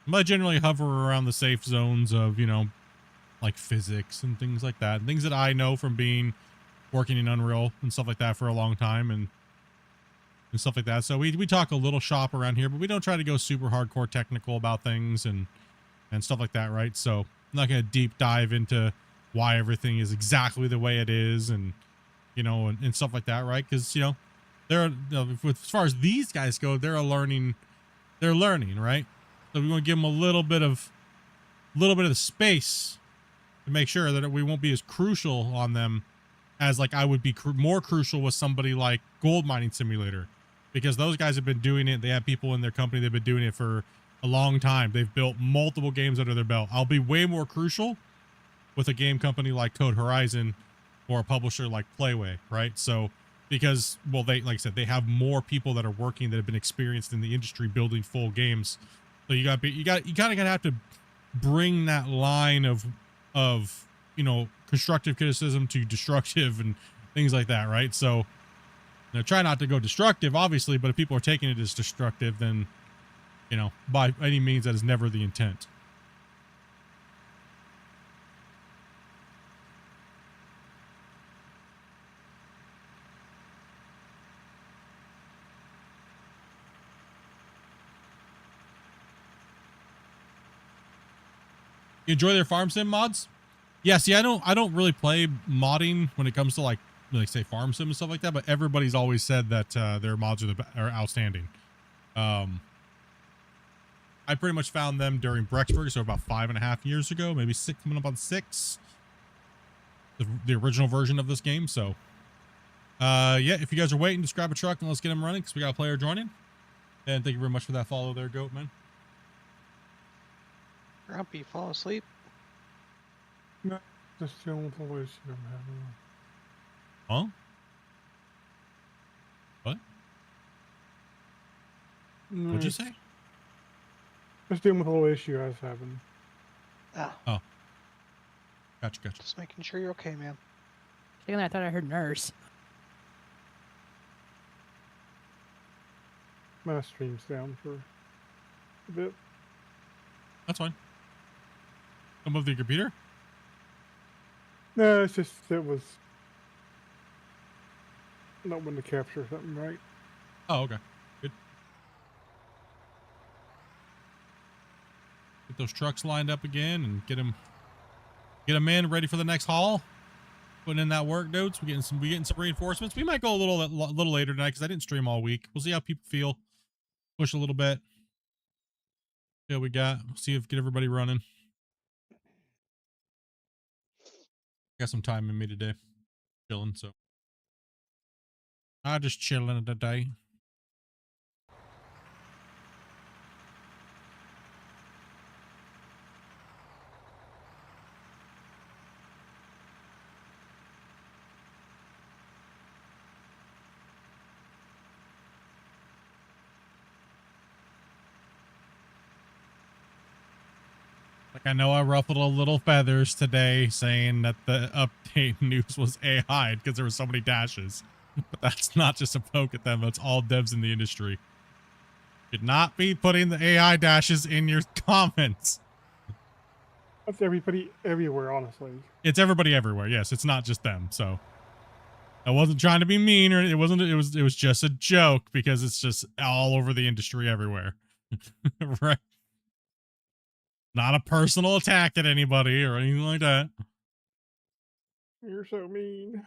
But I generally hover around the safe zones of, you know, like physics and things like that. Things that I know from working in Unreal and stuff like that for a long time and stuff like that. So we talk a little shop around here, but we don't try to go super hardcore technical about things and stuff like that, right? So I'm not going to deep dive into why everything is exactly the way it is and you know, and stuff like that, right? Because you know, as far as these guys go, they're learning, right? So we want to give them a little bit of the space to make sure that we won't be as crucial on them as like I would be more crucial with somebody like Gold Mining Simulator, because those guys have been doing it. They have people in their company. They've been doing it for a long time. They've built multiple games under their belt. I'll be way more crucial with a game company like Code Horizon or a publisher like Playway, right? So because, well, they, like I said, they have more people that are working that have been experienced in the industry building full games. So you kind of gotta have to bring that line of you know, constructive criticism to destructive and things like that, right? So, you know, try not to go destructive, obviously, but if people are taking it as destructive, then, you know, by any means, that is never the intent. You enjoy their farm sim mods? Yeah, see, I don't really play modding when it comes to like say farm sim and stuff like that, but everybody's always said that their mods are outstanding. I pretty much found them during Brexburg, so about 5.5 years ago, maybe coming up on 6. The original version of this game. So, yeah, if you guys are waiting, just grab a truck and let's get them running because we got a player joining. And thank you very much for that follow there, Goat Man. Grumpy, fall asleep. No, just dealing with the issue I'm having. Huh? What? What'd you say? Just dealing with the little issue I was having. Ah. Oh. Gotcha. Just making sure you're okay, man. I thought I heard nurse. My stream's down for a bit. That's fine. Above the computer? No, it's just it was not when to capture something right. Oh, okay. Good. Get those trucks lined up again and get them in ready for the next haul. Putting in that work notes. We're getting some reinforcements. We might go a little later tonight because I didn't stream all week. We'll see how people feel. Push a little bit. See what we got. See if get everybody running. Got some time in me today. Chilling, so I'm just chilling today. Like, I know I ruffled a little feathers today saying that the update news was AI because there were so many dashes. But that's not just a poke at them. That's all devs in the industry. Should not be putting the AI dashes in your comments. That's everybody everywhere, honestly. It's everybody everywhere. Yes, it's not just them. So I wasn't trying to be mean, or it was just a joke because it's just all over the industry everywhere. Right. Not a personal attack at anybody or anything like that. You're so mean.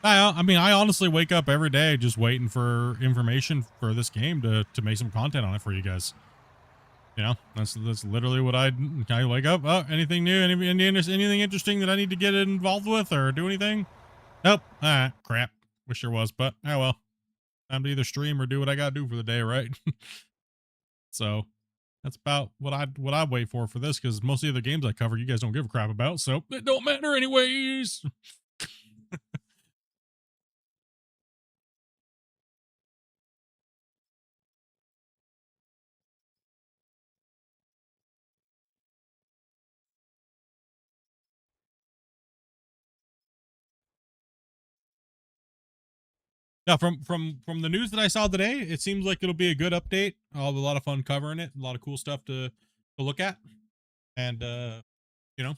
I mean, I honestly wake up every day just waiting for information for this game to make some content on it for you guys. You know, that's literally what I wake up. Oh, anything new? Anything interesting that I need to get involved with or do anything? Nope. Ah, crap. Wish there was, but oh well. Time to either stream or do what I gotta do for the day, right? So that's about what I wait for this, because most of the other games I cover, you guys don't give a crap about, so it don't matter anyways. Yeah, from the news that I saw today, it seems like it'll be a good update. I'll have a lot of fun covering it, a lot of cool stuff to look at, and you know,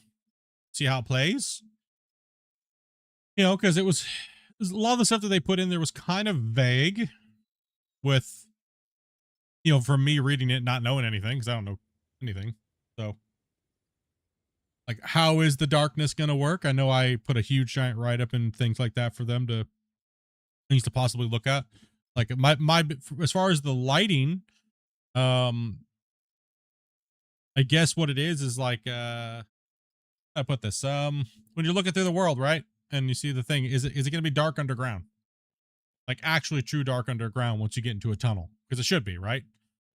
see how it plays. You know, because it was a lot of the stuff that they put in there was kind of vague, with, you know, from me reading it, not knowing anything, because I don't know anything. So, like, how is the darkness going to work? I know I put a huge giant write up and things like that for them to things to possibly look at. Like my as far as the lighting, I guess what it is like I put this when you're looking through the world, right, and you see the thing, is it going to be dark underground, like actually true dark underground once you get into a tunnel? Because it should be, right?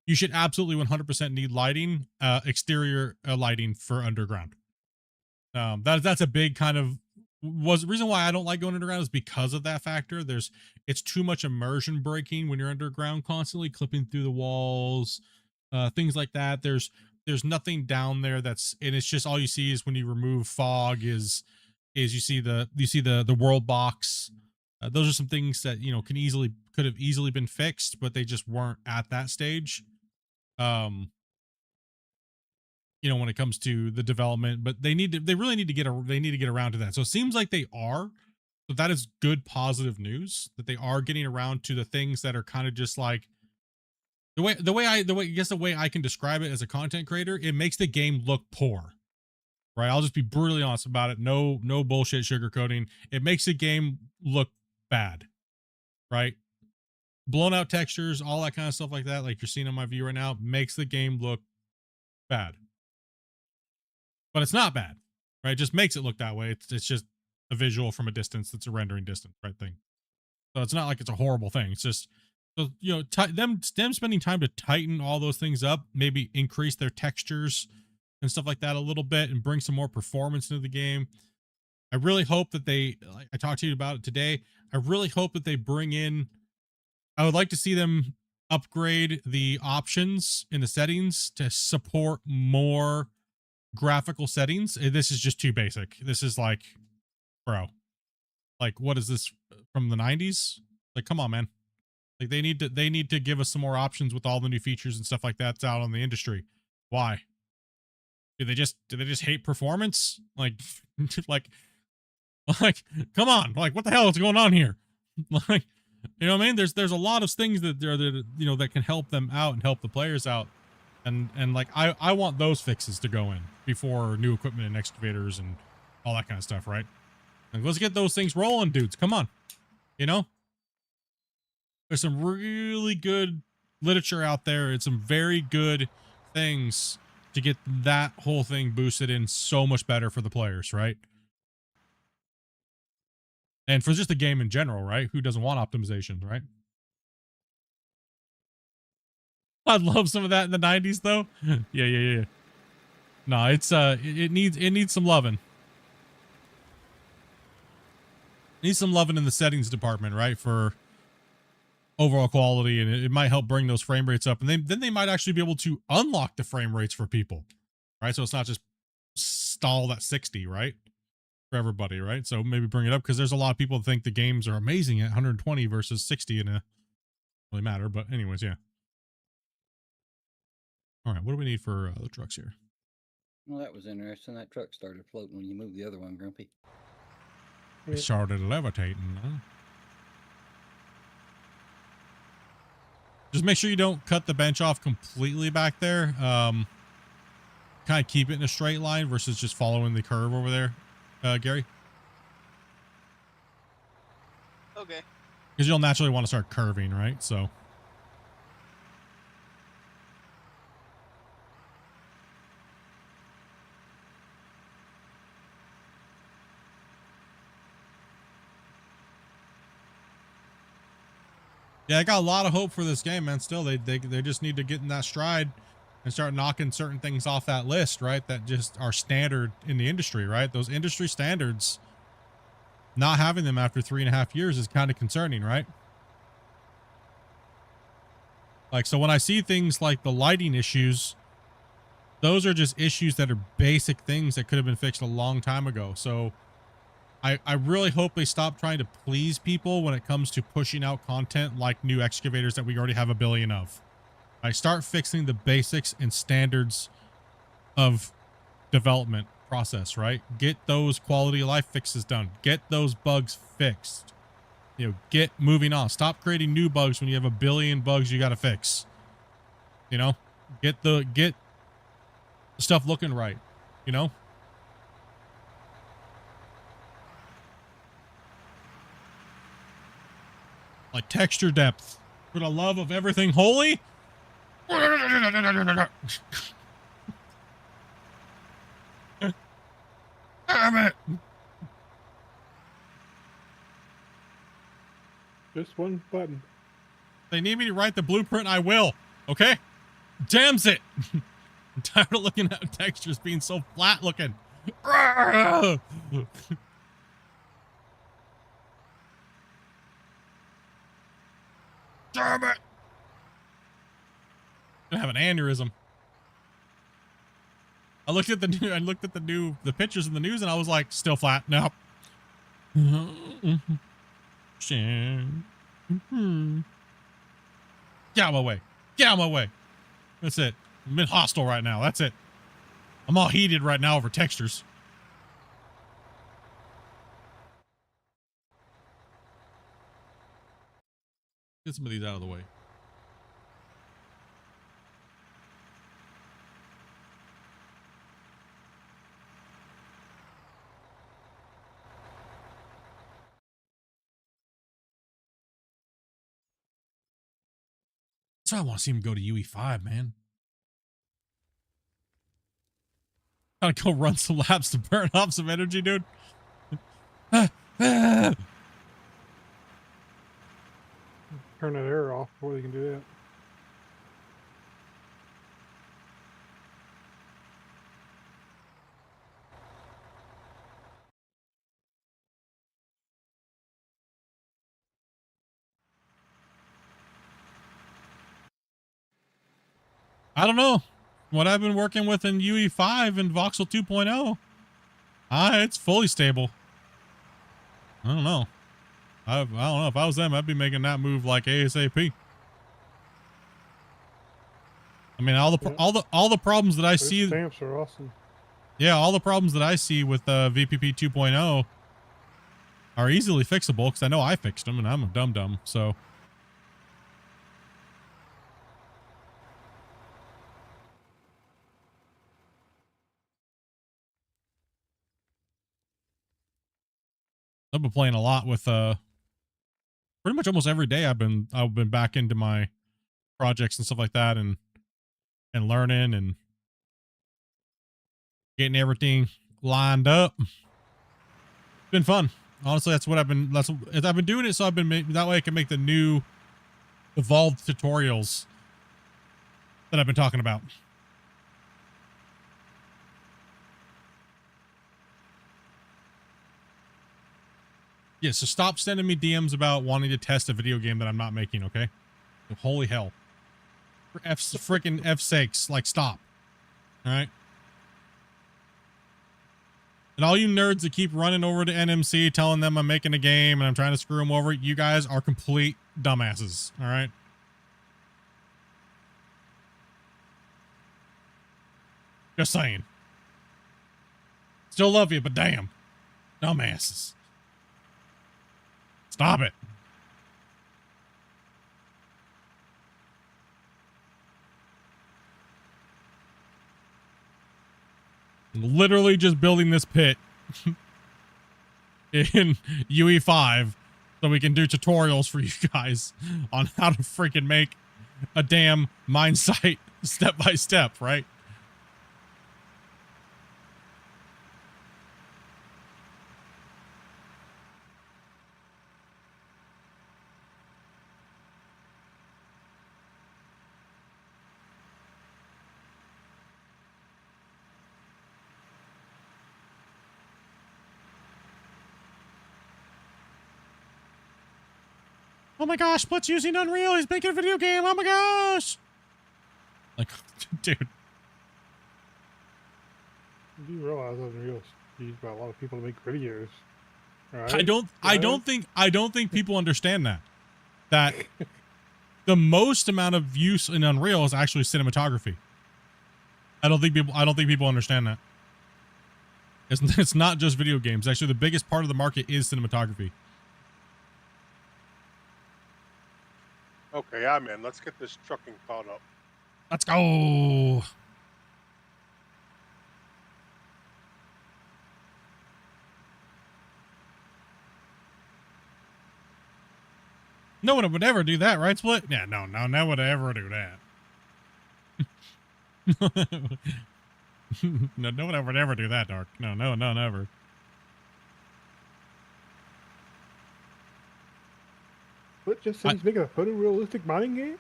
You should absolutely 100% need lighting, exterior lighting for underground. That's a big kind of the reason why I don't like going underground, is because of that factor. It's too much immersion breaking when you're underground, constantly clipping through the walls, things like that. There's nothing down there and it's just, all you see is, when you remove fog, is you see the world box. Those are some things that, you know, could have easily been fixed, but they just weren't at that stage. You know, when it comes to the development, but they really need to get around to that. So it seems like they are. So that is good, positive news that they are getting around to the things that are kind of just like the way I can describe it as a content creator. It makes the game look poor, right? I'll just be brutally honest about it. No bullshit sugarcoating. It makes the game look bad, right? Blown out textures, all that kind of stuff like that, like you're seeing on my view right now, makes the game look bad. But it's not bad, right? It just makes it look that way. It's just a visual from a distance. That's a rendering distance, right, thing. So it's not like it's a horrible thing. It's just, so, you know, them spending time to tighten all those things up, maybe increase their textures and stuff like that a little bit, and bring some more performance into the game. I really hope that like I talked to you about it today, I really hope that they bring in, I would like to see them upgrade the options in the settings to support more graphical settings. This is just too basic. This is like, bro, like, what is this, from the 90s? Like, come on, man. Like, they need to give us some more options with all the new features and stuff like that's out on the industry. Why? Do they just hate performance? Like, like, come on. Like, what the hell is going on here? Like, you know what I mean? There's a lot of things that you know, that can help them out and help the players out. And like, I want those fixes to go in before new equipment and excavators and all that kind of stuff, right? Like, let's get those things rolling, dudes. Come on. You know? There's some really good literature out there and some very good things to get that whole thing boosted in so much better for the players, right? And for just the game in general, right? Who doesn't want optimization, right? I'd love some of that in the 90s, though. Yeah. No, it's it needs some loving. It needs some loving in the settings department, right? For overall quality, and it might help bring those frame rates up, and then they might actually be able to unlock the frame rates for people, right? So it's not just stalled at 60, right? For everybody, right? So maybe bring it up, because there's a lot of people that think the games are amazing at 120 versus 60, and it really matter. But anyways, yeah. All right, what do we need for the trucks here? Well, that was interesting. That truck started floating when you moved the other one, Grumpy. It started levitating. Huh? Just make sure you don't cut the bench off completely back there. Kind of keep it in a straight line versus just following the curve over there, Gary. Okay. Because you'll naturally want to start curving, right? So. Yeah, I got a lot of hope for this game, man. Still, they just need to get in that stride and start knocking certain things off that list, right? That just are standard in the industry, right? Those industry standards, not having them after 3.5 years is kind of concerning, right? Like, so when I see things like the lighting issues, those are just issues that are basic things that could have been fixed a long time ago. So I really hope they stop trying to please people when it comes to pushing out content like new excavators that we already have a billion of. I start fixing the basics and standards of development process, right? Get those quality of life fixes done. Get those bugs fixed. You know, get moving on. Stop creating new bugs when you have a billion bugs you got to fix. You know, get the stuff looking right, you know? Like texture depth. For the love of everything holy. Damn it. Just one button. They need me to write the blueprint, I will. Okay? Damns it. I'm tired of looking at textures being so flat looking. Damn it. I have an aneurysm. I looked at the pictures in the news and I was like, still flat. Nope. Get out of my way. Get out of my way. That's it. I'm in hostile right now. That's it. I'm all heated right now over textures. Get some of these out of the way. That's why I want to see him go to UE5, man. Gotta go run some laps to burn off some energy, dude. Turn that air off before you can do that. I don't know. What I've been working with in UE5 and Voxel 2.0, it's fully stable. I don't know. I don't know. If I was them, I'd be making that move like ASAP. I mean, all the problems that I Those see. stamps are awesome. Yeah, all the problems that I see with VPP 2.0 are easily fixable because I know I fixed them and I'm a dum-dum, so. I've been playing a lot with pretty much almost every day I've been back into my projects and stuff like that and learning and getting everything lined up. It's been fun. Honestly, I've been doing it so I've been that way I can make the new evolved tutorials that I've been talking about. Yeah, so stop sending me DMs about wanting to test a video game that I'm not making, okay? Holy hell. For freaking F sakes, like stop. All right? And all you nerds that keep running over to NMC telling them I'm making a game and I'm trying to screw them over, you guys are complete dumbasses, all right? Just saying. Still love you, but damn. Dumbasses. Stop it. Literally just building this pit in UE5 so we can do tutorials for you guys on how to freaking make a damn mine site step by step, right? Oh my gosh, Split's using Unreal. He's making a video game. Oh my gosh. Like, dude. You do realize Unreal is used by a lot of people to make videos. Right? I don't think people understand that the most amount of use in Unreal is actually cinematography. I don't think people understand that. It's not just video games. Actually, the biggest part of the market is cinematography. Okay, I'm in. Let's get this trucking caught up. Let's go. No one would ever do that, right, Split? Yeah, no one would ever do that. No one would ever do that, Dark. No, never. But just said he's making a photorealistic mining game?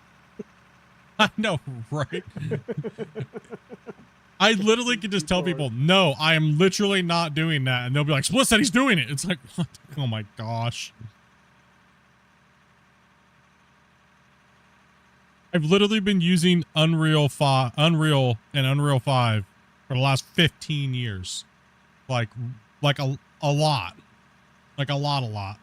I know, right? I literally could just tell people, no, I am literally not doing that. And they'll be like, Split said he's doing it. It's like, what? Oh my gosh. I've literally been using Unreal and Unreal 5 for the last 15 years. Like a lot. Like a lot.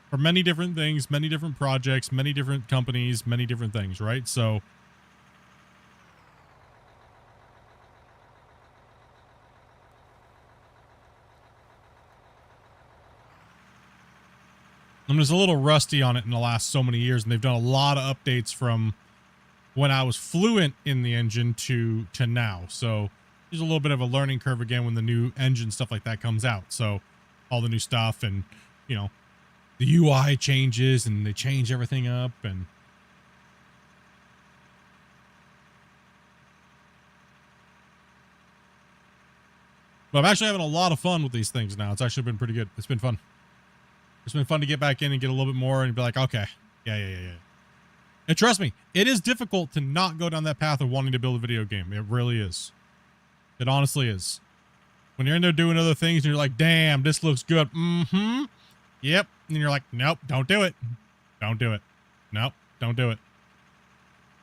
For many different things, many different projects, many different companies, many different things, right? So I'm just a little rusty on it in the last so many years, and they've done a lot of updates from when I was fluent in the engine to now. So there's a little bit of a learning curve again when the new engine stuff like that comes out. So all the new stuff, and you know, the UI changes and they change everything up, and but I'm actually having a lot of fun with these things now. It's actually been pretty good. It's been fun. It's been fun to get back in and get a little bit more and be like, okay, yeah. And trust me, it is difficult to not go down that path of wanting to build a video game. It really is. It honestly is. When you're in there doing other things and you're like, damn, this looks good. Mm-hmm. Yep. And you're like, nope, don't do it. Don't do it. Nope, don't do it.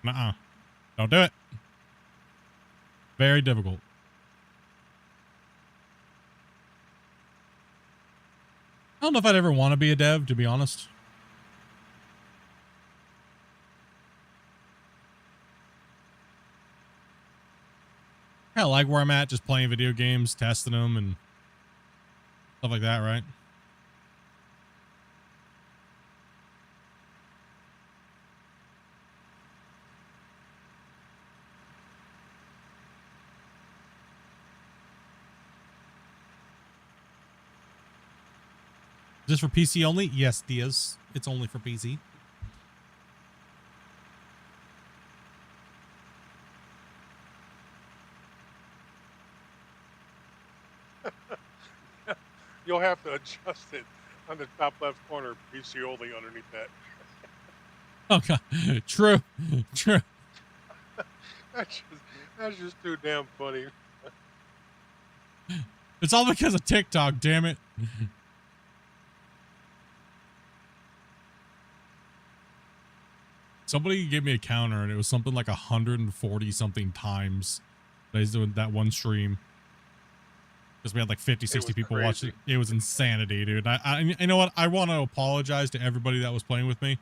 Nuh-uh. Don't do it. Very difficult. I don't know if I'd ever want to be a dev, to be honest. I like where I'm at, just playing video games, testing them, and stuff like that, right? Is this for PC only? Yes, Diaz. It's only for PC. You'll have to adjust it on the top left corner, PC only underneath that. Okay. True. That's just too damn funny. It's all because of TikTok, damn it. Somebody gave me a counter and it was something like 140 something times that he's doing that one stream. Because we had like 50, 60 people watching. It was insanity, dude. I you know what? I want to apologize to everybody that was playing with me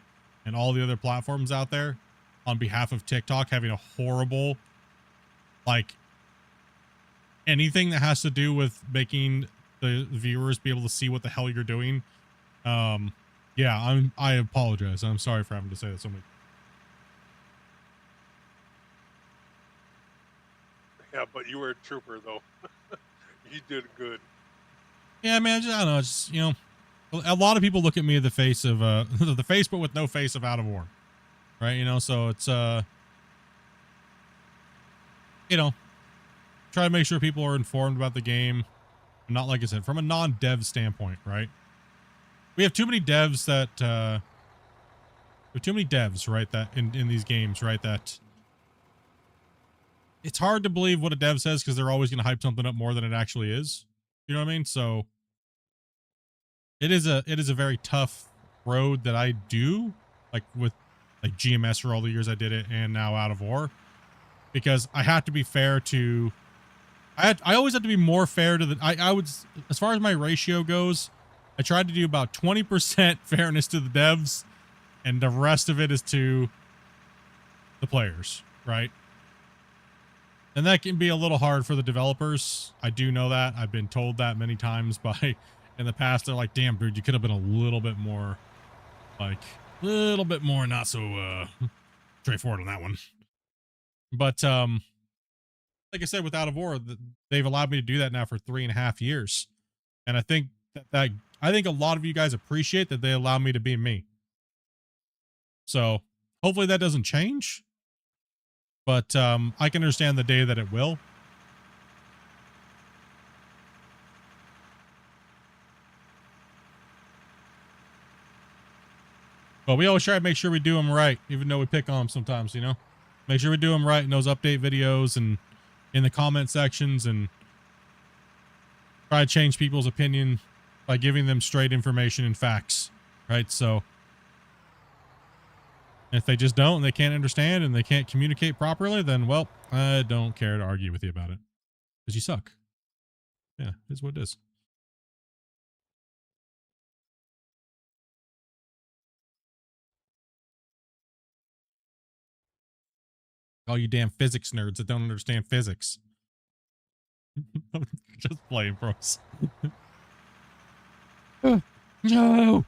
and all the other platforms out there on behalf of TikTok having a horrible, like, anything that has to do with making the viewers be able to see what the hell you're doing. Yeah, I apologize. I'm sorry for having to say that so much. Yeah, but you were a trooper, though. You did good. Yeah, man, I don't know. It's, you know, a lot of people look at me the face of, the face, but with no face of Out of War. Right? You know, so it's, you know, try to make sure people are informed about the game. Not, like I said, from a non-dev standpoint, right? We have too many devs that, we have too many devs, right, that in these games, right, that it's hard to believe what a dev says because they're always going to hype something up more than it actually is. You know what I mean? So it is a very tough road that I do, like with like GMS for all the years I did it and now Out of War, because I have to be fair to, I always have to be more fair to the, I would, as far as my ratio goes, I tried to do about 20% fairness to the devs, and the rest of it is to the players, right? And that can be a little hard for the developers. I do know that. I've been told that many times by, in the past, they're like, damn, dude, you could have been a little bit more, like, a little bit more not so straightforward on that one. But, like I said, with Out of War, they've allowed me to do that now for 3.5 years. And I think that I think a lot of you guys appreciate that they allow me to be me. So hopefully that doesn't change. But I can understand the day that it will. But we always try to make sure we do them right, even though we pick on them sometimes, you know? Make sure we do them right in those update videos and in the comment sections, and try to change people's opinion by giving them straight information and facts, right? So if they just don't, and they can't understand, and they can't communicate properly, then, well, I don't care to argue with you about it. Because you suck. Yeah, it's what it is. All you damn physics nerds that don't understand physics. Just playing, bros. No!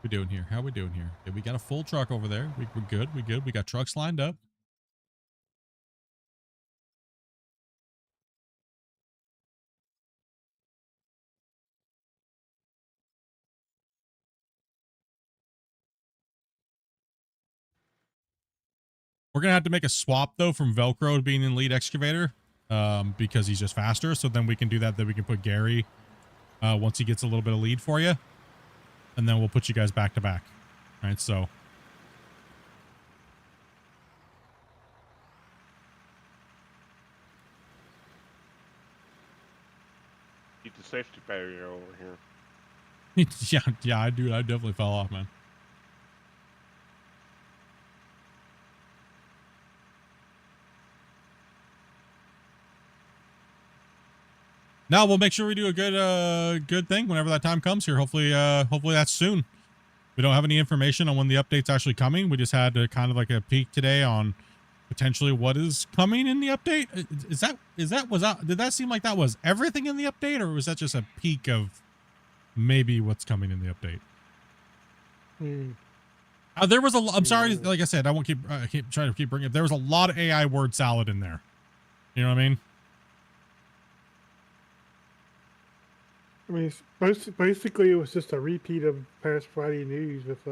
We doing here? How we doing here? Okay, we got a full truck over there. We're good. We good. We got trucks lined up. We're gonna have to make a swap though from Velcro to being in lead excavator, because he's just faster. So then we can do that. Then we can put Gary once he gets a little bit of lead for you, and then we'll put you guys back to back. All right, so. Keep the safety barrier over here. yeah, I do. I definitely fell off, man. No, we'll make sure we do a good thing whenever that time comes here. Hopefully that's soon. We don't have any information on when the update's actually coming. We just had kind of like a peek today on potentially what is coming in the update. Did that seem like that was everything in the update, or was that just a peek of maybe what's coming in the update? There was I'm sorry, like I said, I won't keep trying to keep bringing it. There was a lot of AI word salad in there. You know what I mean? I mean, basically, it was just a repeat of past Friday news with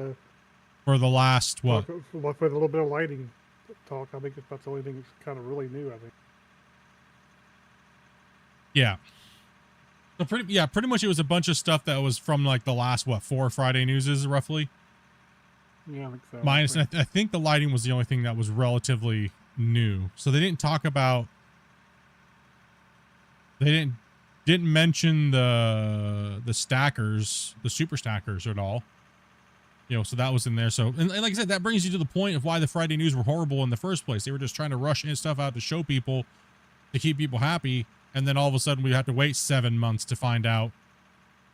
for the last what? With a little bit of lighting talk. I think that's the only thing that's kind of really new. I think. Yeah. So pretty much it was a bunch of stuff that was from like the last 4 Friday newses roughly. Yeah, I think so. Minus, I think the lighting was the only thing that was relatively new. So they didn't talk about. They didn't mention the stackers, the super stackers at all. You know, so that was in there. So, and like I said, that brings you to the point of why the Friday news were horrible in the first place. They were just trying to rush in stuff out to show people, to keep people happy. And then all of a sudden we have to wait 7 months to find out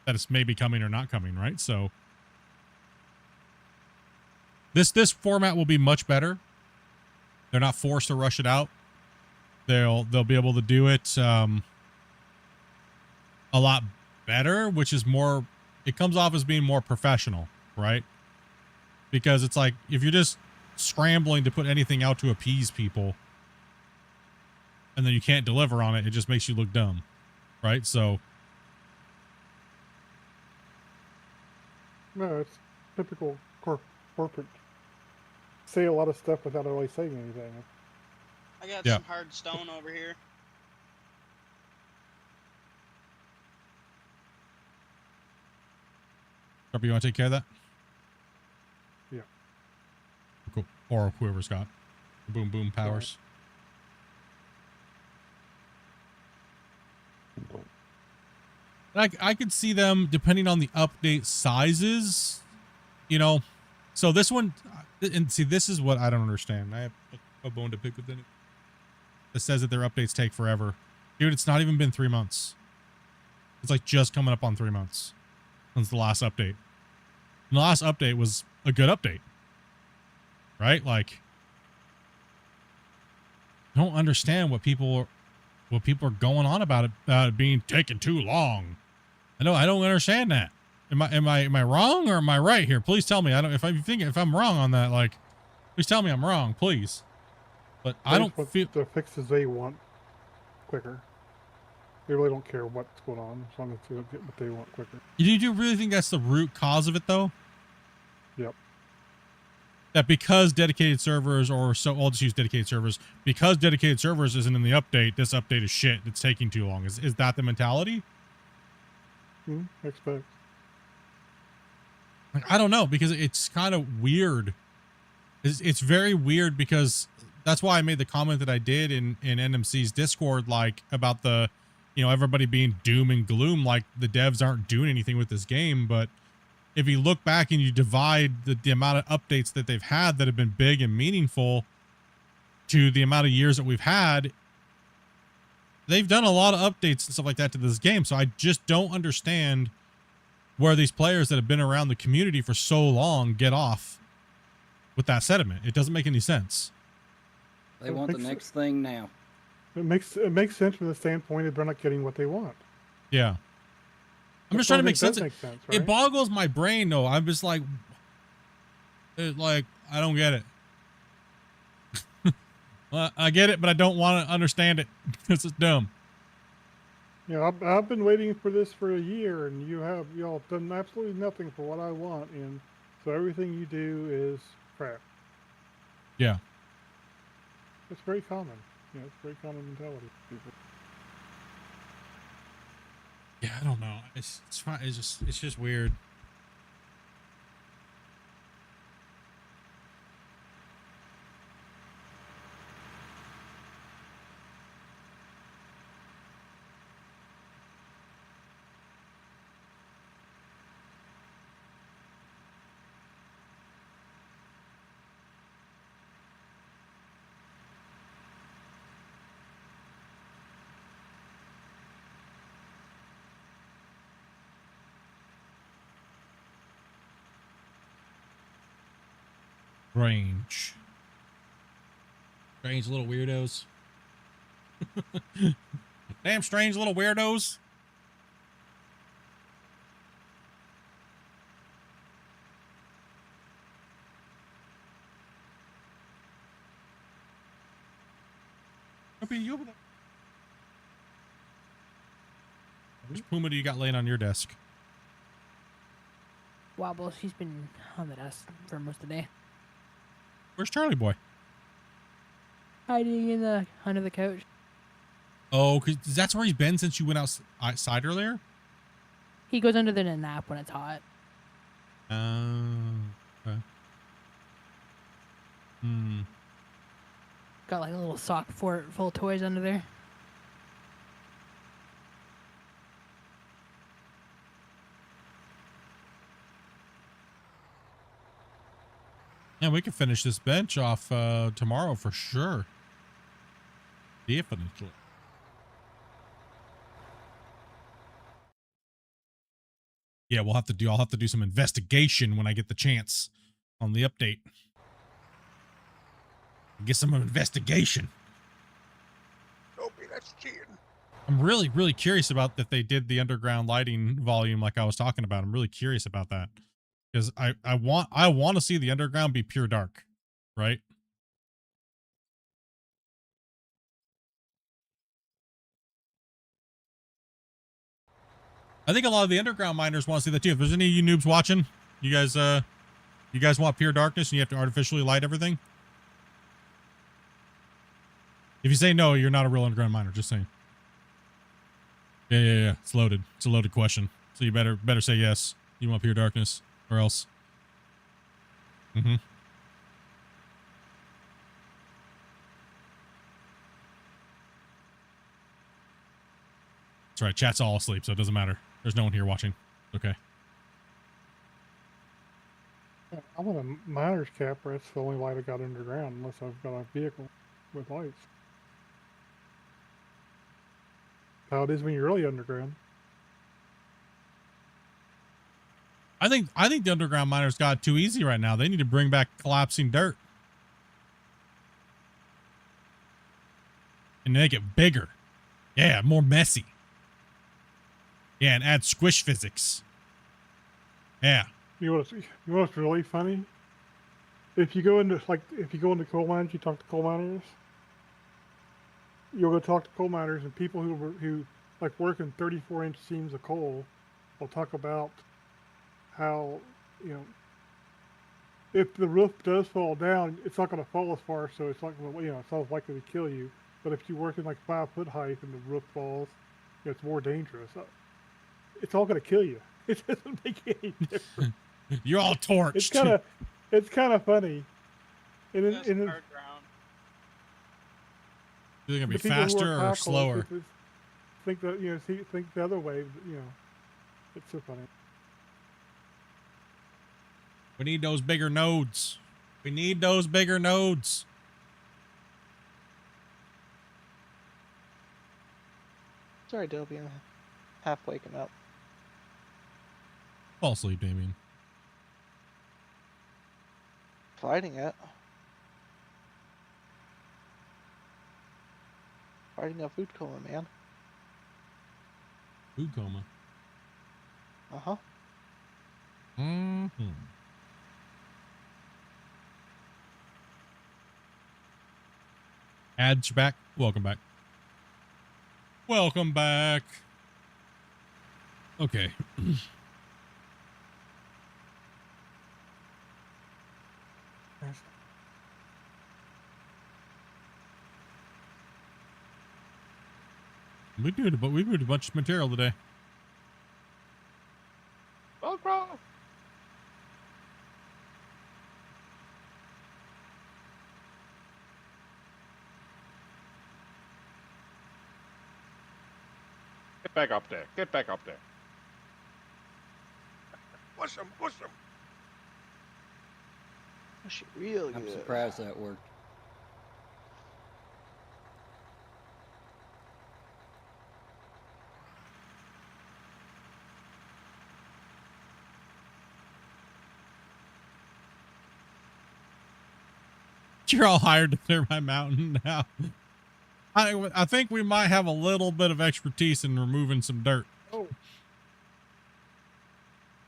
that it's maybe coming or not coming, right? So this format will be much better. They're not forced to rush it out. They'll be able to do it a lot better, which is more, it comes off as being more professional, right? Because it's like, if you're just scrambling to put anything out to appease people and then you can't deliver on it, it just makes you look dumb, right? So no, it's typical corporate. Say a lot of stuff without really saying anything. I got Yeah. some hard stone over here. You want to take care of that? Yeah. Cool. Or whoever's got boom boom powers. I could see them depending on the update sizes, you know. So this one, and see, this is what I don't understand. I have a bone to pick with it. It says that their updates take forever. Dude, it's not even been 3 months. It's like just coming up on 3 months since the last update. And the last update was a good update. Right? Like, I don't understand what people are going on about it being taken too long. I don't understand that. Am I wrong or am I right here? Please tell me. If I'm wrong on that, like, please tell me I'm wrong, please. But I don't feel the fixes they want quicker. They really don't care what's going on as long as they get what they want quicker. You really think that's the root cause of it, though? Yep. That because dedicated servers, or so I'll just use dedicated servers, because dedicated servers isn't in the update, this update is shit. It's taking too long. Is that the mentality? Expect. Like, I don't know, because it's kind of weird. It's very weird, because that's why I made the comment that I did in NMC's Discord, like, about the, you know, everybody being doom and gloom, like the devs aren't doing anything with this game. But if you look back and you divide the amount of updates that they've had that have been big and meaningful to the amount of years that we've had, they've done a lot of updates and stuff like that to this game. So I just don't understand where these players that have been around the community for so long get off with that sentiment. It doesn't make any sense. They want the next thing now. It makes sense from the standpoint that they're not getting what they want. Yeah. I'm just trying to make sense. It boggles my brain, though. I'm just like, I don't get it. Well, I get it, but I don't want to understand it. This is dumb. Yeah, I've been waiting for this for a year, and y'all done absolutely nothing for what I want, and so everything you do is crap. Yeah. It's very common. Yeah, it's very common mentality. People. Yeah, I don't know. It's fine. It's just weird. Strange little weirdos. Damn strange little weirdos. Which Puma do you got laying on your desk? Wobble, she's been on the desk for most of the day. Where's Charlie boy? Hiding under the couch. Oh, because that's where he's been since you went outside earlier? He goes under there to nap when it's hot. Okay. Got like a little sock fort full of toys under there. Yeah, we can finish this bench off tomorrow for sure. Definitely. Yeah, I'll have to do some investigation when I get the chance on the update. Get some investigation. Opie, that's cheating. I'm really, really curious about if they did the underground lighting volume like I was talking about. I'm really curious about that. Because I want to see the underground be pure dark, right? I think a lot of the underground miners want to see that too. If there's any of you noobs watching, you guys want pure darkness and you have to artificially light everything? If you say no, you're not a real underground miner, just saying. Yeah. It's loaded. It's a loaded question. So you better say yes. You want pure darkness or else. That's right. Chat's all asleep, so it doesn't matter. There's no one here watching. Okay. I want a miner's cap, or that's the only light I got underground, unless I've got a vehicle with lights. How it is when you're really underground. I think the underground miners got it too easy right now. They need to bring back collapsing dirt. And make it bigger. Yeah, more messy. Yeah, and add squish physics. Yeah. You know what's really funny? If you go into coal mines, you talk to coal miners. You'll go talk to coal miners, and people who like work in 34-inch seams of coal will talk about how, you know, if the roof does fall down, it's not going to fall as far, so it's not going to, you know, it's not as likely to kill you. But if you work in like 5 foot height and the roof falls, you know, it's more dangerous. It's all going to kill you. It doesn't make any difference. You're all torched. It's kind of funny. And Is it gonna be faster or slower? Think that, you know, think the other way. You know, it's so funny. We need those bigger nodes. We need those bigger nodes. Sorry, Dobie. I'm half waking up. Fall asleep, Damien. Fighting it. Fighting a food coma, man. Food coma. Uh-huh. Mm-hmm. Ads back. Welcome back. Welcome back. Okay. We moved a bunch of material today. Velcro. Get back up there. Get back up there. Push him, push him. Push it real good. I'm surprised that worked. You're all hired to clear my mountain now. I think we might have a little bit of expertise in removing some dirt. Oh.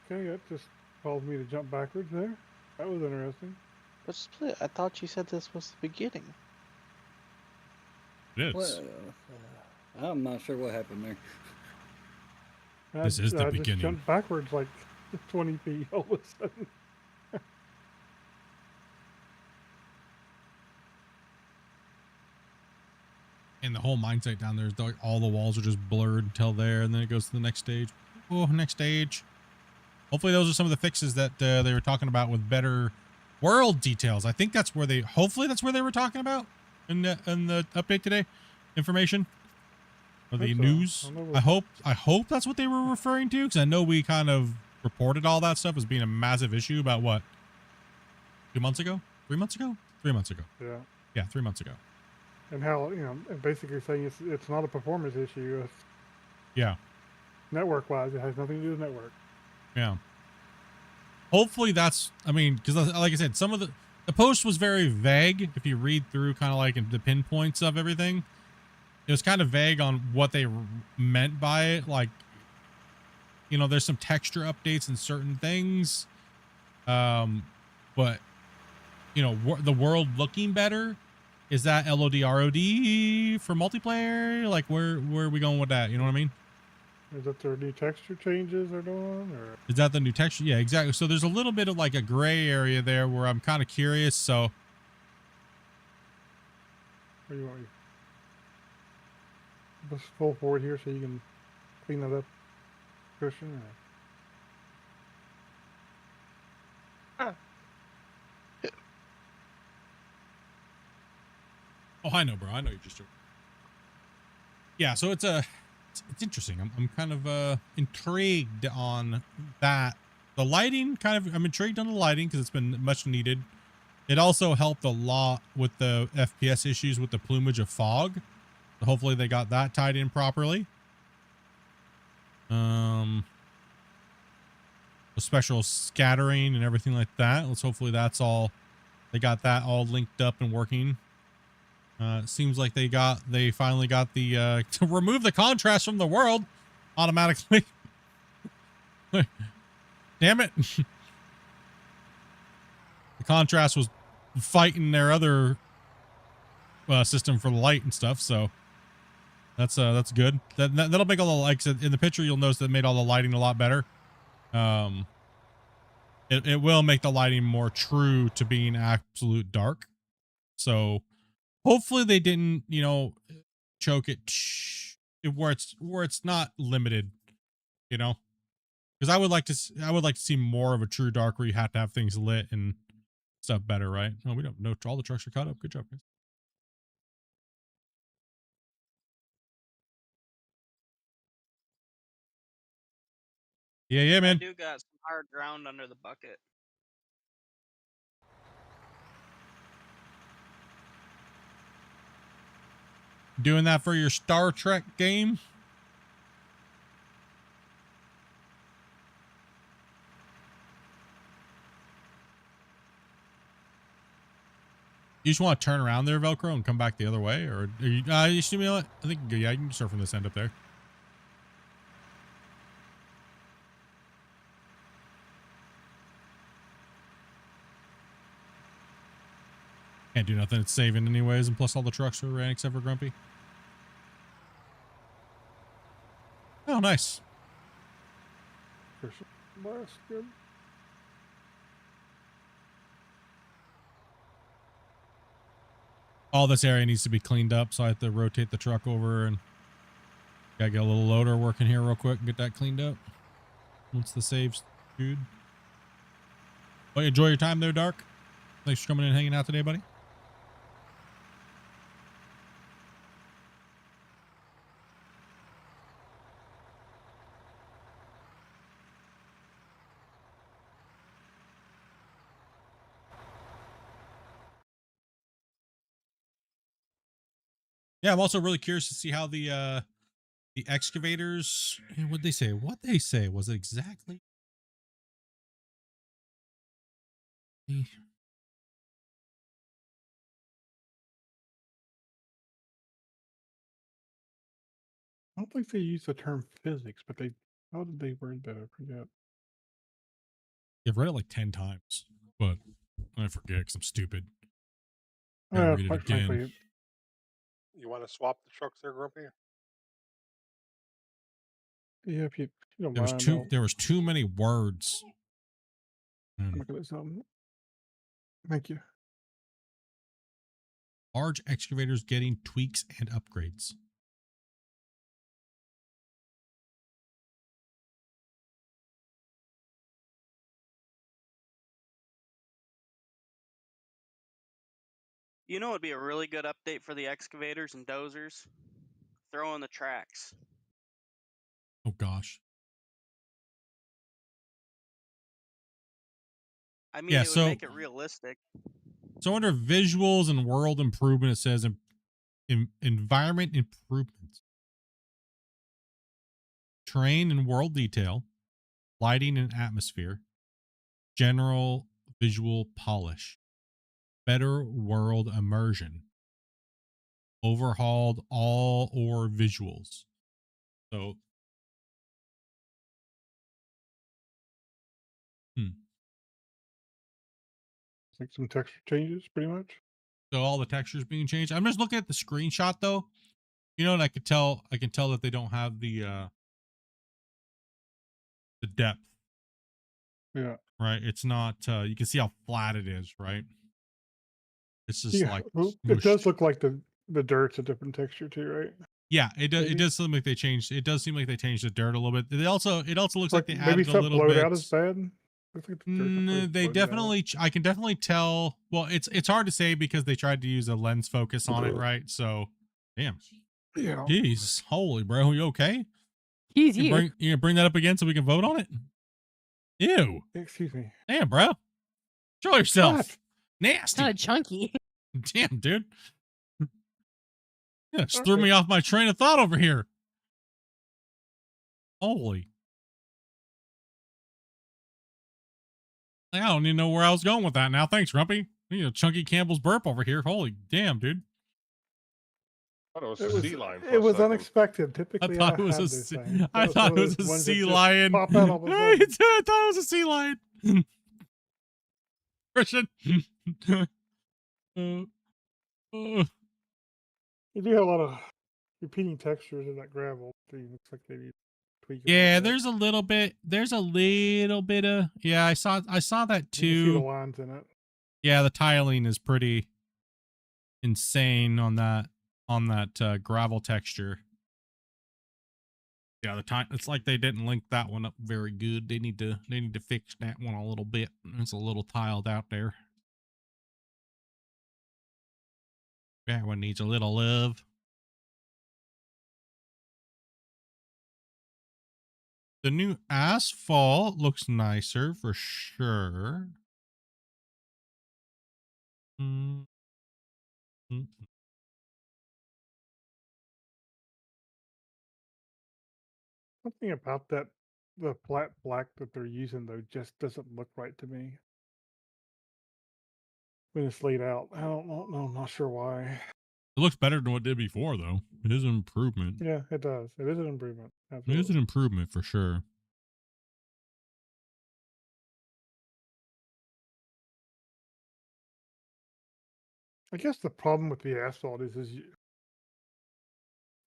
Okay, that just caused me to jump backwards there. That was interesting. But Split, I thought you said this was the beginning. It is. Well, I'm not sure what happened there. This is the I beginning. just jumped backwards like 20 feet all of a sudden. And the whole mindset down there is like all the walls are just blurred until there, and then it goes to the next stage. Oh, next stage. Hopefully those are some of the fixes that they were talking about with better world details. I think that's where hopefully that's where they were talking about in the update today. Information. Or the news. I hope that's what they were referring to, because I know we kind of reported all that stuff as being a massive issue about what? 2 months ago? 3 months ago? 3 months ago. Yeah. Yeah, 3 months ago. And how, you know, basically saying it's not a performance issue. It's Yeah. network-wise, it has nothing to do with network. Yeah. Hopefully that's, I mean, because like I said, some of the post was very vague. If you read through kind of like the pinpoints of everything, it was kind of vague on what they meant by it. Like, you know, there's some texture updates in certain things. But, you know, the world looking better. Is that LOD-ROD for multiplayer? Like, where are we going with that? You know what I mean? Is that their new texture changes they're doing? Or? Is that the new texture? Yeah, exactly. So there's a little bit of like a gray area there where I'm kind of curious. So. What do you want? Let's pull forward here so you can clean that up, Christian. Or? Oh, I know, bro. I know you're just. Yeah, so it's a. it's interesting. I'm kind of intrigued on that. The lighting I'm intrigued on the lighting because it's been much needed. It also helped a lot with the FPS issues with the plumage of fog. So hopefully they got that tied in properly. The special scattering and everything like that. Let's hopefully that's all. They got that all linked up and working. It seems like they finally got the to remove the contrast from the world automatically. Damn it. The contrast was fighting their other system for the light and stuff, so that's good. That'll make all the, like I said, in the picture you'll notice that it made all the lighting a lot better. It will make the lighting more true to being absolute dark. So hopefully they didn't, choke it where it's not limited, because I would like to see more of a true dark where you have to have things lit and stuff better, right? Oh, we don't know. All the trucks are caught up. Good job, guys. Yeah, man. I do got some hard ground under the bucket. Doing that for your Star Trek game? You just want to turn around there, Velcro, and come back the other way? Or are you simulate? I think, yeah, you can start from this end up there. Can't do nothing. It's saving anyways, and plus all the trucks are ran except for Grumpy. Oh, nice. Blast, good. All this area needs to be cleaned up, so I have to rotate the truck over and gotta get a little loader working here real quick and get that cleaned up. Once the save's dude. Well, enjoy your time there, Dark. Thanks for coming in and hanging out today, buddy. Yeah, I'm also really curious to see how the excavators, what'd they say? What they say? Was it exactly? I don't think they use the term physics, but how did they word that? I forget. I've read it like 10 times, but I forget because I'm stupid. Gotta read it Quite again. frankly, You want to swap the trucks there, Grumpy? yeah, if you don't There was mind, there was too many words. I'll look at this. Thank you. Large excavators getting tweaks and upgrades. You know, it'd be a really good update for the excavators and dozers. Throw in the tracks. Oh gosh. I mean, Yeah, it would so make it realistic. So under visuals and world improvement, it says environment improvements, terrain and world detail, lighting and atmosphere, general visual polish, better world immersion, overhauled all or visuals. So, Like some texture changes, pretty much. So all the textures being changed. I'm just looking at the screenshot though, and I can tell that they don't have the depth. Yeah. Right. It's not. You can see how flat it is. Right. It's just like well, it does look like the dirt's a different texture too, right? Yeah, it does. Maybe? It does seem like they changed. It does seem like they changed the dirt a little bit. It also looks like they maybe added a stuff little blowed bit. out is bad. Looks like the dirt's a place They blowed out. definitely. I can definitely tell. Well, it's hard to say because they tried to use a lens focus on it, right? So, damn. Yeah. Jeez, holy bro, you okay? He's You gonna bring that up again so we can vote on it? Ew. Excuse me. Damn, bro. Show yourself. What? Nasty. Kind of chunky. Damn, dude. Yeah, just All threw right. me off my train of thought over here. Holy. I don't even know where I was going with that now. Thanks, Grumpy. You know, Chunky Campbell's burp over here. Holy damn, dude. I thought it was It a was, sea lion. it was unexpected. I Typically, thought I it was have a those sea, things. I That thought one it of was those a ones that sea just lion. Pop out all of a I sudden. thought it was a sea lion. Christian. You do have a lot of repeating textures in that gravel. So it looks like they need tweak. Yeah, there's a little bit of yeah, I saw that You can see the too. lines in it. Yeah, the tiling is pretty insane on that gravel texture. Yeah, it's like they didn't link that one up very good. They need to fix that one a little bit. It's a little tiled out there. That one needs a little love. The new asphalt looks nicer for sure. Mm. Something about that, the flat black that they're using though, just doesn't look right to me. When it's laid out, I don't know. I'm not sure why. It looks better than what it did before, though. It is an improvement. Yeah, it does. It is an improvement. It Absolutely. is an improvement for sure. I guess the problem with the asphalt is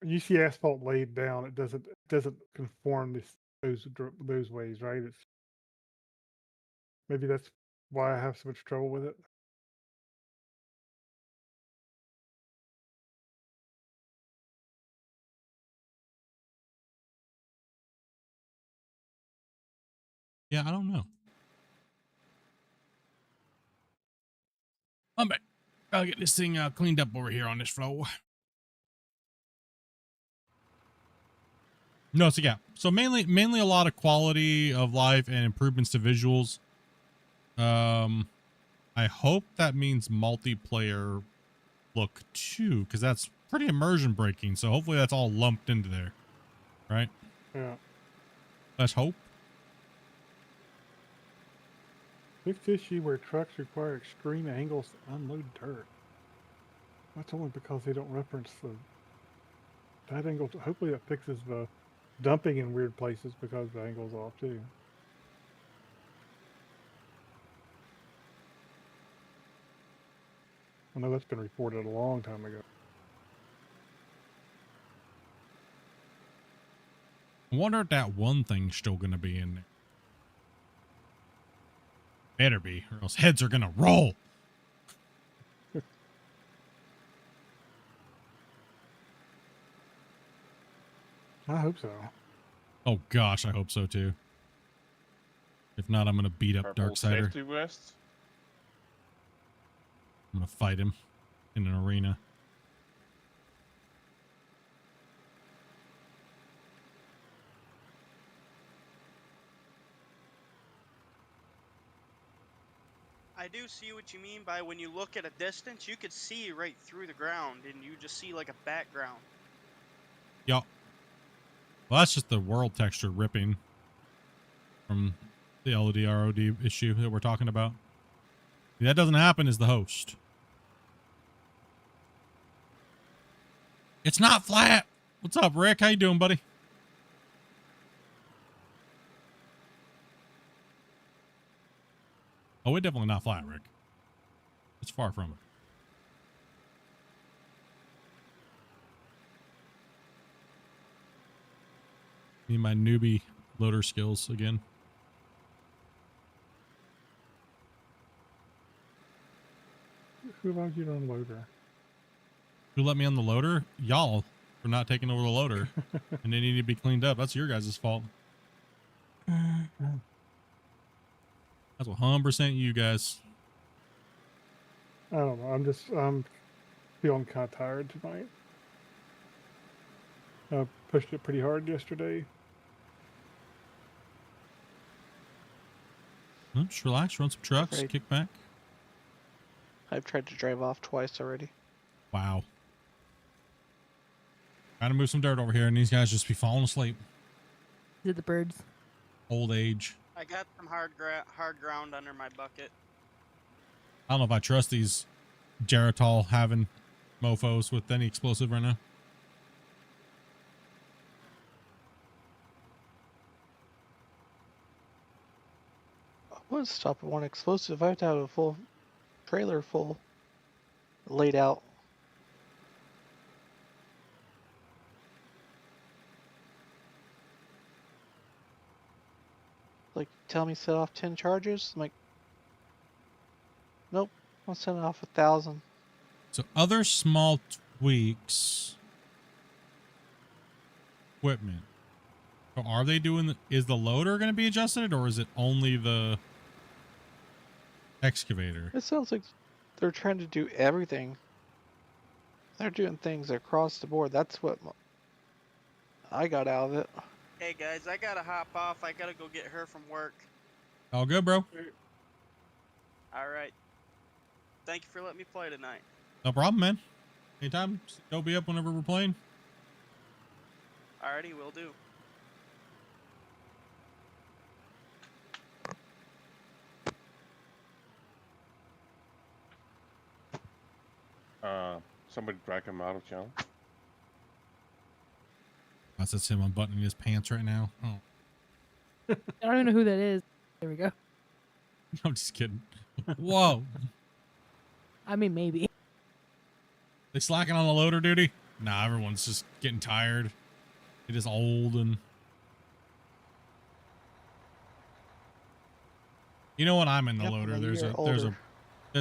you see asphalt laid down, it doesn't conform those ways, right? It's maybe that's why I have so much trouble with it. Yeah, I don't know. I'm back. I'll get this thing cleaned up over here on this floor. No, so yeah. So mainly a lot of quality of life and improvements to visuals. I hope that means multiplayer look too, because that's pretty immersion breaking. So hopefully that's all lumped into there, right? Yeah. Let's hope. Fixed issue where trucks require extreme angles to unload dirt. That's only because they don't reference that angle. Hopefully that fixes the dumping in weird places because the angle's off too. I know that's been reported a long time ago. I wonder if that one thing's still going to be in there. Better be, or else heads are going to roll. I hope so. Oh gosh, I hope so too. If not, I'm going to beat up Purple Darksider. safety vest. I'm going to fight him in an arena. I do see what you mean by when you look at a distance, you could see right through the ground and you just see like a background. Yup. Well, that's just the world texture ripping from the LOD-ROD issue that we're talking about. If that doesn't happen is the host. It's not flat. What's up, Rick? How you doing, buddy? Oh, it's definitely not flat, Rick. It's far from it. Need my newbie loader skills again. Who allowed you to unload her? Who let me on the loader? Y'all for not taking over the loader. And they need to be cleaned up. That's your guys' fault. That's 100% you guys. I don't know. I'm feeling kind of tired tonight. Pushed it pretty hard yesterday. Just relax, run some trucks, Right. kick back. I've tried to drive off twice already. Wow. Gotta move some dirt over here, and these guys just be falling asleep. Is it the birds? Old age. I got some hard ground under my bucket. I don't know if I trust these Geritol having mofos with any explosive right now. I wouldn't stop at one explosive. I have to have a full trailer full laid out. Like, tell me set off 10 charges? I'm like, nope, I'll send off 1,000. So other small tweaks. Equipment. So are they doing, is the loader going to be adjusted, or is it only the excavator? It sounds like they're trying to do everything. They're doing things across the board. That's what I got out of it. Hey guys, I gotta hop off. I gotta go get her from work. All good, bro. Alright. Thank you for letting me play tonight. No problem, man. Anytime. Go be up whenever we're playing. Alrighty, will do. Somebody drag him out of channel. That's him unbuttoning his pants right now. Oh. I don't even know who that is. There we go. I'm just kidding. Whoa. I mean, maybe. They slacking on the loader duty? Nah, everyone's just getting tired. It is old and... You know when I'm in the loader, there's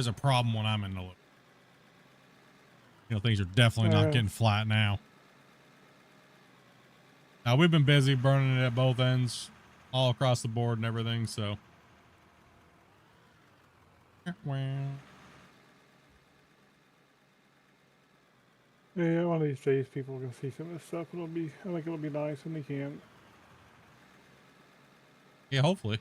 a problem when I'm in the loader. You know, things are definitely not getting flat now. Now, we've been busy burning it at both ends, all across the board and everything, so. Yeah, one of these days people can see some of this stuff. I think it'll be nice when they can. Yeah, hopefully.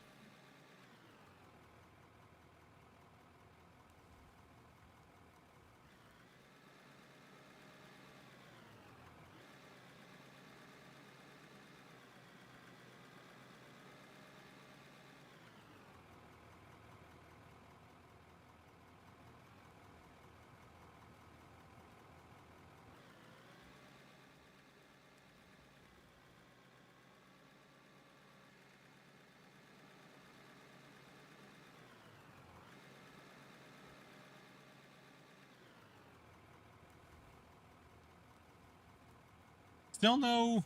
Still no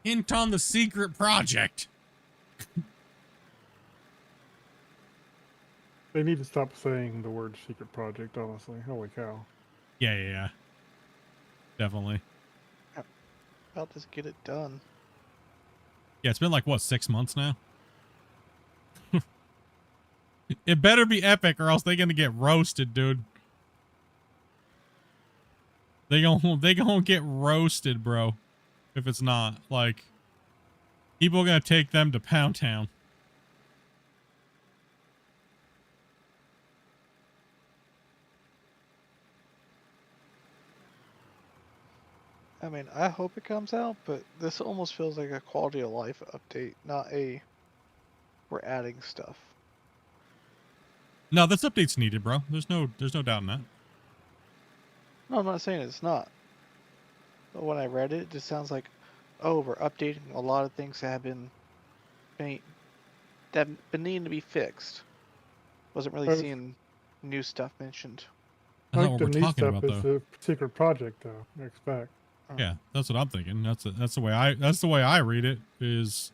hint on the secret project. They need to stop saying the word secret project, honestly. Holy cow. Yeah. Definitely. I'll just get it done. Yeah, it's been like, what, 6 months now? It better be epic or else they're going to get roasted, dude. They gonna get roasted, bro. If it's not, like, people are gonna take them to Pound Town. I mean, I hope it comes out, but this almost feels like a quality of life update, not a we're adding stuff. No, this update's needed, bro. There's no doubt in that. No, I'm not saying it's not. But when I read it, it just sounds like, oh, we're updating a lot of things that have been needing to be fixed. Wasn't really seeing new stuff mentioned. That's not what we're talking about, is though. a secret project, though. I expect. Yeah, that's what I'm thinking. That's the way I read it. Is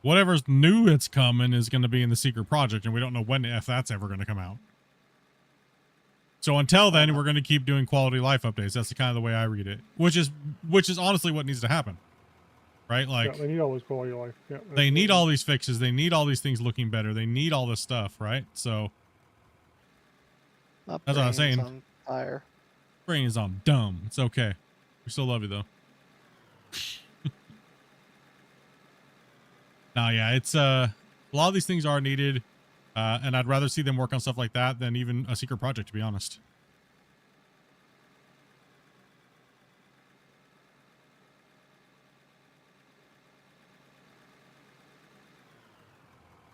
whatever's new that's coming is going to be in the secret project, and we don't know if that's ever going to come out. So until then, we're going to keep doing quality life updates. That's the kind of the way I read it, which is honestly what needs to happen, right? Like, yeah, they need all this quality of life. Yeah, they need all these fixes. They need all these things looking better. They need all this stuff, right? So that's what I'm saying. On fire. Brain is on dumb. It's okay. We still love you though. No, yeah, it's a lot of these things are needed, and I'd rather see them work on stuff like that than even a secret project, to be honest.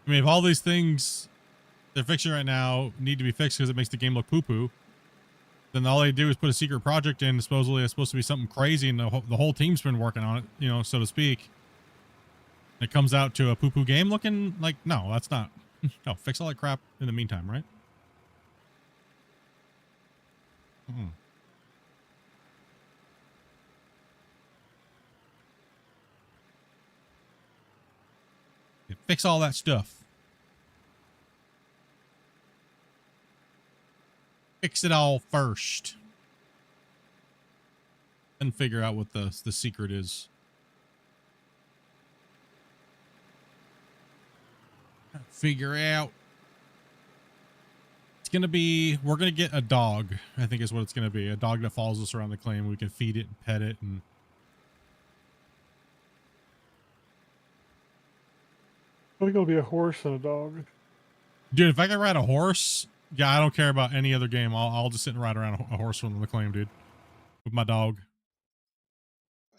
I mean, if all these things they're fixing right now need to be fixed because it makes the game look poo-poo, then all they do is put a secret project in. Supposedly, it's supposed to be something crazy, and the whole team's been working on it, you know, so to speak. It comes out to a poo-poo game looking like, no, that's not. No, fix all that crap in the meantime, right? Yeah, fix all that stuff. Fix it all first. And figure out what the secret is. Figure out. It's going to be, we're going to get a dog, I think is what it's going to be. A dog that follows us around the claim. We can feed it and pet it. And I think it'll be a horse and a dog. dude, if I can ride a horse, yeah, I don't care about any other game. I'll just sit and ride around a horse from the claim, dude. With my dog.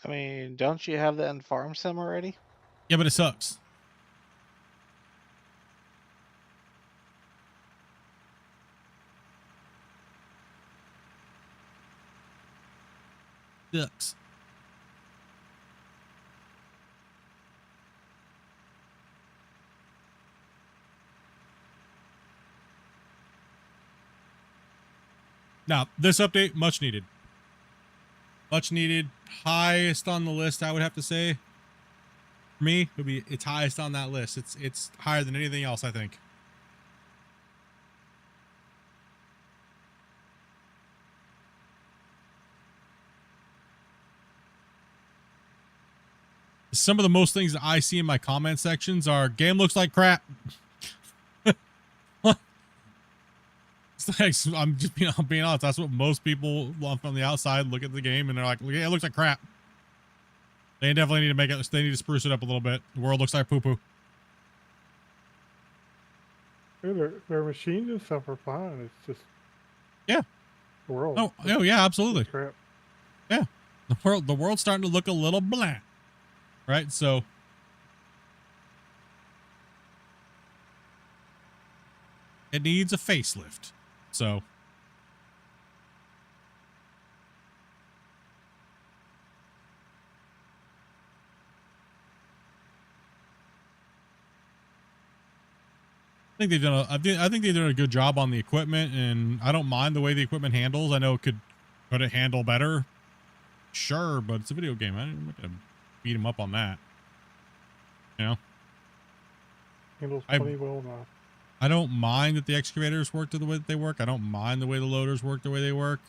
I mean, don't you have that in Farm Sim already? Yeah, but it sucks. Sucks. Now, this update, much needed. Much needed. Highest on the list, I would have to say. For me, it's highest on that list. It's higher than anything else, I think. Some of the most things that I see in my comment sections are, game looks like crap. It's like, I'm being honest. That's what most people from the outside look at the game and they're like, yeah, it looks like crap. They definitely need to make it. They need to spruce it up a little bit. The world looks like poo poo. Their machines and stuff are fine. It's just the world. Oh yeah, absolutely. Crap. Yeah, the world's starting to look a little bland, right? So. It needs a facelift. So. I think they've done a good job on the equipment, and I don't mind the way the equipment handles. I know could it handle better? Sure, but it's a video game. I'm not gonna beat them up on that. You know? Handles pretty well now. I don't mind that the excavators work the way that they work. I don't mind the way the loaders work the way they work.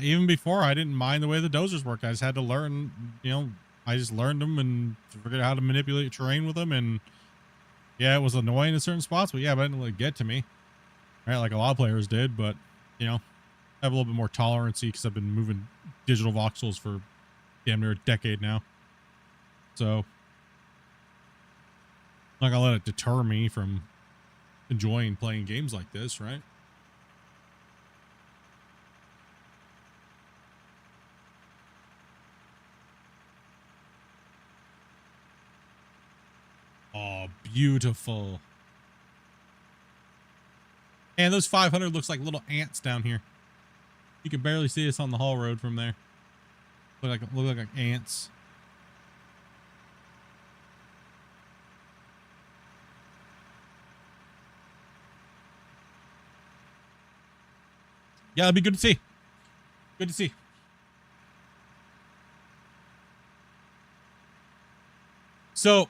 Even before, I didn't mind the way the dozers work. I just had to learn, you know, I just learned them and figured out how to manipulate terrain with them. And yeah, it was annoying in certain spots, but yeah, but it didn't really get to me, right? Like a lot of players did, but you know, I have a little bit more tolerancy because I've been moving digital voxels for damn near a decade now. So I'm not gonna let it deter me from enjoying playing games like this, right? Oh, beautiful. And those 500 looks like little ants down here. You can barely see us on the haul road from there. Look like ants. Yeah, that'd be good to see. Good to see. So,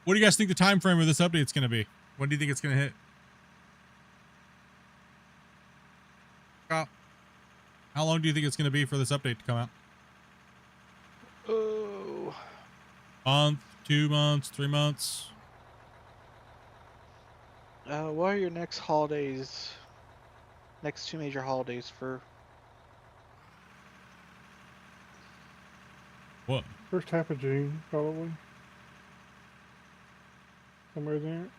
what do you guys think the time frame of this update is going to be? When do you think it's going to hit? How long do you think it's going to be for this update to come out? Oh. Month, 2 months, 3 months? What are your next holidays? Next 2 major holidays for What? First half of June, probably. Somewhere there. I'm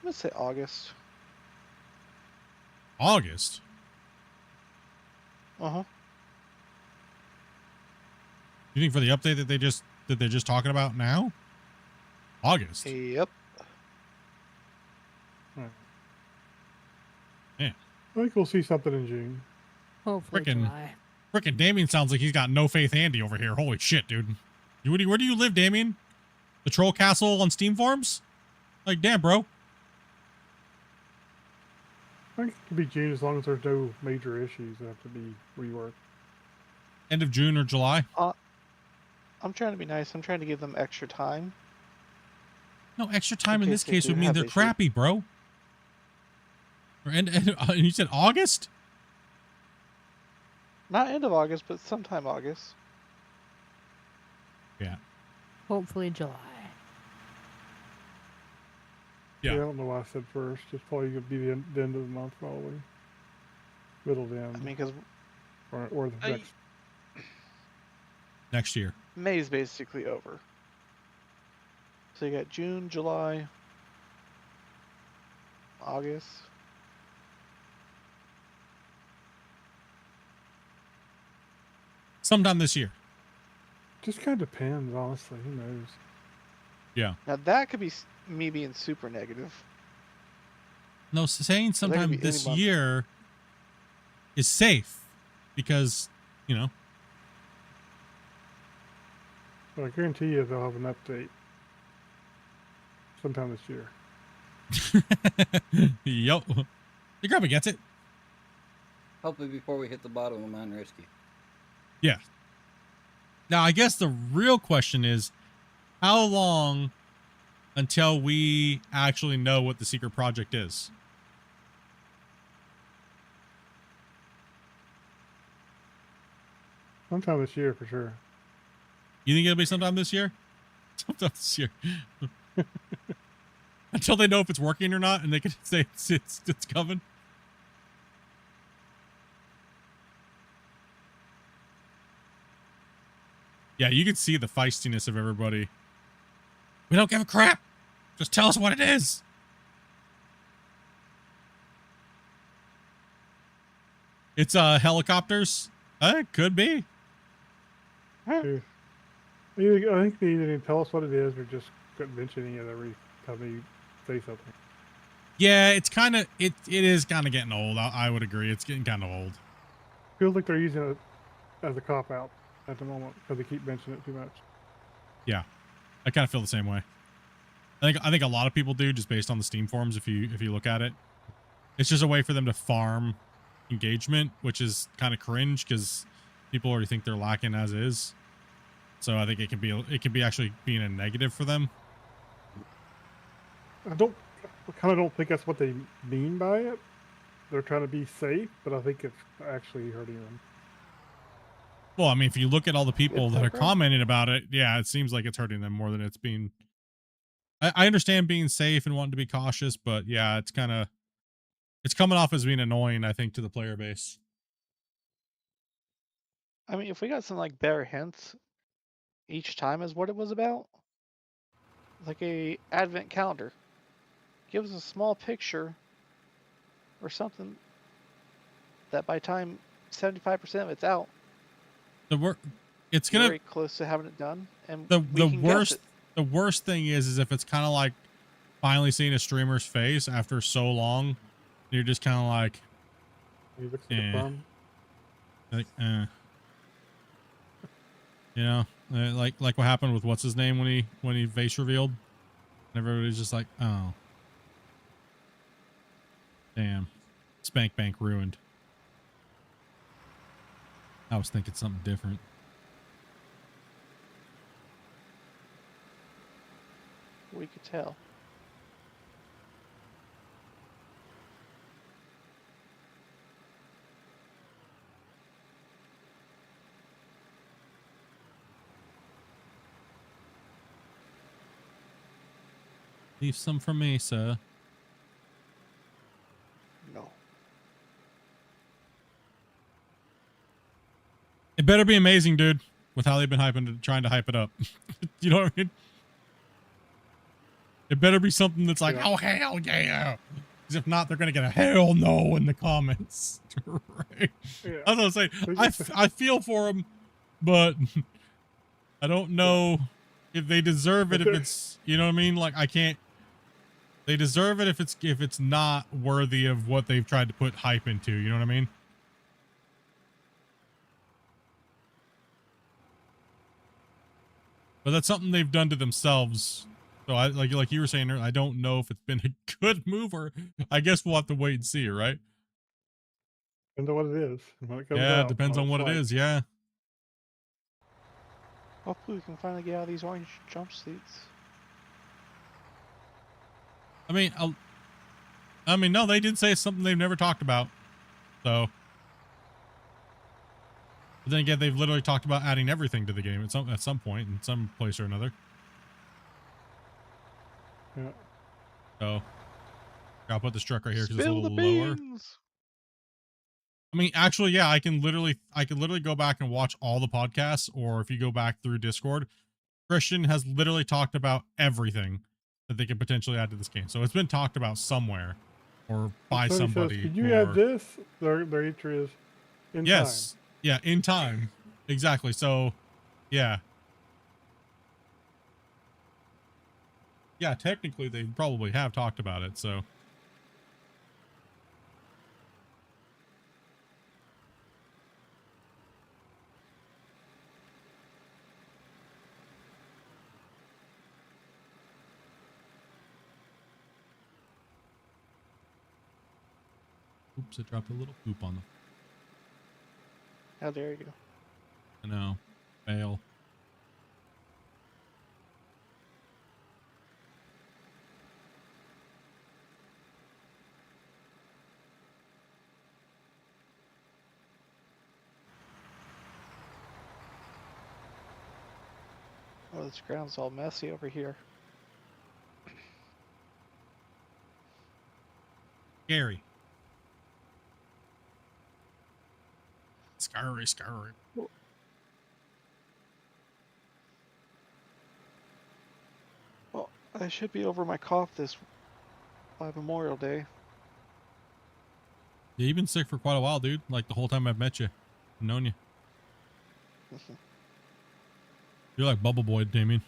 gonna say August. August? Uh-huh. You think for the update that they're just talking about now? August. Yep. Yeah. I think we'll see something in June. Hopefully July. Frickin' Damien sounds like he's got no faith Andy over here. Holy shit, dude. Where do you live, Damien? The Troll Castle on Steam Forums? Like, damn, bro. I think it could be June as long as there's no major issues that have to be reworked. End of June or July? I'm trying to be nice. I'm trying to give them extra time. No, extra time in In this case they case do would mean have they're issues. crappy, bro. And you said August? Not end of August, but sometime August. Yeah. Hopefully July. Yeah. I don't know why I said first. It's probably going to be the end of the month, probably. Middle to end. I mean, because or the next. Next year. May's basically over. So you got June, July, August. Sometime this year. Just kind of depends, honestly. Who knows? Yeah. Now that could be me being super negative. No, saying sometime be any this month. year is safe because, you know. But I guarantee you they'll have an update sometime this year. Yup. Your grandma gets it. Hopefully before we hit the bottom of mine rescue. Yeah. Now, I guess the real question is, how long until we actually know what the secret project is? Sometime this year for sure. You think it'll be sometime this year? Sometime this year. Until they know if it's working or not, and they can say it's coming. Yeah, you can see the feistiness of everybody. We don't give a crap. Just tell us what it is. It's helicopters. It could be. Yeah. I think they either didn't tell us what it is or just couldn't mention any of every time they say something. Yeah, it's kind of it is kind of getting old. I would agree. It's getting kind of old. Feels like they're using it as a cop out at the moment because they keep mentioning it too much. Yeah, I kind of feel the same way. I think a lot of people do, just based on the Steam forums. If you look at it, it's just a way for them to farm engagement, which is kind of cringe because people already think they're lacking as is. So I think it can be actually being a negative for them. I kind of don't think that's what they mean by it. They're trying to be safe, but I think it's actually hurting them. Well, I mean, if you look at all the people It's that are okay. commenting about it, yeah, it seems like it's hurting them more than it's being. I understand being safe and wanting to be cautious, but yeah, it's coming off as being annoying, I think, to the player base. I mean, if we got some like better hints each time is what it was about, like a advent calendar, give us a small picture or something that by time 75% of it's out, It's you're gonna very close to having it done, and the we can guess it. the worst thing is if it's kind of like finally seeing a streamer's face after so long, you're just kind of like, He looks like a bum. like, you know, like what happened with what's his name when he face revealed, and everybody's just like, oh, damn, Spank Bank ruined. I was thinking something different. We could tell. Leave some for me, sir. No. Hey, better be amazing, dude, with how they've been trying to hype it up. You know what I mean? It better be something that's like, oh, hell yeah. Because if not, they're going to get a hell no in the comments. Right? Yeah. I was going to say, I feel for them, but I don't know if they deserve it, if it's, you know what I mean? Like, I can't, they deserve it if it's not worthy of what they've tried to put hype into, you know what I mean? But that's something they've done to themselves. So I like you were saying, I don't know if it's been a good move, or I guess we'll have to wait and see, right? Depends on what it is. When it comes Yeah, out, it depends on what it is. Yeah. Hopefully we can finally get out of these orange jumpsuits. I mean, no, they did say something they've never talked about. So, but then again, they've literally talked about adding everything to the game at some point, in some place or another. Yeah. So, I'll put this truck right here because it's a Spill little the lower. beans. I mean, actually, yeah, I can literally go back and watch all the podcasts, or if you go back through Discord, Christian has literally talked about everything that they could potentially add to this game. So it's been talked about somewhere, or by So he somebody. says, could you add this? Their answer is in yes. time. Yeah, in time. Exactly. So, yeah. Yeah, technically they probably have talked about it, so. Oops, I dropped a little poop on them. How dare you? I know. Fail. Oh, this ground's all messy over here. Scary. Scary. Well, I should be over my cough by Memorial Day. Yeah, you've been sick for quite a while, dude. Like the whole time I've met you, known you. You're like Bubble Boy, Damien.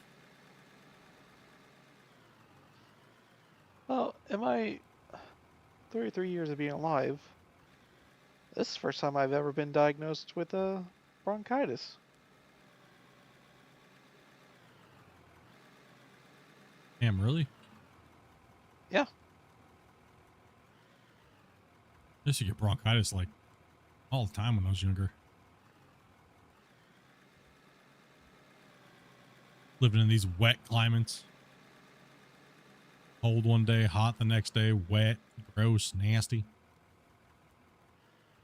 Well, in my 33 years of being alive, this is the first time I've ever been diagnosed with bronchitis. Damn, really? Yeah. I used to get bronchitis like all the time when I was younger. Living in these wet climates. Cold one day, hot the next day, wet, gross, nasty.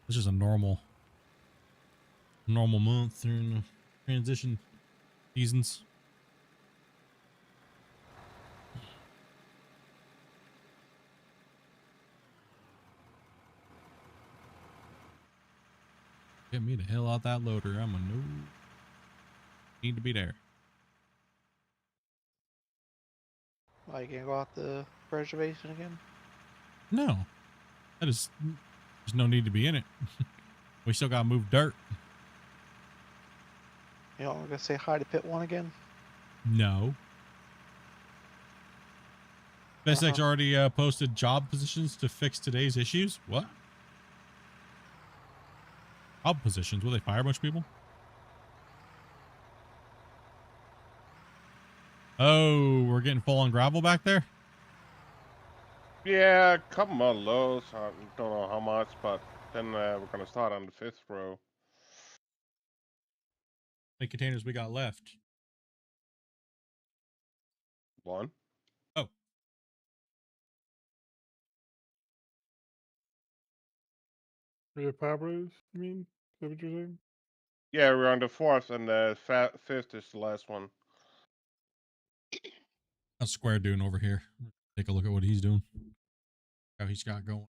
This is a normal month during the transition seasons. Get me the hell out that loader. I'm a no. Need to be there. Are you gonna go out the reservation again? No. There's no need to be in it. We still gotta move dirt. You know, I'm gonna say hi to Pit 1 again? No. SpaceX already posted job positions to fix today's issues. What? Job positions? Will they fire a bunch of people? Oh, we're getting full on gravel back there? Yeah, a couple more lows. I don't know how much, but then we're gonna start on the 5th row. How many containers we got left? 1. Oh. For your Pablos, you mean? Is that what you're saying? Yeah, we're on the 4th, and the 5th is the last one. How's Square doing over here? Take a look at what he's doing. How he's got going.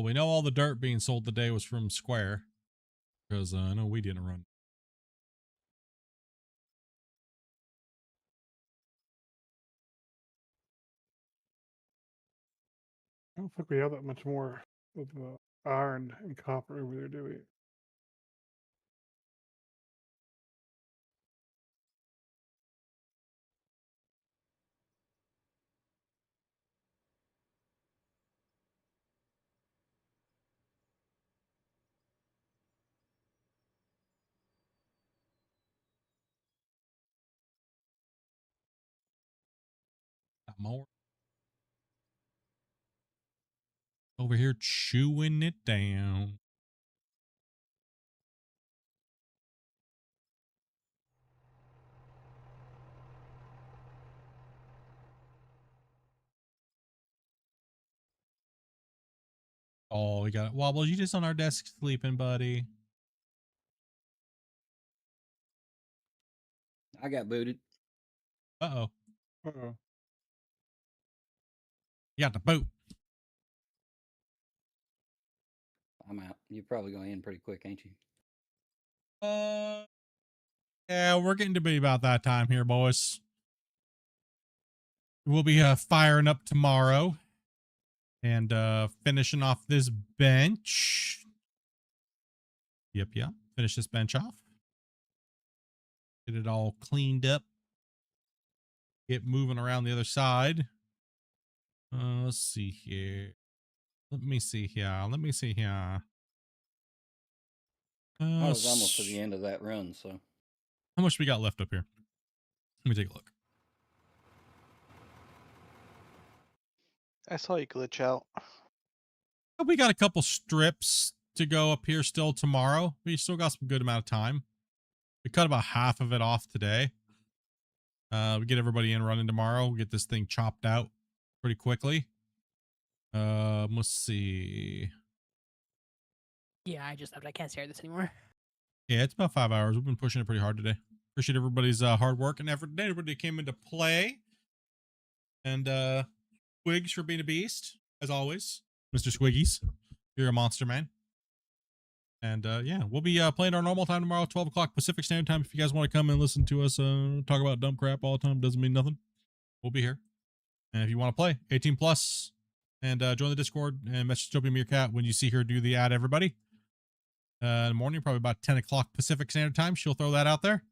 Well, we know all the dirt being sold today was from Square, because I know we didn't run. I don't think we have that much more of the iron and copper over there, do we? Got more. Over here chewing it down. Oh, we got it. Wobbles, you just on our desk sleeping, buddy. I got booted. Uh-oh. Uh-oh. You got the boot. I'm out. You're probably going to end pretty quick, ain't you? Yeah, we're getting to be about that time here, boys. We'll be firing up tomorrow and finishing off this bench. Yep. Finish this bench off. Get it all cleaned up. Get moving around the other side. Let's see here. Let me see here. I was almost to the end of that run, so. How much we got left up here? Let me take a look. I saw you glitch out. We got a couple strips to go up here still tomorrow. We still got some good amount of time. We cut about half of it off today. We get everybody in running tomorrow. We get this thing chopped out pretty quickly. Let's see. Yeah, I can't stare at this anymore. Yeah, it's about 5 hours. We've been pushing it pretty hard today. Appreciate everybody's hard work and effort today. Everybody came into play. And Squigs for being a beast, as always. Mr. Squiggies, you're a monster, man. And yeah, we'll be playing our normal time tomorrow, 12 o'clock Pacific Standard Time. If you guys want to come and listen to us talk about dumb crap all the time, doesn't mean nothing. We'll be here. And if you want to play, 18 plus, and join the Discord and message Toby Meerkat when you see her do the ad, everybody. In the morning, probably about 10 o'clock Pacific Standard Time. She'll throw that out there.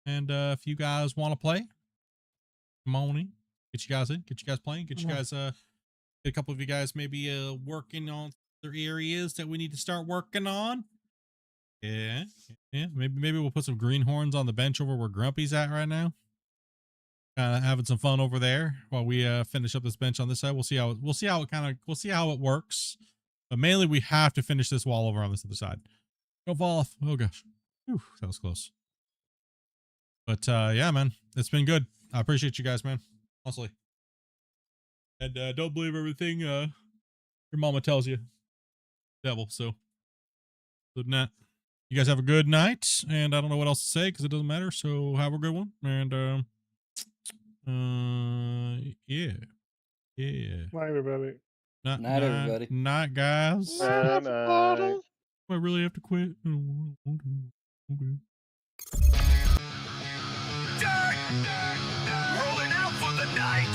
And if you guys want to play, come on in. Get you guys in. Get you guys playing. Get you guys, get a couple of you guys maybe working on other areas that we need to start working on. Yeah. Maybe we'll put some greenhorns on the bench over where Grumpy's at right now. Kind of having some fun over there while we finish up this bench on this side. We'll see how it works. But mainly we have to finish this wall over on this other side. Don't fall off. Oh gosh. Whew, that was close. But yeah, man, it's been good. I appreciate you guys, man. Honestly. And don't believe everything your mama tells you. Devil. So other than that, you guys have a good night. And I don't know what else to say because it doesn't matter. So have a good one. And yeah. Night, everybody. Night, everybody. Night, guys. Night. Do I really have to quit? Okay. Rolling out for the night.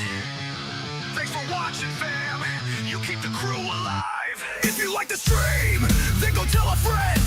Thanks for watching, fam. You keep the crew alive. If you like the stream, then go tell a friend.